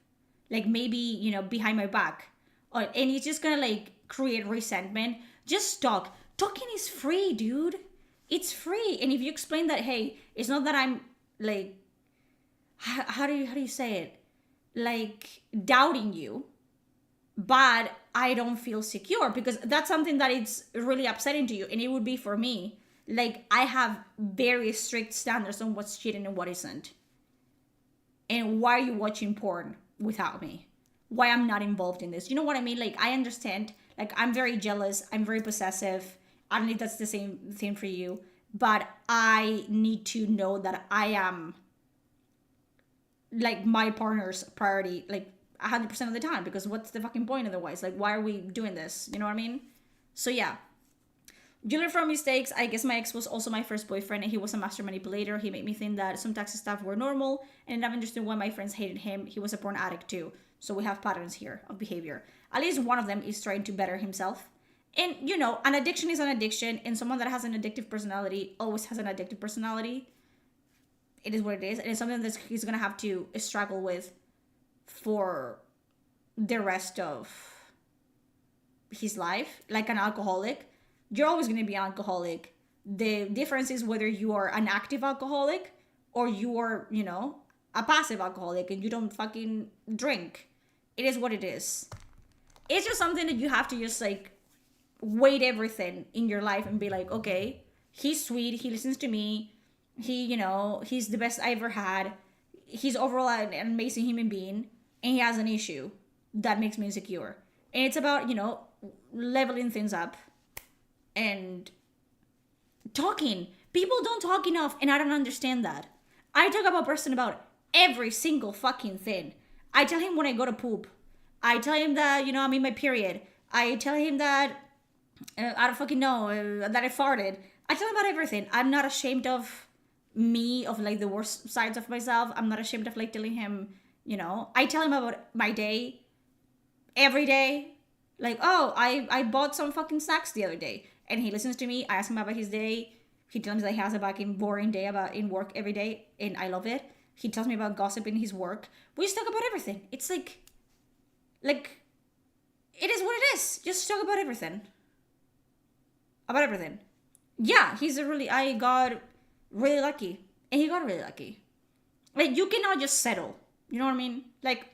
Like maybe, you know, behind my back. And it's just gonna like create resentment. Just talk. Talking is free, dude. It's free. And if you explain that, hey, it's not that I'm like, how do you say it? Like doubting you, but I don't feel secure, because that's something that it's really upsetting to you. And it would be for me. Like, I have very strict standards on what's cheating and what isn't. And why are you watching porn without me? Why I'm not involved in this? You know what I mean? Like, I understand. Like, I'm very jealous. I'm very possessive. I don't know if that's the same thing for you. But I need to know that I am, like, my partner's priority, like, 100% of the time. Because what's the fucking point otherwise? Like, why are we doing this? You know what I mean? So, yeah. You learn from mistakes. I guess my ex was also my first boyfriend, and he was a master manipulator. He made me think that some toxic stuff were normal, and I've understood why my friends hated him. He was a porn addict too. So we have patterns here of behavior. At least one of them is trying to better himself. And, you know, an addiction is an addiction, and someone that has an addictive personality always has an addictive personality. It is what it is, and it's something that he's going to have to struggle with for the rest of his life, like an alcoholic. You're always going to be an alcoholic. The difference is whether you are an active alcoholic or you are, you know, a passive alcoholic and you don't fucking drink. It is what it is. It's just something that you have to just like weight everything in your life and be like, okay, he's sweet. He listens to me. He, you know, he's the best I ever had. He's overall an amazing human being, and he has an issue that makes me insecure. And it's about, you know, leveling things up. And talking. People don't talk enough, and I don't understand that. I talk about person about every single fucking thing. I tell him when I go to poop. I tell him that, you know, I'm in my period. I tell him that, I don't fucking know, that I farted. I tell him about everything. I'm not ashamed of me, of like the worst sides of myself. I'm not ashamed of like telling him, you know. I tell him about my day every day. Like, oh, I bought some fucking snacks the other day. And he listens to me. I ask him about his day. He tells me that he has a fucking boring day in work every day. And I love it. He tells me about gossip in his work. We just talk about everything. It's like, it is what it is. Just talk about everything. About everything. Yeah, I got really lucky. And he got really lucky. Like, you cannot just settle. You know what I mean? Like,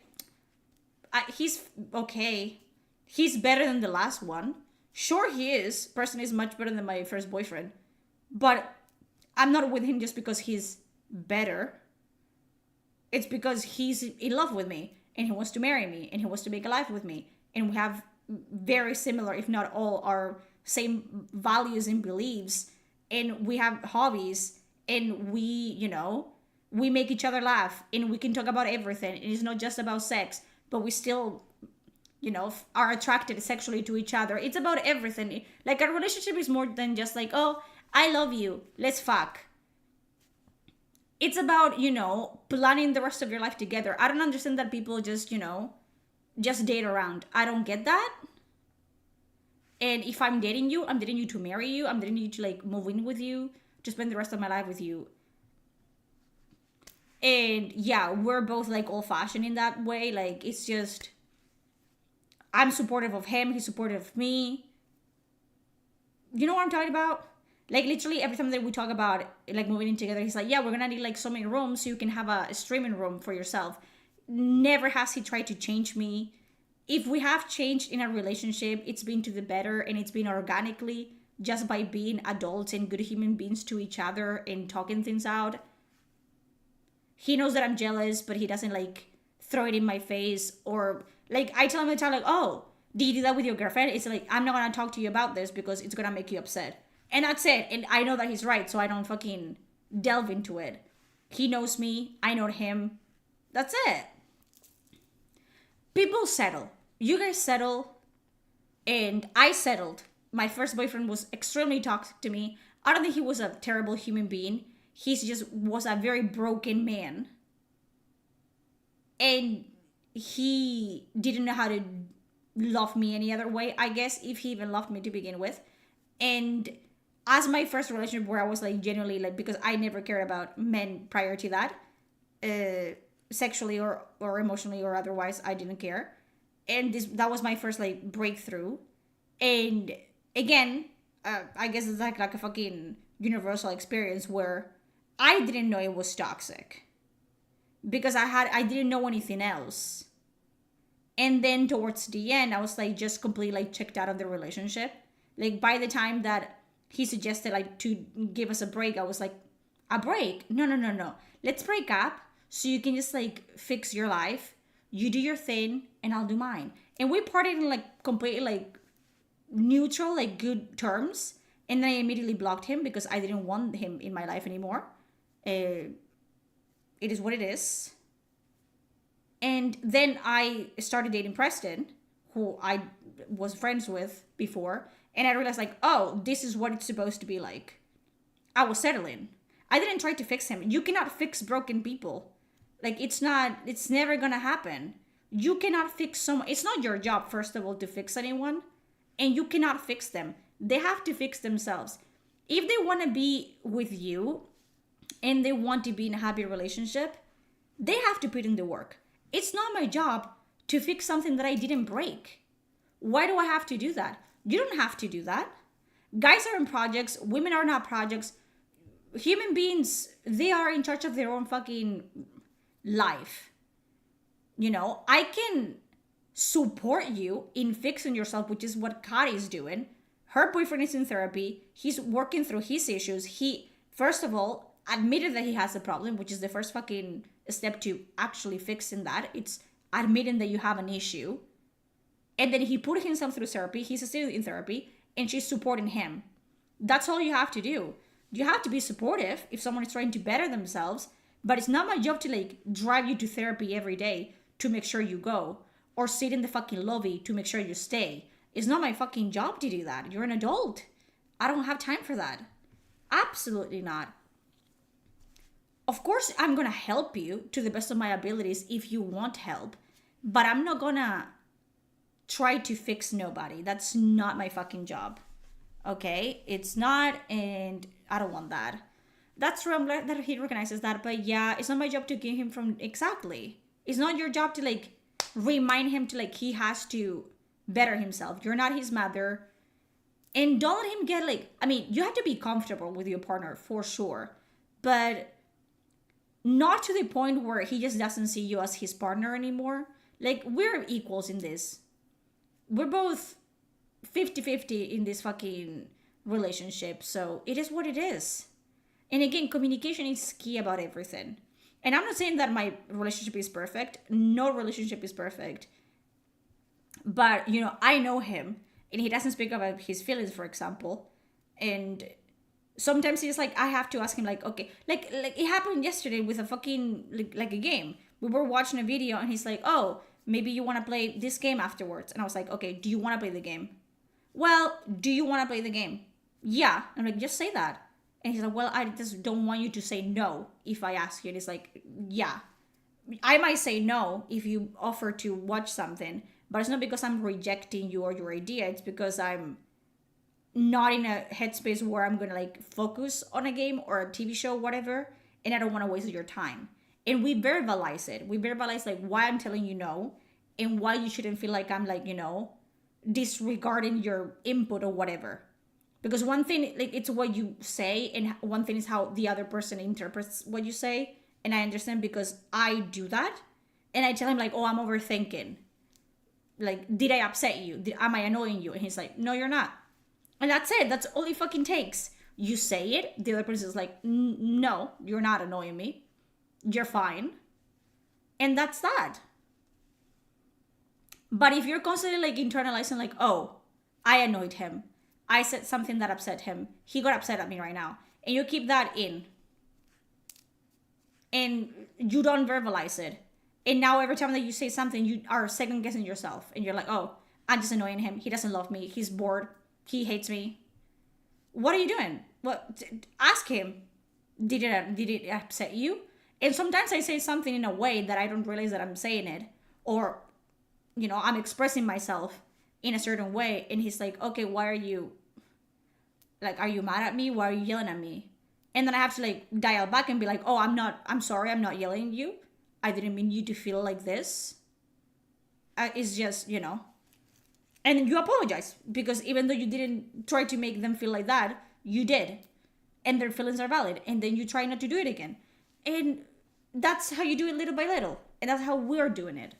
he's okay. He's better than the last one. Sure, he is. Person is much better than my first boyfriend. But I'm not with him just because he's better. It's because he's in love with me. And he wants to marry me. And he wants to make a life with me. And we have very similar, if not all, our same values and beliefs. And we have hobbies. And we, you know, we make each other laugh. And we can talk about everything. And it's not just about sex. But we still, you know, are attracted sexually to each other. It's about everything. Like, a relationship is more than just like, oh, I love you, let's fuck. It's about, you know, planning the rest of your life together. I don't understand that people just, you know, just date around. I don't get that. And if I'm dating you to marry you. I'm dating you to, like, move in with you, to spend the rest of my life with you. And yeah, we're both, like, old-fashioned in that way. Like, it's just, I'm supportive of him, he's supportive of me. You know what I'm talking about? Like, literally every time that we talk about, like, moving in together, he's like, yeah, we're gonna need, like, so many rooms so you can have a streaming room for yourself. Never has he tried to change me. If we have changed in a relationship, it's been to the better, and it's been organically, just by being adults and good human beings to each other and talking things out. He knows that I'm jealous, but he doesn't, like, throw it in my face. Or, like, I tell him all the time, like, oh, did you do that with your girlfriend? It's like, I'm not gonna talk to you about this because it's gonna make you upset. And that's it. And I know that he's right, so I don't fucking delve into it. He knows me. I know him. That's it. People settle. You guys settle. And I settled. My first boyfriend was extremely toxic to me. I don't think he was a terrible human being. He just was a very broken man. And he didn't know how to love me any other way, I guess, if he even loved me to begin with. And as my first relationship where I was like genuinely like, because I never cared about men prior to that, sexually or emotionally or otherwise, I didn't care. And that was my first like breakthrough. And again, I guess it's like a fucking universal experience where I didn't know it was toxic because I didn't know anything else. And then towards the end, I was like just completely like checked out of the relationship. Like by the time that he suggested like to give us a break, I was like, a break? No. Let's break up so you can just like fix your life. You do your thing and I'll do mine. And we parted in like completely like neutral, like good terms. And then I immediately blocked him because I didn't want him in my life anymore. It is what it is. And then I started dating Preston, who I was friends with before. And I realized like, oh, this is what it's supposed to be like. I was settling. I didn't try to fix him. You cannot fix broken people. Like, it's never gonna happen. You cannot fix someone. It's not your job, first of all, to fix anyone. And you cannot fix them. They have to fix themselves. If they want to be with you and they want to be in a happy relationship, they have to put in the work. It's not my job to fix something that I didn't break. Why do I have to do that? You don't have to do that. Guys are in projects. Women are not projects. Human beings, they are in charge of their own fucking life. You know, I can support you in fixing yourself, which is what Kari is doing. Her boyfriend is in therapy. He's working through his issues. He, first of all, admitted that he has a problem, which is the first fucking step to actually fixing that. It's admitting that you have an issue. And then he put himself through therapy. He's still in therapy. And she's supporting him. That's all you have to do. You have to be supportive if someone is trying to better themselves. But it's not my job to like drive you to therapy every day to make sure you go. Or sit in the fucking lobby to make sure you stay. It's not my fucking job to do that. You're an adult. I don't have time for that. Absolutely not. Of course, I'm gonna help you to the best of my abilities if you want help. But I'm not gonna try to fix nobody. That's not my fucking job. Okay? It's not, and I don't want that. That's true. I'm glad that he recognizes that. But yeah, it's not my job to give him from... Exactly. It's not your job to like remind him to like he has to better himself. You're not his mother. And don't let him get like... I mean, you have to be comfortable with your partner for sure. But not to the point where he just doesn't see you as his partner anymore. Like, we're equals in this. We're both 50-50 in this fucking relationship. So it is what it is. And again, communication is key about everything. And I'm not saying that my relationship is perfect. No relationship is perfect. But, you know, I know him. And he doesn't speak about his feelings, for example. And sometimes he's like, I have to ask him, like, okay. Like it happened yesterday with a fucking, like a game. We were watching a video and he's like, oh, maybe you want to play this game afterwards. And I was like, okay, do you want to play the game? Well, do you want to play the game? Yeah. I'm like, just say that. And he's like, well, I just don't want you to say no if I ask you. And it's like, yeah. I might say no if you offer to watch something. But it's not because I'm rejecting you or your idea. It's because I'm not in a headspace where I'm going to like focus on a game or a TV show, whatever. And I don't want to waste your time. And we verbalize it. We verbalize like why I'm telling you no. And why you shouldn't feel like I'm like, you know, disregarding your input or whatever. Because one thing, like, it's what you say, and one thing is how the other person interprets what you say. And I understand because I do that. And I tell him, like, oh, I'm overthinking. Like, did I upset you? Am I annoying you? And he's like, no, you're not. And that's it. That's all it fucking takes. You say it. The other person is like, no, you're not annoying me. You're fine. And that's that. But if you're constantly, like, internalizing, like, oh, I annoyed him. I said something that upset him. He got upset at me right now. And you keep that in. And you don't verbalize it. And now every time that you say something, you are second guessing yourself. And you're like, oh, I'm just annoying him. He doesn't love me. He's bored. He hates me. What are you doing? What? Ask him. Did it upset you? And sometimes I say something in a way that I don't realize that I'm saying it. Or, you know, I'm expressing myself in a certain way, and he's like, okay, why are you, like, are you mad at me? Why are you yelling at me? And then I have to like dial back and be like, oh, I'm sorry, I'm not yelling at you. I didn't mean you to feel like this. It's just, you know. And you apologize, because even though you didn't try to make them feel like that, you did. And their feelings are valid. And then you try not to do it again. And that's how you do it little by little. And that's how we're doing it.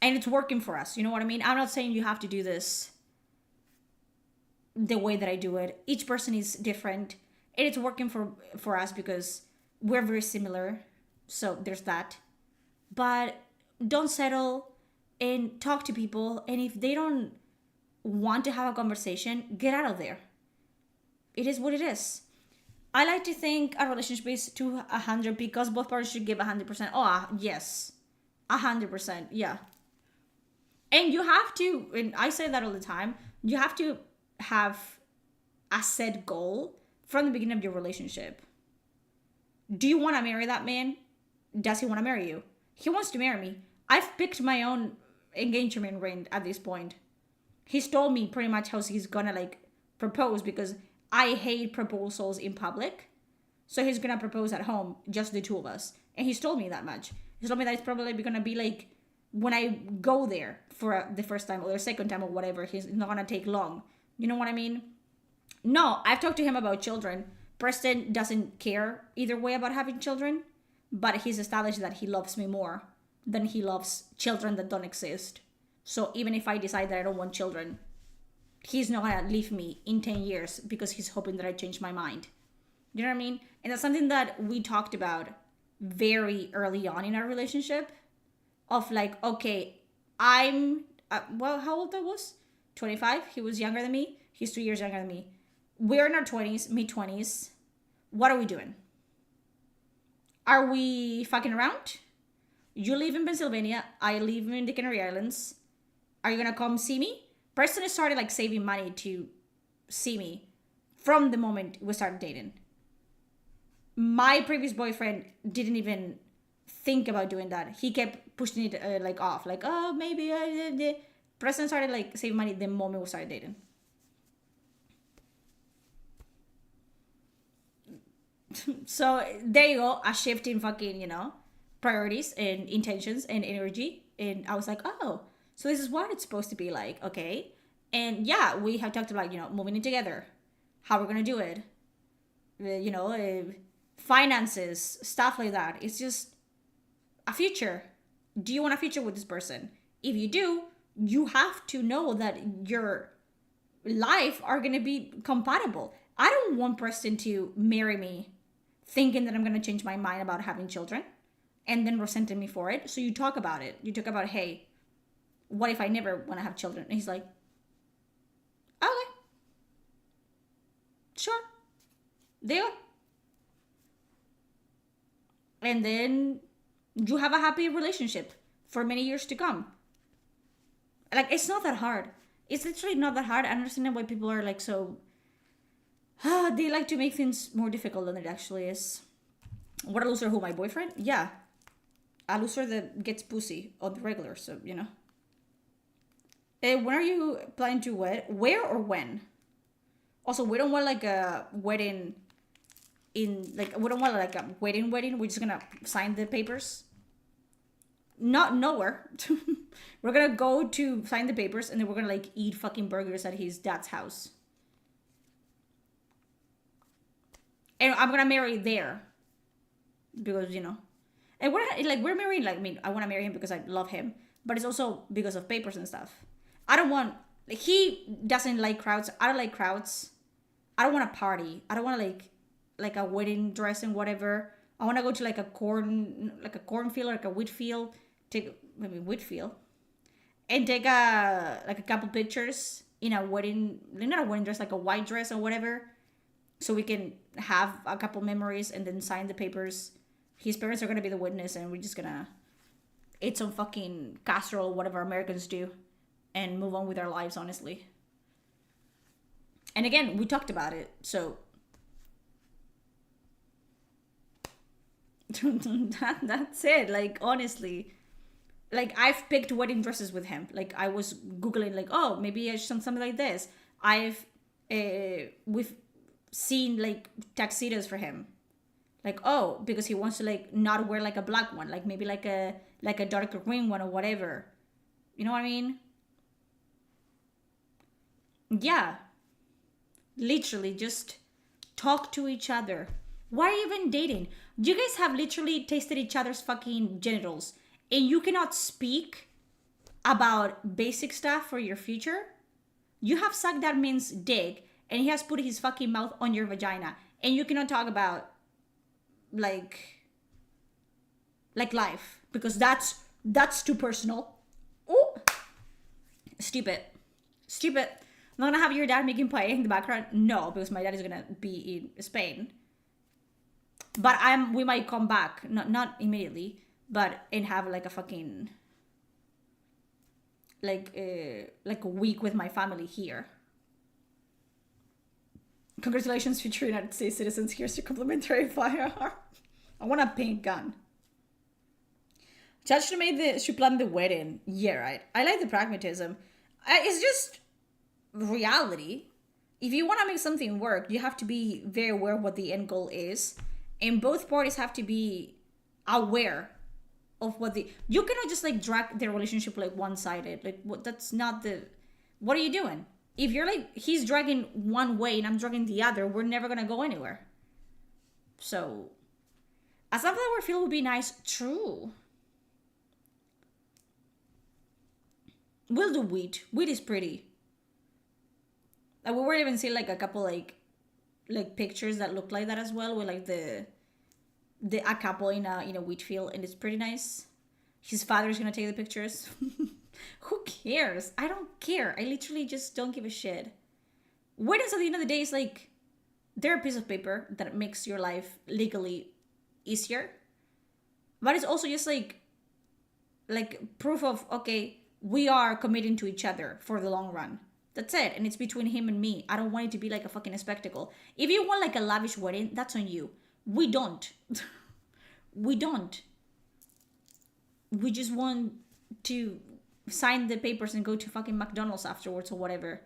And it's working for us. You know what I mean? I'm not saying you have to do this the way that I do it. Each person is different. And it's working for us because we're very similar. So there's that. But don't settle and talk to people. And if they don't want to have a conversation, get out of there. It is what it is. I like to think a relationship is to 100 because both parties should give 100%. Oh, yes. 100%. Yeah. And you have to, and I say that all the time, you have to have a set goal from the beginning of your relationship. Do you want to marry that man? Does he want to marry you? He wants to marry me. I've picked my own engagement ring at this point. He's told me pretty much how he's gonna like propose, because I hate proposals in public. So he's gonna propose at home, just the two of us. And he's told me that much. He's told me that it's probably gonna be like when I go there for the first time or the second time or whatever. He's not gonna take long. You know what I mean? No, I've talked to him about children. Preston doesn't care either way about having children, but he's established that he loves me more than he loves children that don't exist. So even if I decide that I don't want children, he's not gonna leave me in 10 years because he's hoping that I change my mind. You know what I mean? And that's something that we talked about very early on in our relationship. Of like, okay, I'm, well, how old I was? 25. He was younger than me. He's 2 years younger than me. We're in our 20s, mid-20s. What are we doing? Are we fucking around? You live in Pennsylvania. I live in the Canary Islands. Are you gonna come see me? Preston started like saving money to see me from the moment we started dating. My previous boyfriend didn't even think about doing that. He kept pushing it like off, like, oh, maybe I did. Preston started like saving money the moment we started dating. So there you go, a shift in fucking, you know, priorities and intentions and energy. And I was like, oh, so this is what it's supposed to be like, okay? And yeah, we have talked about, you know, moving in together, how we're gonna do it, you know, finances, stuff like that. It's just a future. Do you want a future with this person? If you do, you have to know that your life are gonna be compatible. I don't want Preston to marry me thinking that I'm gonna change my mind about having children and then resenting me for it. So you talk about it. You talk about, hey, what if I never want to have children? And he's like, okay, sure, there you go. And then you have a happy relationship for many years to come. Like, it's not that hard. It's literally not that hard. I understand why people are like so, they like to make things more difficult than it actually is. What a loser, who, my boyfriend? Yeah, a loser that gets pussy on the regular, so, you know. When are you planning to wed? Where or when? Also, we don't want like a wedding in, like, we don't want like a wedding. We're just gonna sign the papers. Not nowhere. We're gonna go to sign the papers and then we're gonna like eat fucking burgers at his dad's house. And I'm gonna marry there. Because, you know. And we're married, like, I mean, I wanna marry him because I love him. But it's also because of papers and stuff. I don't want, like, he doesn't like crowds. I don't like crowds. I don't want a party. I don't want like a wedding dress and whatever. I want to go to like a cornfield, like a wheat field. Wheat field. And take a couple pictures in a wedding, not a wedding dress, like a white dress or whatever. So we can have a couple memories and then sign the papers. His parents are going to be the witness and we're just going to eat some fucking casserole, whatever Americans do. And move on with our lives, honestly. And again, we talked about it, so that's it. Like, honestly, like I've picked wedding dresses with him. Like I was Googling like, oh, maybe I should something like this. We've seen like tuxedos for him. Like, oh, because he wants to like not wear like a black one, like maybe like a darker green one or whatever. You know what I mean? Yeah. Literally just talk to each other. Why are you even dating? You guys have literally tasted each other's fucking genitals and you cannot speak about basic stuff for your future? You have sucked that man's dick and he has put his fucking mouth on your vagina and you cannot talk about like life because that's too personal. Ooh. Stupid. I'm not gonna have your dad making pie in the background. No, because my dad is gonna be in Spain. But we might come back, not immediately, but and have like a fucking like a week with my family here. Congratulations, future United States citizens. Here's your complimentary firearm. I want a pink gun. Judge should plan the wedding. Yeah, right. I like the pragmatism. It's just reality. If you want to make something work, you have to be very aware of what the end goal is. And both parties have to be aware of what you cannot just like drag their relationship like one-sided. Like that's not what are you doing? If you're like, he's dragging one way and I'm dragging the other, we're never gonna go anywhere. So, a sunflower field would be nice. True. We'll do wheat. Wheat is pretty. Like we were even seeing like a couple like pictures that look like that as well, with like a couple in a wheat field, and it's pretty nice. His father's gonna take the pictures. Who cares? I don't care. I literally just don't give a shit. Weddings at the end of the day is like, they're a piece of paper that makes your life legally easier. But it's also just like proof of, okay, we are committing to each other for the long run. That's it. And it's between him and me. I don't want it to be like a fucking spectacle. If you want like a lavish wedding, that's on you. We don't. We don't. We just want to sign the papers and go to fucking McDonald's afterwards or whatever.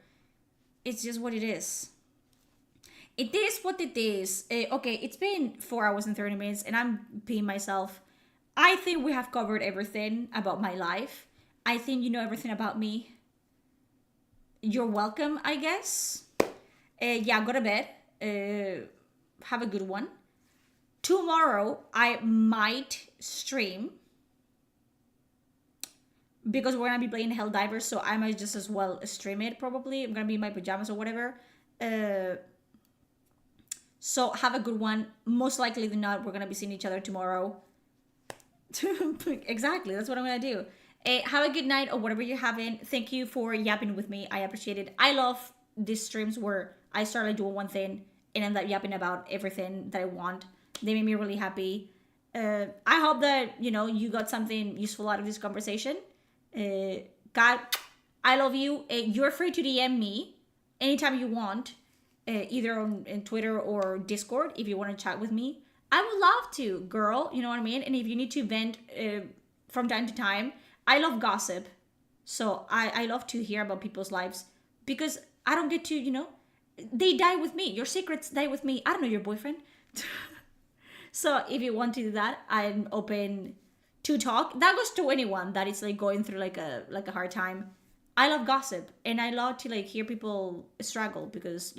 It's just what it is. It is what it is. Okay, it's been 4 hours and 30 minutes and I'm peeing myself. I think we have covered everything about my life. I think you know everything about me. You're welcome, I guess. Yeah, go to bed. Have a good one. Tomorrow, I might stream. Because we're going to be playing Helldivers, so I might just as well stream it, probably. I'm going to be in my pajamas or whatever. So, have a good one. Most likely than not, we're going to be seeing each other tomorrow. Exactly, that's what I'm going to do. Have a good night or whatever you're having. Thank you for yapping with me. I appreciate it. I love these streams where I start like doing one thing and end up yapping about everything that I want. They make me really happy. I hope that, you got something useful out of this conversation. God, I love you. You're free to DM me anytime you want, either on Twitter or Discord if you want to chat with me. I would love to, girl. You know what I mean? And if you need to vent from time to time, I love gossip. So I love to hear about people's lives because I don't get to, they die with me. Your secrets die with me. I don't know your boyfriend. So if you want to do that, I'm open to talk. That goes to anyone that is like going through like a hard time. I love gossip and I love to like hear people struggle because,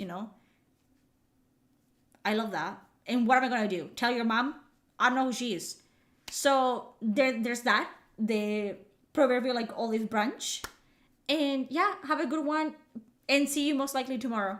I love that. And what am I going to do? Tell your mom? I don't know who she is. So there's that. The proverbial like olive branch. And yeah, have a good one and see you most likely tomorrow.